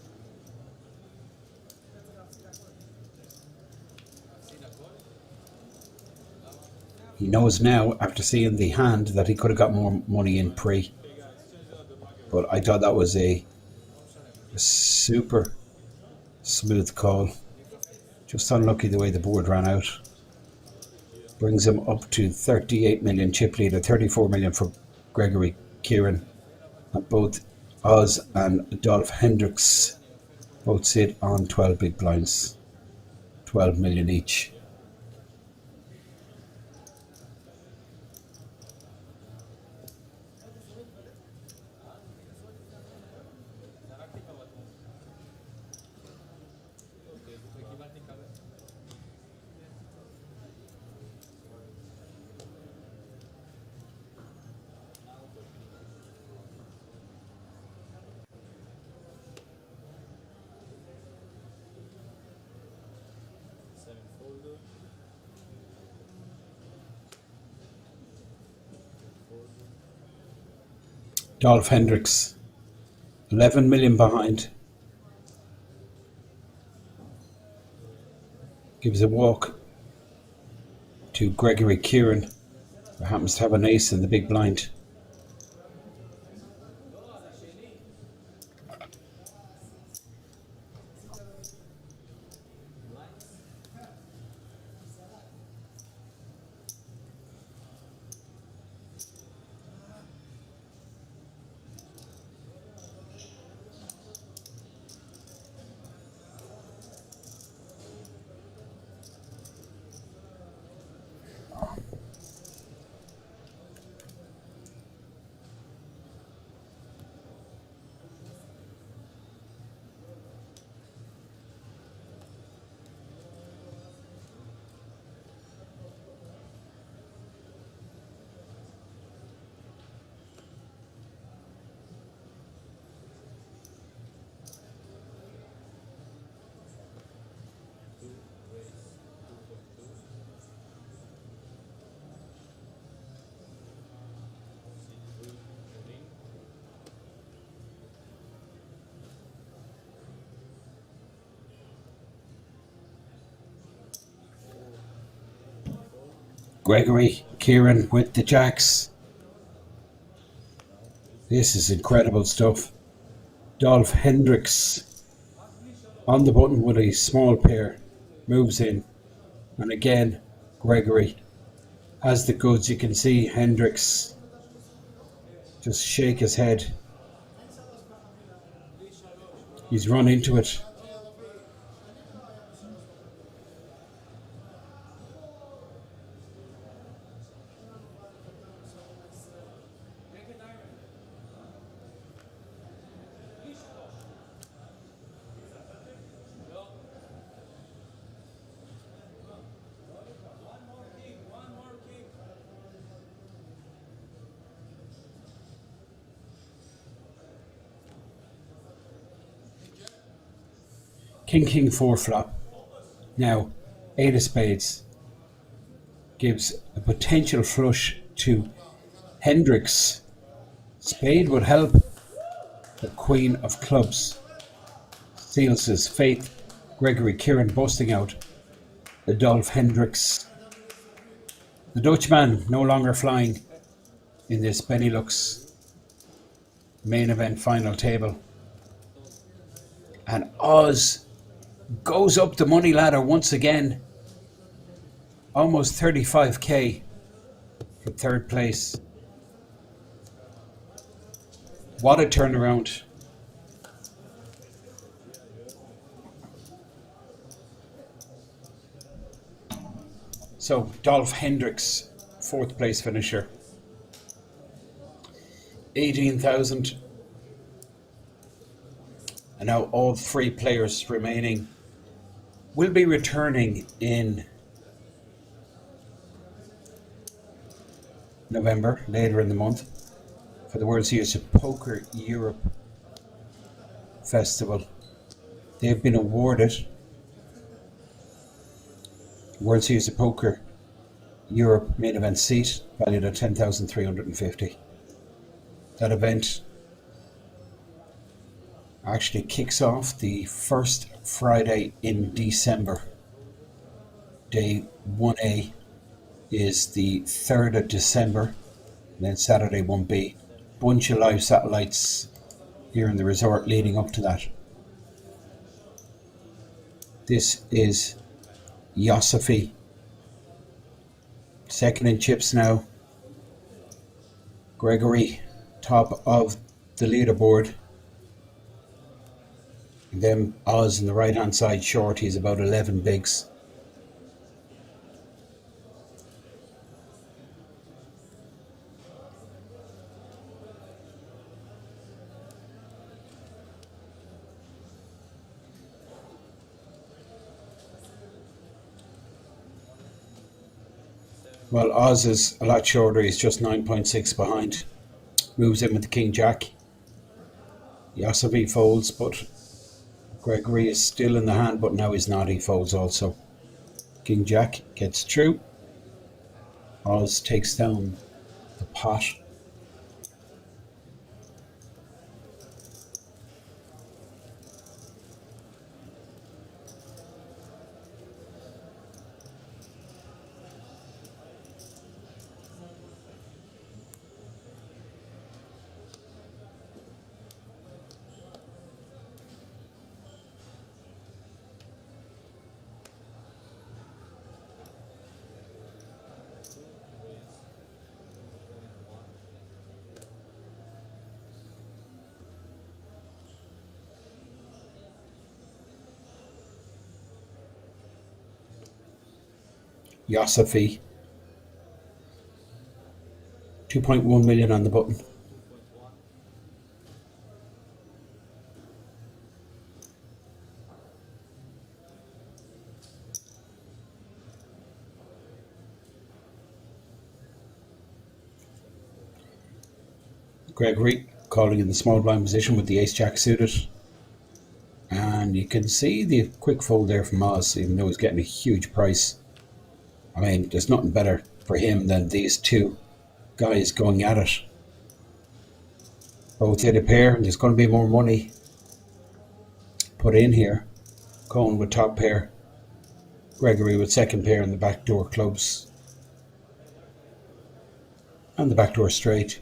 [SPEAKER 1] He knows now after seeing the hand that he could have got more money in pre. But I thought that was a super smooth call. Just unlucky the way the board ran out. Brings him up to 38 million chip leader, 34 million for Gregory Kieran. And both Oz and Dolph Hendricks both sit on 12 big blinds, 12 million each. Dolph Hendricks, 11 million behind. Gives a walk to Gregory Kieran, who happens to have an ace in the big blind. Gregory, Kieran with the jacks. This is incredible stuff. Dolph Hendricks on the button with a small pair, moves in, and again Gregory has the goods. You can see Hendricks just shake his head. He's run into it. King 4 flop. Now 8 of spades gives a potential flush to Hendricks. Spade would help. The Queen of Clubs seals his fate. Gregory, Kieran busting out. Adolf Hendricks, the Dutchman, no longer flying in this Benelux main event final table. And Oz goes up the money ladder once again. Almost 35k for third place. What a turnaround. So Dolph Hendricks, fourth place finisher. 18,000. And now all 3 players remaining will be returning in November, later in the month, for the World Series of Poker Europe Festival. They've been awarded World Series of Poker Europe main event seat, valued at 10,350. That event actually kicks off the first Friday in December. Day 1A is the 3rd of December, and then Saturday 1B. Bunch of live satellites here in the resort leading up to that. This is Yossifi, second in chips now. Gregory, top of the leaderboard. And then Oz on the right hand side short, he's about 11 bigs. Well, Oz is a lot shorter, he's just 9.6 behind. Moves in with the King Jack. Yossifi folds, but Gregory is still in the hand, but now he's not, he folds also. King Jack gets through. Oz takes down the pot. Yossifi, 2.1 million on the button. Gregory calling in the small blind position with the ace jack suited. And you can see the quick fold there from Oz, even though he's getting a huge price. I mean, there's nothing better for him than these two guys going at it. Both hit a pair, and there's going to be more money put in here. Cohen with top pair, Gregory with second pair, and the backdoor clubs. And the backdoor straight.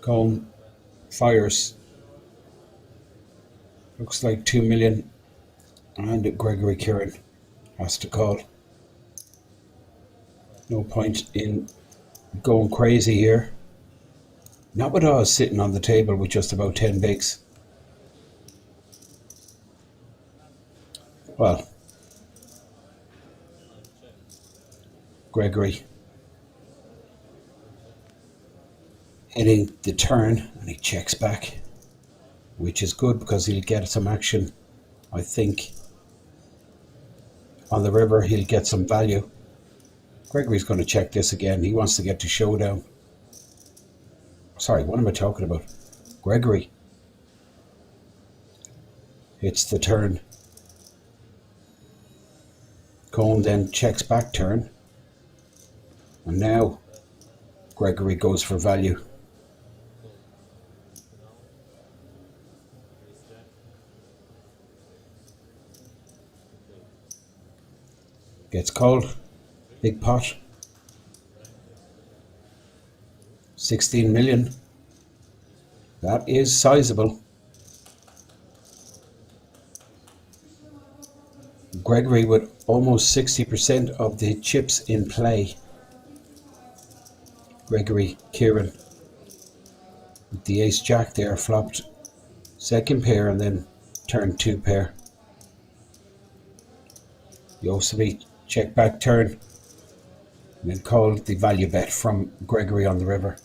[SPEAKER 1] Cohn fires. Looks like 2 million. And Gregory Kieran has to call. No point in going crazy here. Not with Oz sitting on the table with just about 10 bigs. Well, Gregory hitting the turn, and he checks back, which is good because he'll get some action. I think on the river he'll get some value. Gregory's going to check this again. He wants to get to showdown. Sorry, what am I talking about? Gregory hits the turn. Cohn then checks back turn. And now Gregory goes for value. Gets called. Big pot. 16 million. That is sizable. Gregory with almost 60% of the chips in play. Gregory Kieran with the ace jack there, flopped second pair and then turned 2 pair. Yosevi check back turn and then called the value bet from Gregory on the river.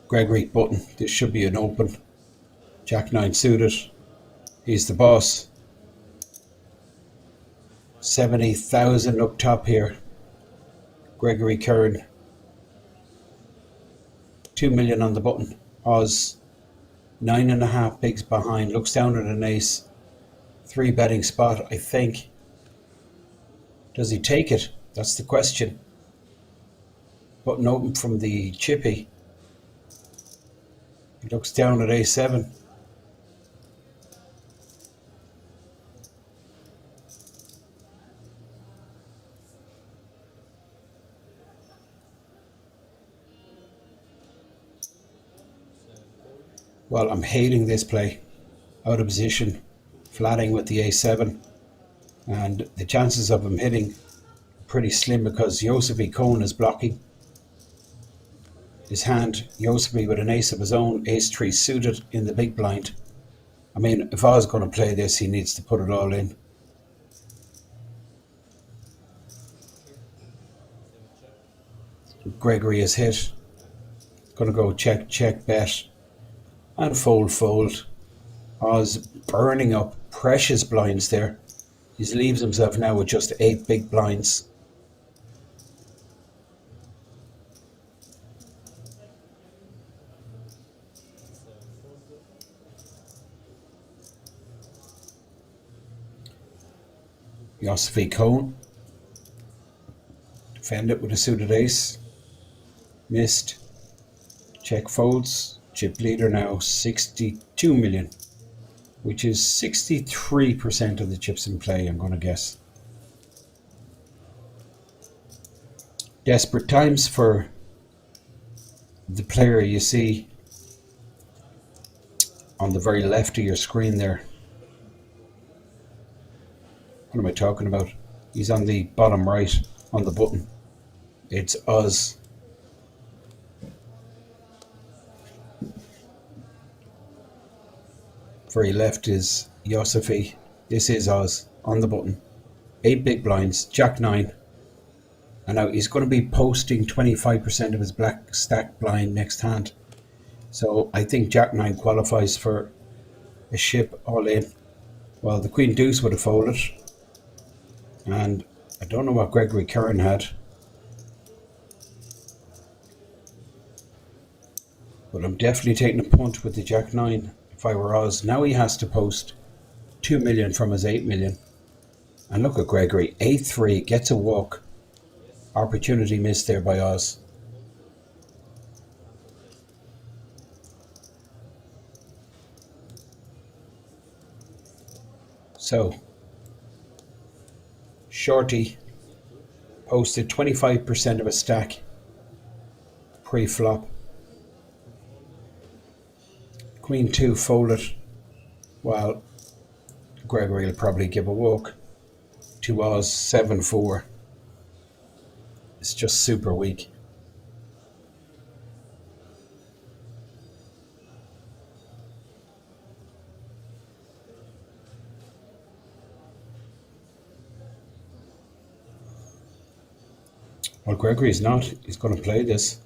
[SPEAKER 1] Gregory button. This should be an open. Jack 9 suited. He's the boss. 70,000 up top here. Gregory Kieran. 2 million on the button. Oz 9.5 bigs behind. Looks down at an ace. 3 betting spot, I think. Does he take it? That's the question. Button open from the chippy. He looks down at A7. Well, I'm hating this play. Out of position, flatting with the A7. And the chances of him hitting are pretty slim because Yosefi Cohn is blocking. His hand, Yosefi with an ace of his own, ace 3 suited in the big blind. I mean, if I was going to play this, he needs to put it all in. Gregory is hit. Going to go check, check, bet. And fold, fold. Oz burning up precious blinds there. He leaves himself now with just 8 big blinds. Yosefi Cohn. Defend it with a suited ace. Missed. Check folds. Chip leader now 62 million, which is 63% of the chips in play, I'm going to guess. Desperate times for the player you see on the very left of your screen there. What am I talking about? He's on the bottom right on the button. It's Oz. Very left is Yosefi. This is Oz on the button. 8 big blinds, Jack 9. And now he's going to be posting 25% of his black stack blind next hand. So I think Jack 9 qualifies for a ship all in. Well, the Queen Deuce would have folded. And I don't know what Gregory Kieran had. But I'm definitely taking a punt with the Jack 9 if I were Oz. Now he has to post 2 million from his 8 million. And look at Gregory, A3, gets a walk. Opportunity missed there by Oz. So, Shorty posted 25% of a stack pre-flop. Queen 2 folded, while Gregory will probably give a walk to Oz 7-4. It's just super weak. Well, Gregory's not. He's going to play this.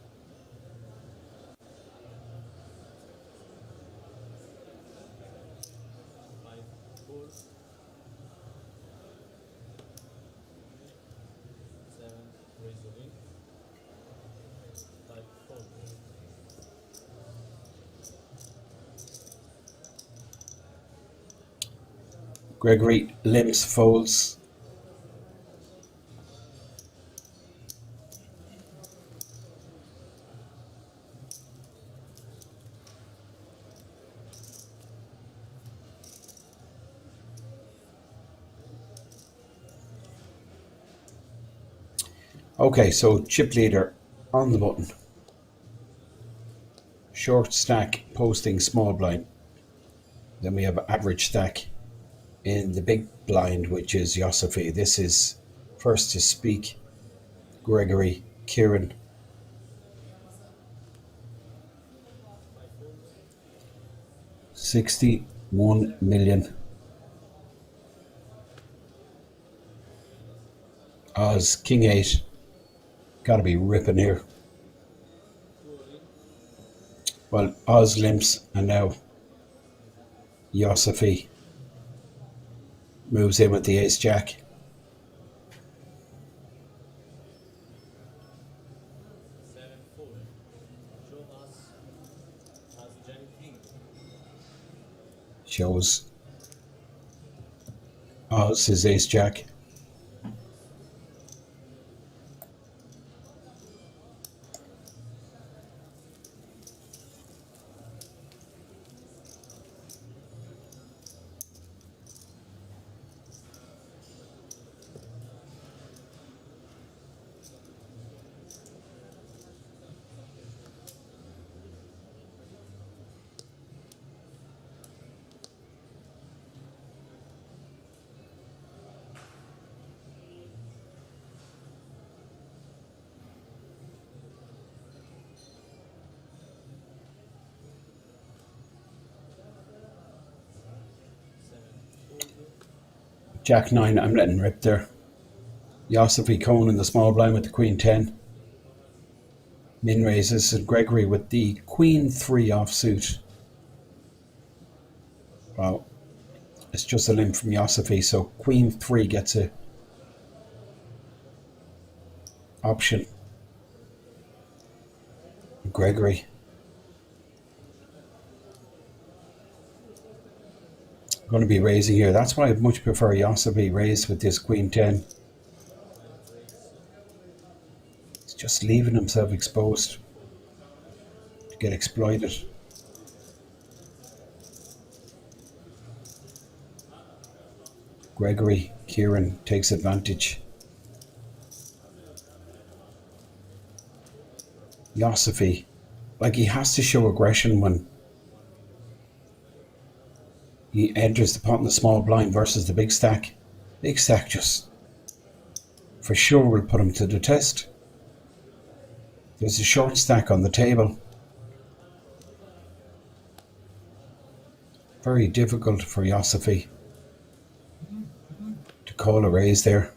[SPEAKER 1] Gregory limps, folds. Okay, so chip leader on the button. Short stack posting small blind. Then we have average stack in the big blind, which is Yossifi. This is first to speak. Gregory, Kieran. $61 million. Oz, King 8. Gotta be ripping here. Well, Oz limps, and now Yossifi moves in with the ace jack. Shows Oz his ace jack. Jack 9, I'm letting rip there. Yossifi Cohn in the small blind with the Queen 10. Min raises, and Gregory with the Queen 3 offsuit. Wow. It's just a limp from Yossifi, so Queen 3 gets a option. Gregory. Going to be raising here. That's why I much prefer Yossifi raised with this Queen 10. He's just leaving himself exposed to get exploited. Gregory, Kieran takes advantage. Yossifi, like he has to show aggression when he enters the pot in the small blind versus the big stack. Big stack just for sure will put him to the test. There's a short stack on the table. Very difficult for Yossifi to call a raise there.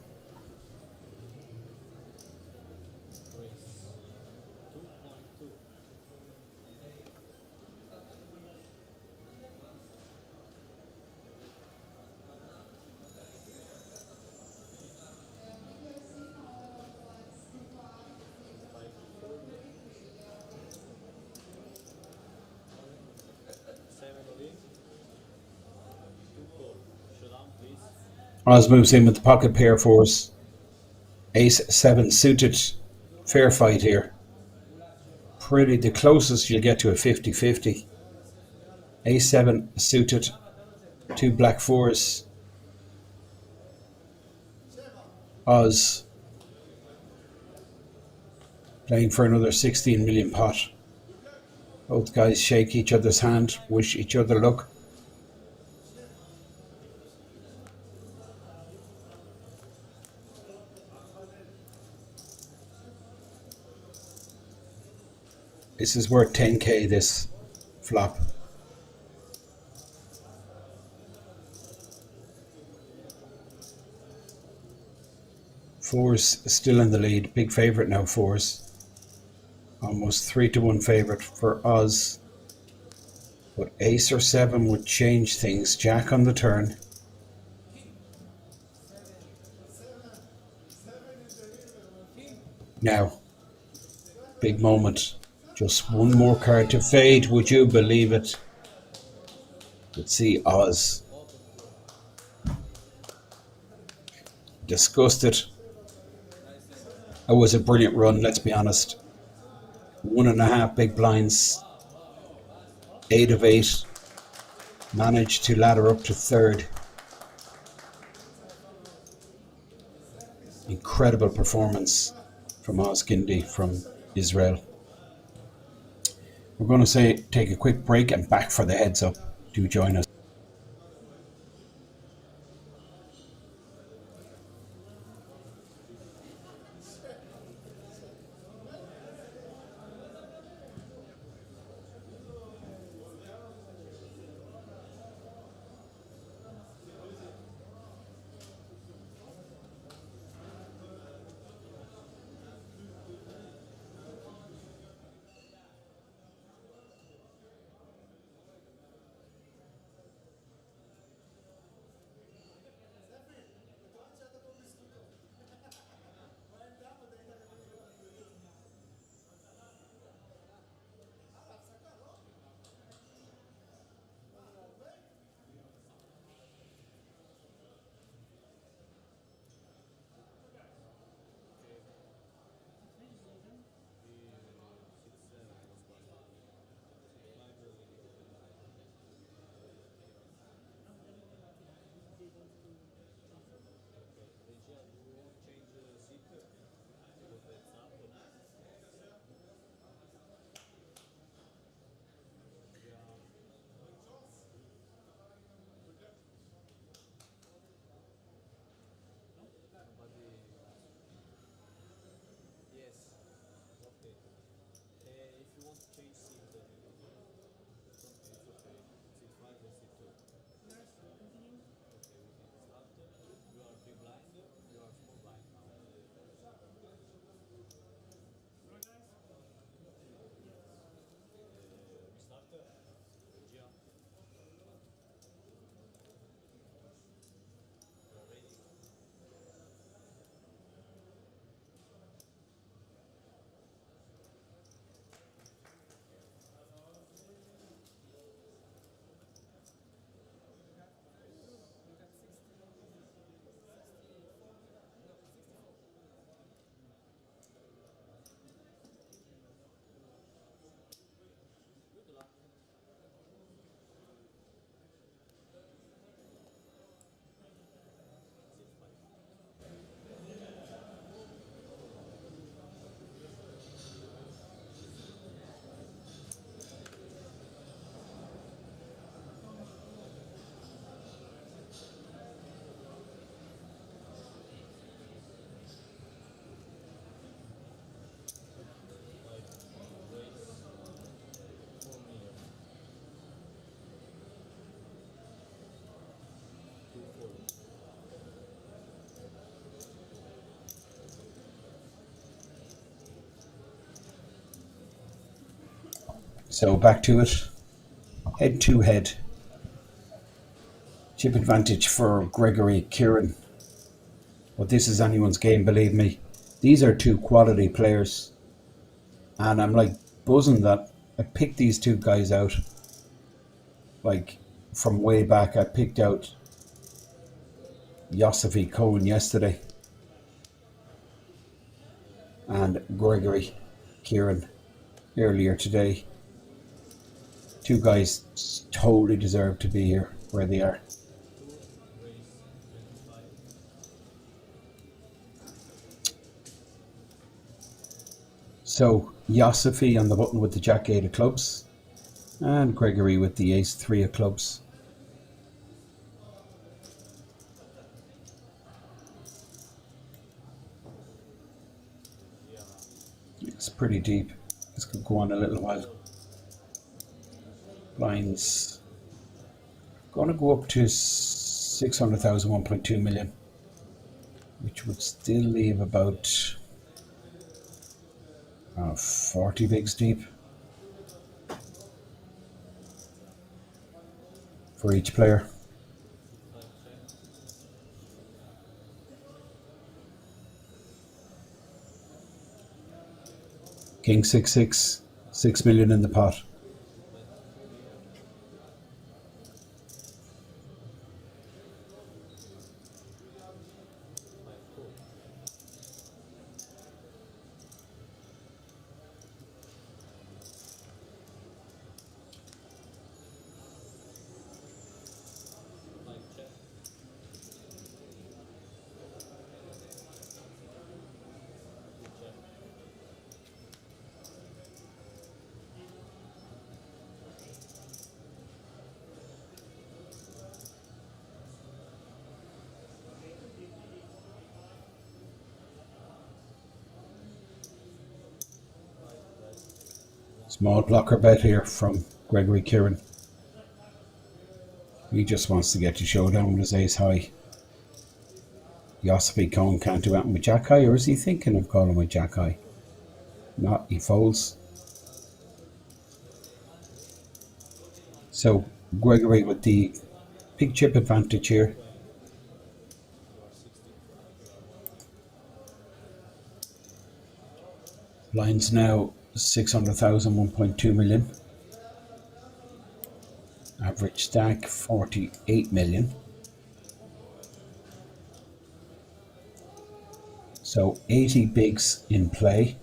[SPEAKER 1] Oz moves in with the pocket pair fours. Ace 7 suited. Fair fight here. Pretty the closest you'll get to a 50-50. Ace 7 suited. 2 black fours. Oz playing for another 16 million pot. Both guys shake each other's hand, wish each other luck. This is worth 10k, this flop. Fours still in the lead. Big favourite now, fours. Almost 3-1 favourite for Oz. But ace or 7 would change things. Jack on the turn. Now, big moment. Just one more card to fade. Would you believe it? Let's see Oz. Disgusted. It was a brilliant run, let's be honest. 1.5 big blinds. 8 of 8. Managed to ladder up to third. Incredible performance from Oz Gindi from Israel. We're going to take a quick break and back for the heads up. Do join us. So back to it. Head to head. Chip advantage for Gregory Kieran. But this is anyone's game, believe me. These are two quality players. And I'm like buzzing that I picked these two guys out. Like from way back, I picked out Yossify Cohen yesterday, and Gregory Kieran earlier today. Two guys totally deserve to be here where they are. So Yossify on the button with the Jack 8 of clubs, and Gregory with the Ace 3 of clubs. It's pretty deep. This could go on a little while. Blinds going to go up to 600,000, 1.2 million, which would still leave about 40 bigs deep for each player. King 6-6, 6 million in the pot. Small blocker bet here from Gregory Kieran. He just wants to get to showdown with his ace high. Yossify Cohen can't do anything with Jack high, or is he thinking of calling with Jack high? Not, he folds. So Gregory with the big chip advantage here. Blinds now 600,000, 1.2 million. Average stack 48 million. So 80 bigs in play.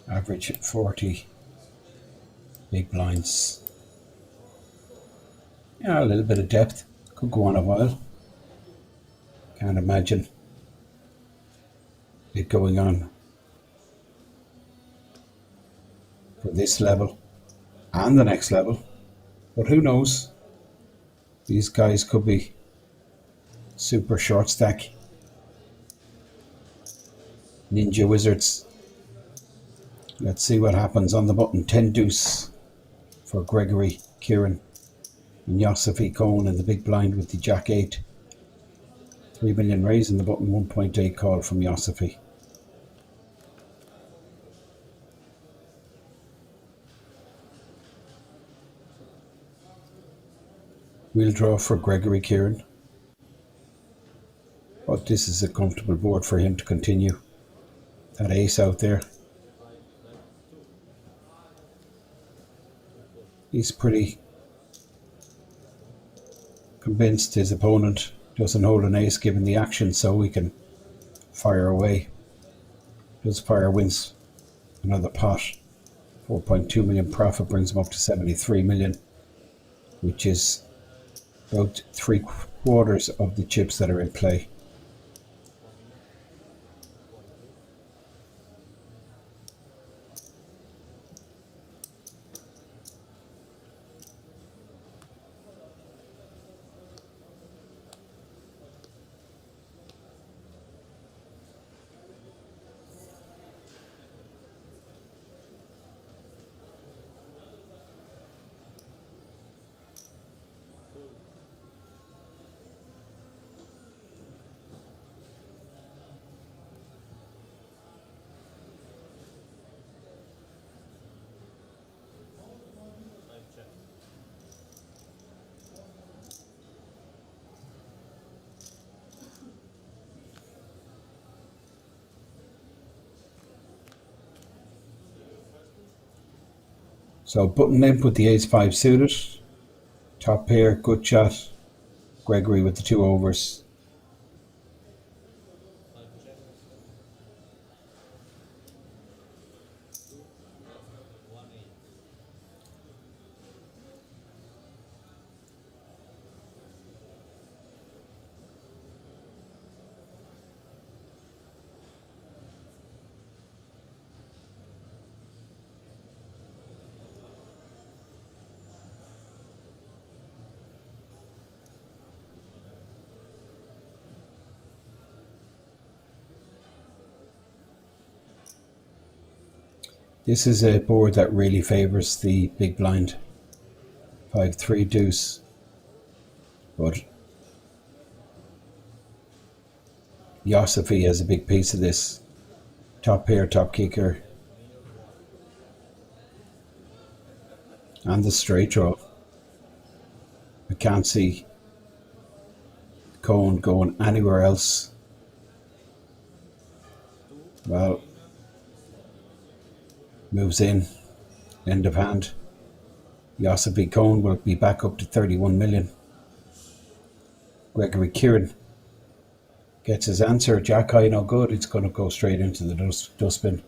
[SPEAKER 1] Average at 40 big blinds. Yeah, a little bit of depth. Could go on a while. Can't imagine it going on for this level and the next level. But who knows? These guys could be super short stack ninja wizards. Let's see what happens on the button. 10 deuce for Gregory Kieran and Yossify Cohen in the big blind with the Jack 8. 3 million raise in the button, 1.8 call from Yossify. We'll draw for Gregory Kieran. But this is a comfortable board for him to continue. That ace out there. He's pretty convinced his opponent doesn't hold an ace given the action, so he can fire away. Does fire, wins another pot. 4.2 million profit brings him up to 73 million, which is about 3/4 of the chips that are in play. So button limp with the ace 5 suited. Top pair, good shot. Gregory with the 2 overs. This is a board that really favours the big blind. 5-3 deuce. But Yossifi has a big piece of this. Top pair, top kicker. And the straight draw. I can't see Cohen going anywhere else. Well, moves in, end of hand. Yossifi Cohen will be back up to 31 million. Gregory Kieran gets his answer. Jack high, no good. It's going to go straight into the dustbin.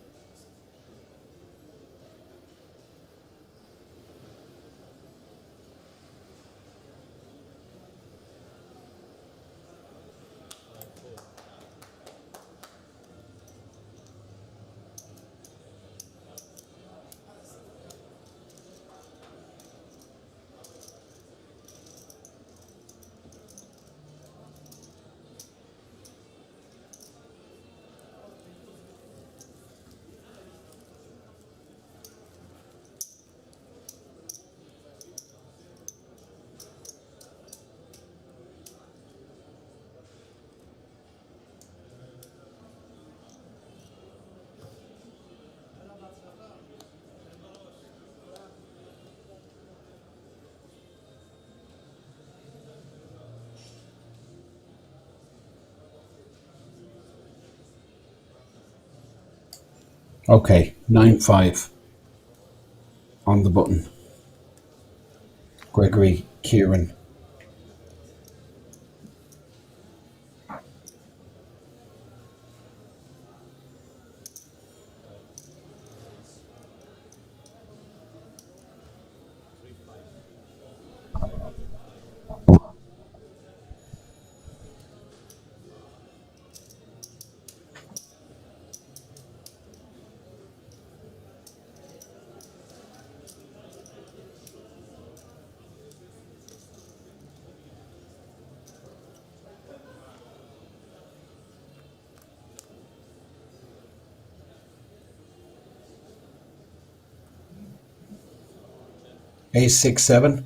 [SPEAKER 1] Okay, 9-5 on the button. Gregory Kieran. Ace-6-7.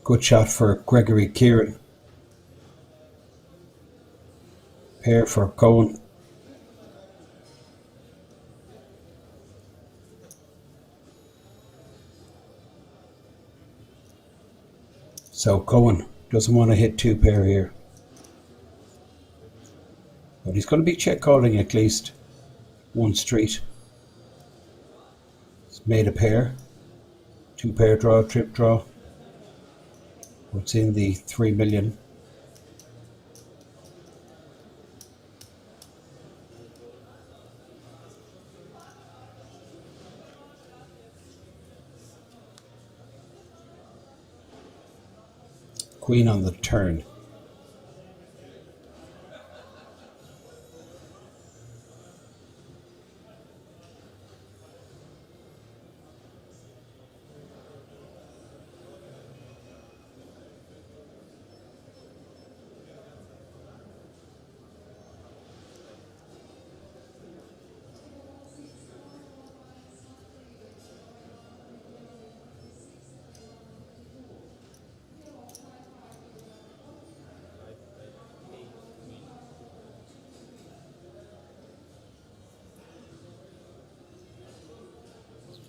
[SPEAKER 1] Good shot for Gregory Kieran. Pair for Cohen. So Cohen doesn't want to hit 2 pair here. But he's going to be check calling at least 1 street. He's made a pair. 2 pair draw, trip draw. What's in the 3 million? Queen on the turn.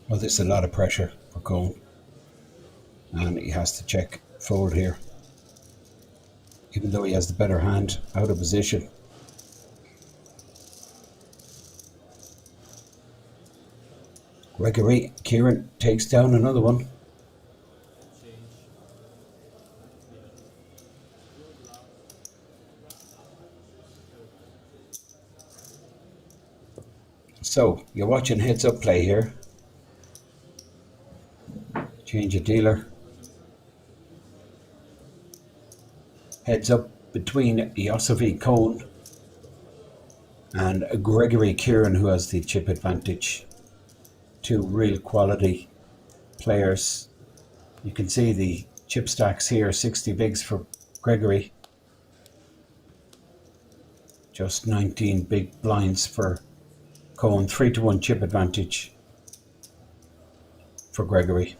[SPEAKER 1] Well, there's a lot of pressure for Cohen. And he has to check fold here. Even though he has the better hand, out of position. Gregory Kieran takes down another one. So you're watching heads up play here. Change of dealer. Heads up between Yossify Cohn and Gregory Kieran, who has the chip advantage. Two real quality players. You can see the chip stacks here, 60 bigs for Gregory. Just 19 big blinds for Cohn, 3-1 chip advantage for Gregory.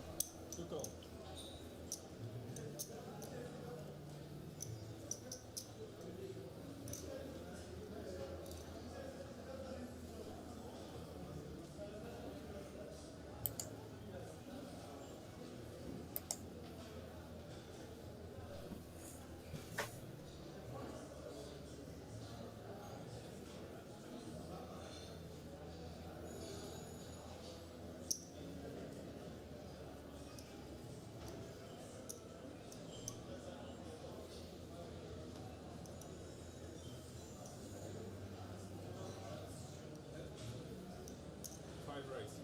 [SPEAKER 2] Five race.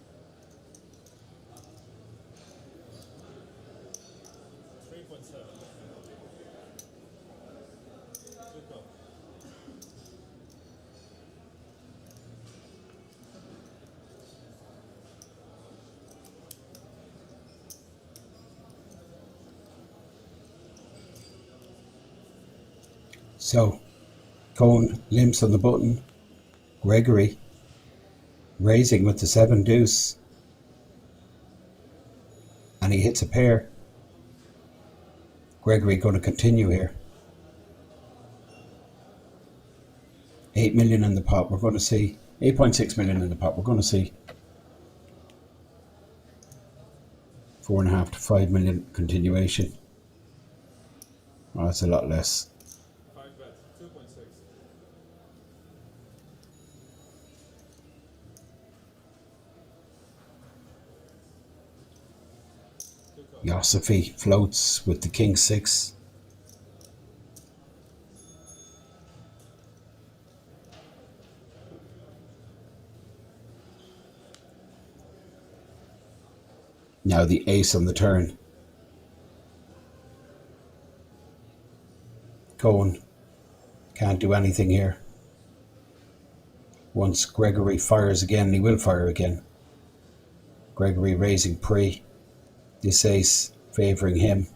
[SPEAKER 2] 3.7. Two call.
[SPEAKER 1] So Cohn limps on the button. Gregory raising with the 7 deuce. And he hits a pair. Gregory going to continue here. 8 million in the pot. We're going to see 8.6 million in the pot. We're going to see 4.5 to 5 million continuation. Oh, that's a lot less.
[SPEAKER 2] 5 bet. 2.6. Two call.
[SPEAKER 1] Yossify floats with the king 6. Now the ace on the turn. Cohn can't do anything here. Once Gregory fires again, he will fire again. Gregory raising pre. This ace favouring him.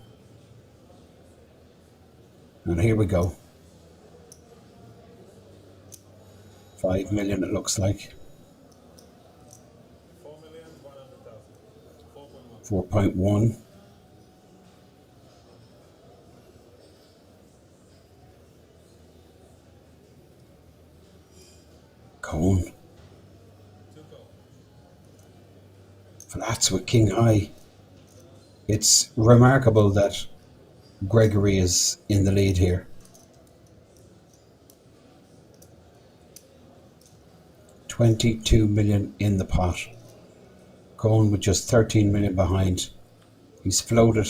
[SPEAKER 1] And here we go. 5 million it looks like.
[SPEAKER 2] 4,100,000.
[SPEAKER 1] 4.1. Cohn.
[SPEAKER 2] Two call.
[SPEAKER 1] Flats with king high. It's remarkable that Gregory is in the lead here. 22 million in the pot. Cohn with just 13 million behind. He's floated,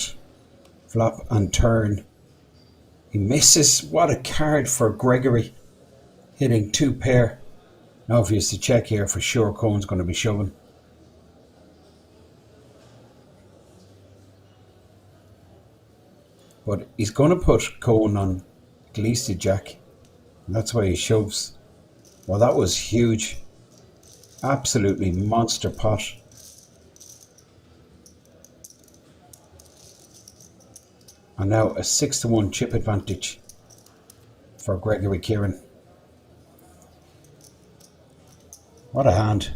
[SPEAKER 1] flop and turn. He misses. What a card for Gregory. Hitting 2 pair. Now if he has to check here, for sure Cohn's going to be shoving. But he's going to put Cohn on at least a jack. And that's why he shoves. Well, that was huge. Absolutely monster pot. And now a 6-1 chip advantage for Gregory Kieran. What a hand.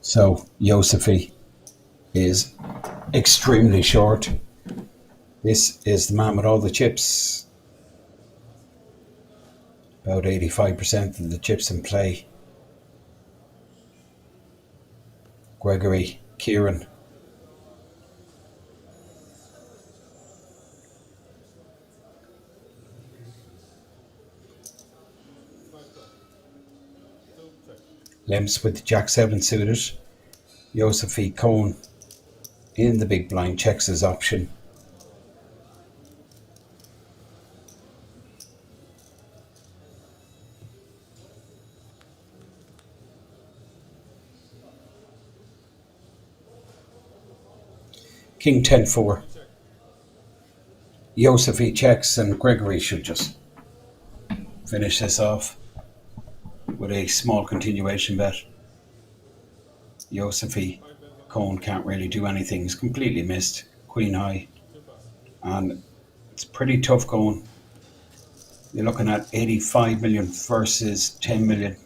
[SPEAKER 1] So Yossify is extremely short. This is the man with all the chips. About 85% of the chips in play. Gregory Kieran limps with Jack 7 suited. Josefi Cohn in the big blind checks his option. King 10-4. Josefi checks and Gregory should just finish this off with a small continuation bet. Josefi Cohn can't really do anything. He's completely missed queen high, and it's pretty tough going. You're looking at 85 million versus 10 million.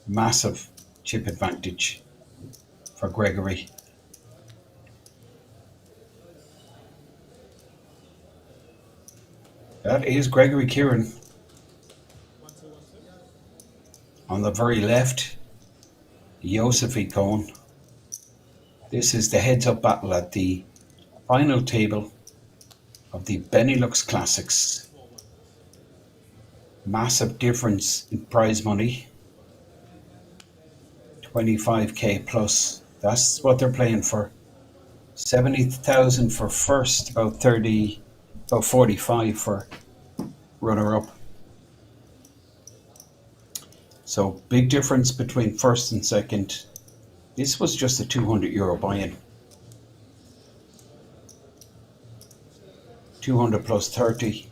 [SPEAKER 1] Massive chip advantage for Gregory. That is Gregory Kieran. On the very left, Josefi Cohn. This is the heads-up battle at the final table of the Benelux Classics. Massive difference in prize money. 25k plus. That's what they're playing for. 70,000 for first, about 45 for runner-up. So big difference between first and second. This was just a €200 buy-in. 200 plus 30.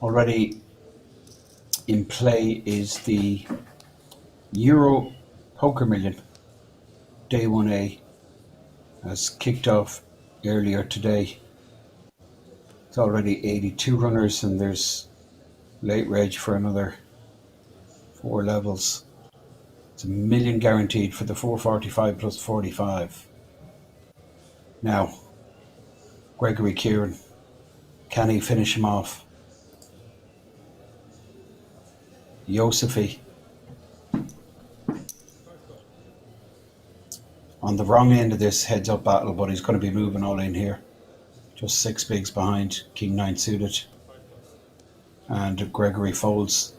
[SPEAKER 1] Already in play is the Euro Poker Million. Day 1A has kicked off earlier today. It's already 82 runners and there's late reg for another 4 levels. It's $1 million guaranteed for the 445 plus 45. Now, Gregory Kieran, can he finish him off? Josefi on the wrong end of this heads-up battle, but he's going to be moving all in here. Just 6 bigs behind, King 9 suited. And Gregory folds.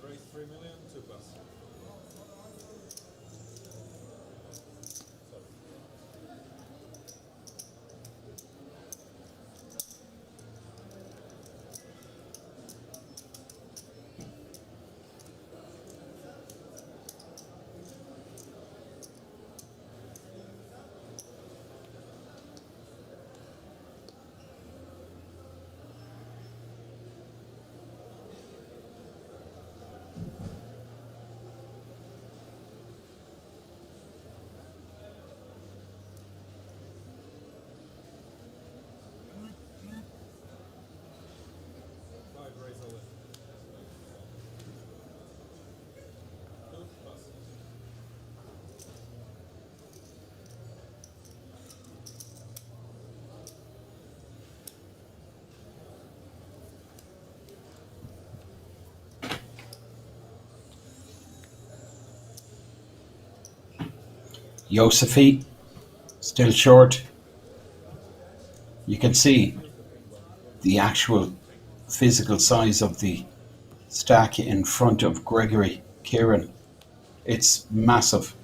[SPEAKER 2] Raise 3 million, 2 plus.
[SPEAKER 1] Josefi still short. You can see the actual physical size of the stack in front of Gregory Kieran. It's massive.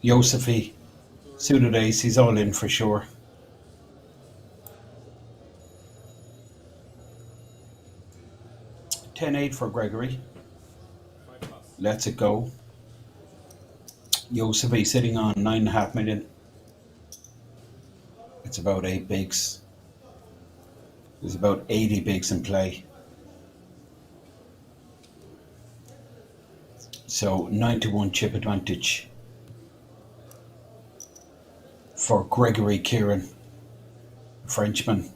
[SPEAKER 1] Josefi suited ace, he's all in for sure. 10-8 for Gregory.
[SPEAKER 2] 5 plus.
[SPEAKER 1] Lets it go. Josefi sitting on 9.5 million. It's about 8 bigs. There's about 80 bigs in play. So 9-1 chip advantage for Gregory Kieran, Frenchman.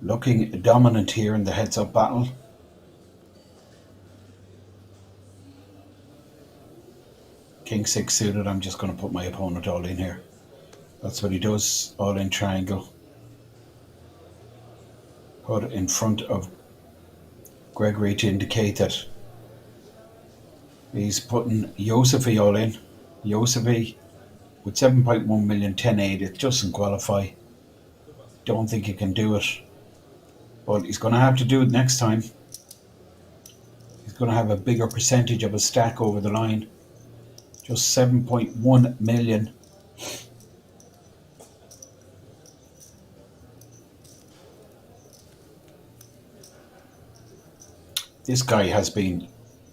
[SPEAKER 1] Looking dominant here in the heads-up battle. King 6 suited. I'm just going to put my opponent all in here. That's what he does, all in triangle. Put in front of Gregory to indicate that he's putting Josefi all in. Josefi with 7.1 million, 10-8. It doesn't qualify. Don't think he can do it. But he's going to have to do it next time. He's going to have a bigger percentage of a stack over the line. Just 7.1 million. This guy has been,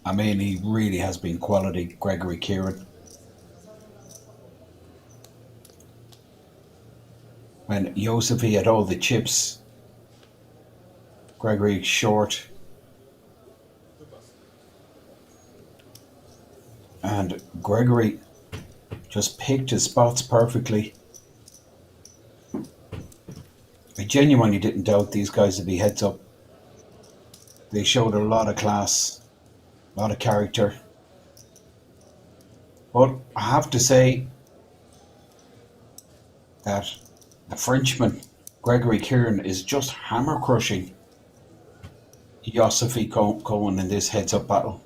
[SPEAKER 1] I mean, he really has been quality, Gregory Kieran. When Josefi had all the chips, Gregory short. And Gregory just picked his spots perfectly. I genuinely didn't doubt these guys would be heads up. They showed a lot of class, a lot of character. But I have to say that the Frenchman, Gregory Kieran, is just hammer crushing Josefi Cohen in this heads up battle.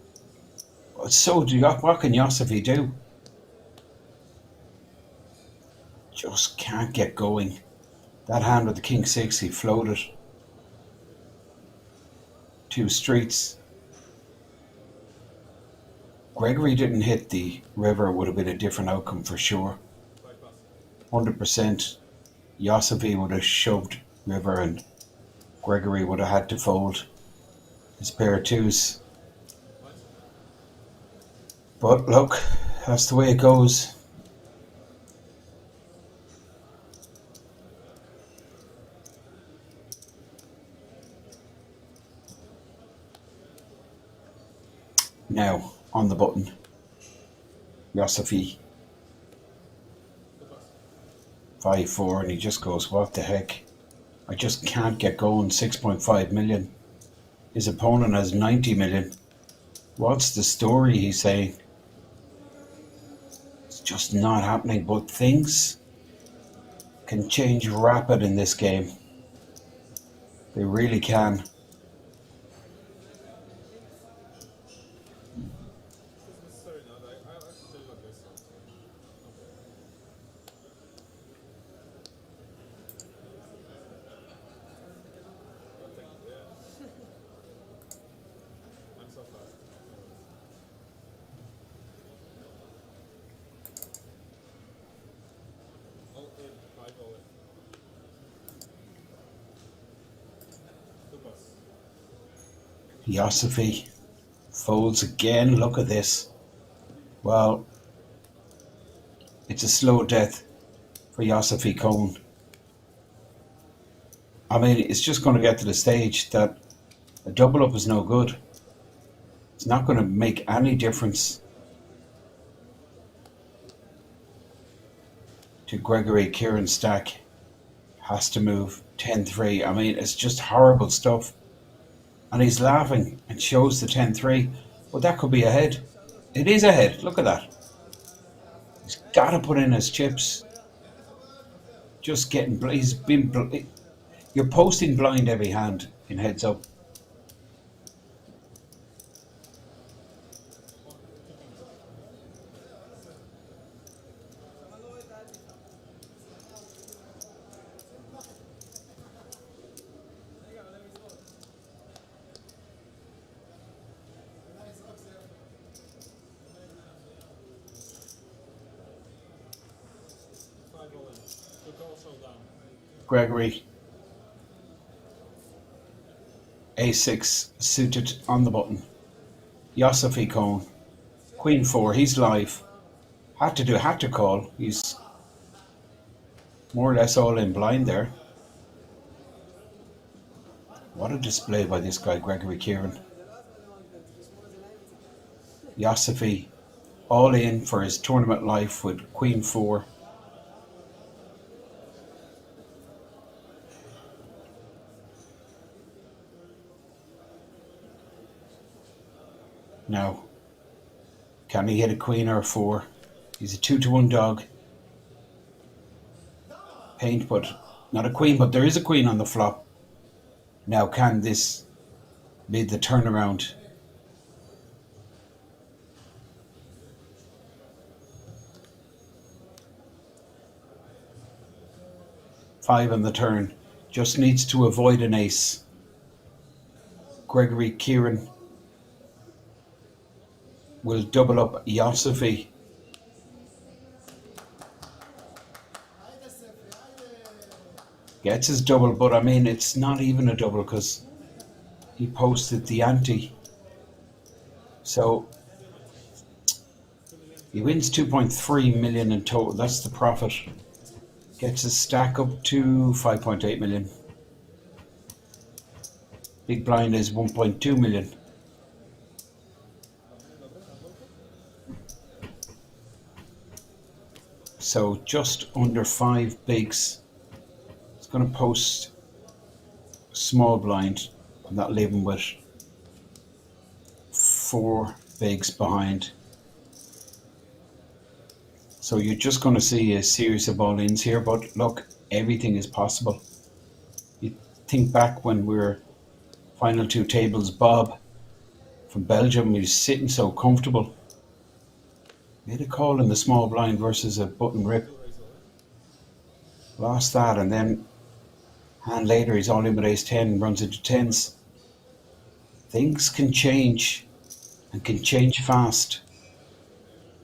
[SPEAKER 1] So what can Josefi do? Just can't get going. That hand with the King 6, he floated. 2 streets. Gregory didn't hit the river, would have been a different outcome for sure. 100%. Josefi would have shoved river and Gregory would have had to fold his pair of 2s. But look, that's the way it goes. Now, on the button, Josefi 5-4, and he just goes, what the heck? I just can't get going. 6.5 million. His opponent has 90 million. What's the story, he's saying? It's just not happening, but things can change rapid in this game. They really can. Josefi folds again. Look at this. Well, it's a slow death for Josefi Cohen. I mean, it's just going to get to the stage that a double up is no good. It's not going to make any difference to Gregory Kieran's stack. Has to move 10-3. I mean, it's just horrible stuff. And he's laughing and shows the 10-3. But that could be ahead. It is ahead. Look at that. He's got to put in his chips. Just getting... He's been... You're posting blind every hand in heads up. Gregory A6 suited on the button. Yossi Cone. Queen 4, he's live. Had to call. He's more or less all in blind there. What a display by this guy, Gregory Kieran. Yossi all in for his tournament life with Queen 4. Now, can he hit a queen or a 4? He's a 2-1 dog. Paint, but not a queen, but there is a queen on the flop. Now, can this be the turnaround? Five on the turn. Just needs to avoid an ace. Gregory Kieran will double up Yossi. Gets his double, but I mean, it's not even a double because he posted the ante. So he wins 2.3 million in total. That's the profit. Gets his stack up to 5.8 million. Big blind is 1.2 million. So just under 5 bigs. It's going to post small blind, and that'll leave him with 4 bigs behind. So you're just going to see a series of all-ins here, but look, everything is possible. You think back when we were final 2 tables, Bob from Belgium, he was sitting so comfortable. Made a call in the small blind versus a button rip. Lost that, and then hand later he's all in with ace 10 and runs into 10s. Things can change, and can change fast.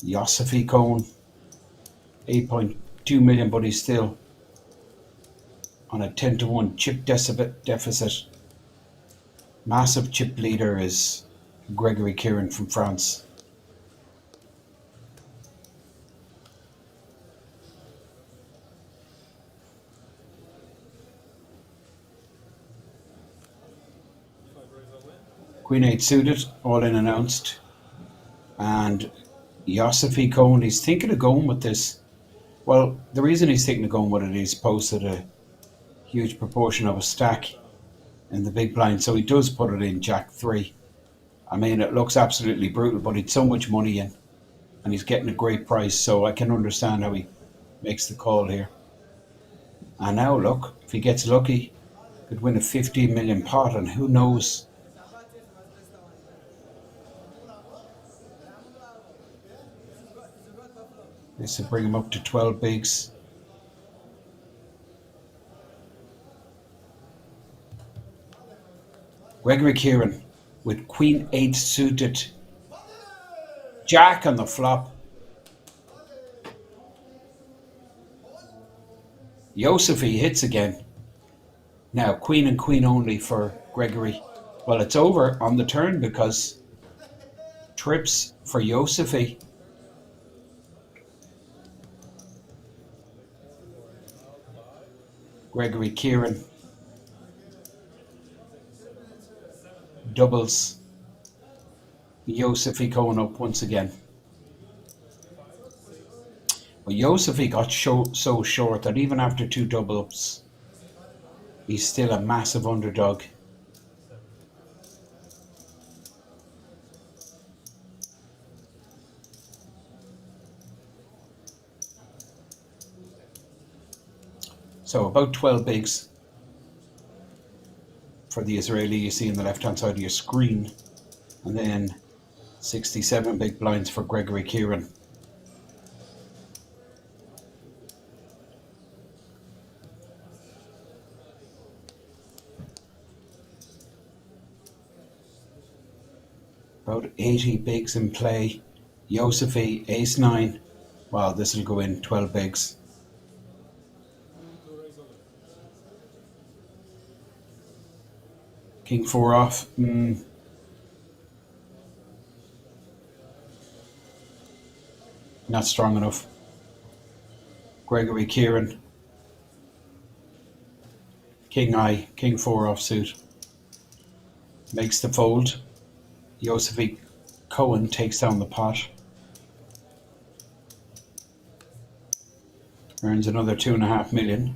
[SPEAKER 1] Yossi Cone, 8.2 million, but he's still on a 10-1 chip deficit. Massive chip leader is Gregory Kieran from France. Queen 8 suited, all in announced. And Yossi Cone, he's thinking of going with this. Well, the reason he's thinking of going with it, he's posted a huge proportion of a stack in the big blind, so he does put it in Jack 3. I mean, it looks absolutely brutal, but it's so much money in, and he's getting a great price, so I can understand how he makes the call here. And now, look, if he gets lucky, could win a 15 million pot, and who knows? This will bring him up to 12 bigs. Gregory Kieran with Queen 8 suited. Jack on the flop. Yossi hits again. Now Queen and Queen only for Gregory. Well, it's over on the turn because trips for Yossi. Gregory Kieran doubles. Yossi going up once again. But Yossi got so short that even after 2 double ups, he's still a massive underdog. So about 12 bigs for the Israeli you see on the left hand side of your screen, and then 67 big blinds for Gregory Kieran. About 80 bigs in play. Yossi, ace 9. Wow, this will go in 12 bigs. King 4 off. Not strong enough. Gregory Kieran. King I, King 4 offsuit. Makes the fold. Joseph Cohen takes down the pot. Earns another 2.5 million.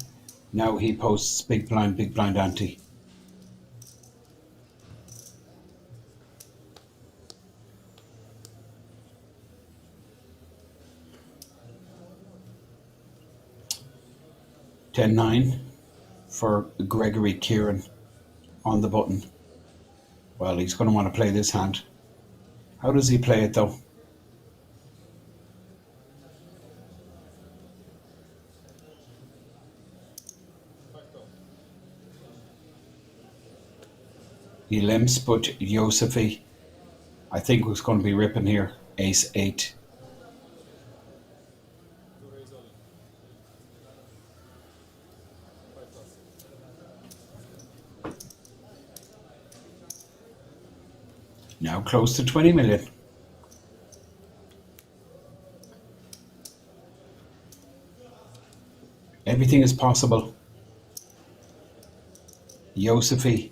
[SPEAKER 1] Now he posts big blind ante. $10-9 for Gregory Kieran on the button. Well, he's going to want to play this hand. How does he play it though? He limps, but Josefi, I think, was going to be ripping here. Ace 8. Now close to 20 million. Everything is possible. Josefi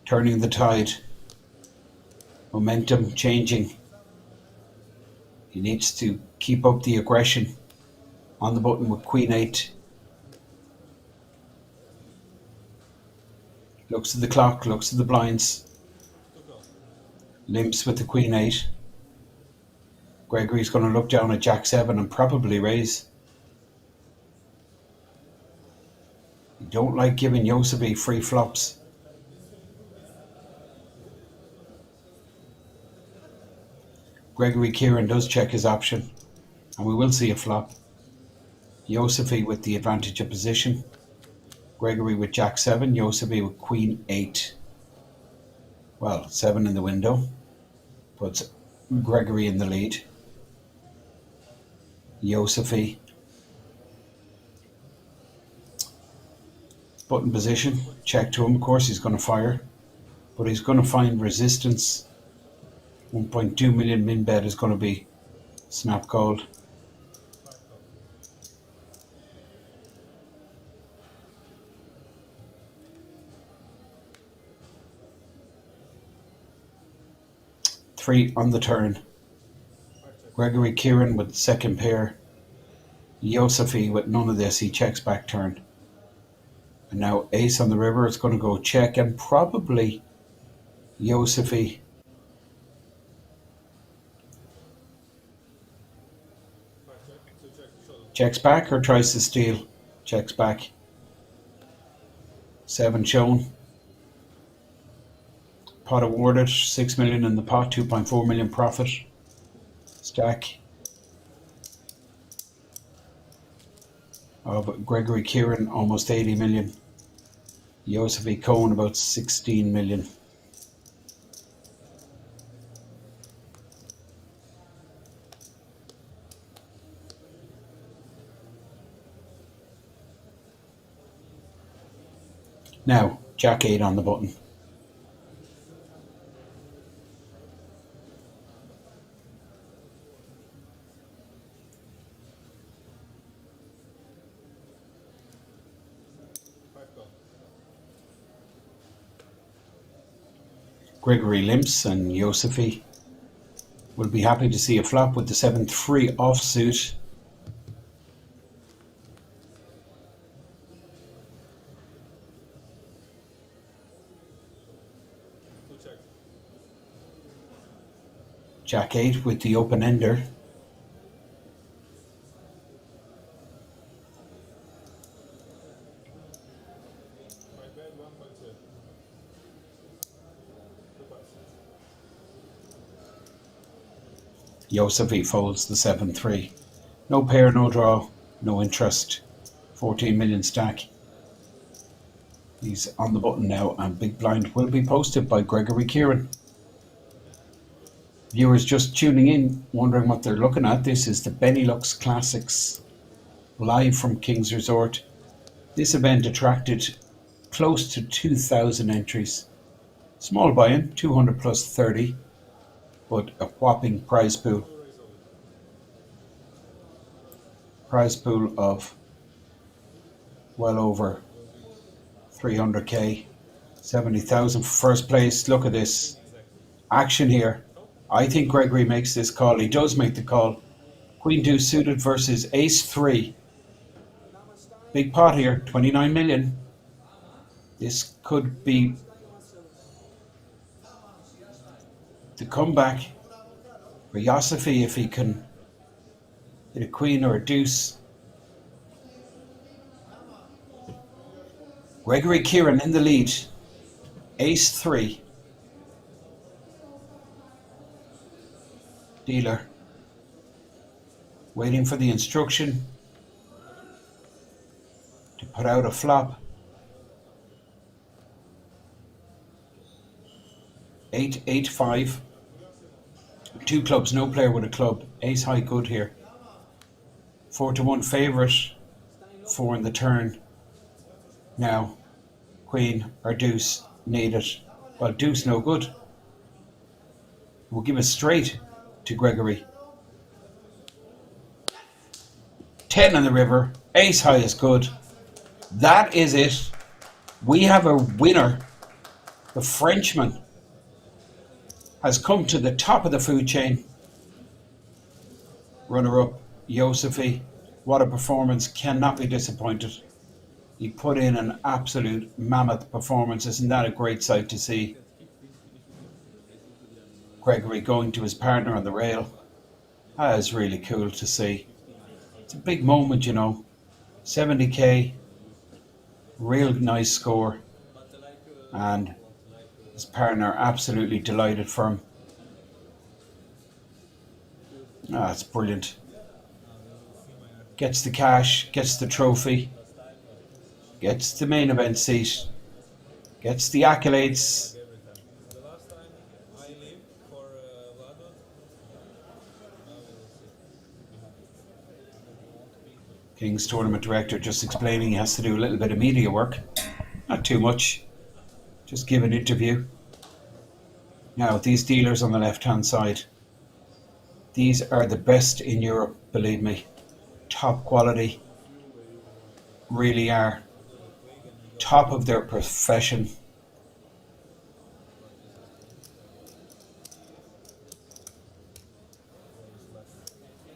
[SPEAKER 1] turning the tide. Momentum changing. He needs to keep up the aggression on the button with Queen 8. Looks at the clock, looks at the blinds. Limps with the Queen 8. Gregory's going to look down at Jack 7 and probably raise. You don't like giving Josefi free flops. Gregory Kieran does check his option, and we will see a flop. Josefi with the advantage of position. Gregory with Jack 7, Josefi with Queen 8. Well, 7 in the window. Puts Gregory in the lead. Josefi. Button position. Check to him. Of course he's going to fire. But he's going to find resistance. 1.2 million min bet is going to be snap called. Three on the turn. Gregory Kieran with second pair. Josefi with none of this. He checks back turn. And now ace on the river. It's going to go check and probably Josefi. Checks back or tries to steal. Checks back. 7 shown. Pot awarded, 6 million in the pot, 2.4 million profit. Stack of Gregory Kieran, almost 80 million. Josefi Cohen, about 16 million. Now, Jack 8 on the button. Gregory limps and Josefi will be happy to see a flop with the 7-3 offsuit. Jack 8 with the open ender. Josefi folds the 7-3. No pair, no draw, no interest. 14 million stack. He's on the button now, and big blind will be posted by Gregory Kieran. Viewers just tuning in, wondering what they're looking at. This is the Benelux Classics live from King's Resort. This event attracted close to 2,000 entries. Small buy-in, 200 plus 30, but a whopping prize pool. Prize pool of well over 300k, 70,000 for first place. Look at this action here. I think Gregory makes this call. He does make the call. Queen deuce suited versus ace 3. Big pot here, 29 million. This could be the comeback for Yosefi if he can hit a queen or a deuce. Gregory Kieran in the lead. Ace 3. Dealer waiting for the instruction to put out a flop. 8, 8, 5. 2 clubs, no player with a club. Ace high good here. 4-1 favourite. 4 in the turn. Now, queen or deuce needed. Well, deuce no good. We'll give a straight to Gregory. 10 on the river. Ace high is good. That is it. We have a winner. The Frenchman has come to the top of the food chain. Runner-up, Yosefi. What a performance. Cannot be disappointed. He put in an absolute mammoth performance. Isn't that a great sight to see? Gregory going to his partner on the rail. That is really cool to see. It's a big moment, you know. 70k. Real nice score. And his partner absolutely delighted for him. Ah, it's brilliant. Gets the cash, gets the trophy, gets the main event seat, gets the accolades.
[SPEAKER 2] The last time I lived for Rozvadov,
[SPEAKER 1] King's tournament director just explaining he has to do a little bit of media work. Not too much. Just give an interview. Now, these dealers on the left-hand side, these are the best in Europe, believe me. Top quality. Really are. Top of their profession.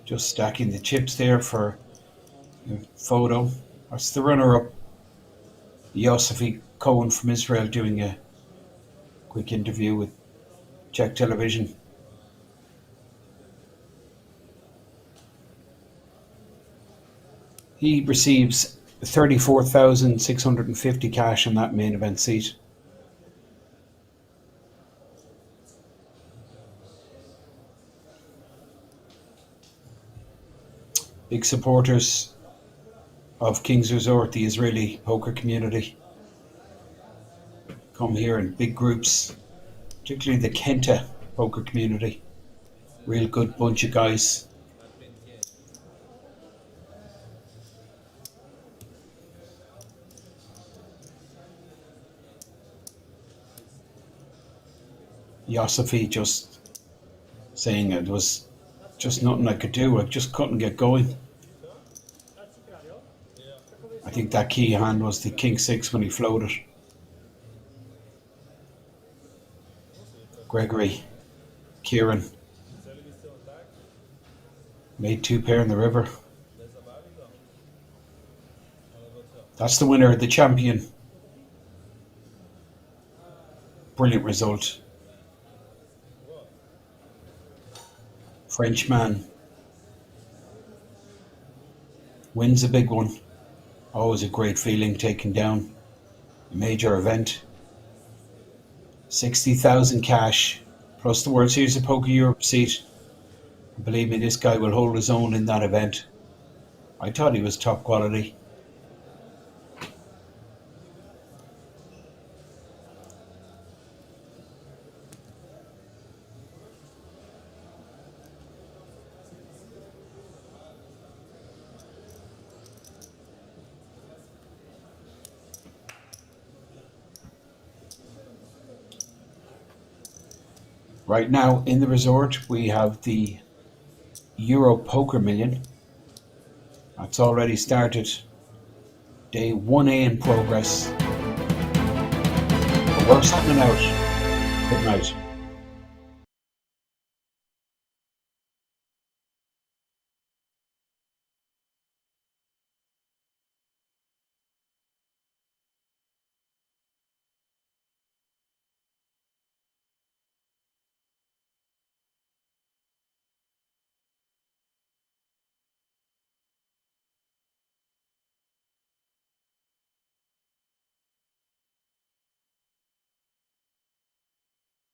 [SPEAKER 1] Just stacking the chips there for a photo. That's the runner-up. Yosefi Cohen from Israel doing a quick interview with Czech television. He receives 34,650 cash on that main event seat. Big supporters of King's Resort, the Israeli poker community. Come here in big groups, particularly the Kenta poker community. Real good bunch of guys. Yosefi just saying it was just nothing I could do. I just couldn't get going. I think that key hand was the King 6 when he floated. Gregory Kieran made 2 pair in the river. That's the winner, the champion. Brilliant result. Frenchman wins a big one. Always a great feeling taking down a major event. 60,000 cash plus the World Series of Poker Europe seat. And believe me, this guy will hold his own in that event. I thought he was top quality. Right now in the resort, we have the Euro Poker Million. That's already started. Day 1A in progress. But we're signing out. Good night.